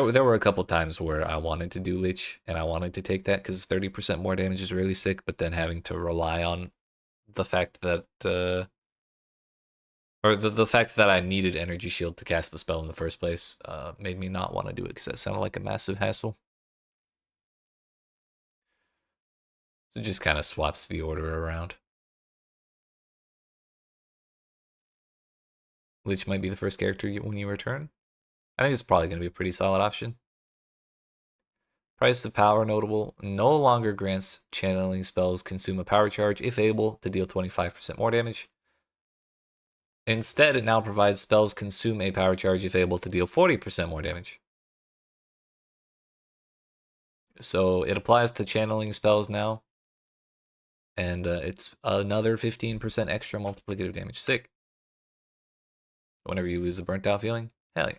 were a couple times where I wanted to do Lich and I wanted to take that because 30% more damage is really sick, but then having to rely on the fact that or the fact that I needed energy shield to cast the spell in the first place made me not want to do it because that sounded like a massive hassle. So it just kind of swaps the order around. Lich might be the first character when you return. I think it's probably going to be a pretty solid option. Price of power notable. No longer grants channeling spells consume a power charge if able to deal 25% more damage. Instead, it now provides spells consume a power charge if able to deal 40% more damage. So it applies to channeling spells now. And it's another 15% extra multiplicative damage. Sick. Whenever you lose the burnt out feeling, hell yeah.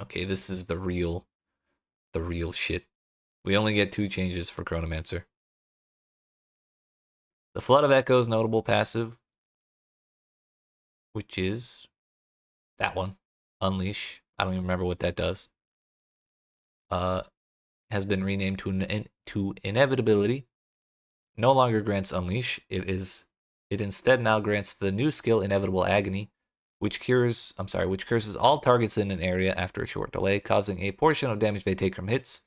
Okay, this is the real shit. We only get 2 changes for Chronomancer. The Flood of Echoes notable passive, which is that one, Unleash. I don't even remember what that does. Has been renamed to Inevitability. No longer grants Unleash. It instead now grants the new skill Inevitable Agony, which curses all targets in an area after a short delay, causing a portion of damage they take from hits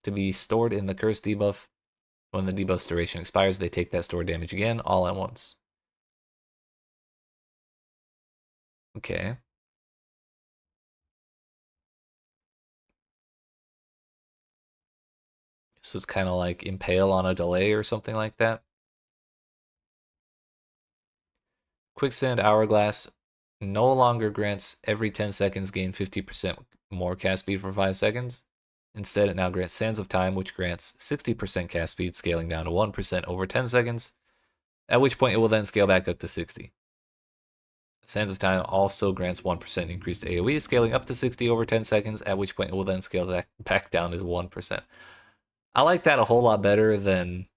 to be stored in the curse debuff. When the debuff's duration expires, they take that stored damage again, all at once. Okay. So it's kind of like Impale on a delay or something like that. Quicksand Hourglass no longer grants every 10 seconds gain 50% more cast speed for 5 seconds. Instead, it now grants Sands of Time, which grants 60% cast speed, scaling down to 1% over 10 seconds, at which point it will then scale back up to 60. Sands of Time also grants 1% increased AoE, scaling up to 60 over 10 seconds, at which point it will then scale back down to 1%. I like that a whole lot better than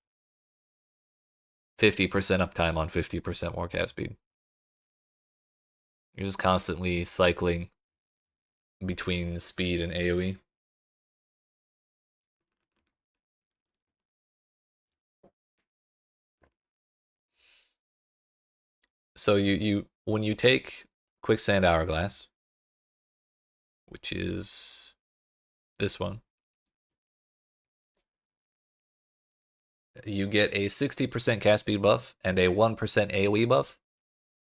50% uptime on 50% more cast speed. You're just constantly cycling between speed and AoE. So when you take Quicksand Hourglass, which is this one, you get a 60% cast speed buff and a 1% AoE buff.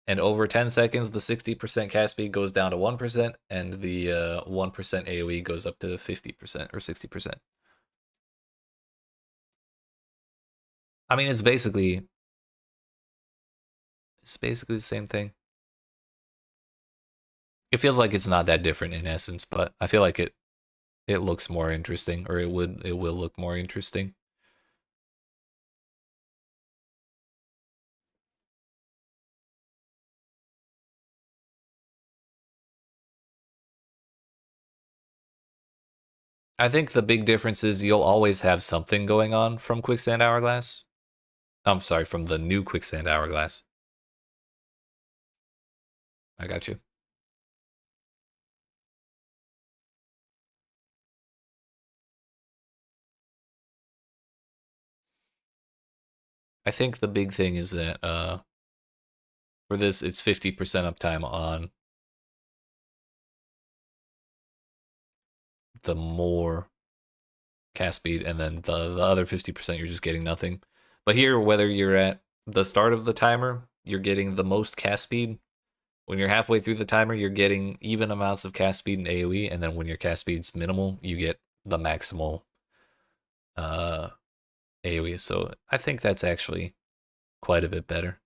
And over 10 seconds, the 60% cast speed goes down to 1%, and the 1% AoE goes up to 50% or 60%. I mean, it's basically the same thing. It feels like it's not that different in essence, but I feel like it looks more interesting, or it will look more interesting. I think the big difference is you'll always have something going on from Quicksand Hourglass. I'm sorry, from the new Quicksand Hourglass. I got you. I think the big thing is that for this, it's 50% uptime on the more cast speed, and then the other 50% you're just getting nothing. But here, whether you're at the start of the timer, you're getting the most cast speed. When you're halfway through the timer, you're getting even amounts of cast speed and AoE, and then when your cast speed's minimal, you get the maximal AoE. So I think that's actually quite a bit better.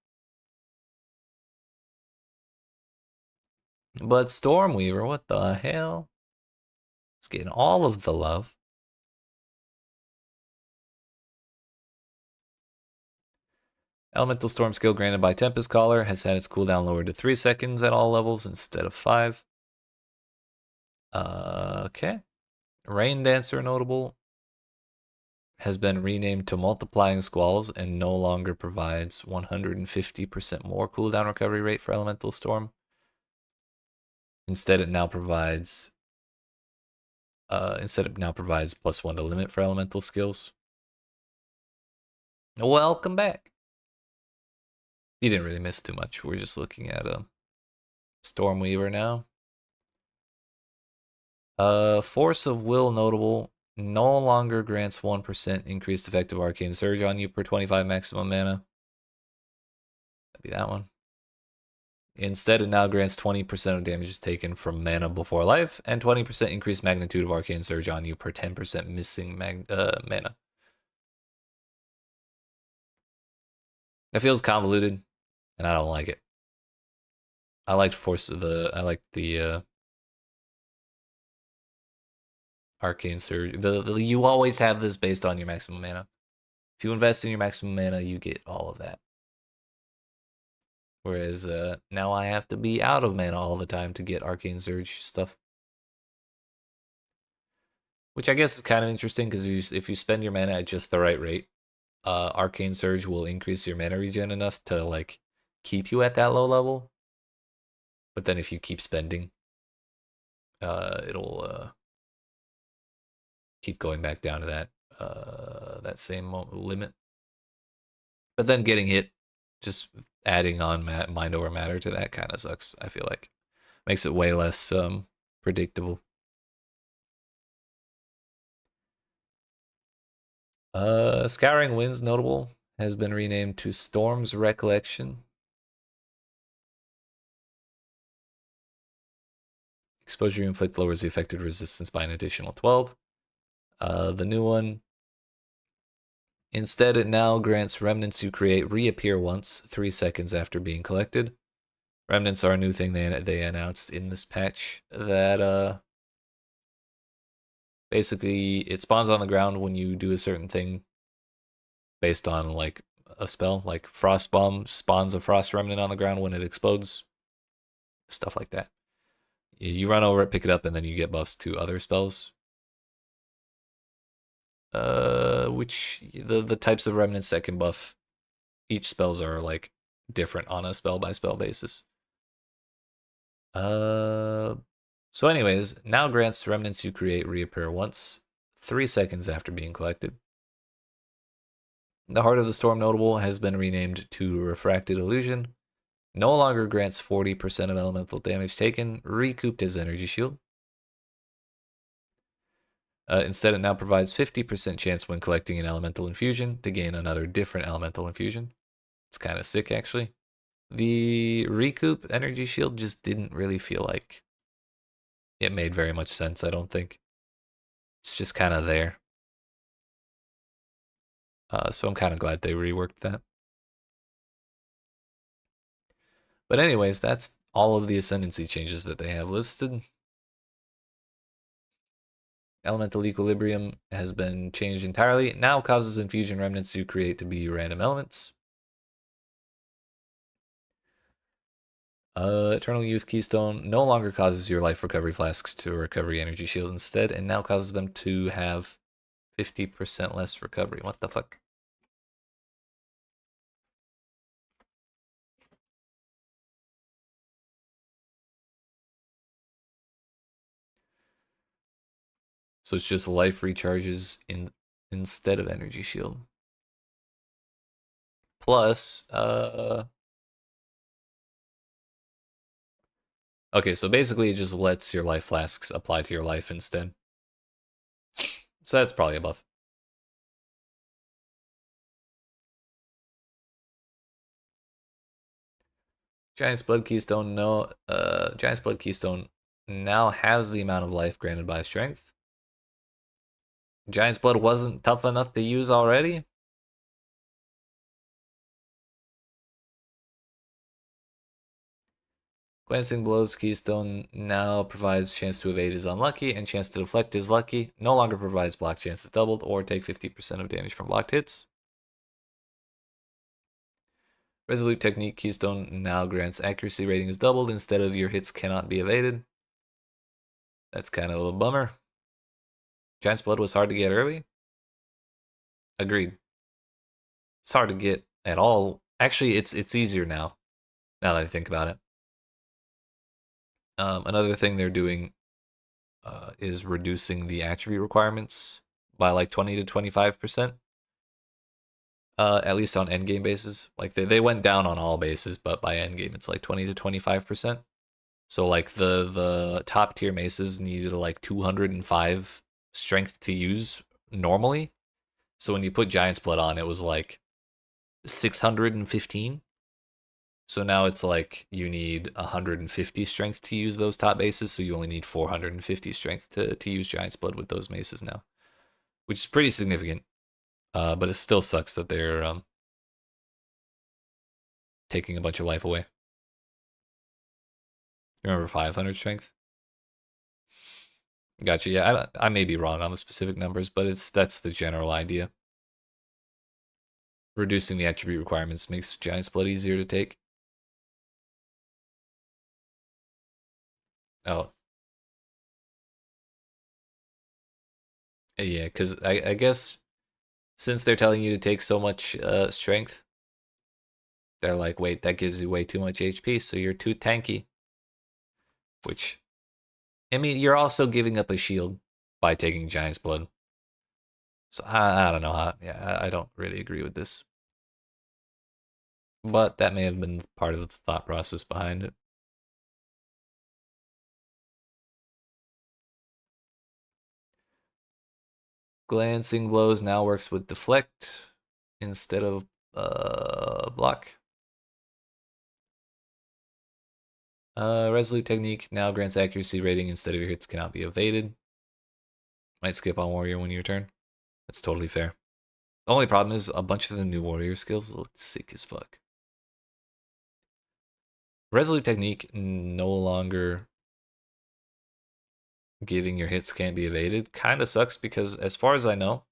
But Stormweaver, what the hell? It's getting all of the love. Elemental Storm skill granted by Tempest Caller has had its cooldown lowered to 3 seconds at all levels instead of 5. Okay. Rain Dancer notable has been renamed to Multiplying Squalls and no longer provides 150% more cooldown recovery rate for Elemental Storm. Instead, it now provides +1 to limit for elemental skills. Welcome back. You didn't really miss too much. We're just looking at Stormweaver now. Force of Will notable no longer grants 1% increased effective arcane surge on you per 25 maximum mana. That'd be that one. Instead, it now grants 20% of damages taken from mana before life, and 20% increased magnitude of arcane surge on you per 10% missing mana. That feels convoluted, and I don't like it. I liked the arcane surge. You always have this based on your maximum mana. If you invest in your maximum mana, you get all of that. Whereas now I have to be out of mana all the time to get arcane surge stuff. Which I guess is kind of interesting, because if you spend your mana at just the right rate, arcane surge will increase your mana regen enough to like keep you at that low level. But then if you keep spending, it'll keep going back down to that same limit. But then getting hit, just adding on mind over matter to that kind of sucks. I feel like makes it way less predictable. Scouring Winds notable has been renamed to Storm's Recollection. Exposure you inflict lowers the affected resistance by an additional 12. The new one, instead it now grants remnants you create reappear once 3 seconds after being collected. Remnants are a new thing they announced in this patch that basically it spawns on the ground when you do a certain thing based on like a spell, like Frost Bomb spawns a Frost Remnant on the ground when it explodes. Stuff like that. You run over it, pick it up, and then you get buffs to other spells. Which the types of remnants that can buff each spells are like different on a spell by spell basis. So anyways, now grants remnants you create reappear once 3 seconds after being collected. The Heart of the Storm notable has been renamed to Refracted Illusion. No longer grants 40% of elemental damage taken, recouped as energy shield. Instead, it now provides 50% chance when collecting an elemental infusion to gain another different elemental infusion. It's kind of sick, actually. The recoup energy shield just didn't really feel like it made very much sense, I don't think. It's just kind of there. So I'm kind of glad they reworked that. But anyways, that's all of the Ascendancy changes that they have listed. Elemental Equilibrium has been changed entirely. It now causes infusion remnants you create to be random elements. Eternal Youth Keystone no longer causes your life recovery flasks to recovery energy shield instead, and now causes them to have 50% less recovery. What the fuck? So it's just life recharges instead of energy shield. Plus, okay, so basically it just lets your life flasks apply to your life instead. So that's probably a buff. Giant's Blood Keystone, no. Giant's Blood Keystone now has the amount of life granted by strength. Giant's Blood wasn't tough enough to use already. Glancing Blows Keystone now provides chance to evade is unlucky and chance to deflect is lucky. No longer provides block chances doubled or take 50% of damage from blocked hits. Resolute Technique Keystone now grants accuracy rating is doubled instead of your hits cannot be evaded. That's kind of a bummer. Giant's Blood was hard to get early. Agreed. It's hard to get at all. Actually, it's easier now that I think about it. Another thing they're doing is reducing the attribute requirements by like 20 to 25%. At least on endgame bases. Like they went down on all bases, but by endgame it's like 20 to 25%. So like the top tier maces needed like 205 strength to use normally. So when you put Giant's Blood on, it was like 615. So now it's like you need 150 strength to use those top bases, so you only need 450 strength to use Giant's Blood with those maces now, which is pretty significant. But it still sucks that they're taking a bunch of life away. Remember 500 strength? Gotcha. Yeah, I may be wrong on the specific numbers, but that's the general idea. Reducing the attribute requirements makes Giant's Blood easier to take. Oh. Yeah, because I guess since they're telling you to take so much strength, they're like, wait, that gives you way too much HP, so you're too tanky. Which, I mean, you're also giving up a shield by taking Giant's Blood. So I don't know how, yeah, I don't really agree with this. But that may have been part of the thought process behind it. Glancing Blows now works with Deflect instead of block. Resolute Technique now grants accuracy rating instead of your hits cannot be evaded. Might skip on Warrior when your turn. That's totally fair. The only problem is a bunch of the new Warrior skills look sick as fuck. Resolute Technique no longer giving your hits can't be evaded kind of sucks because as far as I know,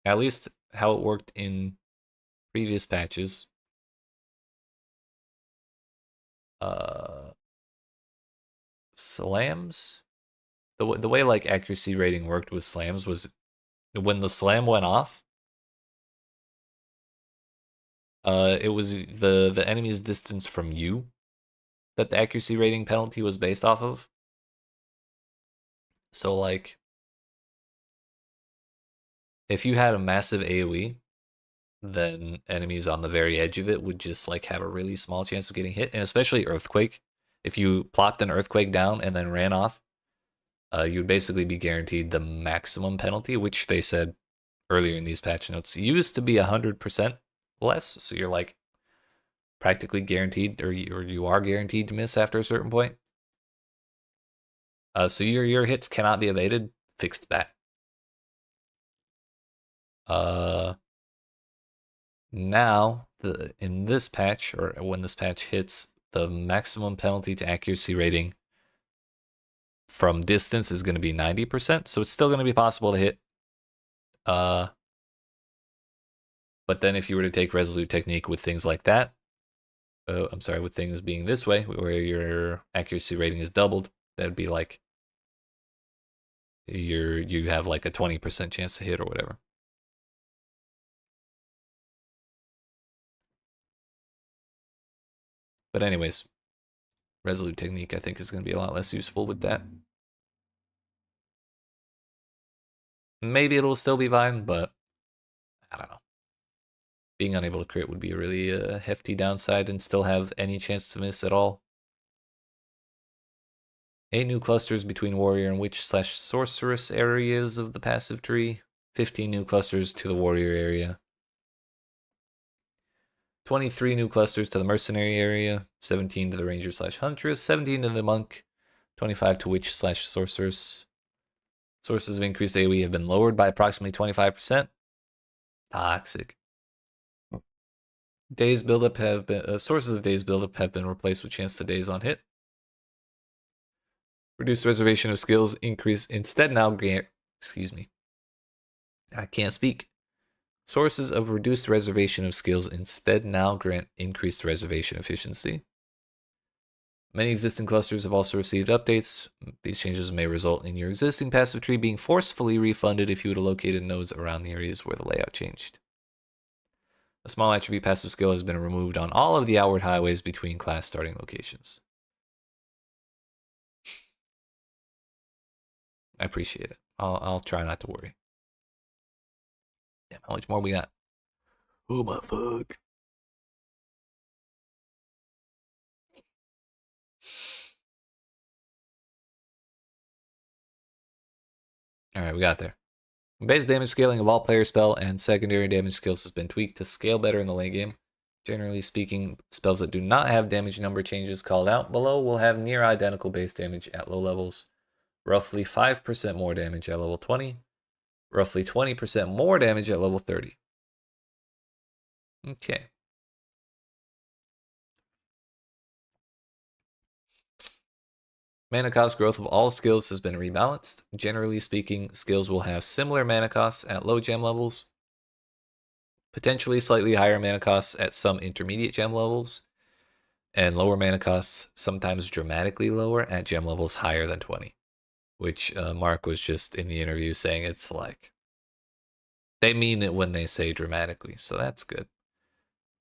at least how it worked in previous patches, slams, the way like accuracy rating worked with slams was when the slam went off, it was the enemy's distance from you that the accuracy rating penalty was based off of. So like if you had a massive AoE, then enemies on the very edge of it would just like have a really small chance of getting hit, and especially Earthquake. If you plopped an Earthquake down and then ran off, you would basically be guaranteed the maximum penalty, which they said earlier in these patch notes used to be 100% less. So you're like practically guaranteed, or you are guaranteed to miss after a certain point. So your hits cannot be evaded. Fixed that. Now in this patch, or when this patch hits, the maximum penalty to accuracy rating from distance is going to be 90%. So it's still going to be possible to hit. But then if you were to take Resolute Technique with things like that, I'm sorry, with things being this way, where your accuracy rating is doubled, that would be like you have like a 20% chance to hit or whatever. But anyways, Resolute Technique I think is going to be a lot less useful with that. Maybe it'll still be fine, but I don't know. Being unable to crit would be a really hefty downside and still have any chance to miss at all. 8 new clusters between warrior and witch/sorceress areas of the passive tree. 15 new clusters to the warrior area. 23 new clusters to the mercenary area. 17 to the ranger/huntress. 17 to the monk. 25 to witch/sorceress. Sources of increased AoE have been lowered by approximately 25%. Toxic. Days buildup have been sources of days buildup have been replaced with chance to days on hit. Reduced reservation of skills increase instead now grant. Excuse me. I can't speak. Sources of reduced reservation of skills instead now grant increased reservation efficiency. Many existing clusters have also received updates. These changes may result in your existing passive tree being forcefully refunded if you would have located nodes around the areas where the layout changed. A small attribute passive skill has been removed on all of the outward highways between class starting locations. I appreciate it. I'll try not to worry. Damn, how much more we got? Oh my fuck. Alright, we got there. Base damage scaling of all player spell and secondary damage skills has been tweaked to scale better in the late game. Generally speaking, spells that do not have damage number changes called out below will have near identical base damage at low levels. Roughly 5% more damage at level 20. Roughly 20% more damage at level 30. Okay. Mana cost growth of all skills has been rebalanced. Generally speaking, skills will have similar mana costs at low gem levels. Potentially slightly higher mana costs at some intermediate gem levels. And lower mana costs, sometimes dramatically lower, at gem levels higher than 20. Which Mark was just in the interview saying it's like... They mean it when they say dramatically, so that's good.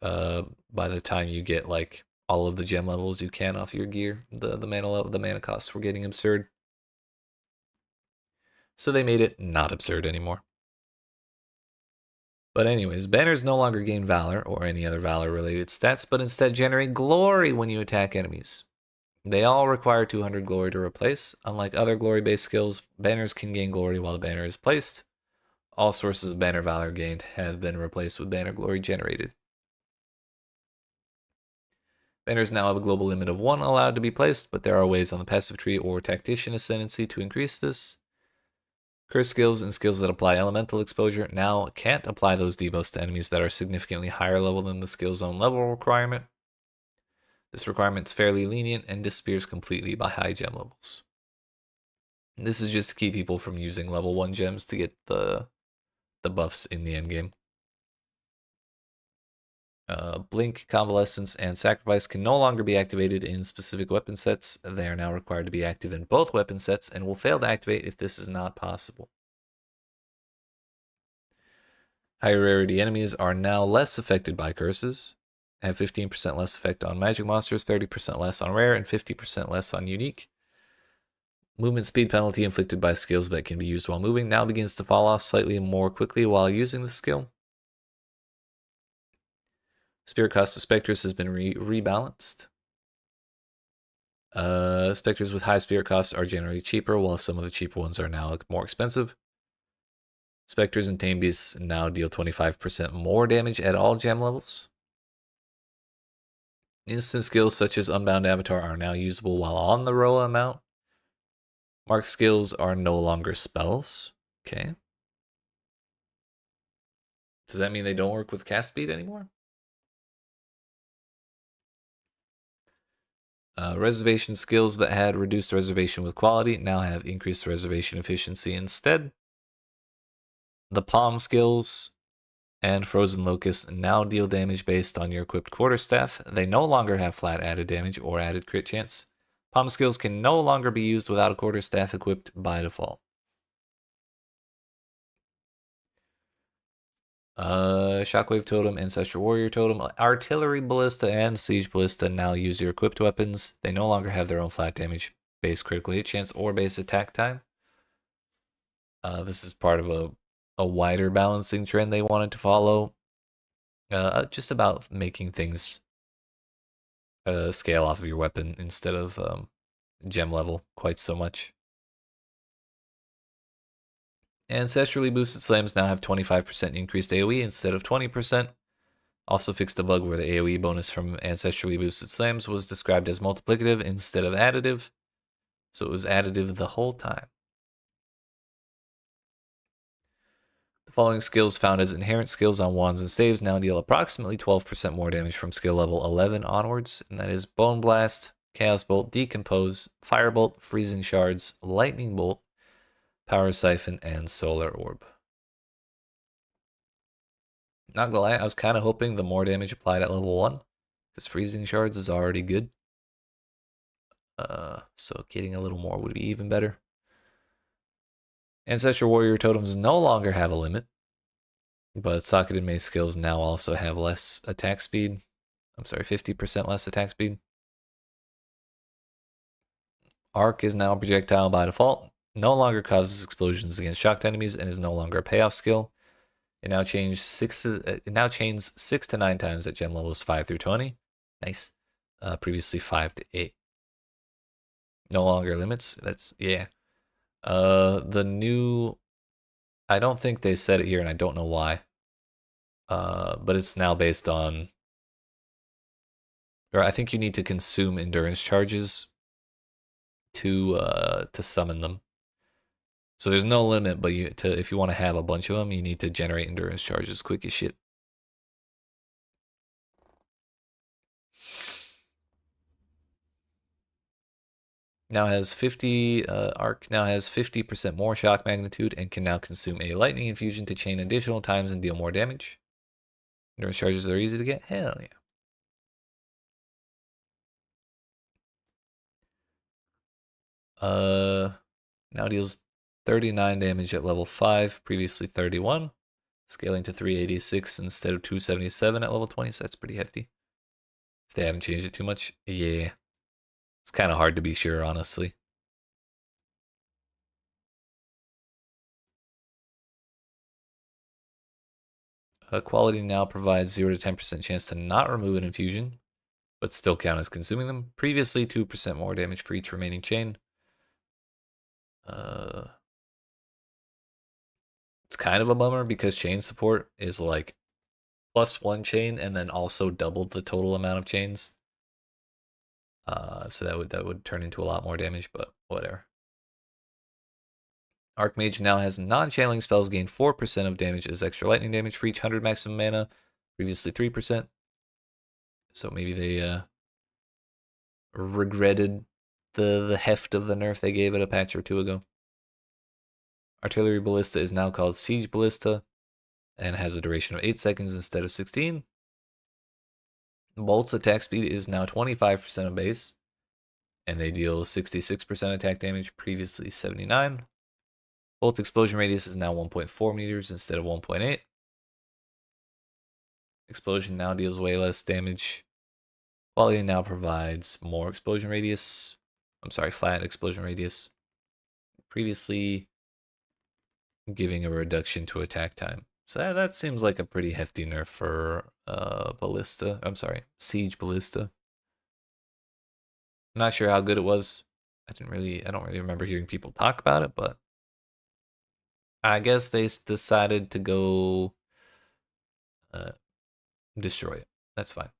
By the time you get like all of the gem levels you can off your gear, the mana costs were getting absurd. So they made it not absurd anymore. But anyways, banners no longer gain Valor or any other Valor-related stats, but instead generate glory when you attack enemies. They all require 200 glory to replace. Unlike other glory-based skills, banners can gain glory while the banner is placed. All sources of banner Valor gained have been replaced with banner glory generated. Banners now have a global limit of 1 allowed to be placed, but there are ways on the passive tree or tactician ascendancy to increase this. Curse skills and skills that apply elemental exposure now can't apply those debuffs to enemies that are significantly higher level than the skill zone level requirement. This requirement is fairly lenient and disappears completely by high gem levels. This is just to keep people from using level 1 gems to get the buffs in the endgame. Blink, Convalescence, and Sacrifice can no longer be activated in specific weapon sets. They are now required to be active in both weapon sets and will fail to activate if this is not possible. Higher rarity enemies are now less affected by curses, have 15% less effect on magic monsters, 30% less on rare, and 50% less on unique. Movement speed penalty inflicted by skills that can be used while moving now begins to fall off slightly more quickly while using the skill. Spirit cost of Spectres has been rebalanced. Spectres with high spirit costs are generally cheaper, while some of the cheaper ones are now more expensive. Spectres and Tame Beasts now deal 25% more damage at all gem levels. Instant skills such as Unbound Avatar are now usable while on the Roa mount. Marked skills are no longer spells. Okay. Does that mean they don't work with cast speed anymore? Reservation skills that had reduced reservation with quality now have increased reservation efficiency instead. The Palm skills and Frozen Locust now deal damage based on your equipped quarterstaff. They no longer have flat added damage or added crit chance. Palm skills can no longer be used without a quarterstaff equipped by default. Shockwave Totem, Ancestral Warrior Totem, Artillery Ballista, and Siege Ballista now use your equipped weapons. They no longer have their own flat damage, base critical hit chance, or base attack time. This is part of a wider balancing trend they wanted to follow. Just about making things scale off of your weapon instead of gem level quite so much. Ancestrally boosted slams now have 25% increased AoE instead of 20%. Also fixed a bug where the AoE bonus from ancestrally boosted slams was described as multiplicative instead of additive. So it was additive the whole time. The following skills found as inherent skills on wands and staves now deal approximately 12% more damage from skill level 11 onwards, and that is Bone Blast, Chaos Bolt, Decompose, Firebolt, Freezing Shards, Lightning Bolt, Power Siphon, and Solar Orb. Not gonna lie, I was kind of hoping the more damage applied at level 1, because Freezing Shards is already good. So getting a little more would be even better. Ancestral Warrior totems no longer have a limit, but Socketed Mace skills now also have less attack speed. I'm sorry, 50% less attack speed. Arc is now a projectile by default, no longer causes explosions against shocked enemies, and is no longer a payoff skill. It now chains 6 to 9 times at gem levels 5 through 20. Nice. Previously 5 to 8. No longer limits. That's, yeah. The new, I don't think they said it here, and I don't know why. But it's now based on, or I think you need to consume endurance charges to summon them. So there's no limit, but if you want to have a bunch of them, you need to generate endurance charges quick as shit. Now has 50 arc now has 50% more shock magnitude and can now consume a lightning infusion to chain additional times and deal more damage. Endurance charges are easy to get. Hell yeah. Now deals 39 damage at level 5, previously 31, scaling to 386 instead of 277 at level 20, so that's pretty hefty. If they haven't changed it too much, yeah. It's kind of hard to be sure, honestly. Quality now provides 0 to 10% chance to not remove an infusion, but still count as consuming them. Previously, 2% more damage for each remaining chain. It's kind of a bummer because chain support is like +1 chain and then also doubled the total amount of chains. So that would turn into a lot more damage, but whatever. Archmage now has non-channeling spells gain 4% of damage as extra lightning damage for each 100 maximum mana, previously 3%. So maybe they regretted the heft of the nerf they gave it a patch or two ago. Artillery Ballista is now called Siege Ballista and has a duration of 8 seconds instead of 16. Bolt's attack speed is now 25% of base, and they deal 66% attack damage, previously 79. Bolt explosion radius is now 1.4 meters instead of 1.8. Explosion now deals way less damage. Quality now provides more explosion radius. I'm sorry, flat explosion radius. Previously giving a reduction to attack time. So that seems like a pretty hefty nerf for Ballista. I'm sorry, Siege Ballista. I'm not sure how good it was. I don't really remember hearing people talk about it, but I guess they decided to go destroy it. That's fine.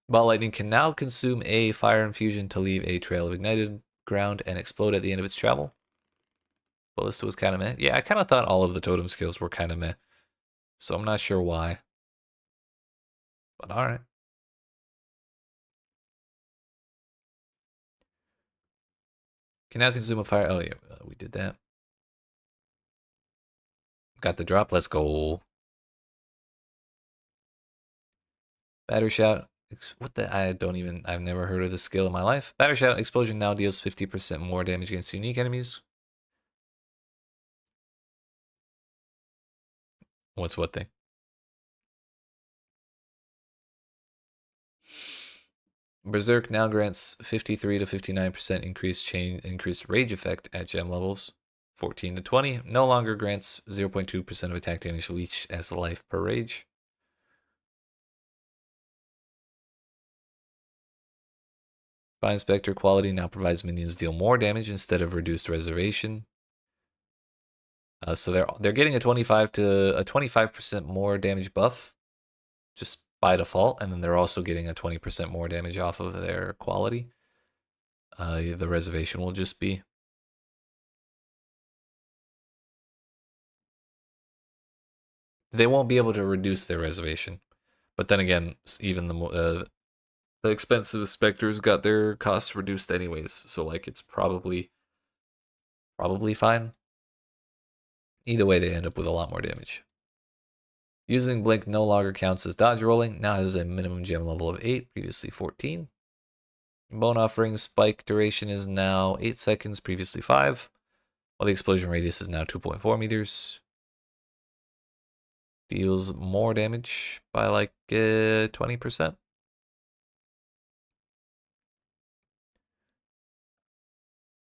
Ball Lightning can now consume a fire infusion to leave a trail of ignited ground and explode at the end of its travel. Ballista was kind of meh. Yeah, I kind of thought all of the totem skills were kind of meh. So I'm not sure why. But alright. Can now consume a fire. Oh yeah, we did that. Got the drop. Let's go. Batter Shout. What the? I've never heard of this skill in my life. Batter Shout Explosion now deals 50% more damage against unique enemies. What's what thing? Berserk now grants 53 to 59% increased rage effect at gem levels. 14 to 20 no longer grants 0.2% of attack damage leech as life per rage. Fine Spectre quality now provides minions deal more damage instead of reduced reservation. So they're getting a 25% more damage buff just by default, and then they're also getting a 20% more damage off of their quality. The reservation will just be. They won't be able to reduce their reservation, but then again, even the expensive specters got their costs reduced anyways, so like it's probably fine. Either way, they end up with a lot more damage. Using Blink no longer counts as dodge rolling, now has a minimum gem level of 8, previously 14. Bone Offering spike duration is now 8 seconds, previously 5, while the explosion radius is now 2.4 meters. Deals more damage by like 20%.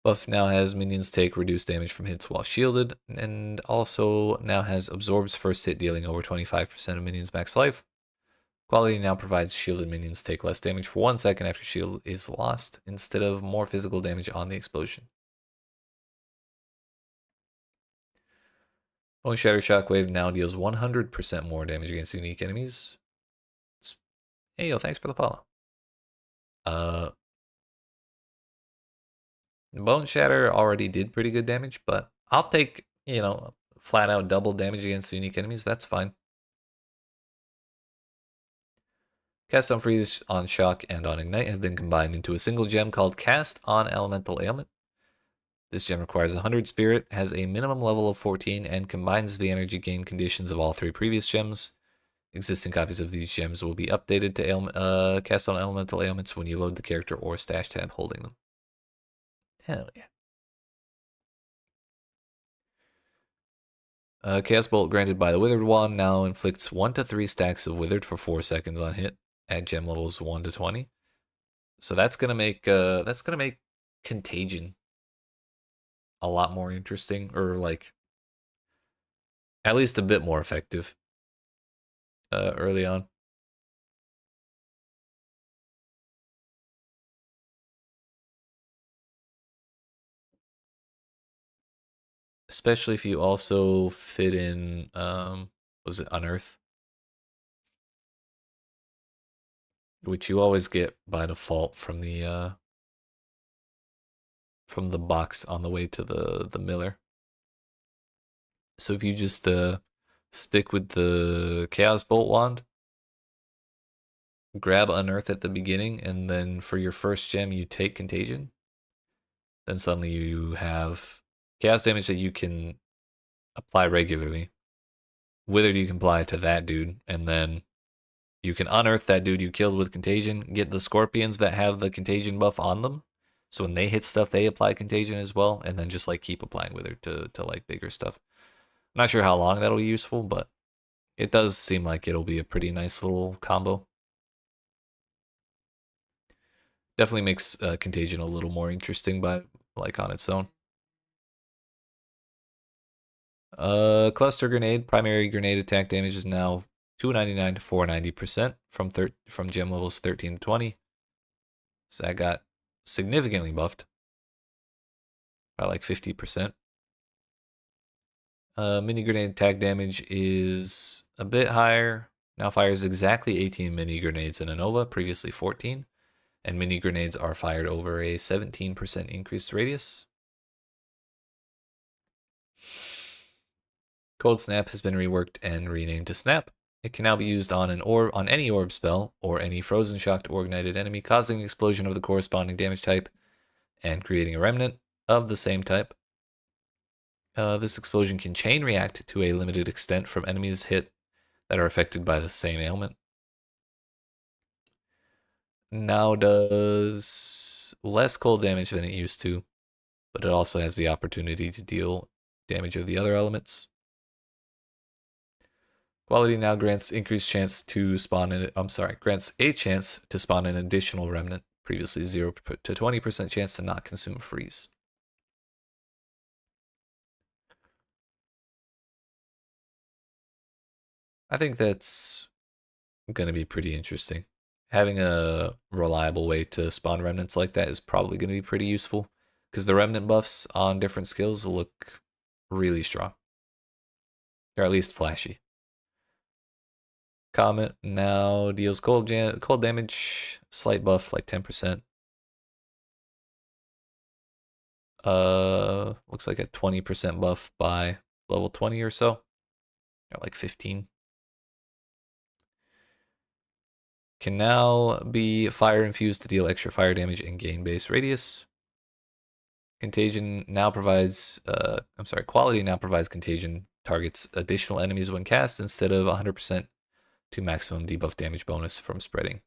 Buff now has minions take reduced damage from hits while shielded, and also now has absorbs first hit, dealing over 25% of minions max life. Quality now provides shielded minions take less damage for 1 second after shield is lost, instead of more physical damage on the explosion. Bone Shatter Shockwave now deals 100% more damage against unique enemies. Hey, yo, thanks for the follow. Bone Shatter already did pretty good damage, but I'll take, flat out double damage against unique enemies. That's fine. Cast on Freeze, on Shock, and on Ignite have been combined into a single gem called Cast on Elemental Ailment. This gem requires 100 Spirit, has a minimum level of 14, and combines the energy gain conditions of all 3 previous gems. Existing copies of these gems will be updated to Cast on Elemental Ailments when you load the character or stash tab holding them. Hell yeah. Chaos Bolt granted by the Withered Wand now inflicts 1 to 3 stacks of Withered for 4 seconds on hit at gem levels 1 to 20. So that's gonna make Contagion a lot more interesting, or like at least a bit more effective early on. Especially if you also fit in, was it Unearth? Which you always get by default from the box on the way to the miller. So if you just stick with the Chaos Bolt Wand, grab Unearth at the beginning, and then for your first gem you take Contagion, then suddenly you have chaos damage that you can apply regularly. Withered you can apply to that dude, and then you can unearth that dude you killed with Contagion, get the Scorpions that have the Contagion buff on them, so when they hit stuff they apply Contagion as well, and then just like keep applying Withered to like bigger stuff. I'm not sure how long that'll be useful, but it does seem like it'll be a pretty nice little combo. Definitely makes Contagion a little more interesting by like on its own. Cluster Grenade, primary grenade attack damage is now 299 to 490% from gem levels 13 to 20. So that got significantly buffed by like 50%. Mini grenade attack damage is a bit higher. Now fires exactly 18 mini grenades in a Nova, previously 14. And mini grenades are fired over a 17% increased radius. Cold Snap has been reworked and renamed to Snap. It can now be used on any orb spell or any frozen shocked or ignited enemy, causing an explosion of the corresponding damage type and creating a remnant of the same type. This explosion can chain react to a limited extent from enemies hit that are affected by the same ailment. Now does less cold damage than it used to, but it also has the opportunity to deal damage of the other elements. Quality now grants increased chance to spawn grants a chance to spawn an additional remnant, Previously 0 to 20% chance to not consume freeze. I think that's going to be pretty interesting. Having a reliable way to spawn remnants like that is probably going to be pretty useful, because the remnant buffs on different skills will look really strong, or at least flashy. Comet now deals cold damage, slight buff like 10%. Looks like a 20% buff by level 20 or so, or like 15. Can now be fire infused to deal extra fire damage and gain base radius. Contagion now provides, quality now provides contagion targets additional enemies when cast instead of 100% to maximum debuff damage bonus from spreading.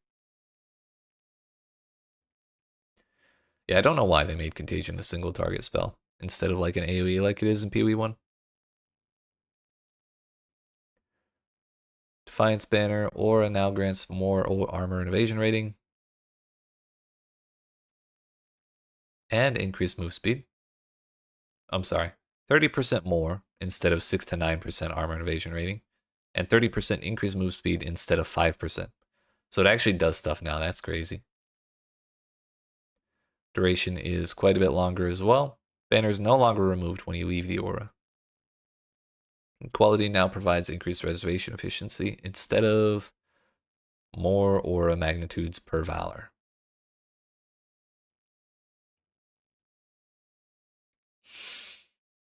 Yeah, I don't know why they made contagion a single target spell instead of like an AoE like it is in PoE1. Defiance Banner Aura now grants more armor and evasion rating. And increased move speed. I'm sorry, 30% more instead of 6 to 9% armor and evasion rating. And 30% increased move speed instead of 5%. So it actually does stuff now, that's crazy. Duration is quite a bit longer as well. Banner is no longer removed when you leave the aura. Quality now provides increased reservation efficiency instead of more aura magnitudes per valor.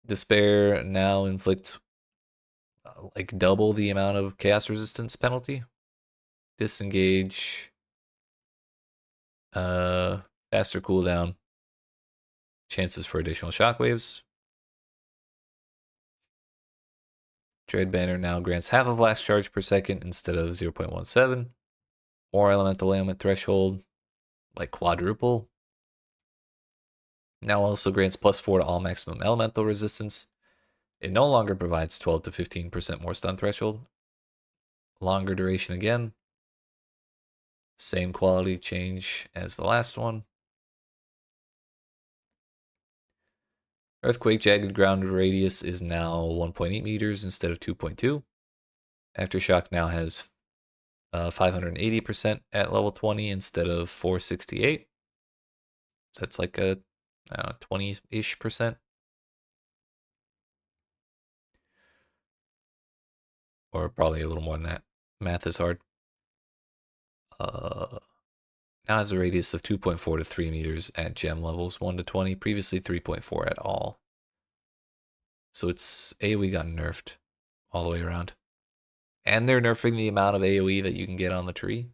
Despair now inflicts like double the amount of chaos resistance penalty. Disengage, faster cooldown, chances for additional shockwaves. Dread Banner now grants half of blast charge per second instead of 0.17. More elemental ailment threshold, like quadruple. Now also grants +4 to all maximum elemental resistance. It no longer provides 12 to 15% more stun threshold. Longer duration again. Same quality change as the last one. Earthquake Jagged Ground radius is now 1.8 meters instead of 2.2. Aftershock now has 580% at level 20 instead of 468. So that's like a 20-ish percent. Or probably a little more than that. Math is hard. Now has a radius of 2.4 to 3 meters at gem levels 1 to 20. Previously 3.4 at all. So it's AoE got nerfed all the way around. And they're nerfing the amount of AoE that you can get on the tree.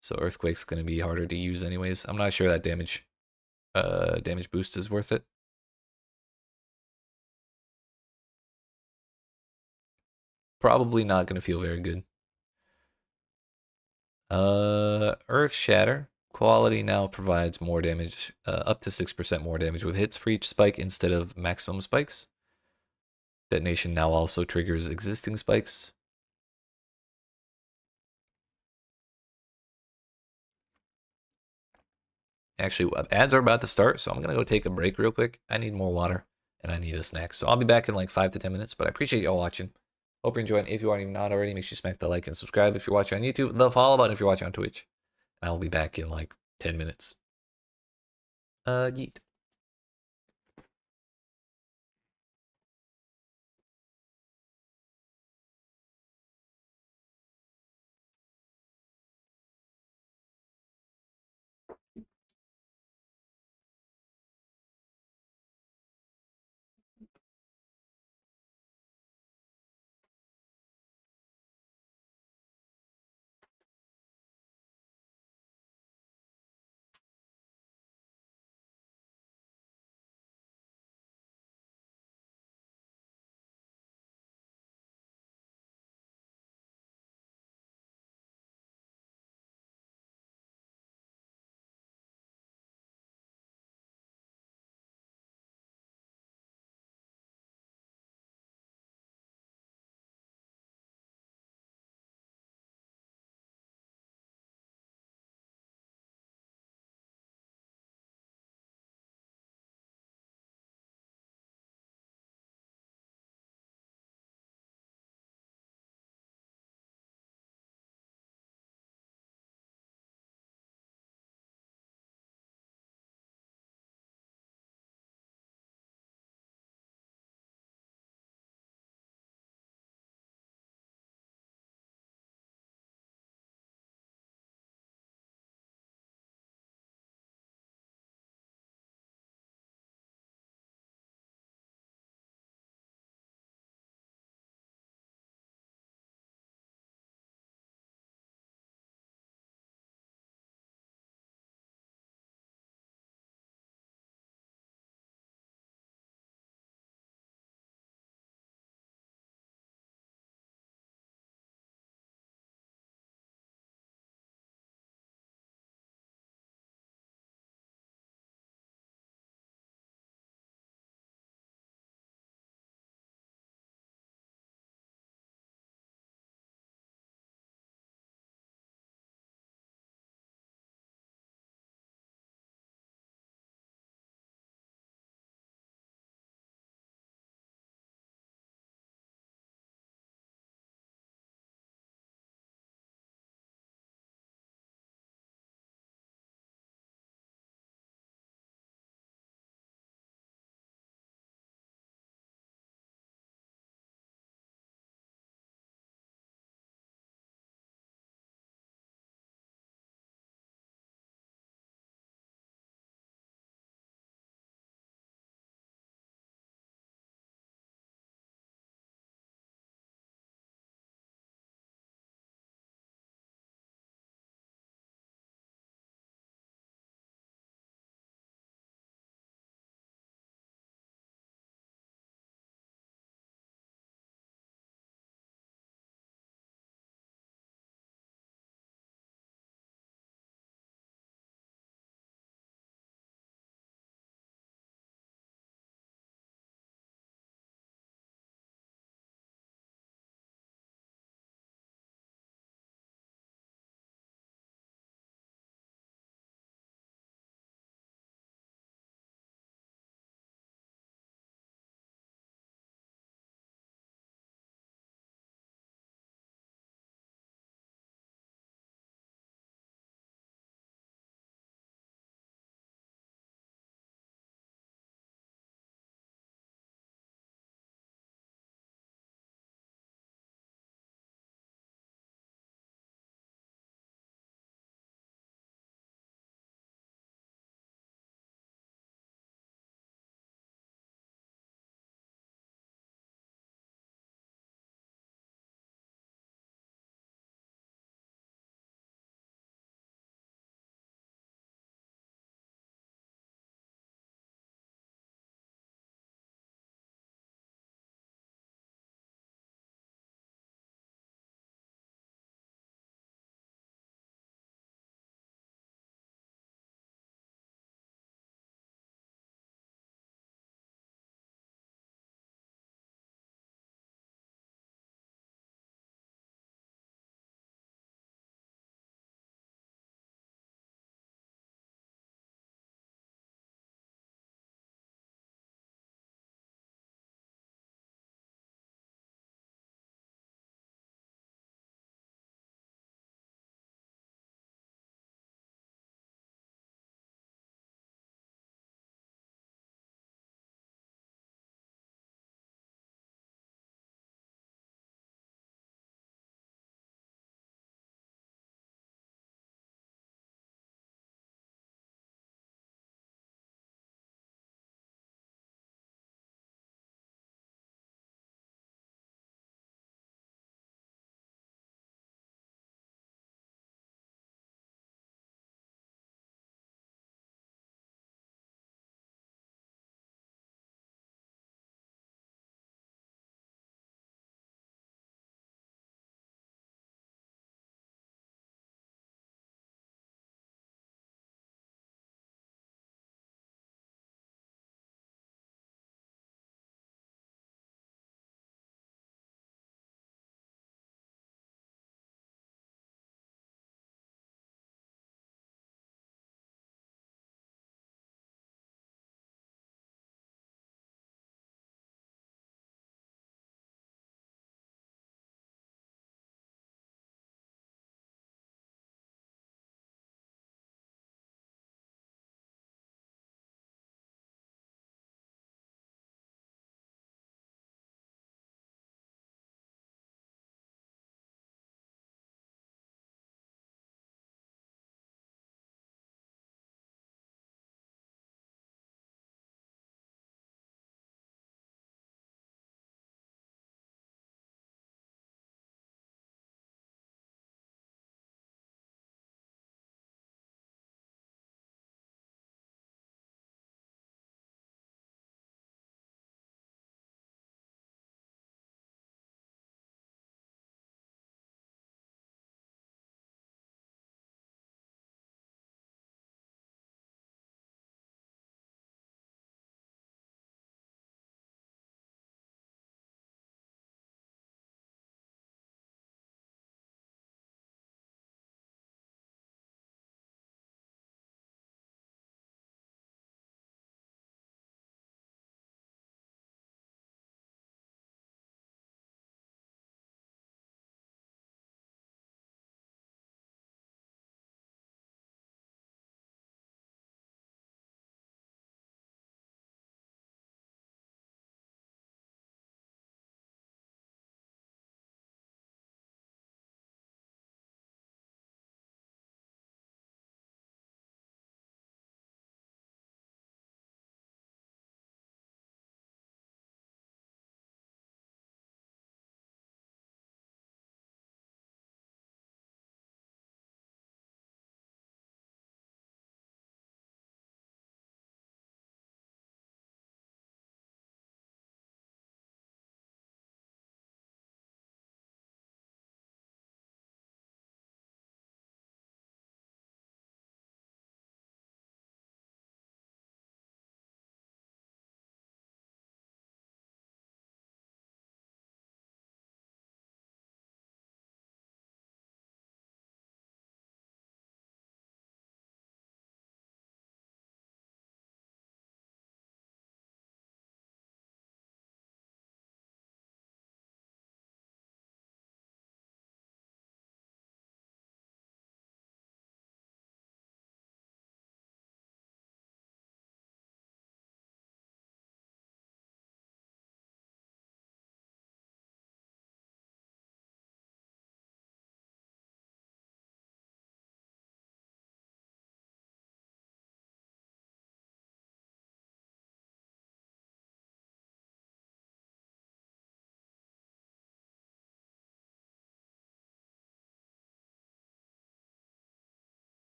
So Earthquake's going to be harder to use anyways. I'm not sure that damage boost is worth it. Probably not going to feel very good. Earth Shatter. Quality now provides more damage, up to 6% more damage with hits for each spike instead of maximum spikes. Detonation now also triggers existing spikes. Actually, ads are about to start, so I'm going to go take a break real quick. I need more water, and I need a snack. So I'll be back in like 5 to 10 minutes, but I appreciate y'all watching. Hope you're enjoying. If you aren't even not already, make sure you smack the like and subscribe if you're watching on YouTube. The follow button if you're watching on Twitch. And I'll be back in like 10 minutes. YEET.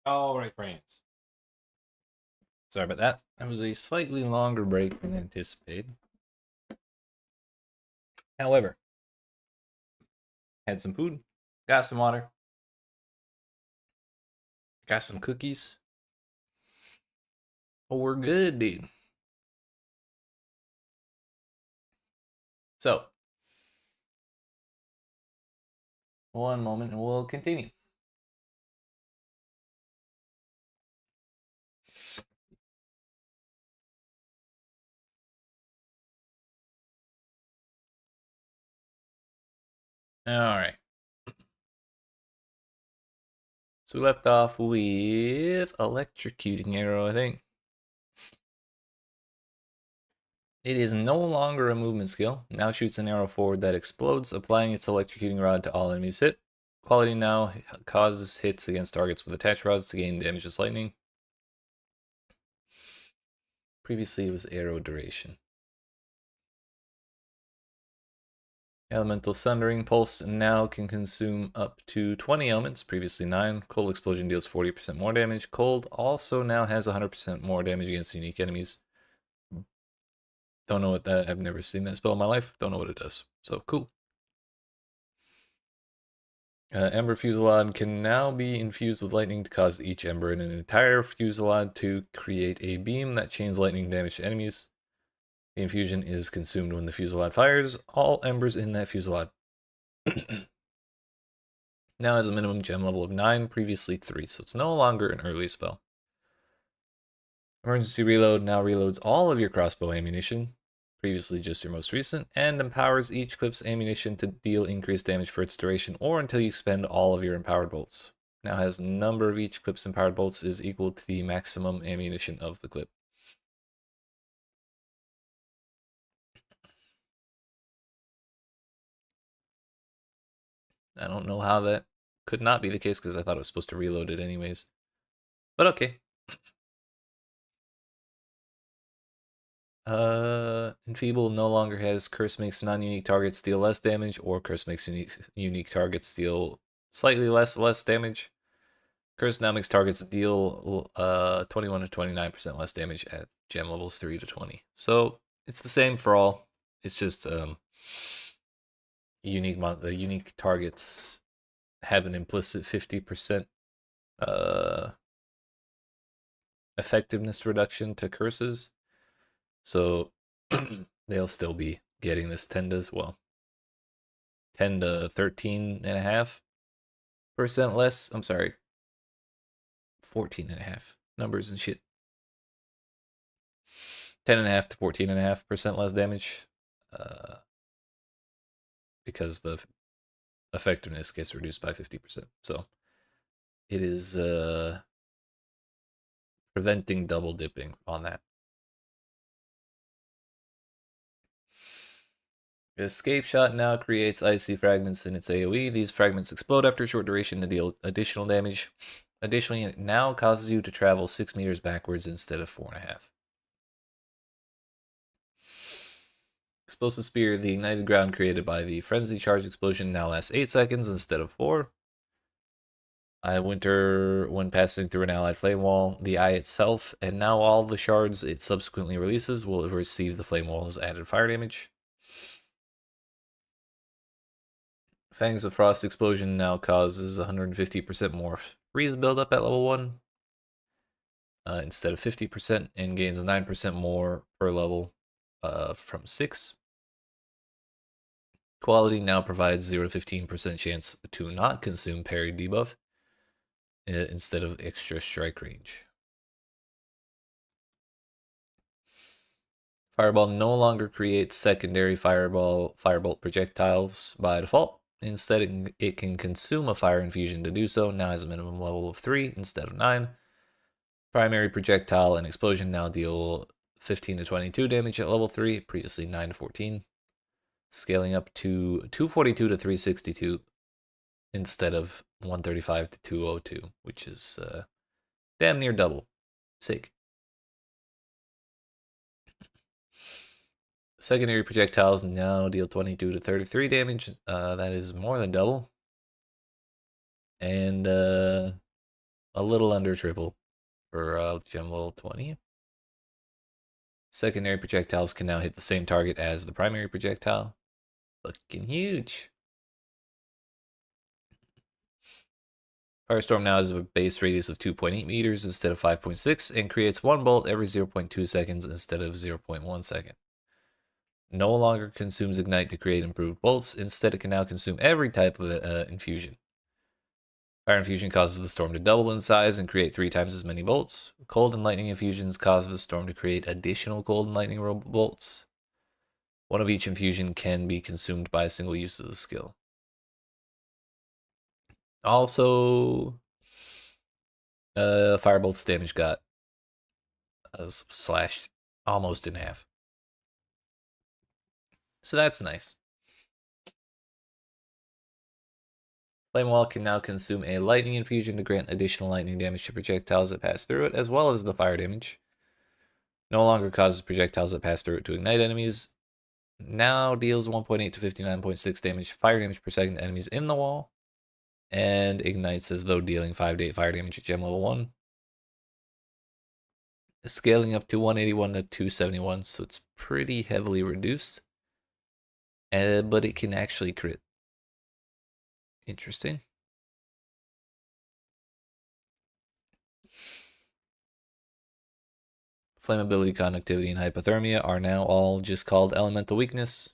All right, friends. Sorry about that. That was a slightly longer break than anticipated. However, had some food, got some water, got some cookies. Oh, we're good, dude. So, one moment and we'll continue. All right. So we left off with electrocuting arrow, I think. It is no longer a movement skill. Now shoots an arrow forward that explodes, applying its electrocuting rod to all enemies hit. Quality now causes hits against targets with attached rods to gain damage as lightning. Previously it was arrow duration. Elemental Sundering Pulse now can consume up to 20 elements, previously 9. Cold Explosion deals 40% more damage. Cold also now has 100% more damage against unique enemies. Don't know what that, I've never seen that spell in my life. Don't know what it does. So, cool. Ember Fusillade can now be infused with lightning to cause each ember in an entire fusillade to create a beam that chains lightning damage to enemies. The infusion is consumed when the fusillade fires all embers in that fusillade. Now has a minimum gem level of 9, previously 3, so it's no longer an early spell. Emergency Reload now reloads all of your crossbow ammunition, previously just your most recent, and empowers each clip's ammunition to deal increased damage for its duration or until you spend all of your empowered bolts. Now has number of each clip's empowered bolts is equal to the maximum ammunition of the clip. I don't know how that could not be the case because I thought it was supposed to reload it anyways. But okay. Enfeeble no longer has Curse makes non-unique targets deal less damage, or Curse makes unique targets deal slightly less damage. Curse now makes targets deal 21 to 29% less damage at gem levels 3 to 20. So it's the same for all. It's just unique targets have an implicit 50% effectiveness reduction to curses. So they'll still be getting this 10 to 13.5% less. I'm sorry, 14.5 numbers and shit. 10.5 to 14.5% less damage, because the effectiveness gets reduced by 50%. So it is preventing double dipping on that. Escape Shot now creates icy fragments in its AoE. These fragments explode after a short duration to deal additional damage. Additionally, it now causes you to travel 6 meters backwards instead of 4.5. Explosive Spear, the ignited ground created by the Frenzy Charge explosion, now lasts 8 seconds instead of 4. Eye of Winter, when passing through an allied flame wall, the eye itself, and now all the shards it subsequently releases will receive the flame wall's added fire damage. Fangs of Frost explosion now causes 150% more freeze buildup at level 1 instead of 50%, and gains 9% more per level from 6. Quality now provides 0 to 15% chance to not consume parry debuff instead of extra strike range. Fireball no longer creates secondary firebolt projectiles by default. Instead, it can consume a fire infusion to do so. Now has a minimum level of 3 instead of 9. Primary projectile and explosion now deal 15 to 22 damage at level 3, previously 9 to 14. Scaling up to 242 to 362 instead of 135 to 202, which is damn near double. Sick. Secondary projectiles now deal 22 to 33 damage. That is more than double. And a little under triple for gem level 20. Secondary projectiles can now hit the same target as the primary projectile. Looking huge. Firestorm now has a base radius of 2.8 meters instead of 5.6 and creates 1 bolt every 0.2 seconds instead of 0.1 second. No longer consumes Ignite to create improved bolts. Instead, it can now consume every type of infusion. Fire infusion causes the storm to double in size and create 3 times as many bolts. Cold and lightning infusions cause the storm to create additional cold and lightning bolts. One of each infusion can be consumed by a single use of the skill. Also, Firebolt's damage got slashed almost in half. So that's nice. Flame Wall can now consume a lightning infusion to grant additional lightning damage to projectiles that pass through it, as well as the fire damage. No longer causes projectiles that pass through it to ignite enemies. Now deals 1.8 to 59.6 damage fire damage per second to enemies in the wall. And ignites as though dealing 5 to 8 fire damage at gem level 1. Scaling up to 181 to 271, so it's pretty heavily reduced. But it can actually crit. Interesting. Flammability, conductivity, and hypothermia are now all just called elemental weakness.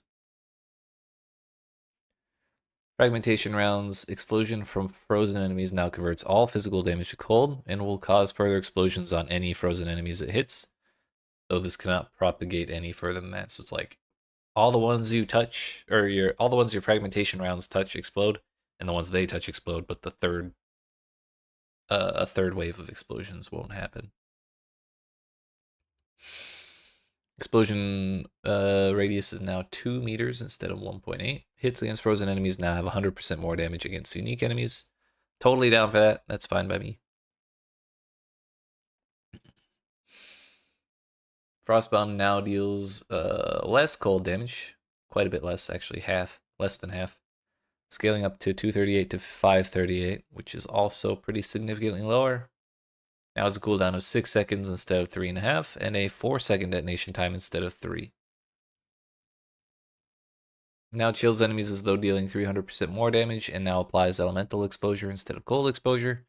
Fragmentation rounds. Explosion from frozen enemies now converts all physical damage to cold and will cause further explosions on any frozen enemies it hits. Though this cannot propagate any further than that. So it's like all the ones you touch, or all the ones your fragmentation rounds touch explode, and the ones they touch explode, but the a third wave of explosions won't happen. Explosion radius is now 2 meters instead of 1.8. Hits against frozen enemies now have 100% more damage against unique enemies. Totally down for that. That's fine by me. Frostbomb now deals less cold damage. Quite a bit less, actually. Half. Less than half. Scaling up to 238 to 538, which is also pretty significantly lower. Now it's a cooldown of 6 seconds instead of 3.5, and a 4-second detonation time instead of 3. Now chills enemies as though dealing 300% more damage, and now applies elemental exposure instead of cold exposure.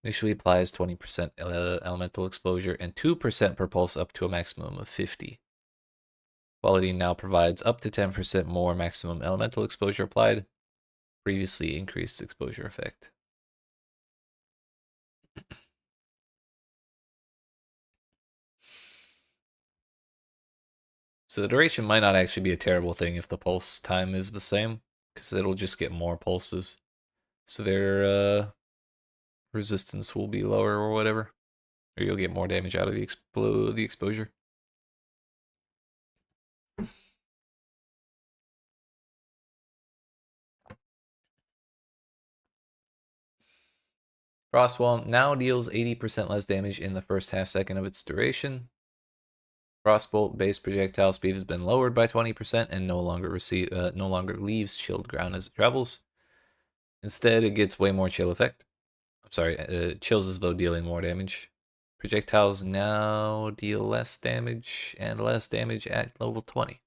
Initially applies 20% elemental exposure and 2% per pulse up to a maximum of 50. Quality now provides up to 10% more maximum elemental exposure applied. Previously increased exposure effect. So the duration might not actually be a terrible thing if the pulse time is the same, because it'll just get more pulses. So their resistance will be lower or whatever. Or you'll get more damage out of the exposure. Frostwall now deals 80% less damage in the first half second of its duration. Frostbolt base projectile speed has been lowered by 20% and no longer leaves chilled ground as it travels. Instead, it gets way more chill effect. I'm sorry, chills as though dealing more damage. Projectiles now deal less damage and less damage at level 20.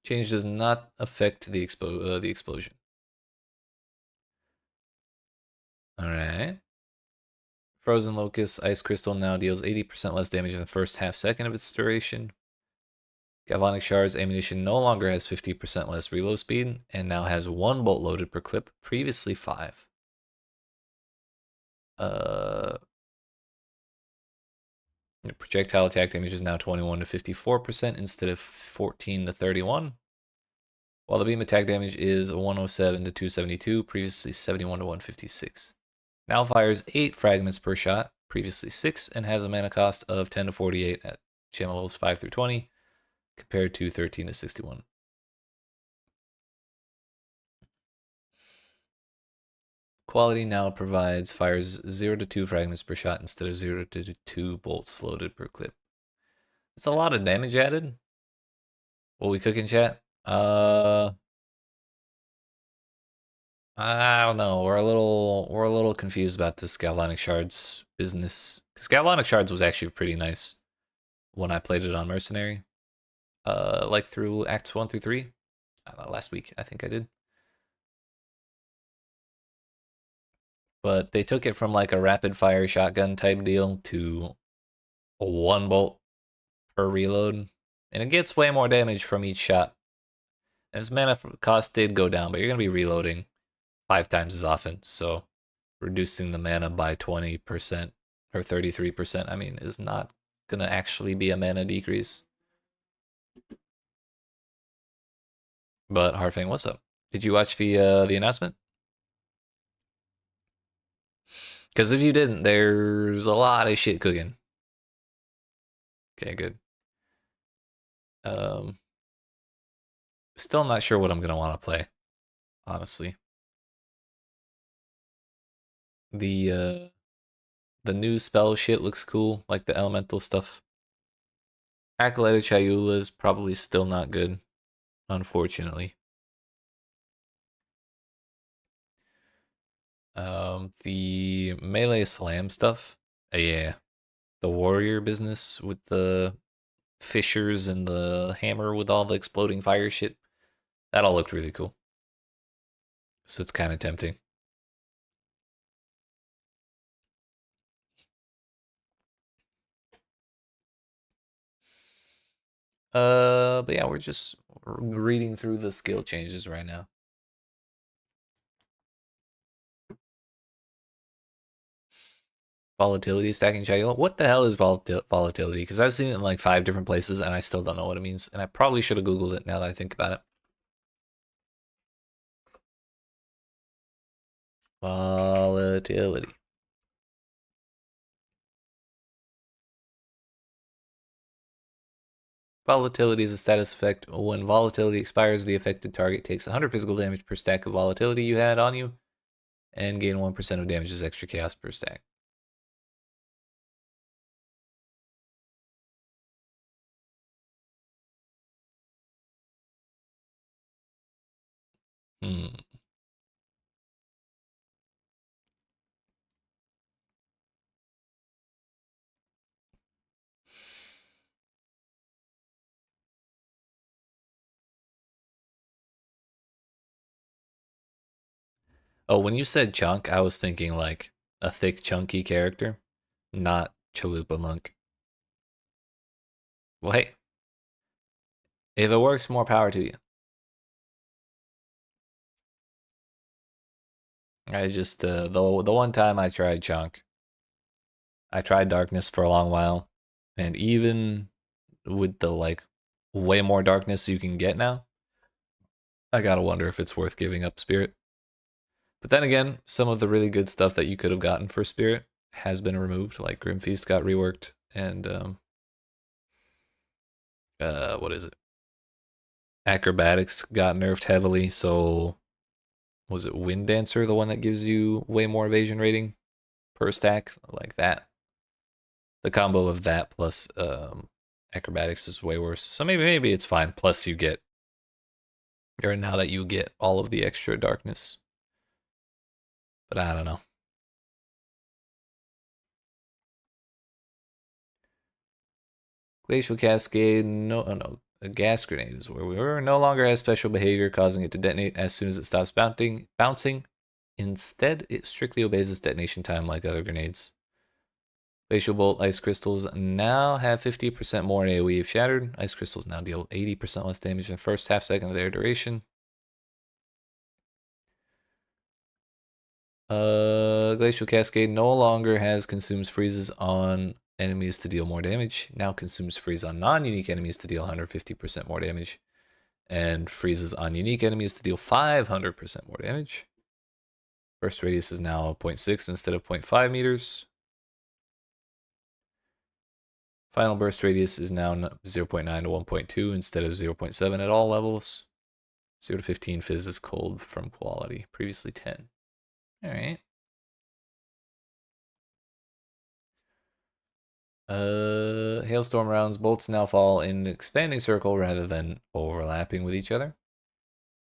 Change does not affect the explosion. Alright. Frozen Locust Ice Crystal now deals 80% less damage in the first half second of its duration. Galvanic Shards ammunition no longer has 50% less reload speed and now has 1 bolt loaded per clip, previously 5. Projectile attack damage is now 21 to 54% instead of 14 to 31. While the beam attack damage is 107 to 272, previously 71 to 156. Now fires 8 fragments per shot, previously 6, and has a mana cost of 10 to 48 at gem levels 5 through 20, compared to 13 to 61. Quality now provides fires 0 to 2 fragments per shot instead of 0 to 2 bolts loaded per clip. It's a lot of damage added. What we cook in chat? I don't know. We're a little confused about this Galvanic Shards business. Because Galvanic Shards was actually pretty nice when I played it on Mercenary. Like through Acts 1 through 3. Last week, I think I did. But they took it from like a rapid fire shotgun type deal to a 1 bolt per reload. And it gets way more damage from each shot. And its mana cost did go down, but you're going to be reloading 5 times as often. So reducing the mana by 20% or 33%, I mean, is not going to actually be a mana decrease. But Harfang, what's up? Did you watch the announcement? Because if you didn't, there's a lot of shit cooking. Okay, good. Still not sure what I'm gonna want to play, honestly. The new spell shit looks cool, like the elemental stuff. Acolyte Chayula is probably still not good, unfortunately. The melee slam stuff, yeah, the warrior business with the fissures and the hammer with all the exploding fire shit, that all looked really cool. So it's kind of tempting. But yeah, we're just reading through the skill changes right now. Volatility stacking Chayula. What the hell is volatility? Because I've seen it in like 5 different places and I still don't know what it means. And I probably should have Googled it now that I think about it. Volatility. Volatility is a status effect. When volatility expires, the affected target takes 100 physical damage per stack of volatility you had on you and gain 1% of damage as extra chaos per stack. Oh, when you said chunk, I was thinking like a thick, chunky character, not Chalupa Monk. Well, hey, if it works, more power to you. I just the one time I tried chunk, I tried darkness for a long while, and even with the like way more darkness you can get now, I gotta wonder if it's worth giving up spirit. But then again, some of the really good stuff that you could have gotten for spirit has been removed, like Grim Feast got reworked, and what is it? Acrobatics got nerfed heavily, so was it Wind Dancer, the one that gives you way more evasion rating per stack? Like that. The combo of that plus acrobatics is way worse. So maybe it's fine. Plus you get, or now that you get all of the extra darkness. But I don't know. Glacial Cascade, no, a gas grenade is where we were. No longer has special behavior, causing it to detonate as soon as it stops bouncing. Instead, it strictly obeys its detonation time like other grenades. Glacial Bolt Ice Crystals now have 50% more AoE if shattered. Ice Crystals now deal 80% less damage in the first half second of their duration. Glacial Cascade no longer has consumes freezes on enemies to deal more damage. Now consumes freeze on non-unique enemies to deal 150% more damage. And freezes on unique enemies to deal 500% more damage. Burst radius is now 0.6 instead of 0.5 meters. Final burst radius is now 0.9 to 1.2 instead of 0.7 at all levels. 0 to 15 fizz is cold from quality, previously 10. Alright. Hailstorm rounds, bolts now fall in an expanding circle rather than overlapping with each other.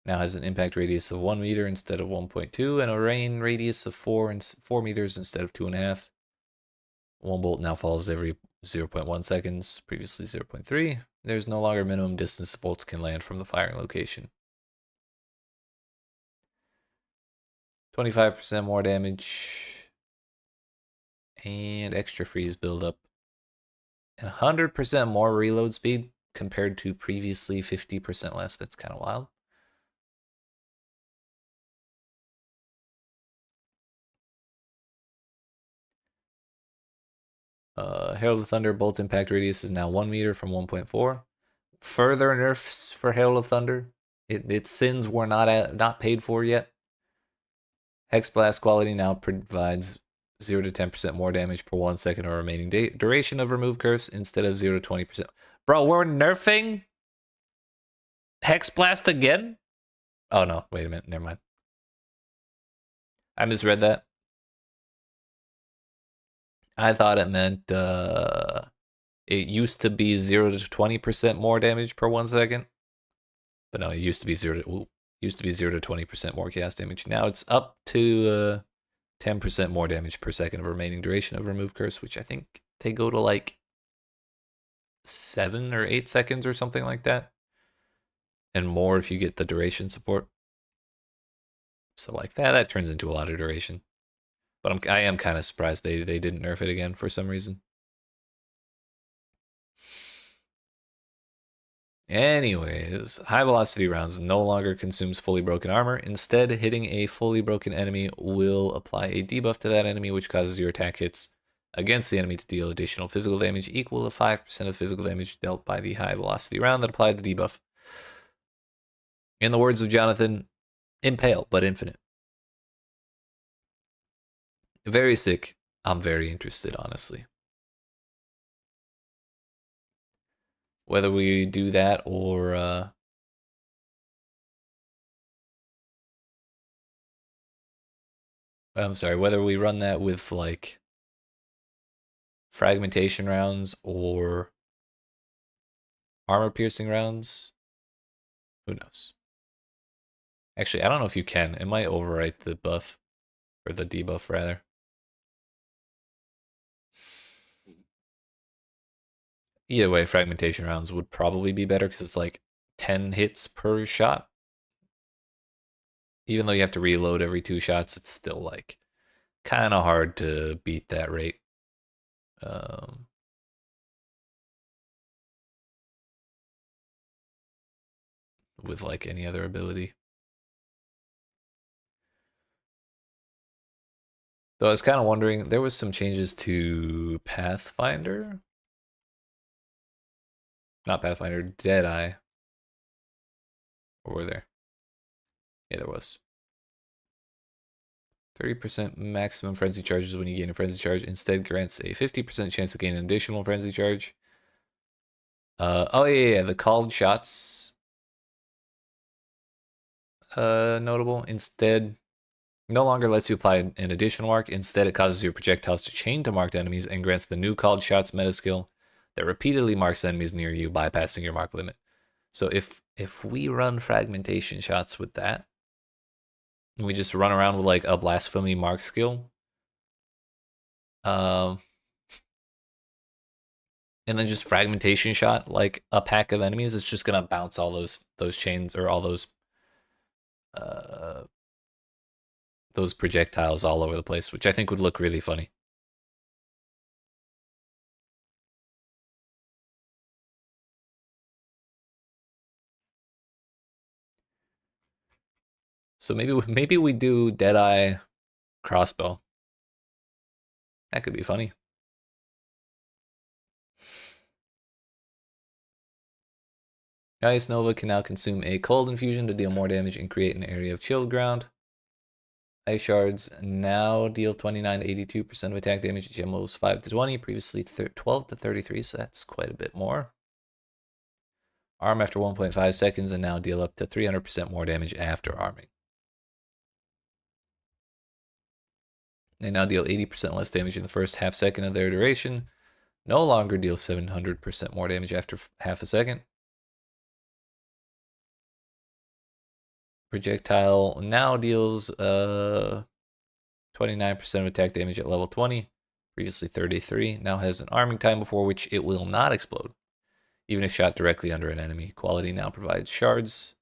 now has an impact radius of 1 meter instead of 1.2, and a rain radius of 4 meters instead of 2.5. One bolt now falls every 0.1 seconds, previously 0.3. There's no longer minimum distance bolts can land from the firing location. 25% more damage. And extra freeze buildup. And 100% more reload speed compared to previously 50% less. That's kind of wild. Herald of Thunder bolt impact radius is now 1 meter from 1.4. Further nerfs for Herald of Thunder. Its sins were not paid for yet. Hex Blast quality now provides 0 to 10% more damage per 1 second or remaining duration of remove curse instead of 0 to 20%. Bro, we're nerfing Hex Blast again? Oh no, wait a minute, never mind. I misread that. I thought it meant it used to be 0 to 20% more damage per 1 second. But no, it used to be 0 to 20% more cast damage. Now it's up to 10% more damage per second of remaining duration of remove curse, which I think they go to like 7 or 8 seconds or something like that. And more if you get the duration support. So like that turns into a lot of duration. But I am kind of surprised they didn't nerf it again for some reason. Anyways, high velocity rounds no longer consumes fully broken armor. Instead, hitting a fully broken enemy will apply a debuff to that enemy, which causes your attack hits against the enemy to deal additional physical damage equal to 5% of physical damage dealt by the high velocity round that applied the debuff. In the words of Jonathan, impale but infinite. Very sick. I'm very interested, honestly. Whether we do that or I'm sorry, whether we run that with like fragmentation rounds or armor piercing rounds, who knows? Actually, I don't know if you can. It might overwrite the buff or the debuff rather. Either way, fragmentation rounds would probably be better because it's like 10 hits per shot. Even though you have to reload every 2 shots, it's still like kind of hard to beat that rate. With like any other ability. Though I was kind of wondering, there was some changes to Pathfinder. Not Pathfinder, Deadeye. Or were there? Yeah, there was. 30% maximum frenzy charges when you gain a frenzy charge. Instead grants a 50% chance to gain an additional frenzy charge. Oh yeah, the called shots. Notable. Instead, no longer lets you apply an additional mark. Instead, it causes your projectiles to chain to marked enemies and grants the new called shots meta skill that repeatedly marks enemies near you, bypassing your mark limit. So if we run fragmentation shots with that, and we just run around with like a blasphemy mark skill, and then just fragmentation shot like a pack of enemies, it's just gonna bounce all those chains or all those projectiles all over the place, which I think would look really funny. So maybe we do Deadeye crossbow. That could be funny. Ice Nova can now consume a cold infusion to deal more damage and create an area of chilled ground. Ice Shards now deal 29 to 82% of attack damage. Gemmos 5 to 20, previously 12 to 33, so that's quite a bit more. Arm after 1.5 seconds and now deal up to 300% more damage after arming. They now deal 80% less damage in the first half second of their duration. No longer deal 700% more damage after half a second. Projectile now deals 29% of attack damage at level 20, previously 33. Now has an arming time before which it will not explode, even if shot directly under an enemy. Quality now provides shards.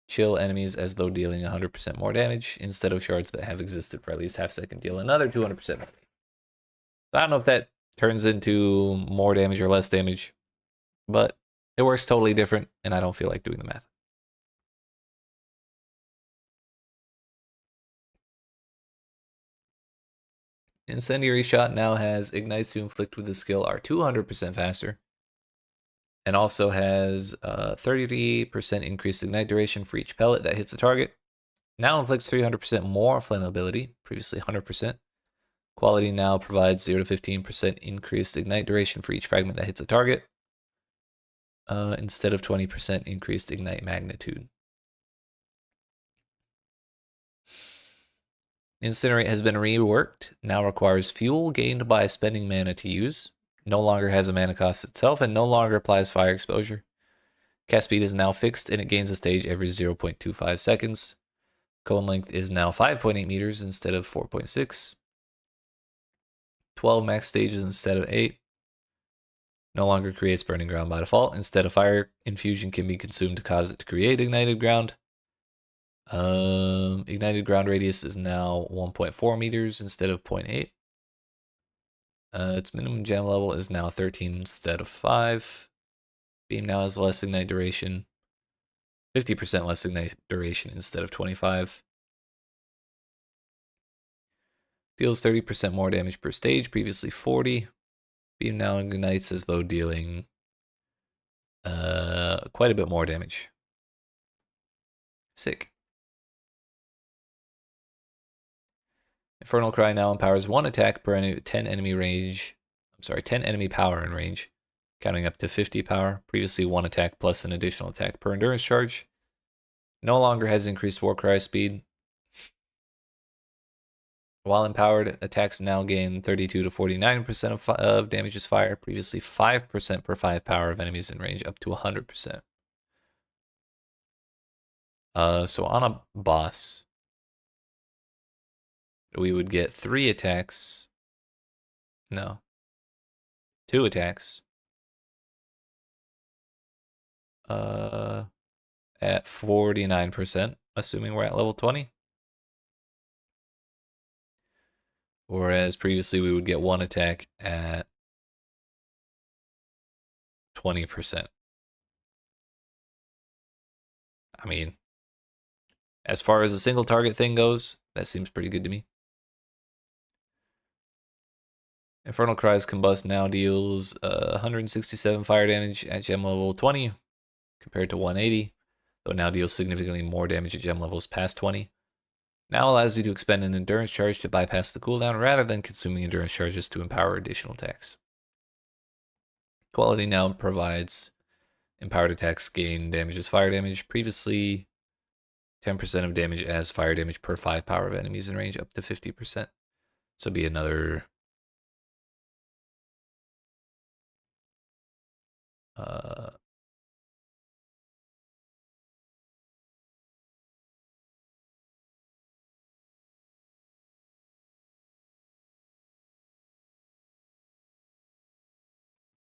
Chill enemies as though dealing 100% more damage instead of shards that have existed for at least half second deal another 200% more. I don't know if that turns into more damage or less damage, but it works totally different, and I don't feel like doing the math. Incendiary Shot now has ignites to inflict with the skill are 200% faster, and also has 30% increased ignite duration for each pellet that hits a target. Now inflicts 300% more flammability, previously 100%. Quality now provides 0 to 15% increased ignite duration for each fragment that hits a target, instead of 20% increased ignite magnitude. Incinerate has been reworked, now requires fuel gained by spending mana to use, no longer has a mana cost itself, and no longer applies fire exposure. Cast speed is now fixed, and it gains a stage every 0.25 seconds. Cone length is now 5.8 meters instead of 4.6. 12 max stages instead of 8. No longer creates burning ground by default. Instead of fire infusion can be consumed to cause it to create ignited ground. Ignited ground radius is now 1.4 meters instead of 0.8. Its minimum gem level is now 13 instead of 5. Beam now has less ignite duration. 50% less ignite duration instead of 25. Deals 30% more damage per stage, previously 40. Beam now ignites as though dealing quite a bit more damage. Sick. Infernal Cry now empowers 1 attack per 10 enemy range. 10 enemy power in range, counting up to 50 power. Previously 1 attack plus an additional attack per endurance charge. No longer has increased Warcry speed. While empowered, attacks now gain 32 to 49% of damage as fire. Previously 5% per 5 power of enemies in range, up to 100%. So on a boss, we would get 3 attacks. No. 2 attacks. At 49%, assuming we're at level 20. Whereas previously we would get 1 attack at 20%. I mean, as far as the single target thing goes, that seems pretty good to me. Infernal Cry's Combust now deals 167 fire damage at gem level 20 compared to 180, though now deals significantly more damage at gem levels past 20. Now allows you to expend an endurance charge to bypass the cooldown rather than consuming endurance charges to empower additional attacks. Quality now provides empowered attacks gain damage as fire damage. Previously 10% of damage as fire damage per 5 power of enemies in range, up to 50%. So be another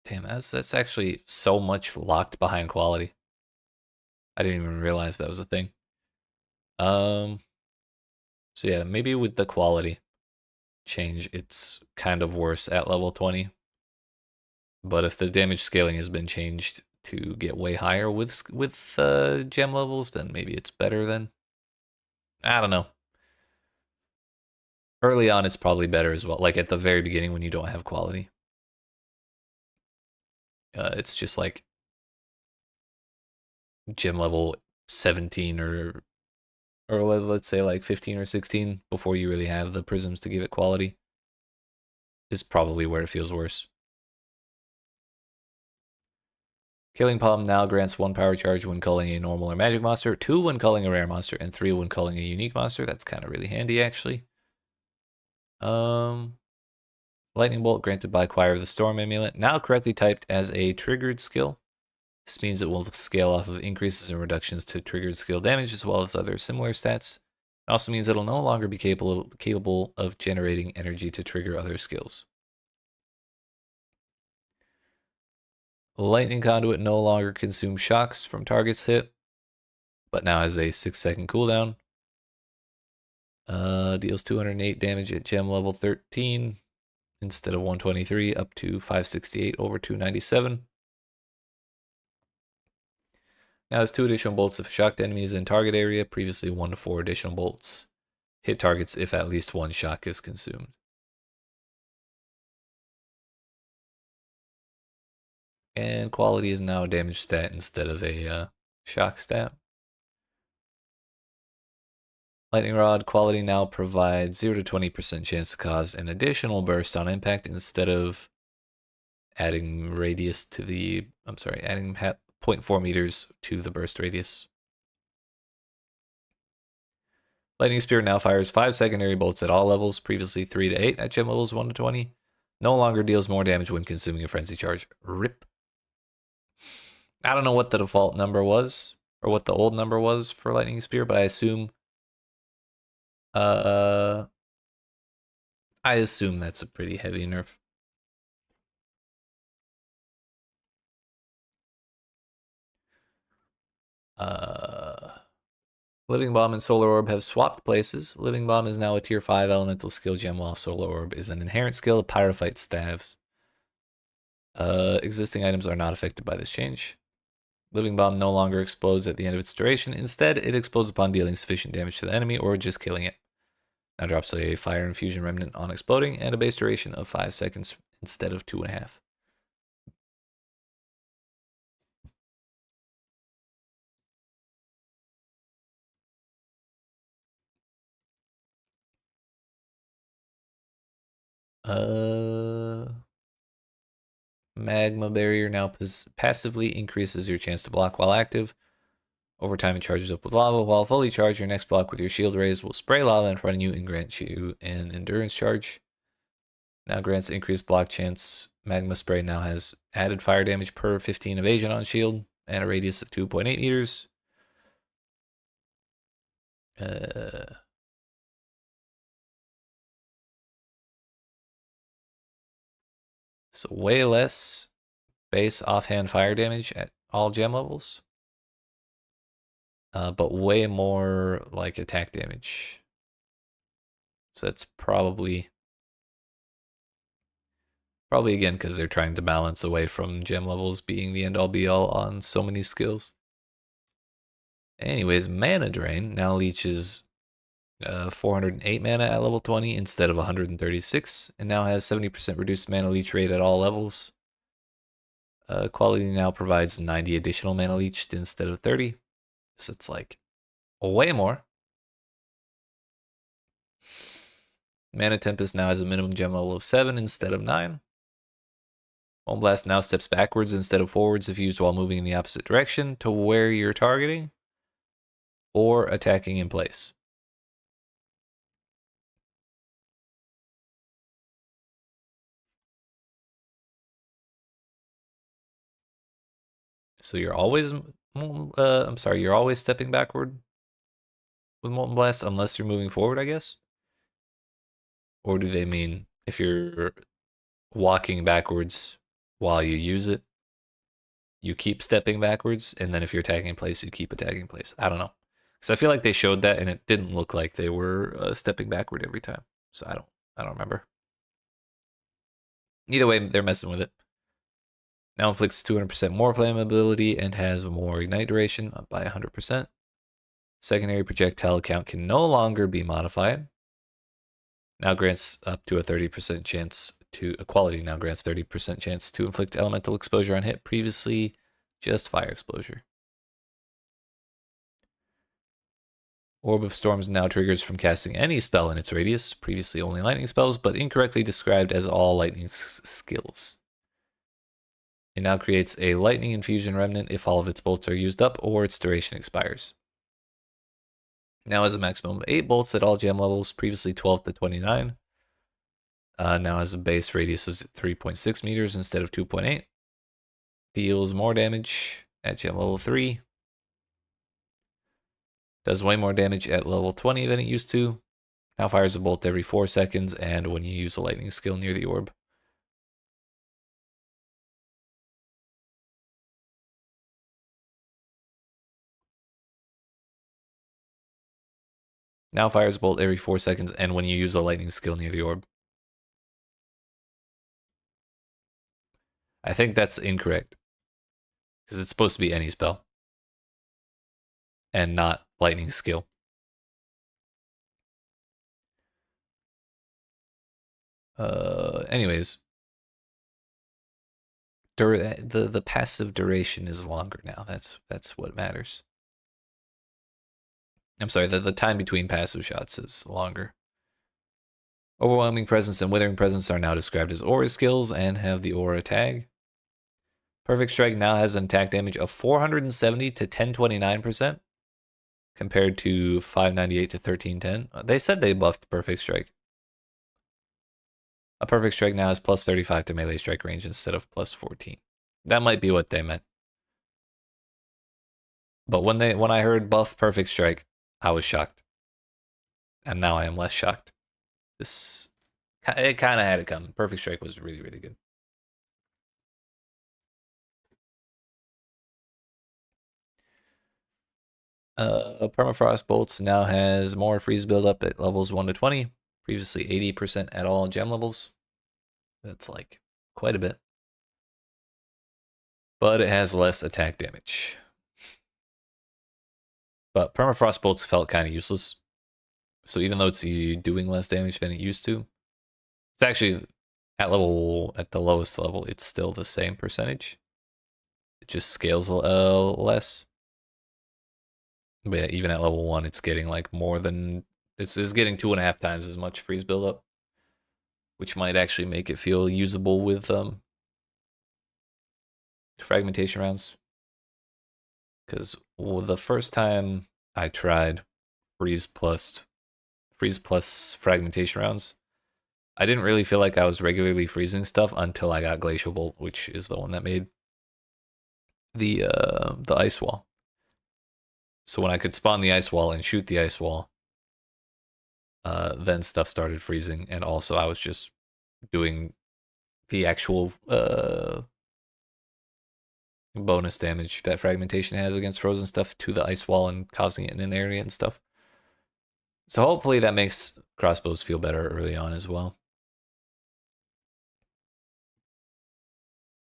damn, that's actually so much locked behind quality. I didn't even realize that was a thing. So yeah, maybe with the quality change, it's kind of worse at level 20. But if the damage scaling has been changed to get way higher with gem levels, then maybe it's better then. I don't know. Early on, it's probably better as well. Like at the very beginning when you don't have quality. It's just like gem level 17 or let's say like 15 or 16 before you really have the prisms to give it quality is probably where it feels worse. Killing Palm now grants 1 power charge when culling a normal or magic monster, 2 when culling a rare monster, and 3 when culling a unique monster. That's kind of really handy, actually. Lightning Bolt granted by Choir of the Storm amulet, now correctly typed as a triggered skill. This means it will scale off of increases and reductions to triggered skill damage as well as other similar stats. It also means it'll no longer be capable of generating energy to trigger other skills. Lightning Conduit no longer consumes shocks from targets hit, but now has a 6-second cooldown. Deals 208 damage at gem level 13 instead of 123, up to 568 over 297. Now has 2 additional bolts if shocked enemies in target area, previously 1 to 4 additional bolts. Hit targets if at least 1 shock is consumed. And quality is now a damage stat instead of a shock stat. Lightning Rod quality now provides 0 to 20% chance to cause an additional burst on impact instead of adding radius to the, adding 0.4 meters to the burst radius. Lightning Spear now fires 5 secondary bolts at all levels, previously 3 to 8 at gem levels 1 to 20. No longer deals more damage when consuming a frenzy charge. RIP. I don't know what the default number was, or what the old number was for Lightning Spear, but I assume that's a pretty heavy nerf. Living Bomb and Solar Orb have swapped places. Living Bomb is now a tier 5 elemental skill gem, while Solar Orb is an inherent skill of Pyrophyte Staves. Existing items are not affected by this change. Living Bomb no longer explodes at the end of its duration. Instead, it explodes upon dealing sufficient damage to the enemy or just killing it. Now drops a Fire Infusion Remnant on exploding and a base duration of 5 seconds instead of 2.5. Magma Barrier now passively increases your chance to block while active. Over time, it charges up with lava. While fully charged, your next block with your shield raised will spray lava in front of you and grant you an endurance charge. Now grants increased block chance. Magma Spray now has added fire damage per 15 evasion on shield and a radius of 2.8 meters. So way less base offhand fire damage at all gem levels. But way more like attack damage. So that's probably again because they're trying to balance away from gem levels being the end all be all on so many skills. Anyways, Mana Drain now leeches 408 mana at level 20 instead of 136, and now has 70% reduced mana leech rate at all levels. Quality now provides 90 additional mana leeched instead of 30, so it's like way more. Mana Tempest now has a minimum gem level of 7 instead of 9. Bone Blast now steps backwards instead of forwards if used while moving in the opposite direction to where you're targeting or attacking in place. So you're always, you're always stepping backward with Molten Blast unless you're moving forward, I guess? Or do they mean if you're walking backwards while you use it, you keep stepping backwards, and then if you're attacking in place, you keep attacking in place? I don't know. Because I feel like they showed that and it didn't look like they were stepping backward every time. So I don't remember. Either way, they're messing with it. Now inflicts 200% more flammability and has more ignite duration, up by 100%. Secondary projectile count can no longer be modified. Now grants up to a 30% chance to quality. Now grants 30% chance to inflict elemental exposure on hit. Previously, just fire exposure. Orb of Storms now triggers from casting any spell in its radius. Previously only lightning spells, but incorrectly described as all lightning skills. It now creates a Lightning Infusion Remnant if all of its bolts are used up or its duration expires. Now has a maximum of 8 bolts at all gem levels, previously 12 to 29. Now has a base radius of 3.6 meters instead of 2.8. Deals more damage at gem level 3. Does way more damage at level 20 than it used to. Now fires a bolt every 4 seconds and when you use a lightning skill near the orb. Now fires a bolt every 4 seconds and when you use a lightning skill near the orb. I think that's incorrect. Because it's supposed to be any spell. And not lightning skill. Anyways. The passive duration is longer now. That's what matters. I'm sorry, the time between passive shots is longer. Overwhelming Presence and Withering Presence are now described as aura skills and have the aura tag. Perfect Strike now has an attack damage of 470 to 1029%, compared to 598 to 1310. They said they buffed Perfect Strike. A Perfect Strike now has plus 35 to melee strike range instead of plus 14. That might be what they meant. But when I heard buff Perfect Strike, I was shocked. And now I am less shocked. It kind of had it coming. Perfect Strike was really, really good. Permafrost Bolts now has more freeze buildup at levels 1 to 20. Previously 80% at all gem levels. That's like quite a bit. But it has less attack damage. But Permafrost Bolts felt kind of useless. So even though it's doing less damage than it used to, it's actually at the lowest level, it's still the same percentage. It just scales less. But yeah, even at level 1, it's getting like more than it's getting 2.5 times as much freeze buildup, which might actually make it feel usable with fragmentation rounds. Because the first time I tried freeze plus fragmentation rounds, I didn't really feel like I was regularly freezing stuff until I got Glacial Bolt, which is the one that made the ice wall. So when I could spawn the ice wall and shoot the ice wall, then stuff started freezing, and also I was just doing the actual bonus damage that fragmentation has against frozen stuff to the ice wall and causing it in an area and stuff. So hopefully that makes crossbows feel better early on as well.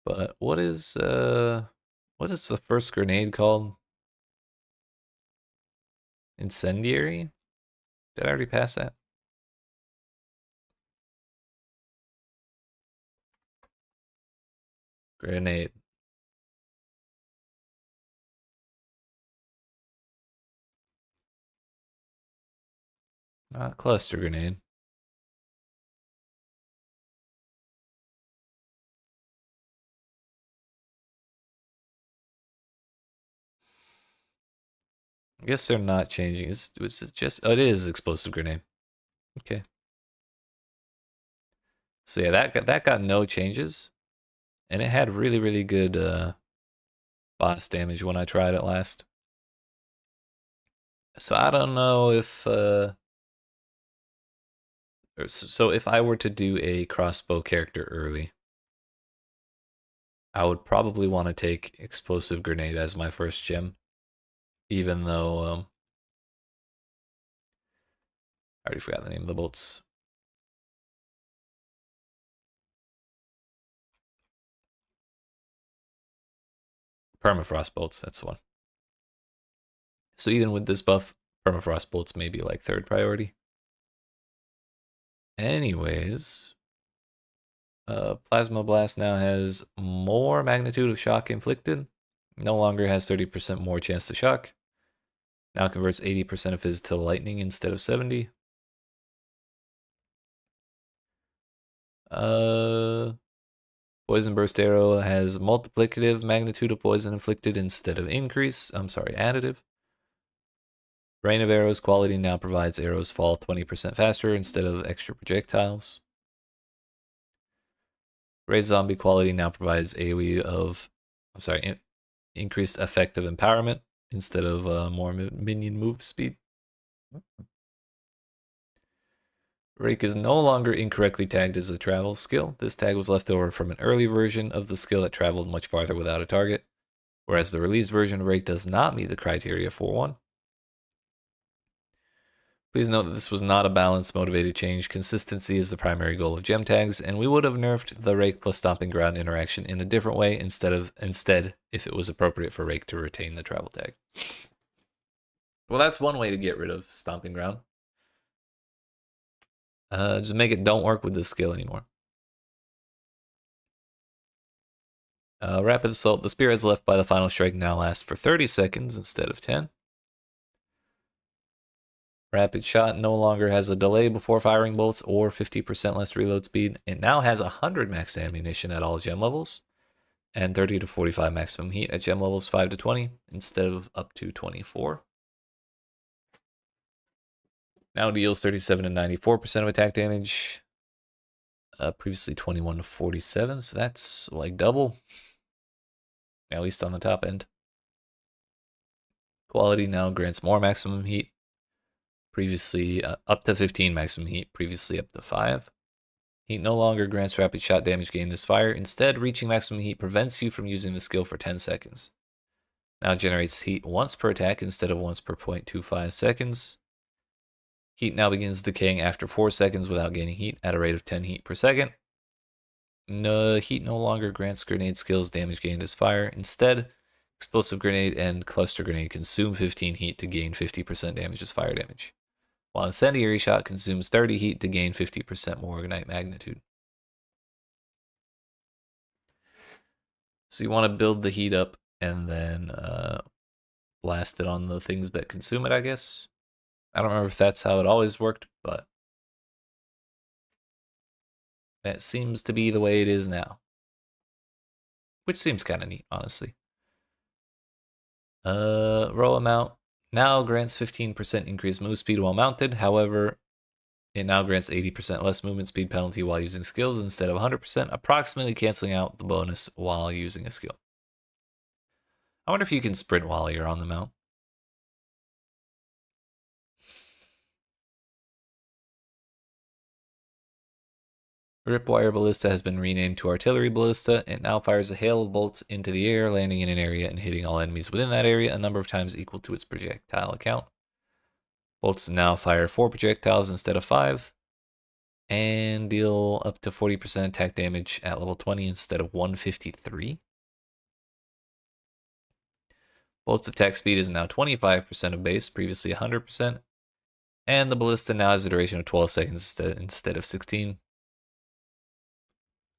But what is the first grenade called? Incendiary? Did I already pass that? Grenade. Not cluster grenade. I guess they're not changing. It's just it is explosive grenade. Okay. So yeah, that got no changes, and it had really, really good boss damage when I tried it last. So I don't know if so if I were to do a crossbow character early, I would probably want to take explosive grenade as my first gem, even though I already forgot the name of the bolts. Permafrost bolts, that's the one. So even with this buff, Permafrost bolts may be like third priority. Anyways, Plasma Blast now has more magnitude of shock inflicted. No longer has 30% more chance to shock. Now converts 80% of his to lightning instead of 70. Poison Burst Arrow has multiplicative magnitude of poison inflicted instead of additive. Rain of Arrows quality now provides arrows fall 20% faster instead of extra projectiles. Raid Zombie quality now provides AoE of increased effective empowerment instead of more minion move speed. Rake is no longer incorrectly tagged as a travel skill. This tag was left over from an early version of the skill that traveled much farther without a target, whereas the released version of Rake does not meet the criteria for one. Please note that this was not a balance motivated change. Consistency is the primary goal of gem tags, and we would have nerfed the Rake plus Stomping Ground interaction in a different way instead if it was appropriate for Rake to retain the travel tag. Well, that's one way to get rid of Stomping Ground. Just make it don't work with this skill anymore. Rapid Assault. The spear heads left by the final strike now last for 30 seconds instead of 10. Rapid Shot no longer has a delay before firing bolts or 50% less reload speed. It now has 100 max ammunition at all gem levels and 30 to 45 maximum heat at gem levels 5 to 20 instead of up to 24. Now deals 37 to 94% of attack damage. Previously 21 to 47, so that's like double. At least on the top end. Quality now grants more maximum heat. Previously up to 15 maximum heat, previously up to 5. Heat no longer grants rapid shot damage gained as fire. Instead, reaching maximum heat prevents you from using the skill for 10 seconds. Now generates heat once per attack instead of once per 0.25 seconds. Heat now begins decaying after 4 seconds without gaining heat at a rate of 10 heat per second. Heat no longer grants grenade skills damage gained as fire. Instead, explosive grenade and cluster grenade consume 15 heat to gain 50% damage as fire damage, while incendiary shot consumes 30 heat to gain 50% more ignite magnitude. So you want to build the heat up and then blast it on the things that consume it, I guess. I don't remember if that's how it always worked, but that seems to be the way it is now. Which seems kind of neat, honestly. Roll amount now grants 15% increased move speed while mounted. However, it now grants 80% less movement speed penalty while using skills instead of 100%, approximately canceling out the bonus while using a skill. I wonder if you can sprint while you're on the mount. Ripwire Ballista has been renamed to Artillery Ballista. It now fires a hail of bolts into the air, landing in an area and hitting all enemies within that area a number of times equal to its projectile count. Bolts now fire 4 projectiles instead of 5, and deal up to 40% attack damage at level 20 instead of 153. Bolt's attack speed is now 25% of base, previously 100%, and the Ballista now has a duration of 12 seconds instead of 16.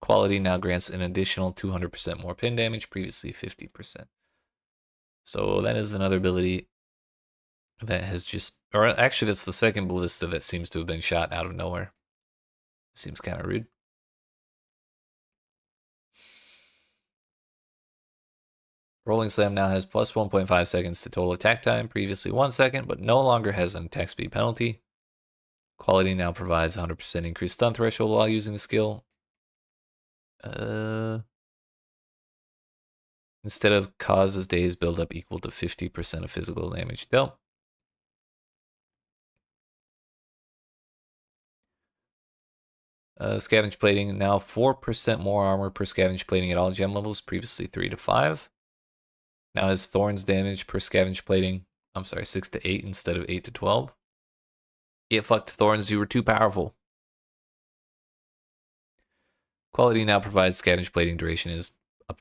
Quality now grants an additional 200% more pin damage, previously 50%. So that is another ability that has just, or actually that's the second Ballista that seems to have been shot out of nowhere. Seems kind of rude. Rolling Slam now has plus 1.5 seconds to total attack time, previously 1 second, but no longer has an attack speed penalty. Quality now provides 100% increased stun threshold while using the skill. Instead of causes days build up equal to 50% of physical damage dealt. Scavenge plating, now 4% more armor per scavenge plating at all gem levels, previously 3 to 5. Now has thorns damage per scavenge plating, 6 to 8 instead of 8 to 12. Get fucked, thorns, you were too powerful. Quality now provides scavenge plating duration is up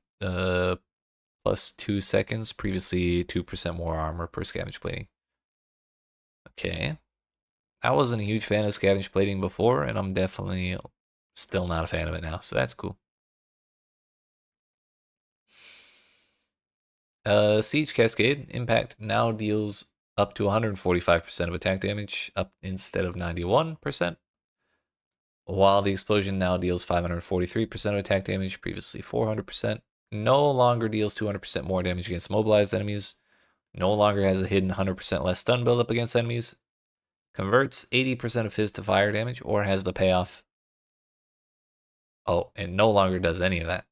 plus 2 seconds, previously 2% more armor per scavenge plating. Okay. I wasn't a huge fan of scavenge plating before, and I'm definitely still not a fan of it now, so that's cool. Siege Cascade Impact now deals up to 145% of attack damage, up instead of 91%. While the explosion now deals 543% of attack damage, previously 400%. No longer deals 200% more damage against mobilized enemies. No longer has a hidden 100% less stun buildup against enemies. Converts 80% of his to fire damage, or has the payoff. Oh, and no longer does any of that.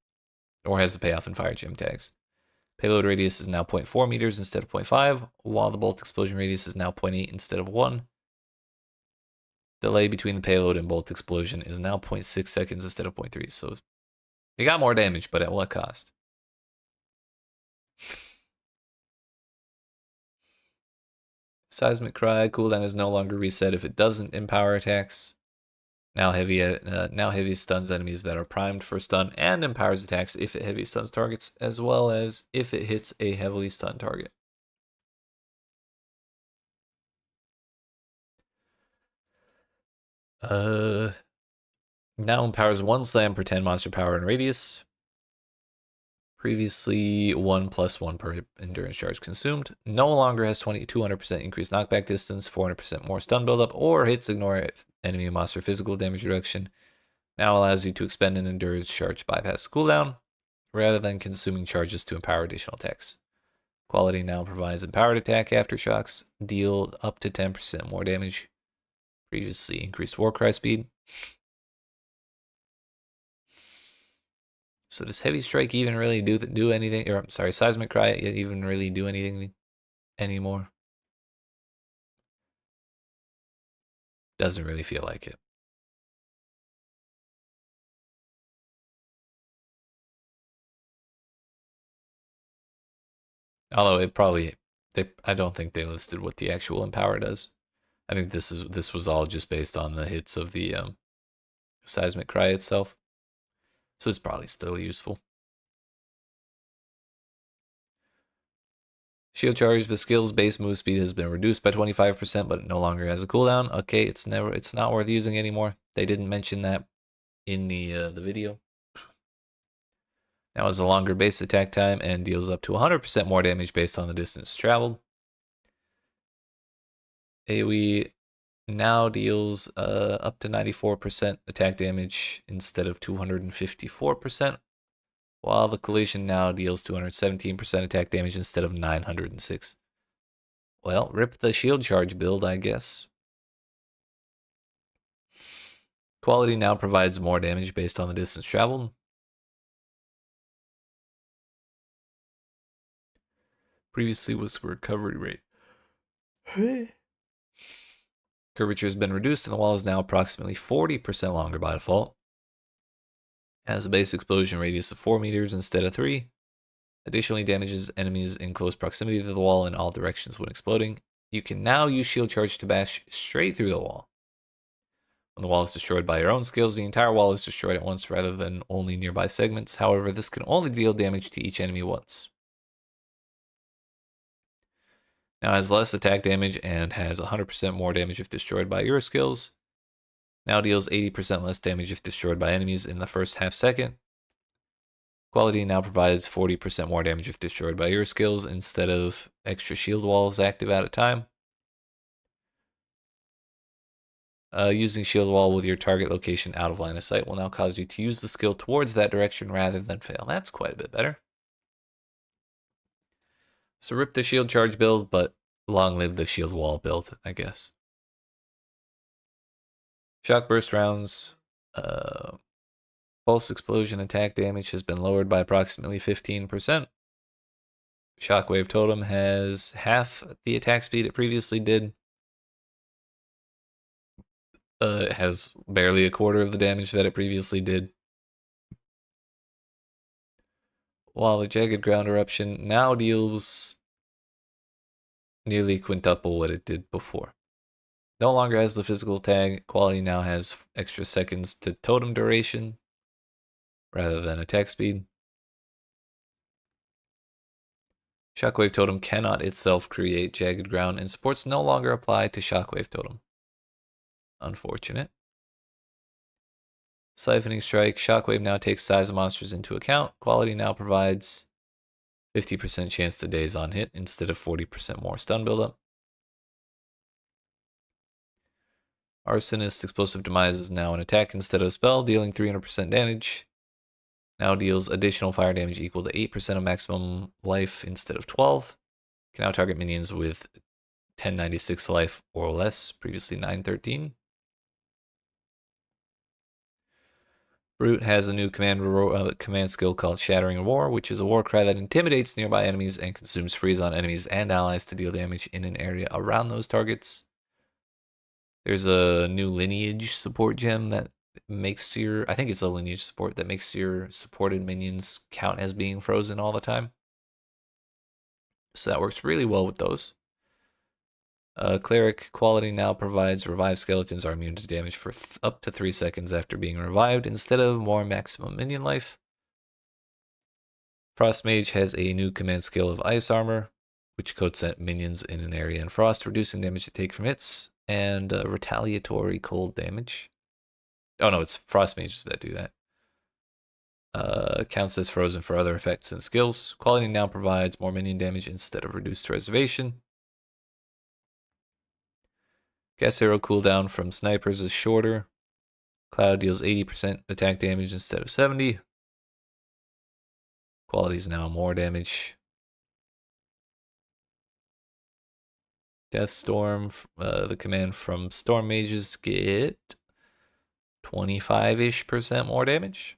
Or has the payoff in fire gem tags. Payload radius is now 0.4 meters instead of 0.5, while the bolt explosion radius is now 0.8 instead of 1. Delay between the payload and bolt explosion is now 0.6 seconds instead of 0.3, so you got more damage, but at what cost? Seismic Cry cooldown is no longer reset if it doesn't empower attacks. Now heavy stuns enemies that are primed for stun and empowers attacks if it heavy stuns targets, as well as if it hits a heavily stunned target. Now empowers 1 slam per 10 monster power and radius. Previously 1+1 per endurance charge consumed. No longer has 200% increased knockback distance, 400% more stun buildup, or hits ignore enemy monster physical damage reduction. Now allows you to expend an endurance charge bypass cooldown, rather than consuming charges to empower additional attacks. Quality now provides empowered attack aftershocks, deal up to 10% more damage. Previously increased Warcry speed. So does Heavy Strike even really do anything? Or I'm sorry, Seismic Cry even really do anything anymore? Doesn't really feel like it. Although it probably, I don't think they listed what the actual empower does. I think this was all just based on the hits of the Seismic Cry itself. So it's probably still useful. Shield charge, the skill's base move speed has been reduced by 25%, but it no longer has a cooldown. Okay, it's not worth using anymore. They didn't mention that in the video. Now has a longer base attack time and deals up to 100% more damage based on the distance traveled. AoE now deals up to 94% attack damage instead of 254%. While the collision now deals 217% attack damage instead of 906. Well, rip the shield charge build, I guess. Quality now provides more damage based on the distance traveled. Previously was recovery rate. Curvature has been reduced and the wall is now approximately 40% longer by default. Has a base explosion radius of 4 meters instead of 3. Additionally damages enemies in close proximity to the wall in all directions when exploding. You can now use shield charge to bash straight through the wall. When the wall is destroyed by your own skills, the entire wall is destroyed at once rather than only nearby segments. However, this can only deal damage to each enemy once. Now has less attack damage and has 100% more damage if destroyed by your skills. Now deals 80% less damage if destroyed by enemies in the first half second. Quality now provides 40% more damage if destroyed by your skills instead of extra shield walls active at a time. Using shield wall with your target location out of line of sight will now cause you to use the skill towards that direction rather than fail. That's quite a bit better. So rip the shield charge build, but long live the shield wall build, I guess. Shock burst rounds. Pulse explosion attack damage has been lowered by approximately 15%. Shockwave totem has half the attack speed it previously did. It has barely a quarter of the damage that it previously did. While the Jagged Ground Eruption now deals nearly quintuple what it did before. No longer has the physical tag. Quality now has extra seconds to totem duration rather than attack speed. Shockwave Totem cannot itself create Jagged Ground, and supports no longer apply to Shockwave Totem. Unfortunate. Siphoning Strike. Shockwave now takes size of monsters into account. Quality now provides 50% chance to daze on hit instead of 40% more stun buildup. Arsonist. Explosive Demise is now an attack instead of a spell, dealing 300% damage. Now deals additional fire damage equal to 8% of maximum life instead of 12. Can now target minions with 1096 life or less, previously 913. Brute has a new command skill called Shattering Roar, which is a war cry that intimidates nearby enemies and consumes freeze on enemies and allies to deal damage in an area around those targets. There's a new lineage support gem that makes your, I think it's a lineage support that makes your supported minions count as being frozen all the time. So that works really well with those. Cleric quality now provides revived skeletons are immune to damage for up to 3 seconds after being revived instead of more maximum minion life. Frost Mage has a new command skill of Ice Armor, which coats at minions in an area in frost, reducing damage they take from hits, and retaliatory cold damage. Oh no, it's Frost Mages that do that. Counts as frozen for other effects and skills. Quality now provides more minion damage instead of reduced reservation. Gas arrow cooldown from snipers is shorter. Cloud deals 80% attack damage instead of 70. Quality is now more damage. Deathstorm, the command from Storm Mages get 25-ish% more damage.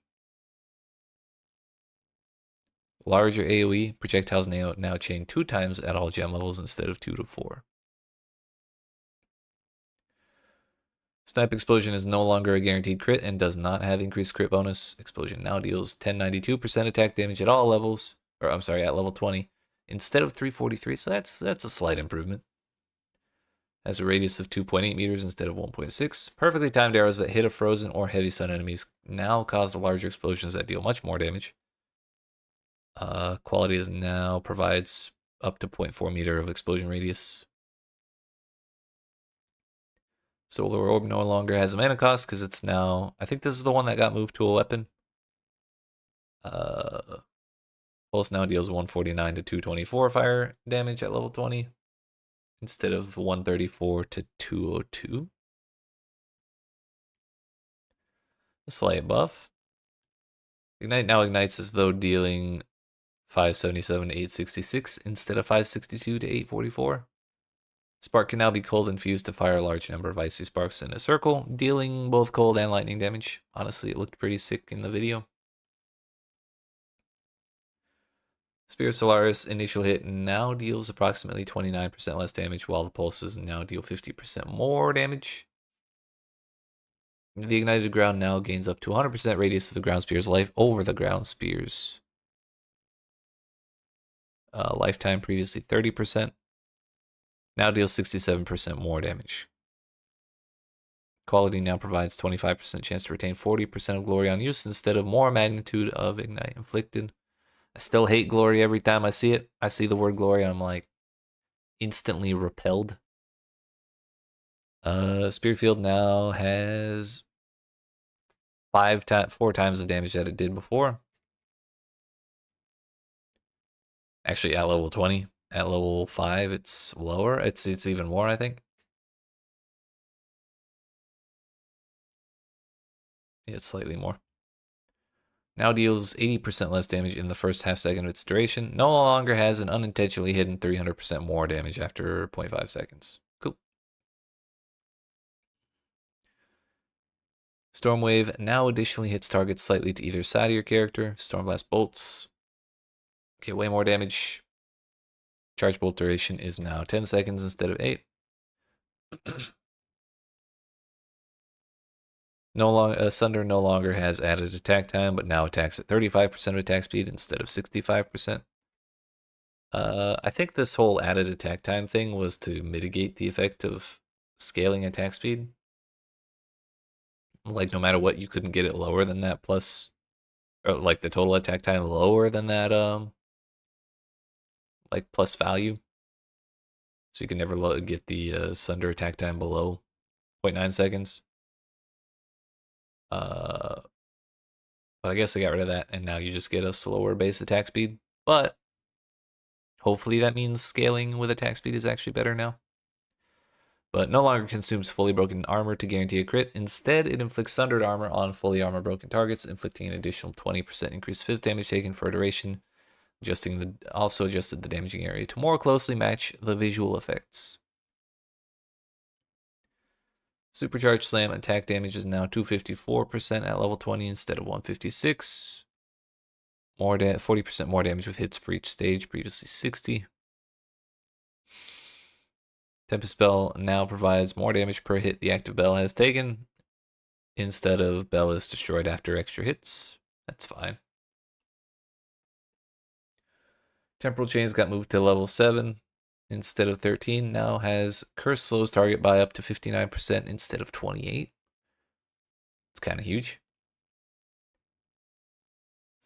Larger AoE, projectiles now chain 2 times at all gem levels instead of 2 to 4. Snipe Explosion is no longer a guaranteed crit and does not have increased crit bonus. Explosion now deals 1092% attack damage at all levels, or I'm sorry, at level 20, instead of 343, so that's a slight improvement. Has a radius of 2.8 meters instead of 1.6. Perfectly timed arrows that hit a frozen or heavy stun enemies now cause larger explosions that deal much more damage. Quality is now provides up to 0.4 meter of explosion radius. Solar Orb no longer has a mana cost because it's now, I think this is the one that got moved to a weapon. Pulse now deals 149 to 224 fire damage at level 20 instead of 134 to 202. A slight buff. Ignite now ignites as though dealing 577 to 866 instead of 562 to 844. Spark can now be cold and fused to fire a large number of icy sparks in a circle, dealing both cold and lightning damage. Honestly, it looked pretty sick in the video. Spirit Solaris initial hit now deals approximately 29% less damage, while the pulses now deal 50% more damage. The ignited ground now gains up to 100% radius of the ground spear's life over the ground spear's lifetime, previously 30%. Now deals 67% more damage. Quality now provides 25% chance to retain 40% of glory on use instead of more magnitude of ignite inflicted. I still hate glory every time I see it. I see the word glory and I'm like instantly repelled. Spear Field now has 4 times the damage that it did before. Actually, at level 20. At level 5, it's lower. It's even more, I think. Yeah, it's slightly more. Now deals 80% less damage in the first half second of its duration. No longer has an unintentionally hidden 300% more damage after 0.5 seconds. Cool. Stormwave now additionally hits targets slightly to either side of your character. Stormblast bolts get way more damage. Charge bolt duration is now 10 seconds instead of 8. Sunder no longer has added attack time, but now attacks at 35% of attack speed instead of 65%. I think this whole added attack time thing was to mitigate the effect of scaling attack speed. Like, no matter what, you couldn't get it lower than that plus, or like the total attack time lower than that, like plus value. So you can never get the Sunder attack time below 0.9 seconds. But I guess I got rid of that, and now you just get a slower base attack speed. But hopefully that means scaling with attack speed is actually better now. But no longer consumes fully broken armor to guarantee a crit. Instead, it inflicts sundered armor on fully armor broken targets, inflicting an additional 20% increased phys damage taken for a duration. Also adjusted the damaging area to more closely match the visual effects. Supercharged Slam attack damage is now 254% at level 20 instead of 156. 40% more damage with hits for each stage, previously 60. Tempest Bell now provides more damage per hit the active bell has taken, instead of bell is destroyed after extra hits. That's fine. Temporal Chains got moved to level 7 instead of 13. Now has Curse slows target by up to 59% instead of 28. It's kind of huge.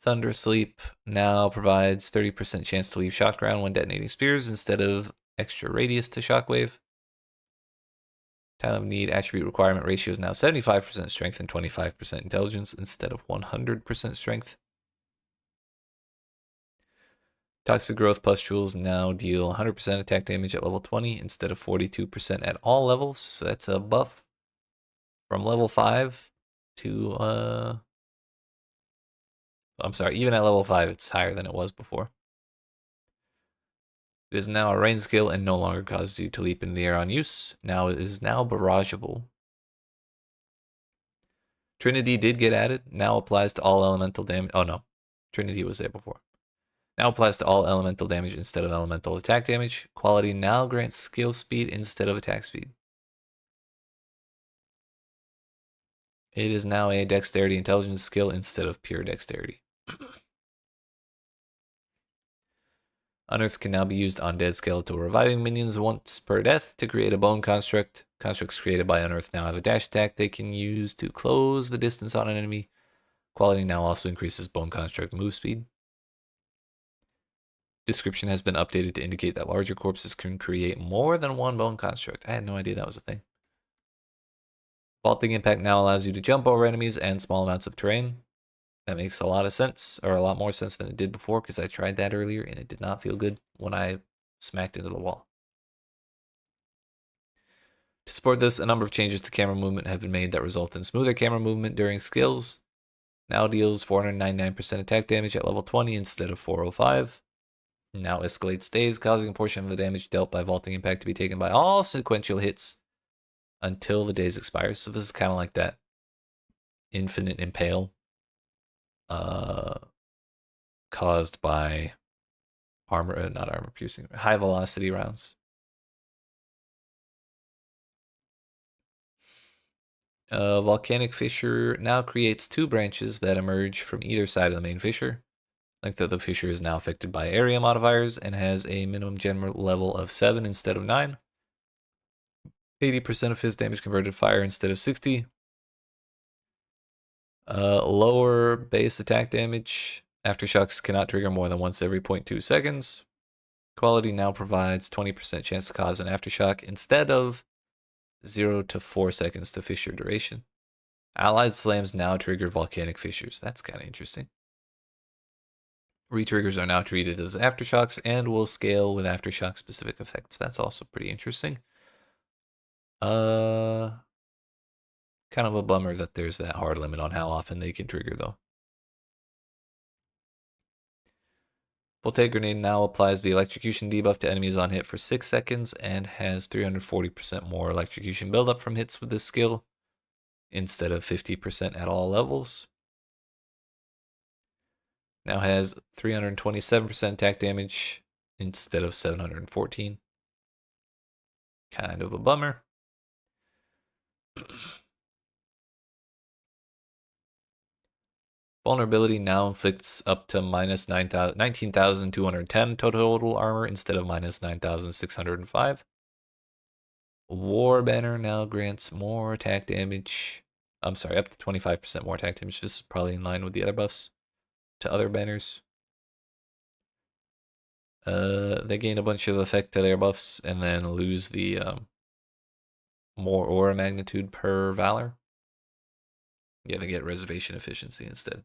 Thunder Sleep now provides 30% chance to leave shock ground when detonating spears instead of extra radius to shockwave. Time of Need attribute requirement ratio is now 75% strength and 25% intelligence instead of 100% strength. Toxic Growth pustules now deal 100% attack damage at level 20 instead of 42% at all levels. So that's a buff from level 5 to, I'm sorry, even at level 5, it's higher than it was before. It is now a range skill and no longer causes you to leap in the air on use. Now it is now barrageable. Trinity did get added. Now applies to all elemental damage. Oh no, Trinity was there before. Now applies to all elemental damage instead of elemental attack damage. Quality now grants skill speed instead of attack speed. It is now a dexterity intelligence skill instead of pure dexterity. Unearth can now be used on dead skeletal reviving minions once per death to create a bone construct. Constructs created by Unearth now have a dash attack they can use to close the distance on an enemy. Quality now also increases bone construct move speed. Description has been updated to indicate that larger corpses can create more than one bone construct. I had no idea that was a thing. Vaulting Impact now allows you to jump over enemies and small amounts of terrain. That makes a lot of sense, or a lot more sense than it did before, because I tried that earlier and it did not feel good when I smacked into the wall. To support this, a number of changes to camera movement have been made that result in smoother camera movement during skills. Now deals 499% attack damage at level 20 instead of 405. Now escalates days, causing a portion of the damage dealt by Vaulting Impact to be taken by all sequential hits until the days expires. So this is kind of like that infinite impale caused by not armor piercing, high velocity rounds. Volcanic Fissure now creates 2 branches that emerge from either side of the main fissure. Length of the fissure is now affected by area modifiers and has a minimum general level of 7 instead of 9. 80% of his damage converted to fire instead of 60. Lower base attack damage. Aftershocks cannot trigger more than once every 0.2 seconds. Quality now provides 20% chance to cause an aftershock instead of 0 to 4 seconds to fissure duration. Allied slams now trigger volcanic fissures. That's kind of interesting. Retriggers are now treated as aftershocks and will scale with aftershock specific effects. That's also pretty interesting. Kind of a bummer that there's that hard limit on how often they can trigger, though. Voltaic Grenade now applies the electrocution debuff to enemies on hit for 6 seconds and has 340% more electrocution buildup from hits with this skill instead of 50% at all levels. Now has 327% attack damage instead of 714. Kind of a bummer. Vulnerability now inflicts up to minus 19,210 total armor instead of minus 9,605. War Banner now grants more attack damage. I'm sorry, up to 25% more attack damage. This is probably in line with the other buffs to other banners. They gain a bunch of effect to their buffs and then lose the more aura magnitude per valor. Yeah, they get reservation efficiency instead.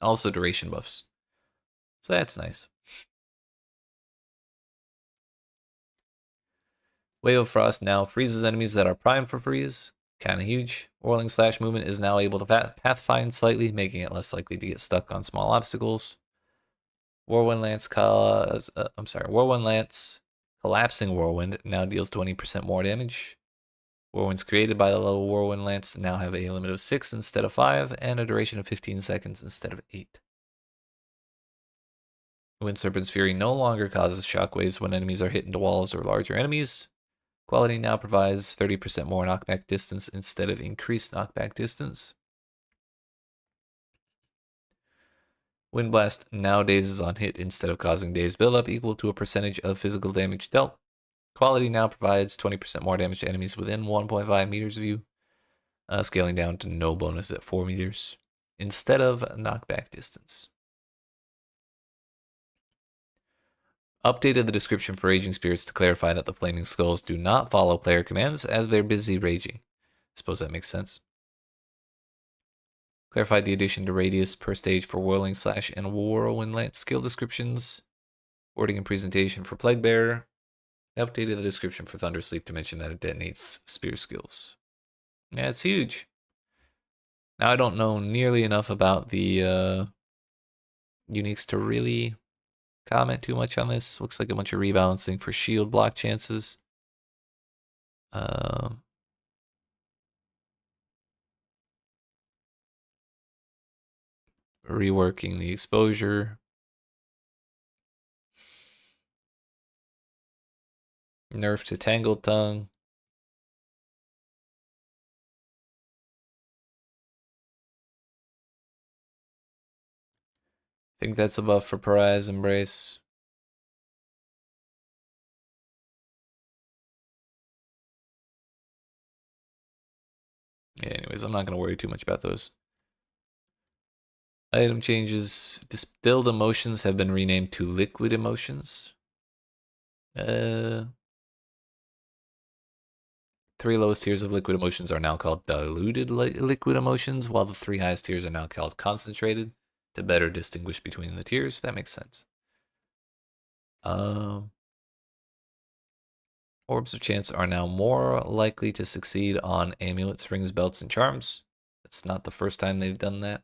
Also duration buffs. So that's nice. Wave of Frost now freezes enemies that are primed for freeze. Kind of huge. Whirling Slash movement is now able to pathfind slightly, making it less likely to get stuck on small obstacles. Whirlwind Lance Collapsing Whirlwind now deals 20% more damage. Whirlwinds created by the level Whirlwind Lance now have a limit of 6 instead of 5, and a duration of 15 seconds instead of 8. Wind Serpent's Fury no longer causes shockwaves when enemies are hit into walls or larger enemies. Quality now provides 30% more knockback distance instead of increased knockback distance. Wind Blast now dazes on hit instead of causing daze buildup equal to a percentage of physical damage dealt. Quality now provides 20% more damage to enemies within 1.5 meters of you, scaling down to no bonus at 4 meters instead of knockback distance. Updated the description for Raging Spirits to clarify that the Flaming Skulls do not follow player commands as they're busy raging. Suppose that makes sense. Clarified the addition to radius per stage for Whirling Slash and Whirlwind Lance skill descriptions. Wording and presentation for Plague Bearer. Updated the description for Thundersleep to mention that it detonates spear skills. Yeah, it's huge. Now I don't know nearly enough about the uniques to really comment too much on this. Looks like a bunch of rebalancing for shield block chances. Reworking the exposure. Nerf to Tangled Tongue. I think that's a buff for Pariah's Embrace. Yeah, anyways, I'm not going to worry too much about those. Item changes. Distilled emotions have been renamed to liquid emotions. 3 lowest tiers of liquid emotions are now called diluted liquid emotions, while the 3 highest tiers are now called concentrated to better distinguish between the tiers. That makes sense. Orbs of Chance are now more likely to succeed on amulets, rings, belts, and charms. It's not the first time they've done that.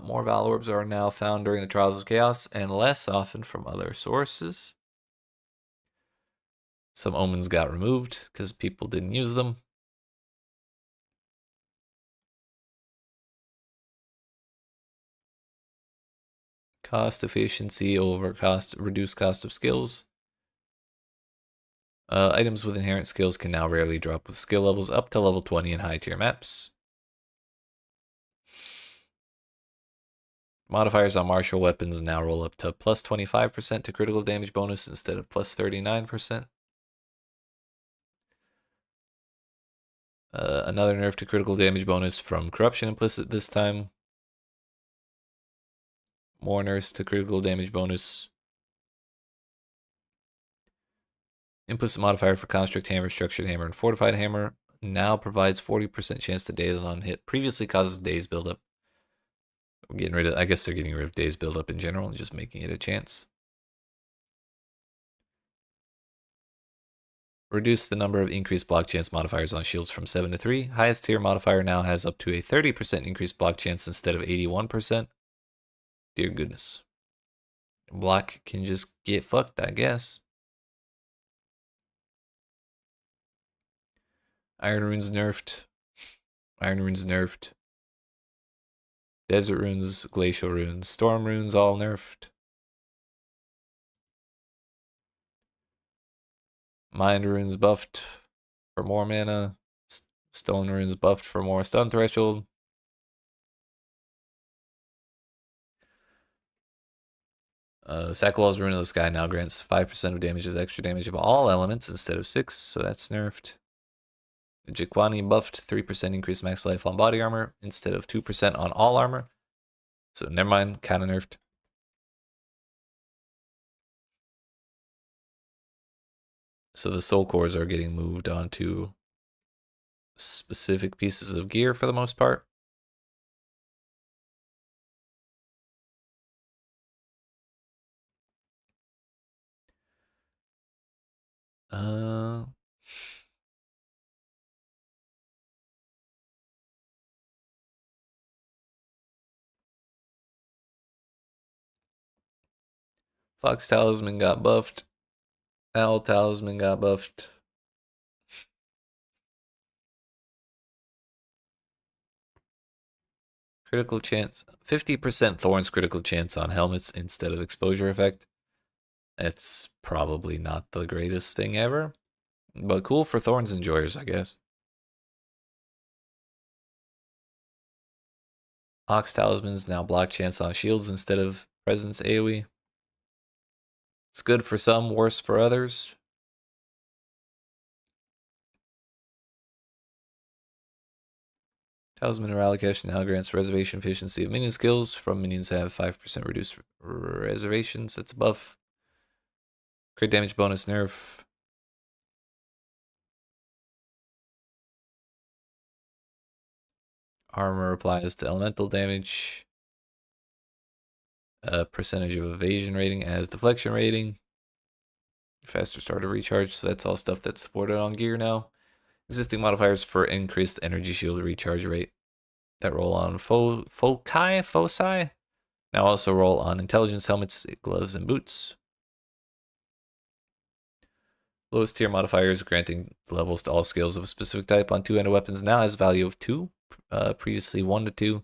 More Val Orbs are now found during the Trials of Chaos and less often from other sources. Some omens got removed because people didn't use them. Cost efficiency over reduced cost of skills. Items with inherent skills can now rarely drop with skill levels up to level 20 in high tier maps. Modifiers on martial weapons now roll up to plus 25% to critical damage bonus instead of plus 39%. Another nerf to critical damage bonus from Corruption implicit this time. More nerfs to critical damage bonus. Implicit modifier for Construct Hammer, Structured Hammer, and Fortified Hammer now provides 40% chance to daze on hit. Previously causes daze buildup. We're getting rid of, I guess they're getting rid of daze buildup in general and just making it a chance. Reduce the number of increased block chance modifiers on shields from 7 to 3. Highest tier modifier now has up to a 30% increased block chance instead of 81%. Dear goodness. Block can just get fucked, I guess. Iron Runes nerfed. Iron Runes nerfed. Desert Runes, Glacial Runes, Storm Runes all nerfed. Mind Runes buffed for more mana. Stone Runes buffed for more stun threshold. Sackawall's Rune of the Sky now grants 5% of damage as extra damage of all elements instead of 6, so that's nerfed. Jikwani buffed 3% increased max life on body armor instead of 2% on all armor. So never mind, kind of nerfed. So the soul cores are getting moved onto specific pieces of gear for the most part. Fox Talisman got buffed. Owl Talisman got buffed. Critical chance, 50% Thorns critical chance on helmets instead of exposure effect. It's probably not the greatest thing ever, but cool for Thorns enjoyers, I guess. Ox Talismans now block chance on shields instead of presence AoE. It's good for some, worse for others. Talisman Eradication now grants reservation efficiency of minion skills from minions that have 5% reduced reservations. It's a buff. Crit damage bonus nerf. Armor applies to elemental damage. Percentage of evasion rating as deflection rating. Faster start of recharge, so that's all stuff that's supported on gear now. Existing modifiers for increased energy shield recharge rate that roll on foci. Now also roll on intelligence helmets, gloves, and boots. Lowest tier modifiers granting levels to all skills of a specific type on two-handed weapons now has value of 2, previously 1 to 2.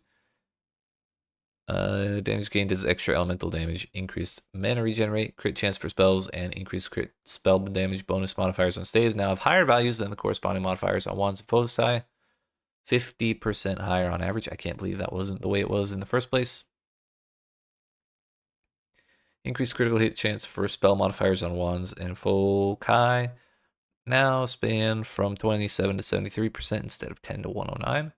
Damage gained is extra elemental damage, increased mana regenerate, crit chance for spells, and increased crit spell damage bonus modifiers on staves now have higher values than the corresponding modifiers on wands and foci. 50% higher on average. I can't believe that wasn't the way it was in the first place. Increased critical hit chance for spell modifiers on wands and foci now span from 27 to 73% instead of 10 to 109.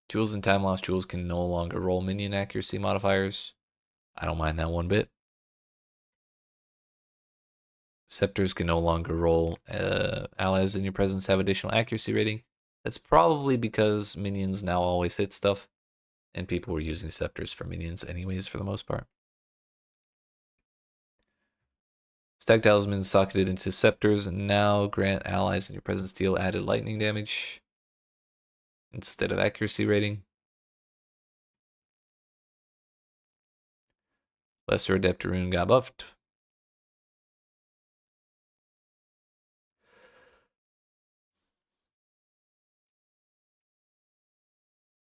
Jewels and time lost jewels can no longer roll minion accuracy modifiers. I don't mind that one bit. Scepters can no longer roll allies in your presence have additional accuracy rating. That's probably because minions now always hit stuff, and people were using scepters for minions anyways for the most part. Stag talismans socketed into scepters and now grant allies in your presence deal added lightning damage instead of accuracy rating. Lesser Adept Rune got buffed.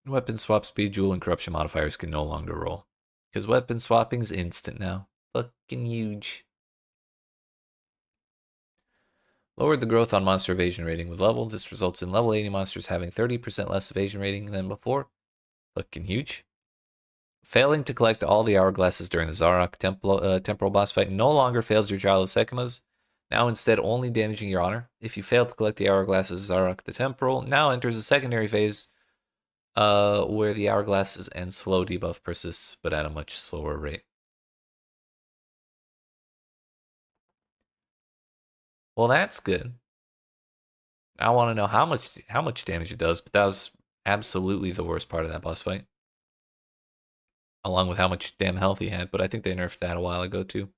Weapon swap speed, jewel, and corruption modifiers can no longer roll. Because weapon swapping is instant now. Fucking huge. Lowered the growth on monster evasion rating with level. This results in level 80 monsters having 30% less evasion rating than before. Fucking huge. Failing to collect all the hourglasses during the Zarok temporal boss fight no longer fails your Trial of Sekimas. Now instead only damaging your honor. If you fail to collect the hourglasses, Zarok the temporal now enters a secondary phase where the hourglasses and slow debuff persists, but at a much slower rate. Well, that's good. I want to know how much damage it does, but that was absolutely the worst part of that boss fight. Along with how much damn health he had, but I think they nerfed that a while ago too.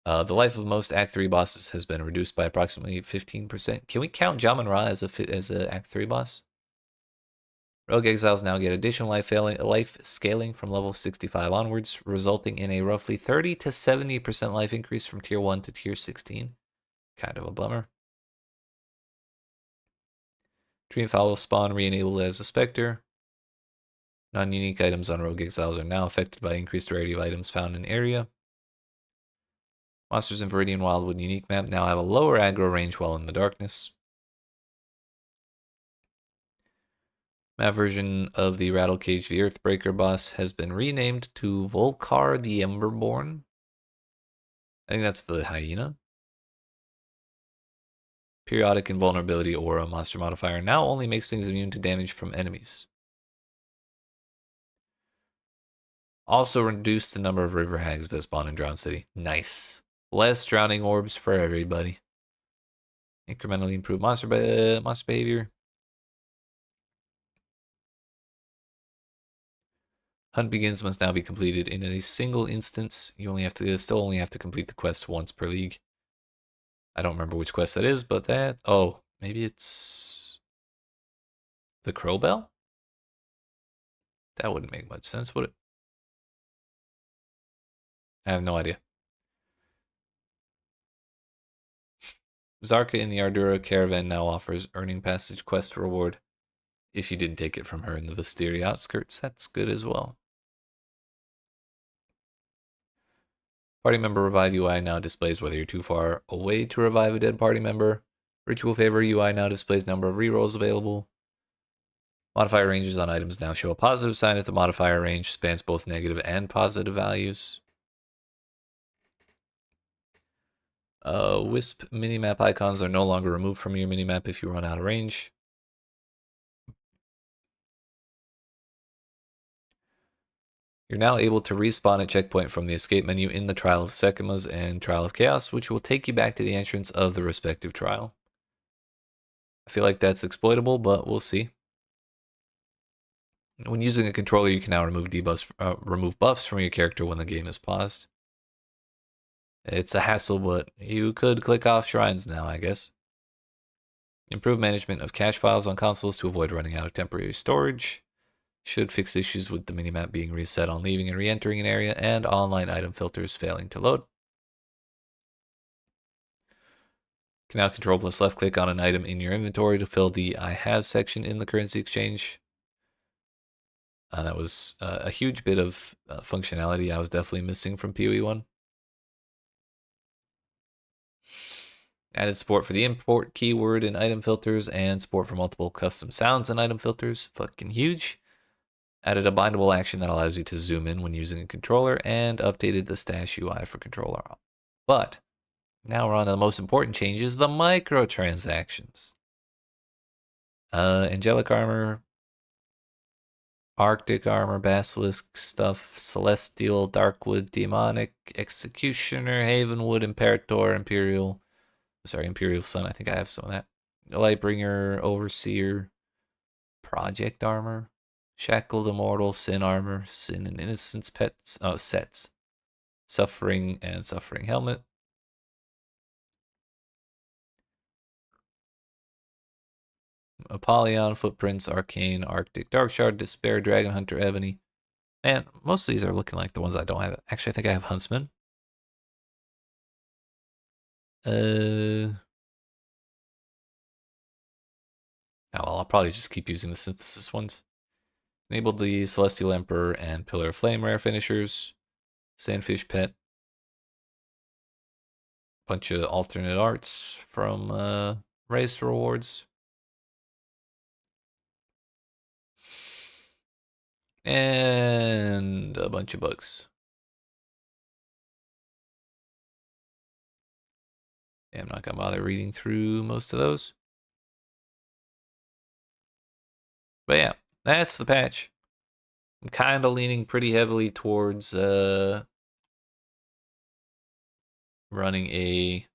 The life of most Act 3 bosses has been reduced by approximately 15%. Can we count Jamun Ra as a Act 3 boss? Rogue Exiles now get additional life scaling from level 65 onwards, resulting in a roughly 30 to 70% life increase from tier 1 to tier 16. Kind of a bummer. Dream Fowl spawn re-enabled as a Spectre. Non-unique items on Rogue Exiles are now affected by increased rarity of items found in area. Monsters in Viridian Wildwood unique map now have a lower aggro range while in the darkness. Map version of the Rattlecage the Earthbreaker boss has been renamed to Volcar the Emberborn. I think that's the hyena. Periodic invulnerability aura monster modifier now only makes things immune to damage from enemies. Also reduced the number of river hags that spawn in Drowned City. Nice. Less drowning orbs for everybody. Incrementally improved monster behavior. Hunt Begins must now be completed in a single instance. You still only have to complete the quest once per league. I don't remember which quest that is, but that... Oh, maybe it's... the Crow Bell? That wouldn't make much sense, would it? I have no idea. Zarka in the Ardura Caravan now offers Earning Passage quest reward If you didn't take it from her in the Vesteria outskirts, that's good as well. Party member revive UI now displays whether you're too far away to revive a dead party member. Ritual favor UI now displays number of rerolls available. Modifier ranges on items now show a positive sign if the modifier range spans both negative and positive values. Wisp minimap icons are no longer removed from your minimap if you run out of range. You're now able to respawn at checkpoint from the escape menu in the Trial of Sekimas and Trial of Chaos, which will take you back to the entrance of the respective trial. I feel like that's exploitable, but we'll see. When using a controller, you can now remove remove buffs from your character when the game is paused. It's a hassle, but you could click off shrines now, I guess. Improve management of cache files on consoles to avoid running out of temporary storage. Should fix issues with the minimap being reset on leaving and re-entering an area, and online item filters failing to load. You can now control plus left click on an item in your inventory to fill the I have section in the currency exchange. That was a huge bit of functionality I was definitely missing from PoE1. Added support for the import keyword in item filters and support for multiple custom sounds in item filters. Fucking huge. Added a bindable action that allows you to zoom in when using a controller, and updated the stash UI for controller. But now we're on to the most important changes, the microtransactions. Angelic armor, Arctic armor, basilisk stuff, celestial, darkwood, demonic, executioner, havenwood, imperator, imperial sun. I think I have some of that. Lightbringer, overseer, project armor, shackled immortal, sin armor, sin and innocence pets, sets, suffering and suffering helmet. Apollyon, footprints, arcane, arctic, dark shard, despair, dragon hunter, ebony. Man, most of these are looking like the ones I don't have. Actually, I think I have huntsman. Oh, well, I'll probably just keep using the synthesis ones. Enabled the Celestial Emperor and Pillar of Flame rare finishers. Sandfish Pet. Bunch of alternate arts from race rewards. And a bunch of bugs. Yeah, I'm not gonna bother reading through most of those. But yeah, that's the patch. I'm kind of leaning pretty heavily towards running a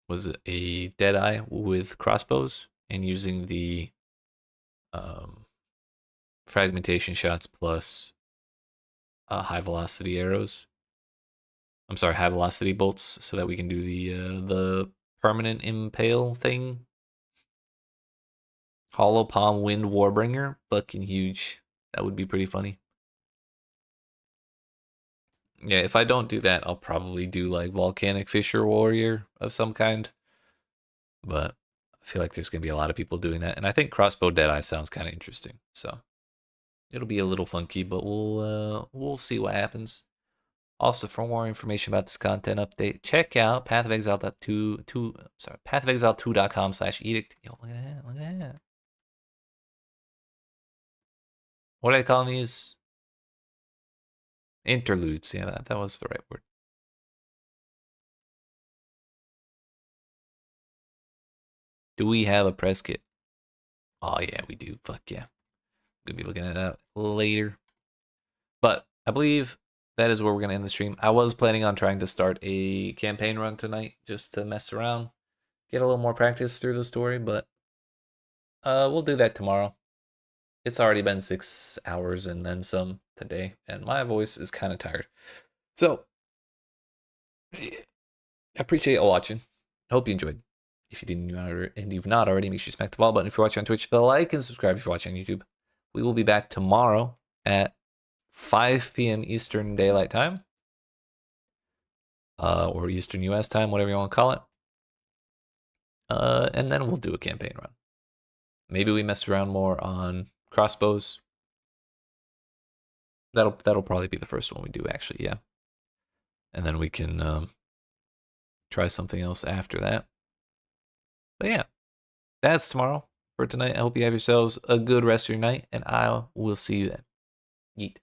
was it a Deadeye with crossbows and using the fragmentation shots plus high velocity arrows. I'm sorry, high velocity bolts, so that we can do the permanent impale thing. Hollow Palm Wind Warbringer, fucking huge. That would be pretty funny. Yeah, if I don't do that, I'll probably do like Volcanic Fisher Warrior of some kind. But I feel like there's gonna be a lot of people doing that, and I think Crossbow Deadeye sounds kind of interesting. So it'll be a little funky, but we'll see what happens. Also, for more information about this content update, check out pathofexile2.com/edict. Yo, look at that, look at that. What do I call these? Interludes. Yeah, that was the right word. Do we have a press kit? Oh yeah, we do. Fuck yeah. Gonna be looking at that later. But I believe that is where we're gonna end the stream. I was planning on trying to start a campaign run tonight just to mess around, get a little more practice through the story, but we'll do that tomorrow. It's already been 6 hours and then some today, and my voice is kind of tired. So I appreciate you watching. I hope you enjoyed. If you didn't and you've not already, make sure you smack the follow button. If you're watching on Twitch, the like and subscribe if you're watching on YouTube. We will be back tomorrow at 5 p.m. Eastern Daylight Time. Or Eastern US time, whatever you want to call it. And then we'll do a campaign run. Maybe we mess around more on crossbows. That'll probably be the first one we do, actually, yeah. And then we can try something else after that. But yeah, that's tomorrow for tonight. I hope you have yourselves a good rest of your night, and I will see you then. Yeet.